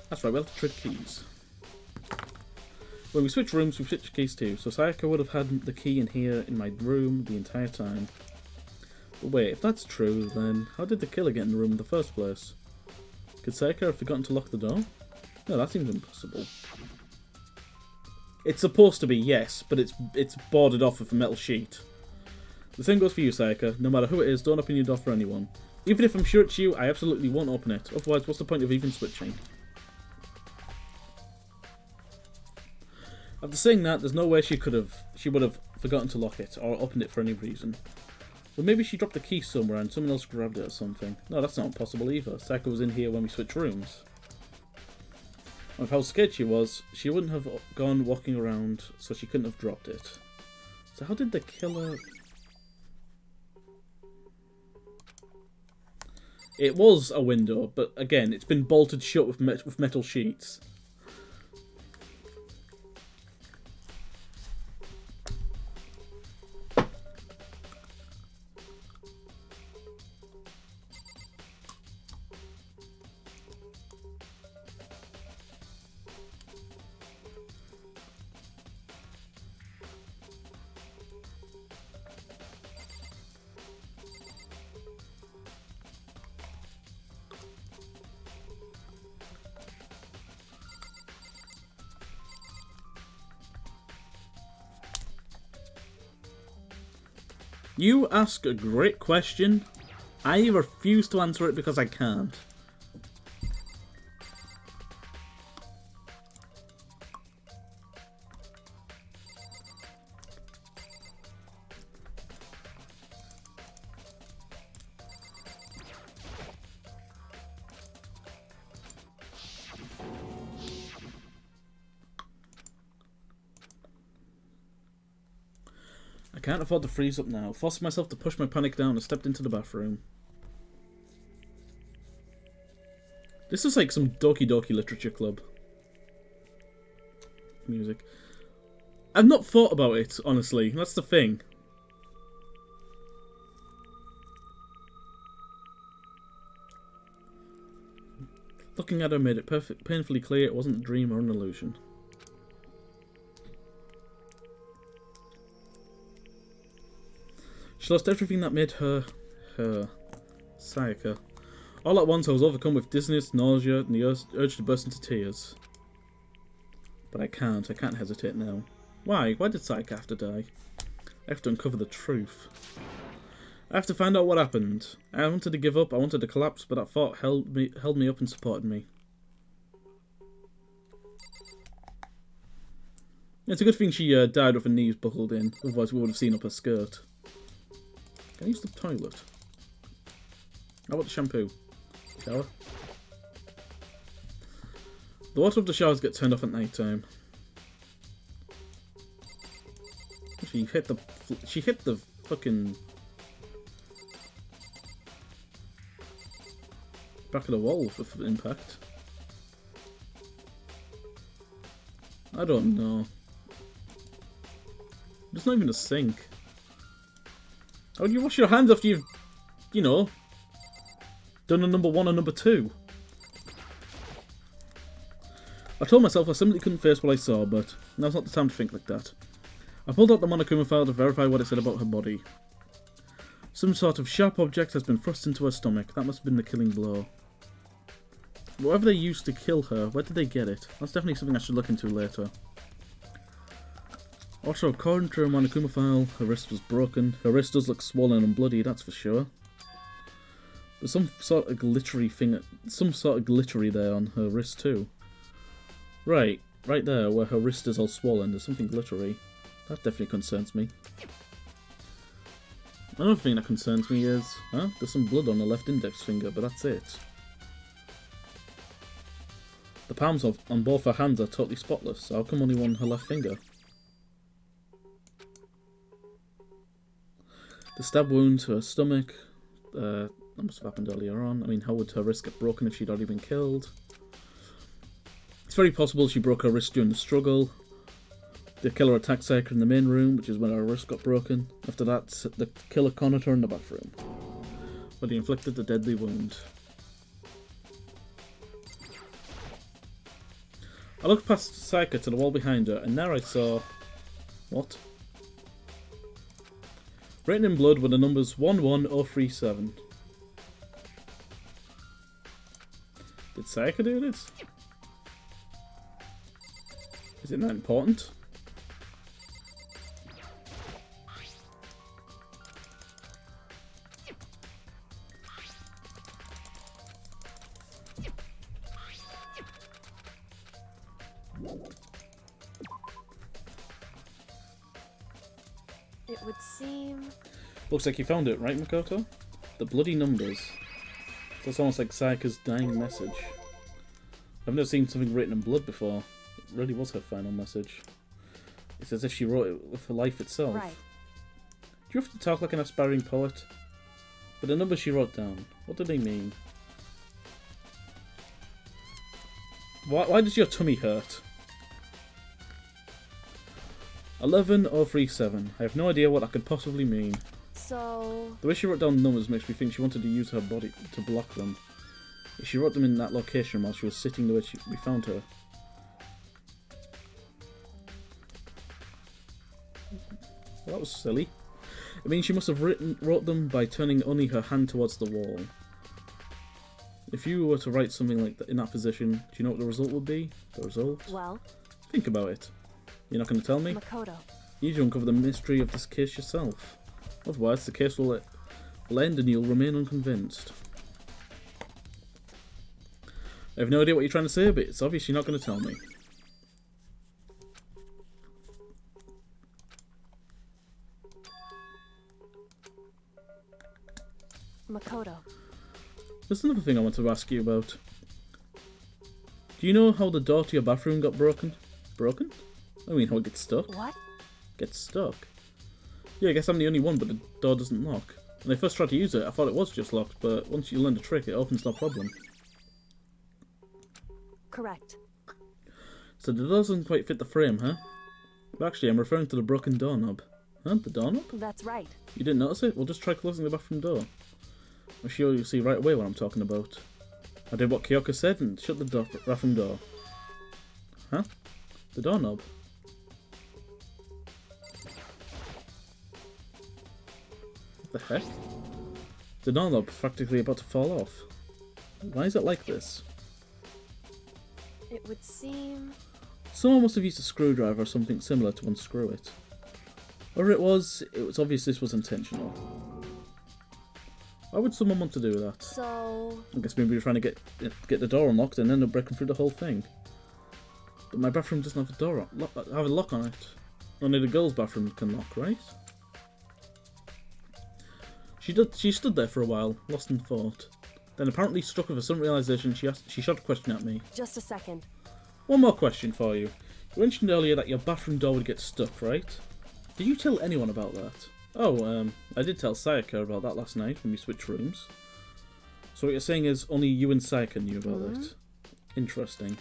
That's right, we'll have to trade keys. When we switch rooms, we switch keys too. So Sayaka would have had the key in here in my room the entire time. But wait, if that's true, then how did the killer get in the room in the first place? Could Sayaka have forgotten to lock the door? No, that seems impossible. It's supposed to be, yes, but it's boarded off with a metal sheet. The same goes for you, Sayaka. No matter who it is, don't open your door for anyone. Even if I'm sure it's you, I absolutely won't open it. Otherwise, what's the point of even switching? After saying that, there's no way she would have forgotten to lock it, or opened it for any reason. But maybe she dropped the key somewhere and someone else grabbed it or something. No, that's not possible either. Sayaka was in here when we switched rooms. With how scared she was, she wouldn't have gone walking around, so she couldn't have dropped it. So how did the killer... It was a window, but again, it's been bolted shut with metal sheets. You ask a great question. I refuse to answer it because I can't. I can't afford to freeze up now. Forced myself to push my panic down and stepped into the bathroom. This is like some Doki Doki Literature Club music. I've not thought about it, honestly. That's the thing. Looking at her made it painfully clear it wasn't a dream or an illusion. She lost everything that made her Sayaka. All at once I was overcome with dizziness, nausea, and the urge to burst into tears. But I can't hesitate now. Why? Why did Sayaka have to die? I have to uncover the truth. I have to find out what happened. I wanted to give up, I wanted to collapse, but that thought held me up and supported me. It's a good thing she died with her knees buckled in, otherwise we would have seen up her skirt. Can I use the toilet? How about the shampoo? Shower? The water of the showers get turned off at night time. She hit the fucking back of the wall with impact. I don't know. There's not even a sink. How do you wash your hands after you've, you know, done a number 1 and number 2? I told myself I simply couldn't face what I saw, but now's not the time to think like that. I pulled out the Monokuma file to verify what it said about her body. Some sort of sharp object has been thrust into her stomach. That must have been the killing blow. Whatever they used to kill her, where did they get it? That's definitely something I should look into later. Also, according to her Monokuma file, her wrist was broken. Her wrist does look swollen and bloody, that's for sure. There's some sort of glittery thing, some sort of glittery there on her wrist too. Right there, where her wrist is all swollen, there's something glittery. That definitely concerns me. Another thing that concerns me is, there's some blood on the left index finger, but that's it. The palms on both her hands are totally spotless, so how come only one on her left finger? The stab wound to her stomach, that must have happened earlier on. I mean, how would her wrist get broken if she'd already been killed? It's very possible she broke her wrist during the struggle. The killer attacked Sayaka in the main room, which is when her wrist got broken. After that, the killer cornered her in the bathroom, where he inflicted the deadly wound. I looked past Sayaka to the wall behind her, and there I saw... What? Written in blood were the numbers 11037. Did Sayaka do this? Is it that important? It would seem... Looks like you found it, right, Makoto? The bloody numbers. So it's almost like Sayaka's dying message. I've never seen something written in blood before. It really was her final message. It's as if she wrote it with her life itself. Right. Do you have to talk like an aspiring poet? But the numbers she wrote down, what do they mean? Why does your tummy hurt? 11037. I have no idea what that could possibly mean. So... The way she wrote down the numbers makes me think she wanted to use her body to block them. If she wrote them in that location while she was sitting the way we found her. Well, that was silly. I mean, she must have wrote them by turning only her hand towards the wall. If you were to write something like that in that position, do you know what the result would be? The result? Well... Think about it. You're not going to tell me? Makoto. You need to uncover the mystery of this case yourself. Otherwise, the case will end and you'll remain unconvinced. I have no idea what you're trying to say, but it's obvious you're not going to tell me. Makoto. There's another thing I want to ask you about. Do you know how the door to your bathroom got broken? Broken? I mean, how it gets stuck. What? Gets stuck? Yeah, I guess I'm the only one, but the door doesn't lock. When I first tried to use it, I thought it was just locked, but once you learn the trick, it opens no problem. Correct. So the door doesn't quite fit the frame, huh? But actually, I'm referring to the broken doorknob. Huh? The doorknob? That's right. You didn't notice it? Well, just try closing the bathroom door. I'm sure you'll see right away what I'm talking about. I did what Kyoko said and shut the bathroom door. Huh? The doorknob. What the heck? The doorknob is practically about to fall off. Why is it like this? It would seem... Someone must have used a screwdriver or something similar to unscrew it. Whatever it was obvious this was intentional. Why would someone want to do that? So... I guess maybe you're trying to get the door unlocked and end up breaking through the whole thing. But my bathroom doesn't have a door have a lock on it. Only the girls' bathroom can lock, right? She stood there for a while, lost in thought. Then apparently struck with a sudden realisation, she shot a question at me. Just a second. One more question for you. You mentioned earlier that your bathroom door would get stuck, right? Did you tell anyone about that? Oh, I did tell Sayaka about that last night when we switched rooms. So what you're saying is only you and Sayaka knew about it. Interesting.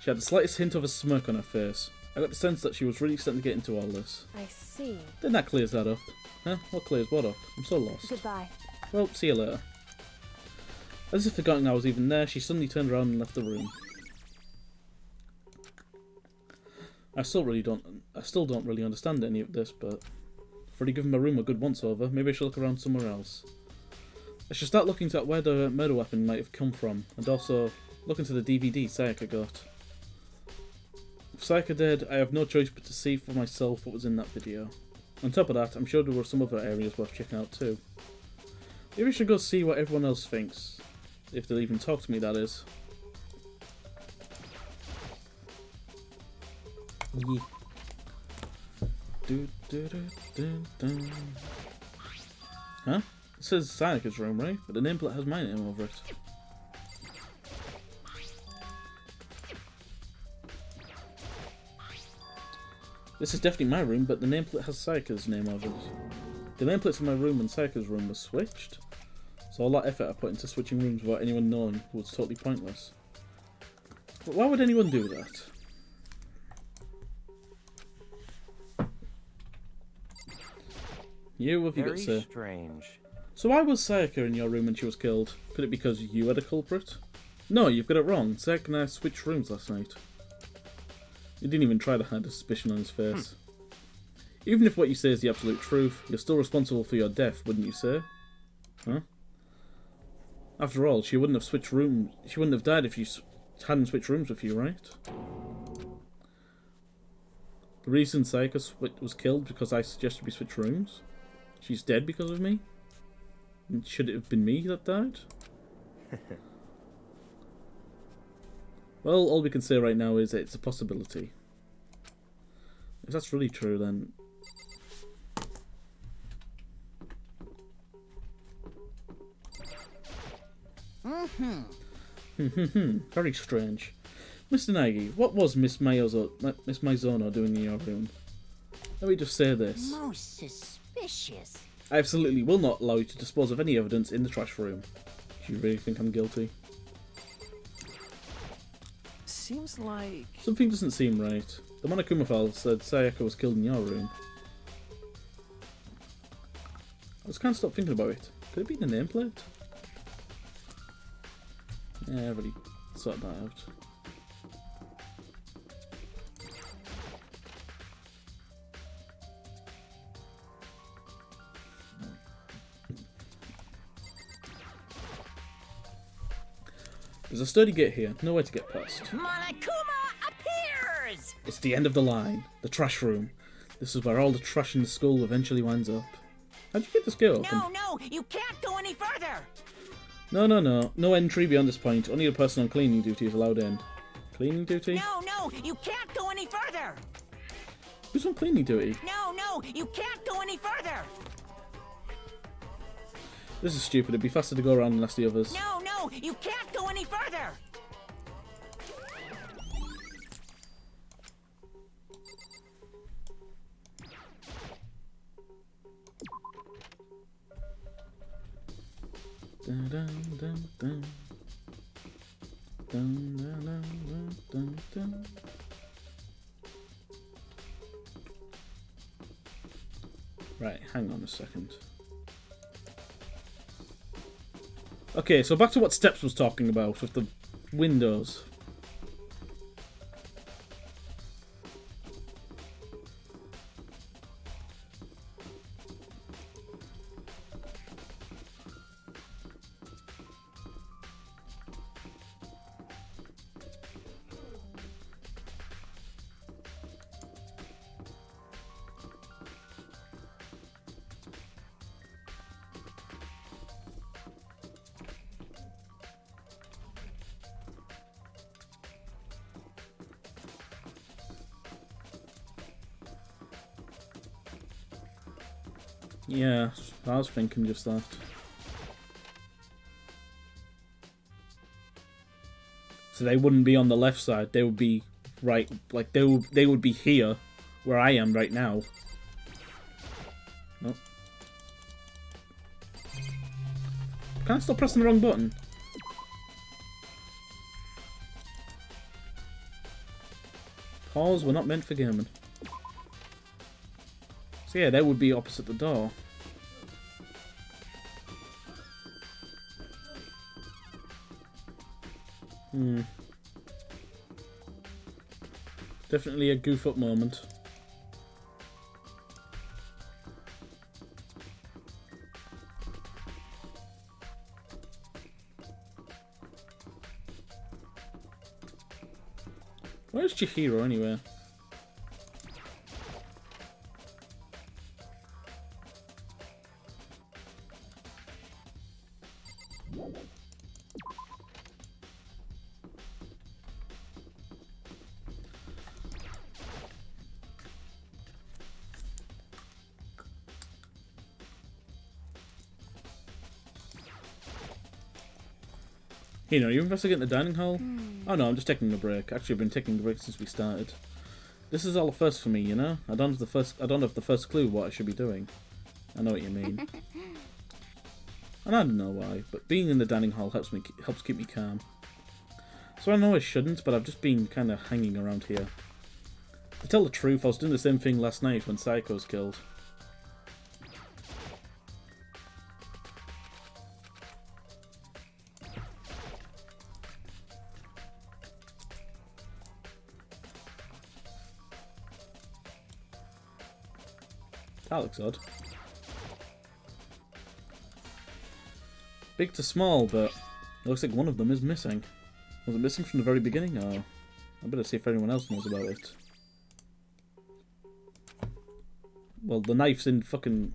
She had the slightest hint of a smirk on her face. I got the sense that she was really starting to get into all this. I see. Then that clears that up. Huh? What clears what up? I'm so lost. Goodbye. Well, see you later. As if forgotten I was even there, she suddenly turned around and left the room. I still don't really understand any of this, but I've already given my room a good once over. Maybe I should look around somewhere else. I should start looking at where the murder weapon might have come from, and also look into the DVD Sayaka got. If Sayaka did, I have no choice but to see for myself what was in that video. On top of that, I'm sure there were some other areas worth checking out too. Maybe I should go see what everyone else thinks. If they'll even talk to me, that is. Yeah. Huh? It says Sayaka's room, right? But the nameplate has my name over it. This is definitely my room, but the nameplate has Sayaka's name over it. The nameplates in my room and Sayaka's room were switched, so all that effort I put into switching rooms without anyone knowing was totally pointless. Why would anyone do that? You, what have you got to say? Very strange. So why was Sayaka in your room when she was killed? Could it be because you had a culprit? No, you've got it wrong. Sayaka and I switched rooms last night. He didn't even try to hide a suspicion on his face. Even if what you say is the absolute truth, you're still responsible for your death, wouldn't you say? Huh? After all, she wouldn't have switched rooms. She wouldn't have died if you hadn't switched rooms with you, right? The reason Sayaka was killed because I suggested we switch rooms? She's dead because of me? And should it have been me that died? Well, all we can say right now is that it's a possibility. If that's really true, then... Very strange. Mr. Nagi, what was Miss Maizono doing in your room? Let me just say this. Most suspicious. I absolutely will not allow you to dispose of any evidence in the trash room. Do you really think I'm guilty? Seems like... Something doesn't seem right. The Monokuma file said Sayaka was killed in your room. I just can't stop thinking about it. Could it be the nameplate? Yeah, I already sorted that out. There's a sturdy gate here, nowhere to get past. Monokuma appears! It's the end of the line, the trash room. This is where all the trash in the school eventually winds up. How'd you get this gate open? No, you can't go any further! No. No entry beyond this point. Only a person on cleaning duty is allowed in. Cleaning duty? No, you can't go any further! Who's on cleaning duty? No, you can't go any further! This is stupid. It'd be faster to go around and ask the others. No, you can't go any further! Dun, dun, dun, dun. Dun, dun, dun, dun, dun, dun. Right, hang on a second. Okay, so back to what Steps was talking about with the windows. Yeah, I was thinking just that. So they wouldn't be on the left side, they would be right, like they would be here, where I am right now. Nope. Can't stop pressing the wrong button. Pause were not meant for gaming. So yeah, they would be opposite the door. Definitely a goof up moment. Where's Chihiro anyway? You know, you're investigating the dining hall? Oh no, I'm just taking a break. Actually, I've been taking a break since we started. This is all a first for me, you know? I don't have the first clue what I should be doing. I know what you mean. And I don't know why, but being in the dining hall helps keep me calm. So I know I shouldn't, but I've just been kind of hanging around here. To tell the truth, I was doing the same thing last night when Psycho was killed. That looks odd. Big to small, but it looks like one of them is missing. Was it missing from the very beginning? Or I better see if anyone else knows about it. Well, the knife's in fucking...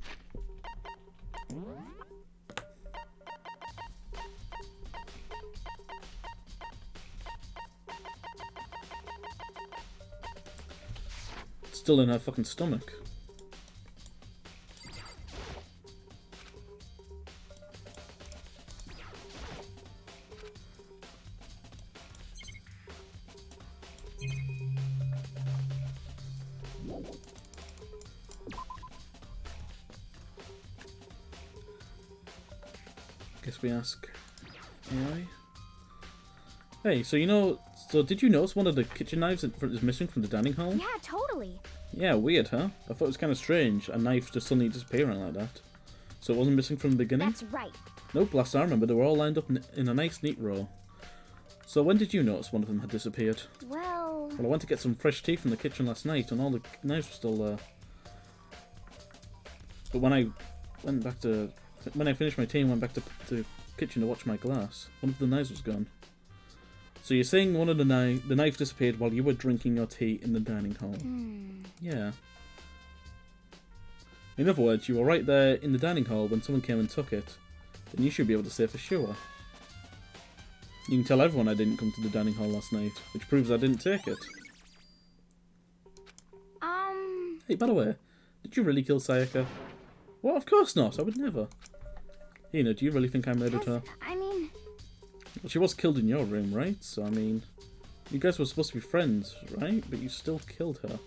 Still in her fucking stomach. Guess we ask AI. Hey, so did you notice one of the kitchen knives is missing from the dining hall? Yeah, totally. Yeah, weird, huh? I thought it was kind of strange, a knife just suddenly disappearing like that. So it wasn't missing from the beginning? That's right. Nope, last I remember they were all lined up in a nice neat row. So when did you notice one of them had disappeared? Well, I went to get some fresh tea from the kitchen last night and all the knives were still there. But when I finished my tea and went back to the kitchen to watch my glass, one of the knives was gone. So you're saying one of the knife disappeared while you were drinking your tea in the dining hall? Yeah. In other words, you were right there in the dining hall when someone came and took it. Then you should be able to say for sure. You can tell everyone I didn't come to the dining hall last night, which proves I didn't take it. Hey, by the way, did you really kill Sayaka? Well, of course not. I would never. Hina, do you really think I murdered her? I mean... Well, she was killed in your room, right? So, I mean... You guys were supposed to be friends, right? But you still killed her.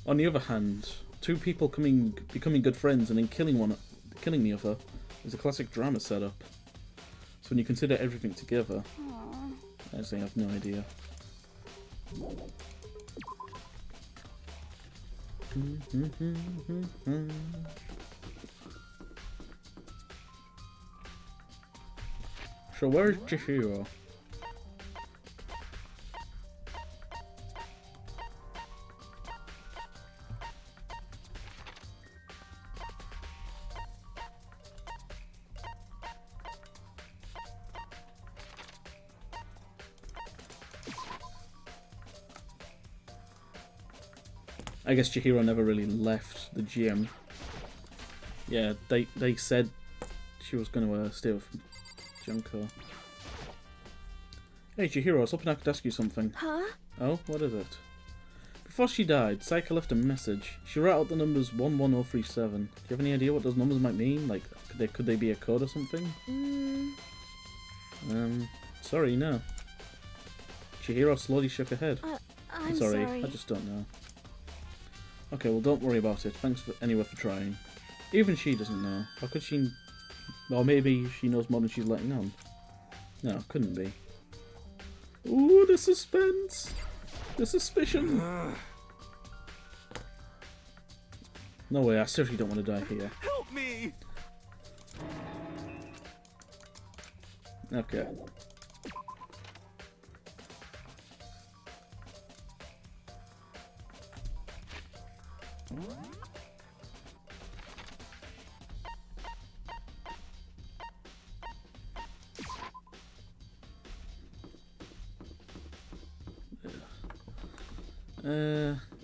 On the other hand, two people becoming good friends and then killing the other is a classic drama setup. So when you consider everything together... I actually have no idea. So where's Chihiro? I guess Chihiro never really left the gym. Yeah, they said she was going to stay with Junko. Hey Chihiro, I was hoping I could ask you something. Huh? Oh, what is it? Before she died, Sayaka left a message. She wrote out the numbers 11037. Do you have any idea what those numbers might mean? Like, could they be a code or something? Sorry, no. Chihiro slowly shook her head. I'm sorry. I just don't know. Okay, well don't worry about it. Thanks anyway for trying. Even she doesn't know. How could she... Or maybe she knows more than she's letting on. No, couldn't be. Ooh, the suspense! The suspicion! No way, I seriously don't want to die here. Help me! Okay.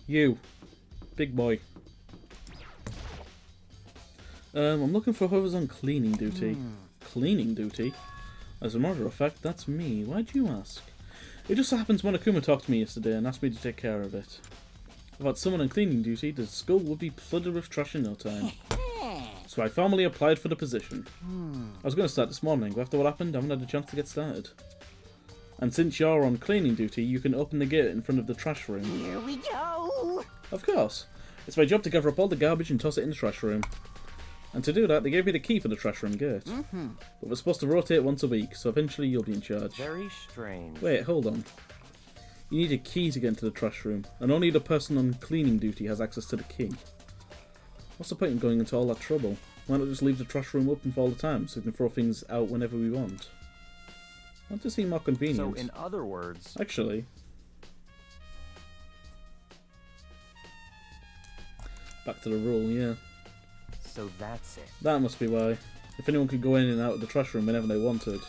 You. Big boy. I'm looking for whoever's on cleaning duty. Cleaning duty? As a matter of fact, that's me. Why'd you ask? It just so happens Monokuma talked to me yesterday and asked me to take care of it. About someone on cleaning duty, the school would be flooded with trash in no time. So I formally applied for the position. I was going to start this morning, but after what happened, I haven't had a chance to get started. And since you're on cleaning duty, you can open the gate in front of the trash room. Here we go! Of course. It's my job to gather up all the garbage and toss it in the trash room. And to do that, they gave me the key for the trash room gate. But we're supposed to rotate once a week, so eventually you'll be in charge. Very strange. Wait, hold on. You need a key to get into the trash room, and only the person on cleaning duty has access to the key. What's the point in going into all that trouble? Why not just leave the trash room open for all the time, so we can throw things out whenever we want? That just seem more convenient. So, in other words... Actually... Back to the rule, yeah. So that's it. That must be why. If anyone could go in and out of the trash room whenever they wanted,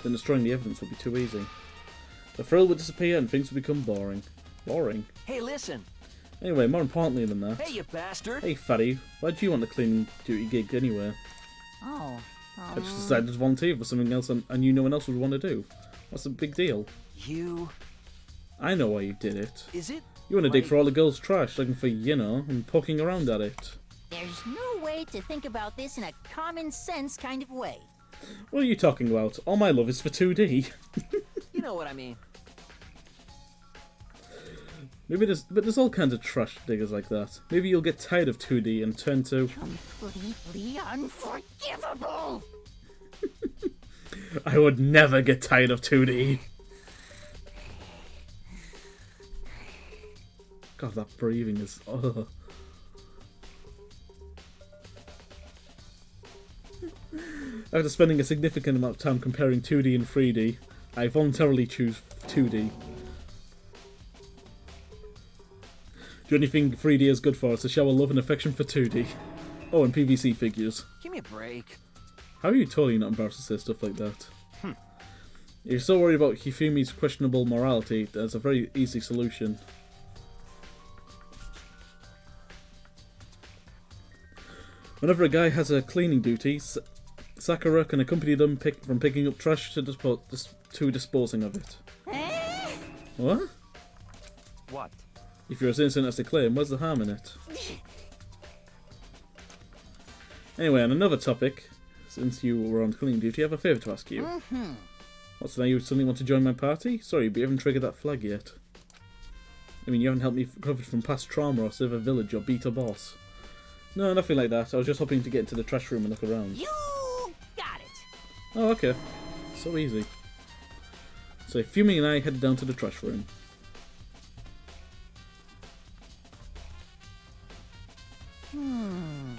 then destroying the evidence would be too easy. The thrill would disappear and things would become boring. Boring? Hey, listen. Anyway, more importantly than that... Hey, you bastard! Hey, fatty, why do you want the cleaning duty gig anyway? Oh, I just decided to volunteer for something else I knew no one else would want to do. What's the big deal? You... I know why you did it. Is it? You want to dig like- for all the girls' trash, looking for, you know, and poking around at it. there's no way to think about this in a common sense kind of way. What are you talking about? All my love is for 2D. You know what I mean. Maybe there's all kinds of trash diggers like that. Maybe you'll get tired of 2D and turn to... Completely unforgivable! I would never get tired of 2D. God, that breathing is... Ugh. After spending a significant amount of time comparing 2D and 3D, I voluntarily choose 2D. The only thing 3D is good for is to show a love and affection for 2D. Oh, and PVC figures. Give me a break. How are you totally not embarrassed to say stuff like that? If you're so worried about Hifumi's questionable morality, there's a very easy solution. Whenever a guy has a cleaning duty, Sakura can accompany them from picking up trash to disposing of it. What? What? If you're as innocent as they claim, where's the harm in it? Anyway, on another topic, since you were on cleaning duty, I have a favour to ask you. What's now, you suddenly want to join my party? Sorry, but you haven't triggered that flag yet. I mean, you haven't helped me recover from past trauma or save a village or beat a boss. No, nothing like that. I was just hoping to get into the trash room and look around. You got it! Oh, okay. So easy. So Fumi and I headed down to the trash room.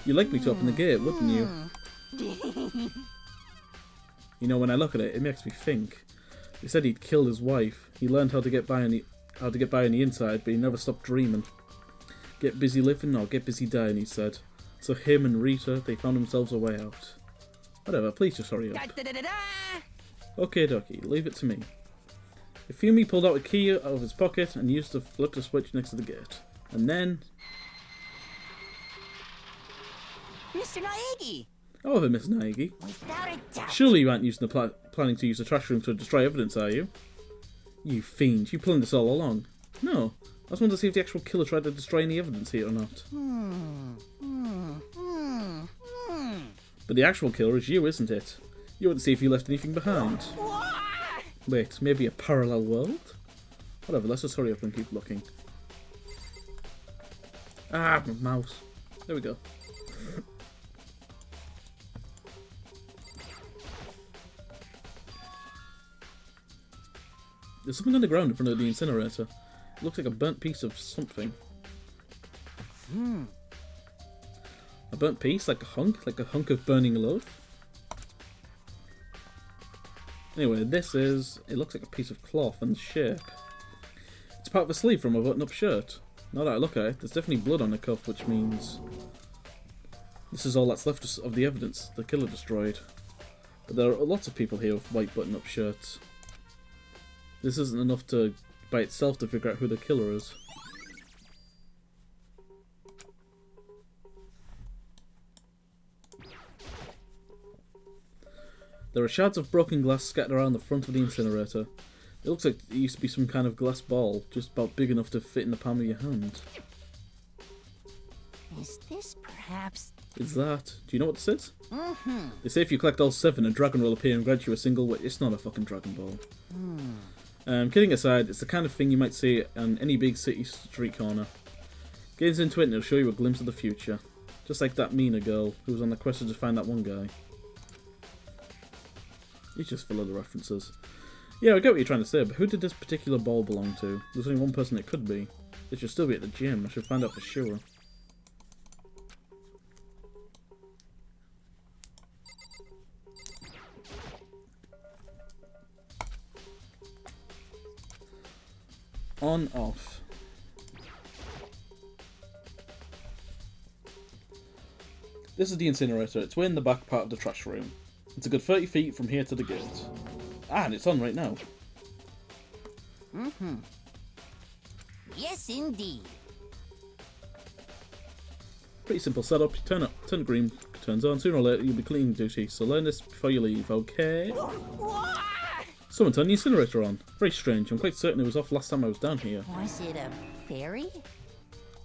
You'd like me to open the gate, wouldn't you? You know, when I look at it, it makes me think. He said he'd killed his wife. He learned how to get by on the inside, but he never stopped dreaming. Get busy living or get busy dying, he said. So him and Rita, they found themselves a way out. Whatever, please just hurry up. Okay, dokie, leave it to me. Ifumi pulled out a key out of his pocket and used to flip the switch next to the gate. And then... Mr. Naegi! However, Miss Naegi, Without a doubt. surely you aren't using planning to use the trash room to destroy evidence, are you? You fiend, you planned this all along. No, I just wanted to see if the actual killer tried to destroy any evidence here or not. But the actual killer is you, isn't it? You want to see if you left anything behind. Wait, maybe a parallel world? Whatever, let's just hurry up and keep looking. Ah, my mouse. There we go. There's something on the ground in front of the incinerator. It looks like a burnt piece of something. A burnt piece? Like a hunk of burning loaf? Anyway, it looks like a piece of cloth and shape. It's part of a sleeve from a button-up shirt. Now that I look at it, there's definitely blood on the cuff, which means this is all that's left of the evidence the killer destroyed. But there are lots of people here with white button-up shirts. This isn't enough by itself to figure out who the killer is. There are shards of broken glass scattered around the front of the incinerator. It looks like it used to be some kind of glass ball, just about big enough to fit in the palm of your hand. Is this perhaps... Is that? Do you know what this is? They say if you collect all 7, a dragon will appear and grant you a single... It's not a fucking Dragon Ball. Kidding aside, it's the kind of thing you might see on any big city street corner. Gaze into it and it'll show you a glimpse of the future. Just like that Mina girl who was on the quest to just find that one guy. He's just full of the references. Yeah, I get what you're trying to say, but who did this particular ball belong to? There's only one person it could be. It should still be at the gym. I should find out for sure. On, off. This is the incinerator. It's way in the back part of the trash room. It's a good 30 feet from here to the gate. Ah, and it's on right now. Mm-hmm. Yes, indeed. Pretty simple setup. You turn green, turns on. Sooner or later, you'll be cleaning duty. So learn this before you leave, okay? Someone turned the incinerator on. Very strange. I'm quite certain it was off last time I was down here. Was it a fairy?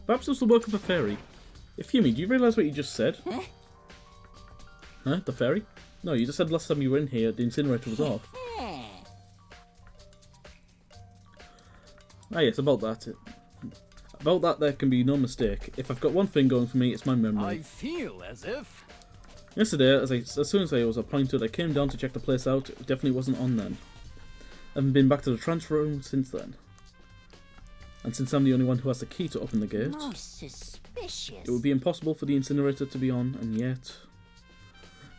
Perhaps it was the work of a fairy. Ifumi, do you realise what you just said? Huh? Huh? The fairy? No, you just said last time you were in here, the incinerator was off. Ah yes, about that. About that there can be no mistake. If I've got one thing going for me, it's my memory. I feel as if... Yesterday, as soon as I was appointed, I came down to check the place out. It definitely wasn't on then. I haven't been back to the transfer room since then. And since I'm the only one who has the key to open the gate, Most suspicious. it would be impossible for the incinerator to be on, and yet...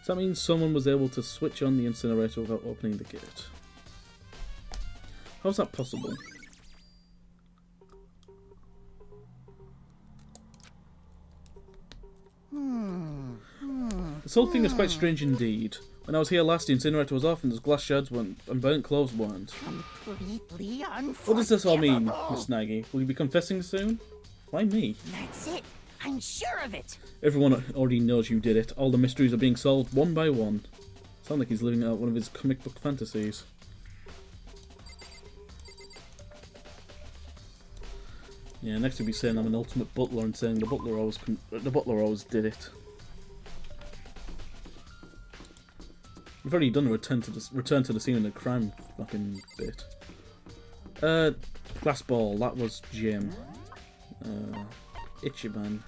So that means someone was able to switch on the incinerator without opening the gate. How's that possible? This whole thing is quite strange indeed. When I was here last, the incinerator was off and those glass shards weren't, and burnt clothes weren't. Completely unforgivable. What does this all mean, Miss Nagy? Will you be confessing soon? Why me? That's it. I'm sure of it. Everyone already knows you did it. All the mysteries are being solved one by one. Sounds like he's living out one of his comic book fantasies. Yeah, next he'll be saying I'm an ultimate butler and saying the butler always did it. We've already done a return to the scene of the crime fucking bit. Glass ball, that was Jim. Ichiban.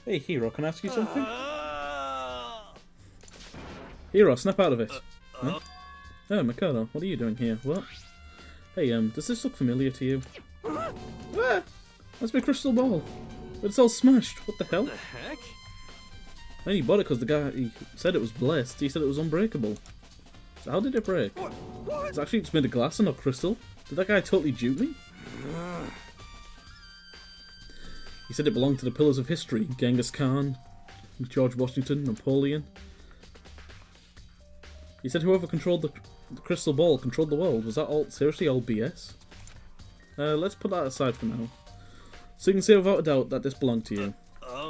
Hey Hero, can I ask you something? Hero, snap out of it. Huh? Oh, Mikado, what are you doing here? What? Hey, does this look familiar to you? Ah! That's my crystal ball. But it's all smashed. What the hell? The heck? I only bought it because the guy he said it was blessed. He said it was unbreakable. So how did it break? It's actually just made of glass and not crystal. Did that guy totally dupe me? He said it belonged to the pillars of history. Genghis Khan, George Washington, Napoleon. He said whoever controlled the crystal ball controlled the world. Was that all seriously all BS? Let's put that aside for now. So you can say without a doubt that this belonged to you.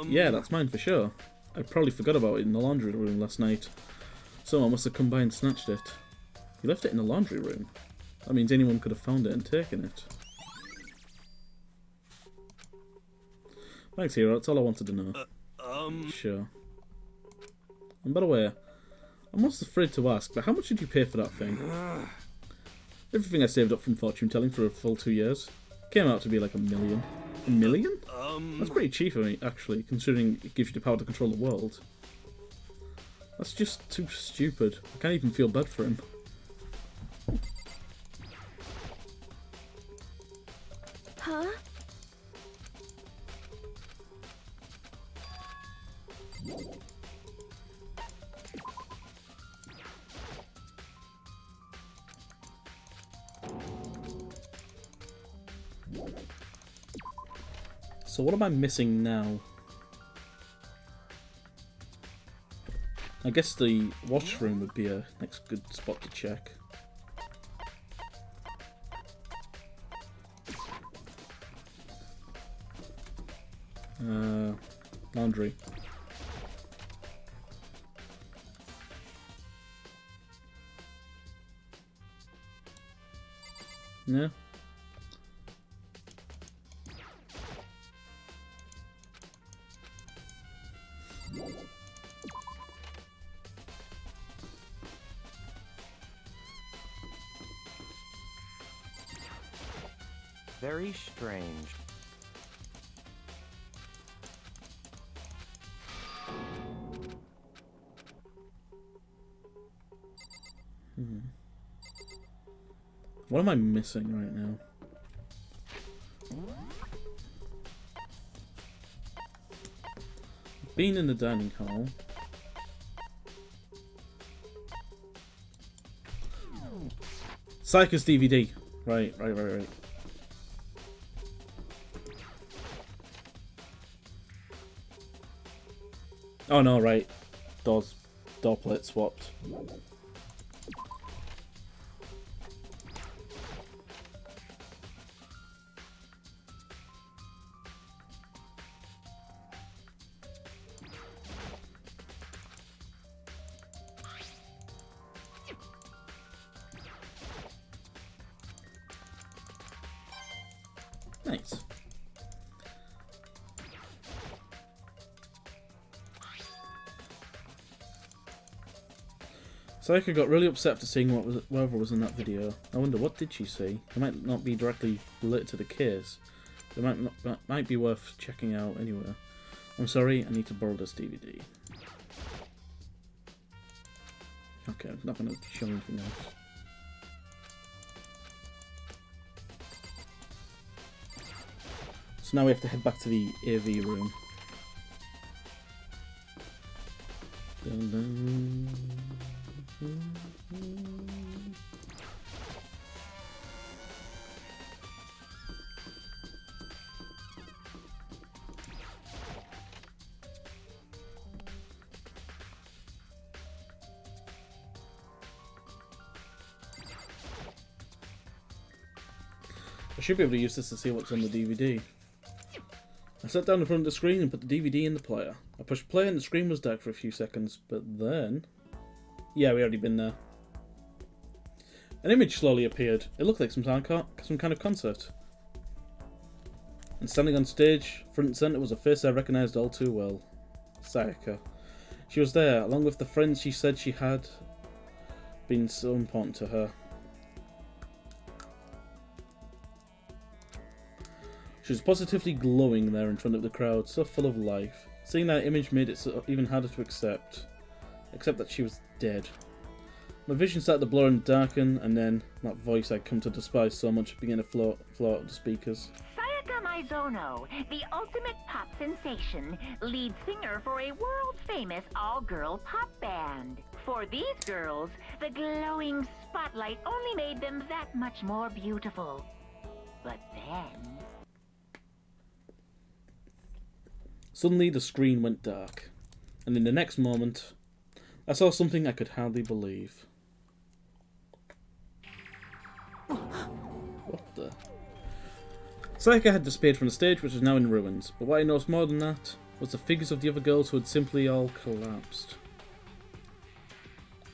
Yeah, that's mine for sure. I probably forgot about it in the laundry room last night. Someone must have come by and snatched it. You left it in the laundry room. That means anyone could have found it and taken it. Thanks, Hero. That's all I wanted to know. Sure. And by the way, I'm almost afraid to ask, but how much did you pay for that thing? Everything I saved up from fortune telling for a full 2 years came out to be like $1 million. $1 million? That's pretty cheap for me, actually, considering it gives you the power to control the world. That's just too stupid. I can't even feel bad for him. Huh? So what am I missing now? I guess the washroom would be a next good spot to check. Laundry. Yeah, Very strange. What am I missing right now? Being in the dining hall. Psycho's DVD. Right. Oh no, right. Door plate swapped. Nice. Sayaka got really upset after seeing whatever was in that video. I wonder, what did she see? It might not be directly related to the case. It might be worth checking out anyway. I'm sorry, I need to borrow this DVD. Okay, I'm not going to show anything else. So now we have to head back to the AV room. Dun -dun. I should be able to use this to see what's on the DVD. I sat down in front of the screen and put the DVD in the player. I pushed play and the screen was dark for a few seconds, but then... Yeah, we already been there. An image slowly appeared. It looked like some kind of concert. And standing on stage, front and centre, was a face I recognised all too well. Sayaka. She was there, along with the friends she said she had been so important to her. She was positively glowing there in front of the crowd, so full of life. Seeing that image made it so even harder to accept that she was dead. My vision started to blur and darken, and then that voice I'd come to despise so much began to float out of the speakers. Sayaka Maizono, the ultimate pop sensation, lead singer for a world-famous all-girl pop band. For these girls, the glowing spotlight only made them that much more beautiful. But then... Suddenly the screen went dark, and in the next moment, I saw something I could hardly believe. What the? Sayaka had disappeared from the stage, which was now in ruins, but what I noticed more than that was the figures of the other girls who had simply all collapsed.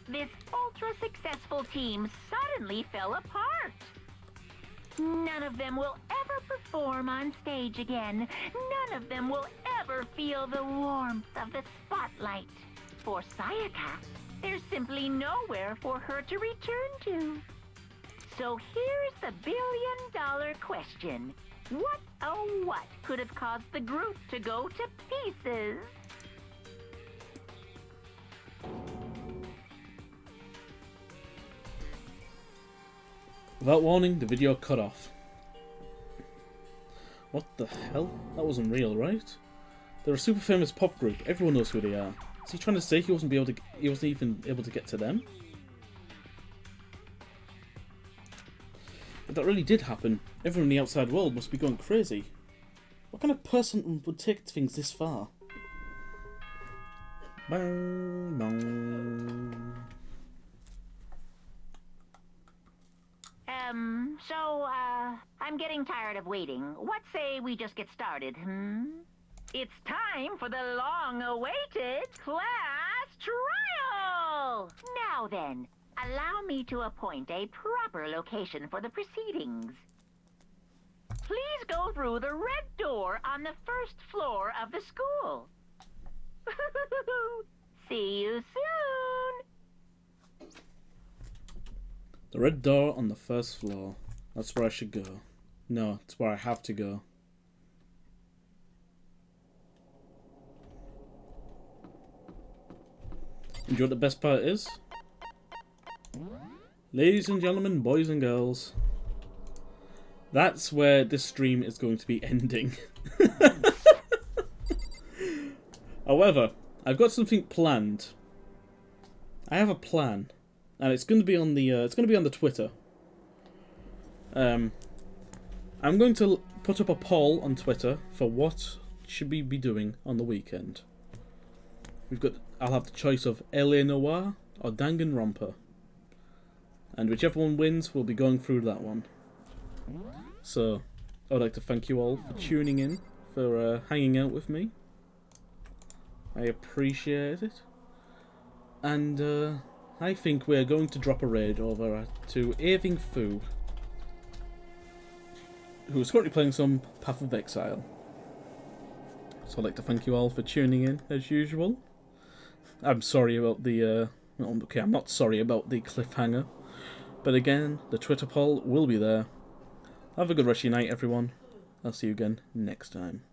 This ultra-successful team suddenly fell apart. None of them will ever perform on stage again. None of them will ever feel the warmth of the spotlight. For Sayaka, there's simply nowhere for her to return to. So here's the billion-dollar question. What, oh what, could have caused the group to go to pieces? Without warning, the video cut off. What the hell? That wasn't real, right? They're a super famous pop group. Everyone knows who they are. Is he trying to say he wasn't even able to get to them? If that really did happen, everyone in the outside world must be going crazy. What kind of person would take things this far? Bang, bang. I'm getting tired of waiting. What say we just get started, It's time for the long-awaited class trial! Now then, allow me to appoint a proper location for the proceedings. Please go through the red door on the first floor of the school. See you soon! The red door on the first floor. That's where I should go. No, it's where I have to go. And you know what the best part is? Ladies and gentlemen, boys and girls, that's where this stream is going to be ending. However, I've got something planned. I have a plan, and it's going to be on the Twitter. I'm going to put up a poll on Twitter for what should we be doing on the weekend. I'll have the choice of L.A. Noire or Danganronpa. And whichever one wins, we'll be going through that one. So, I would like to thank you all for tuning in, for hanging out with me. I appreciate it. And I think we're going to drop a raid over to ENVTuber, who is currently playing some Path of Exile. So I'd like to thank you all for tuning in, as usual. I'm sorry about the... okay, I'm not sorry about the cliffhanger. But again, the Twitter poll will be there. Have a good rest of your night, everyone. I'll see you again next time.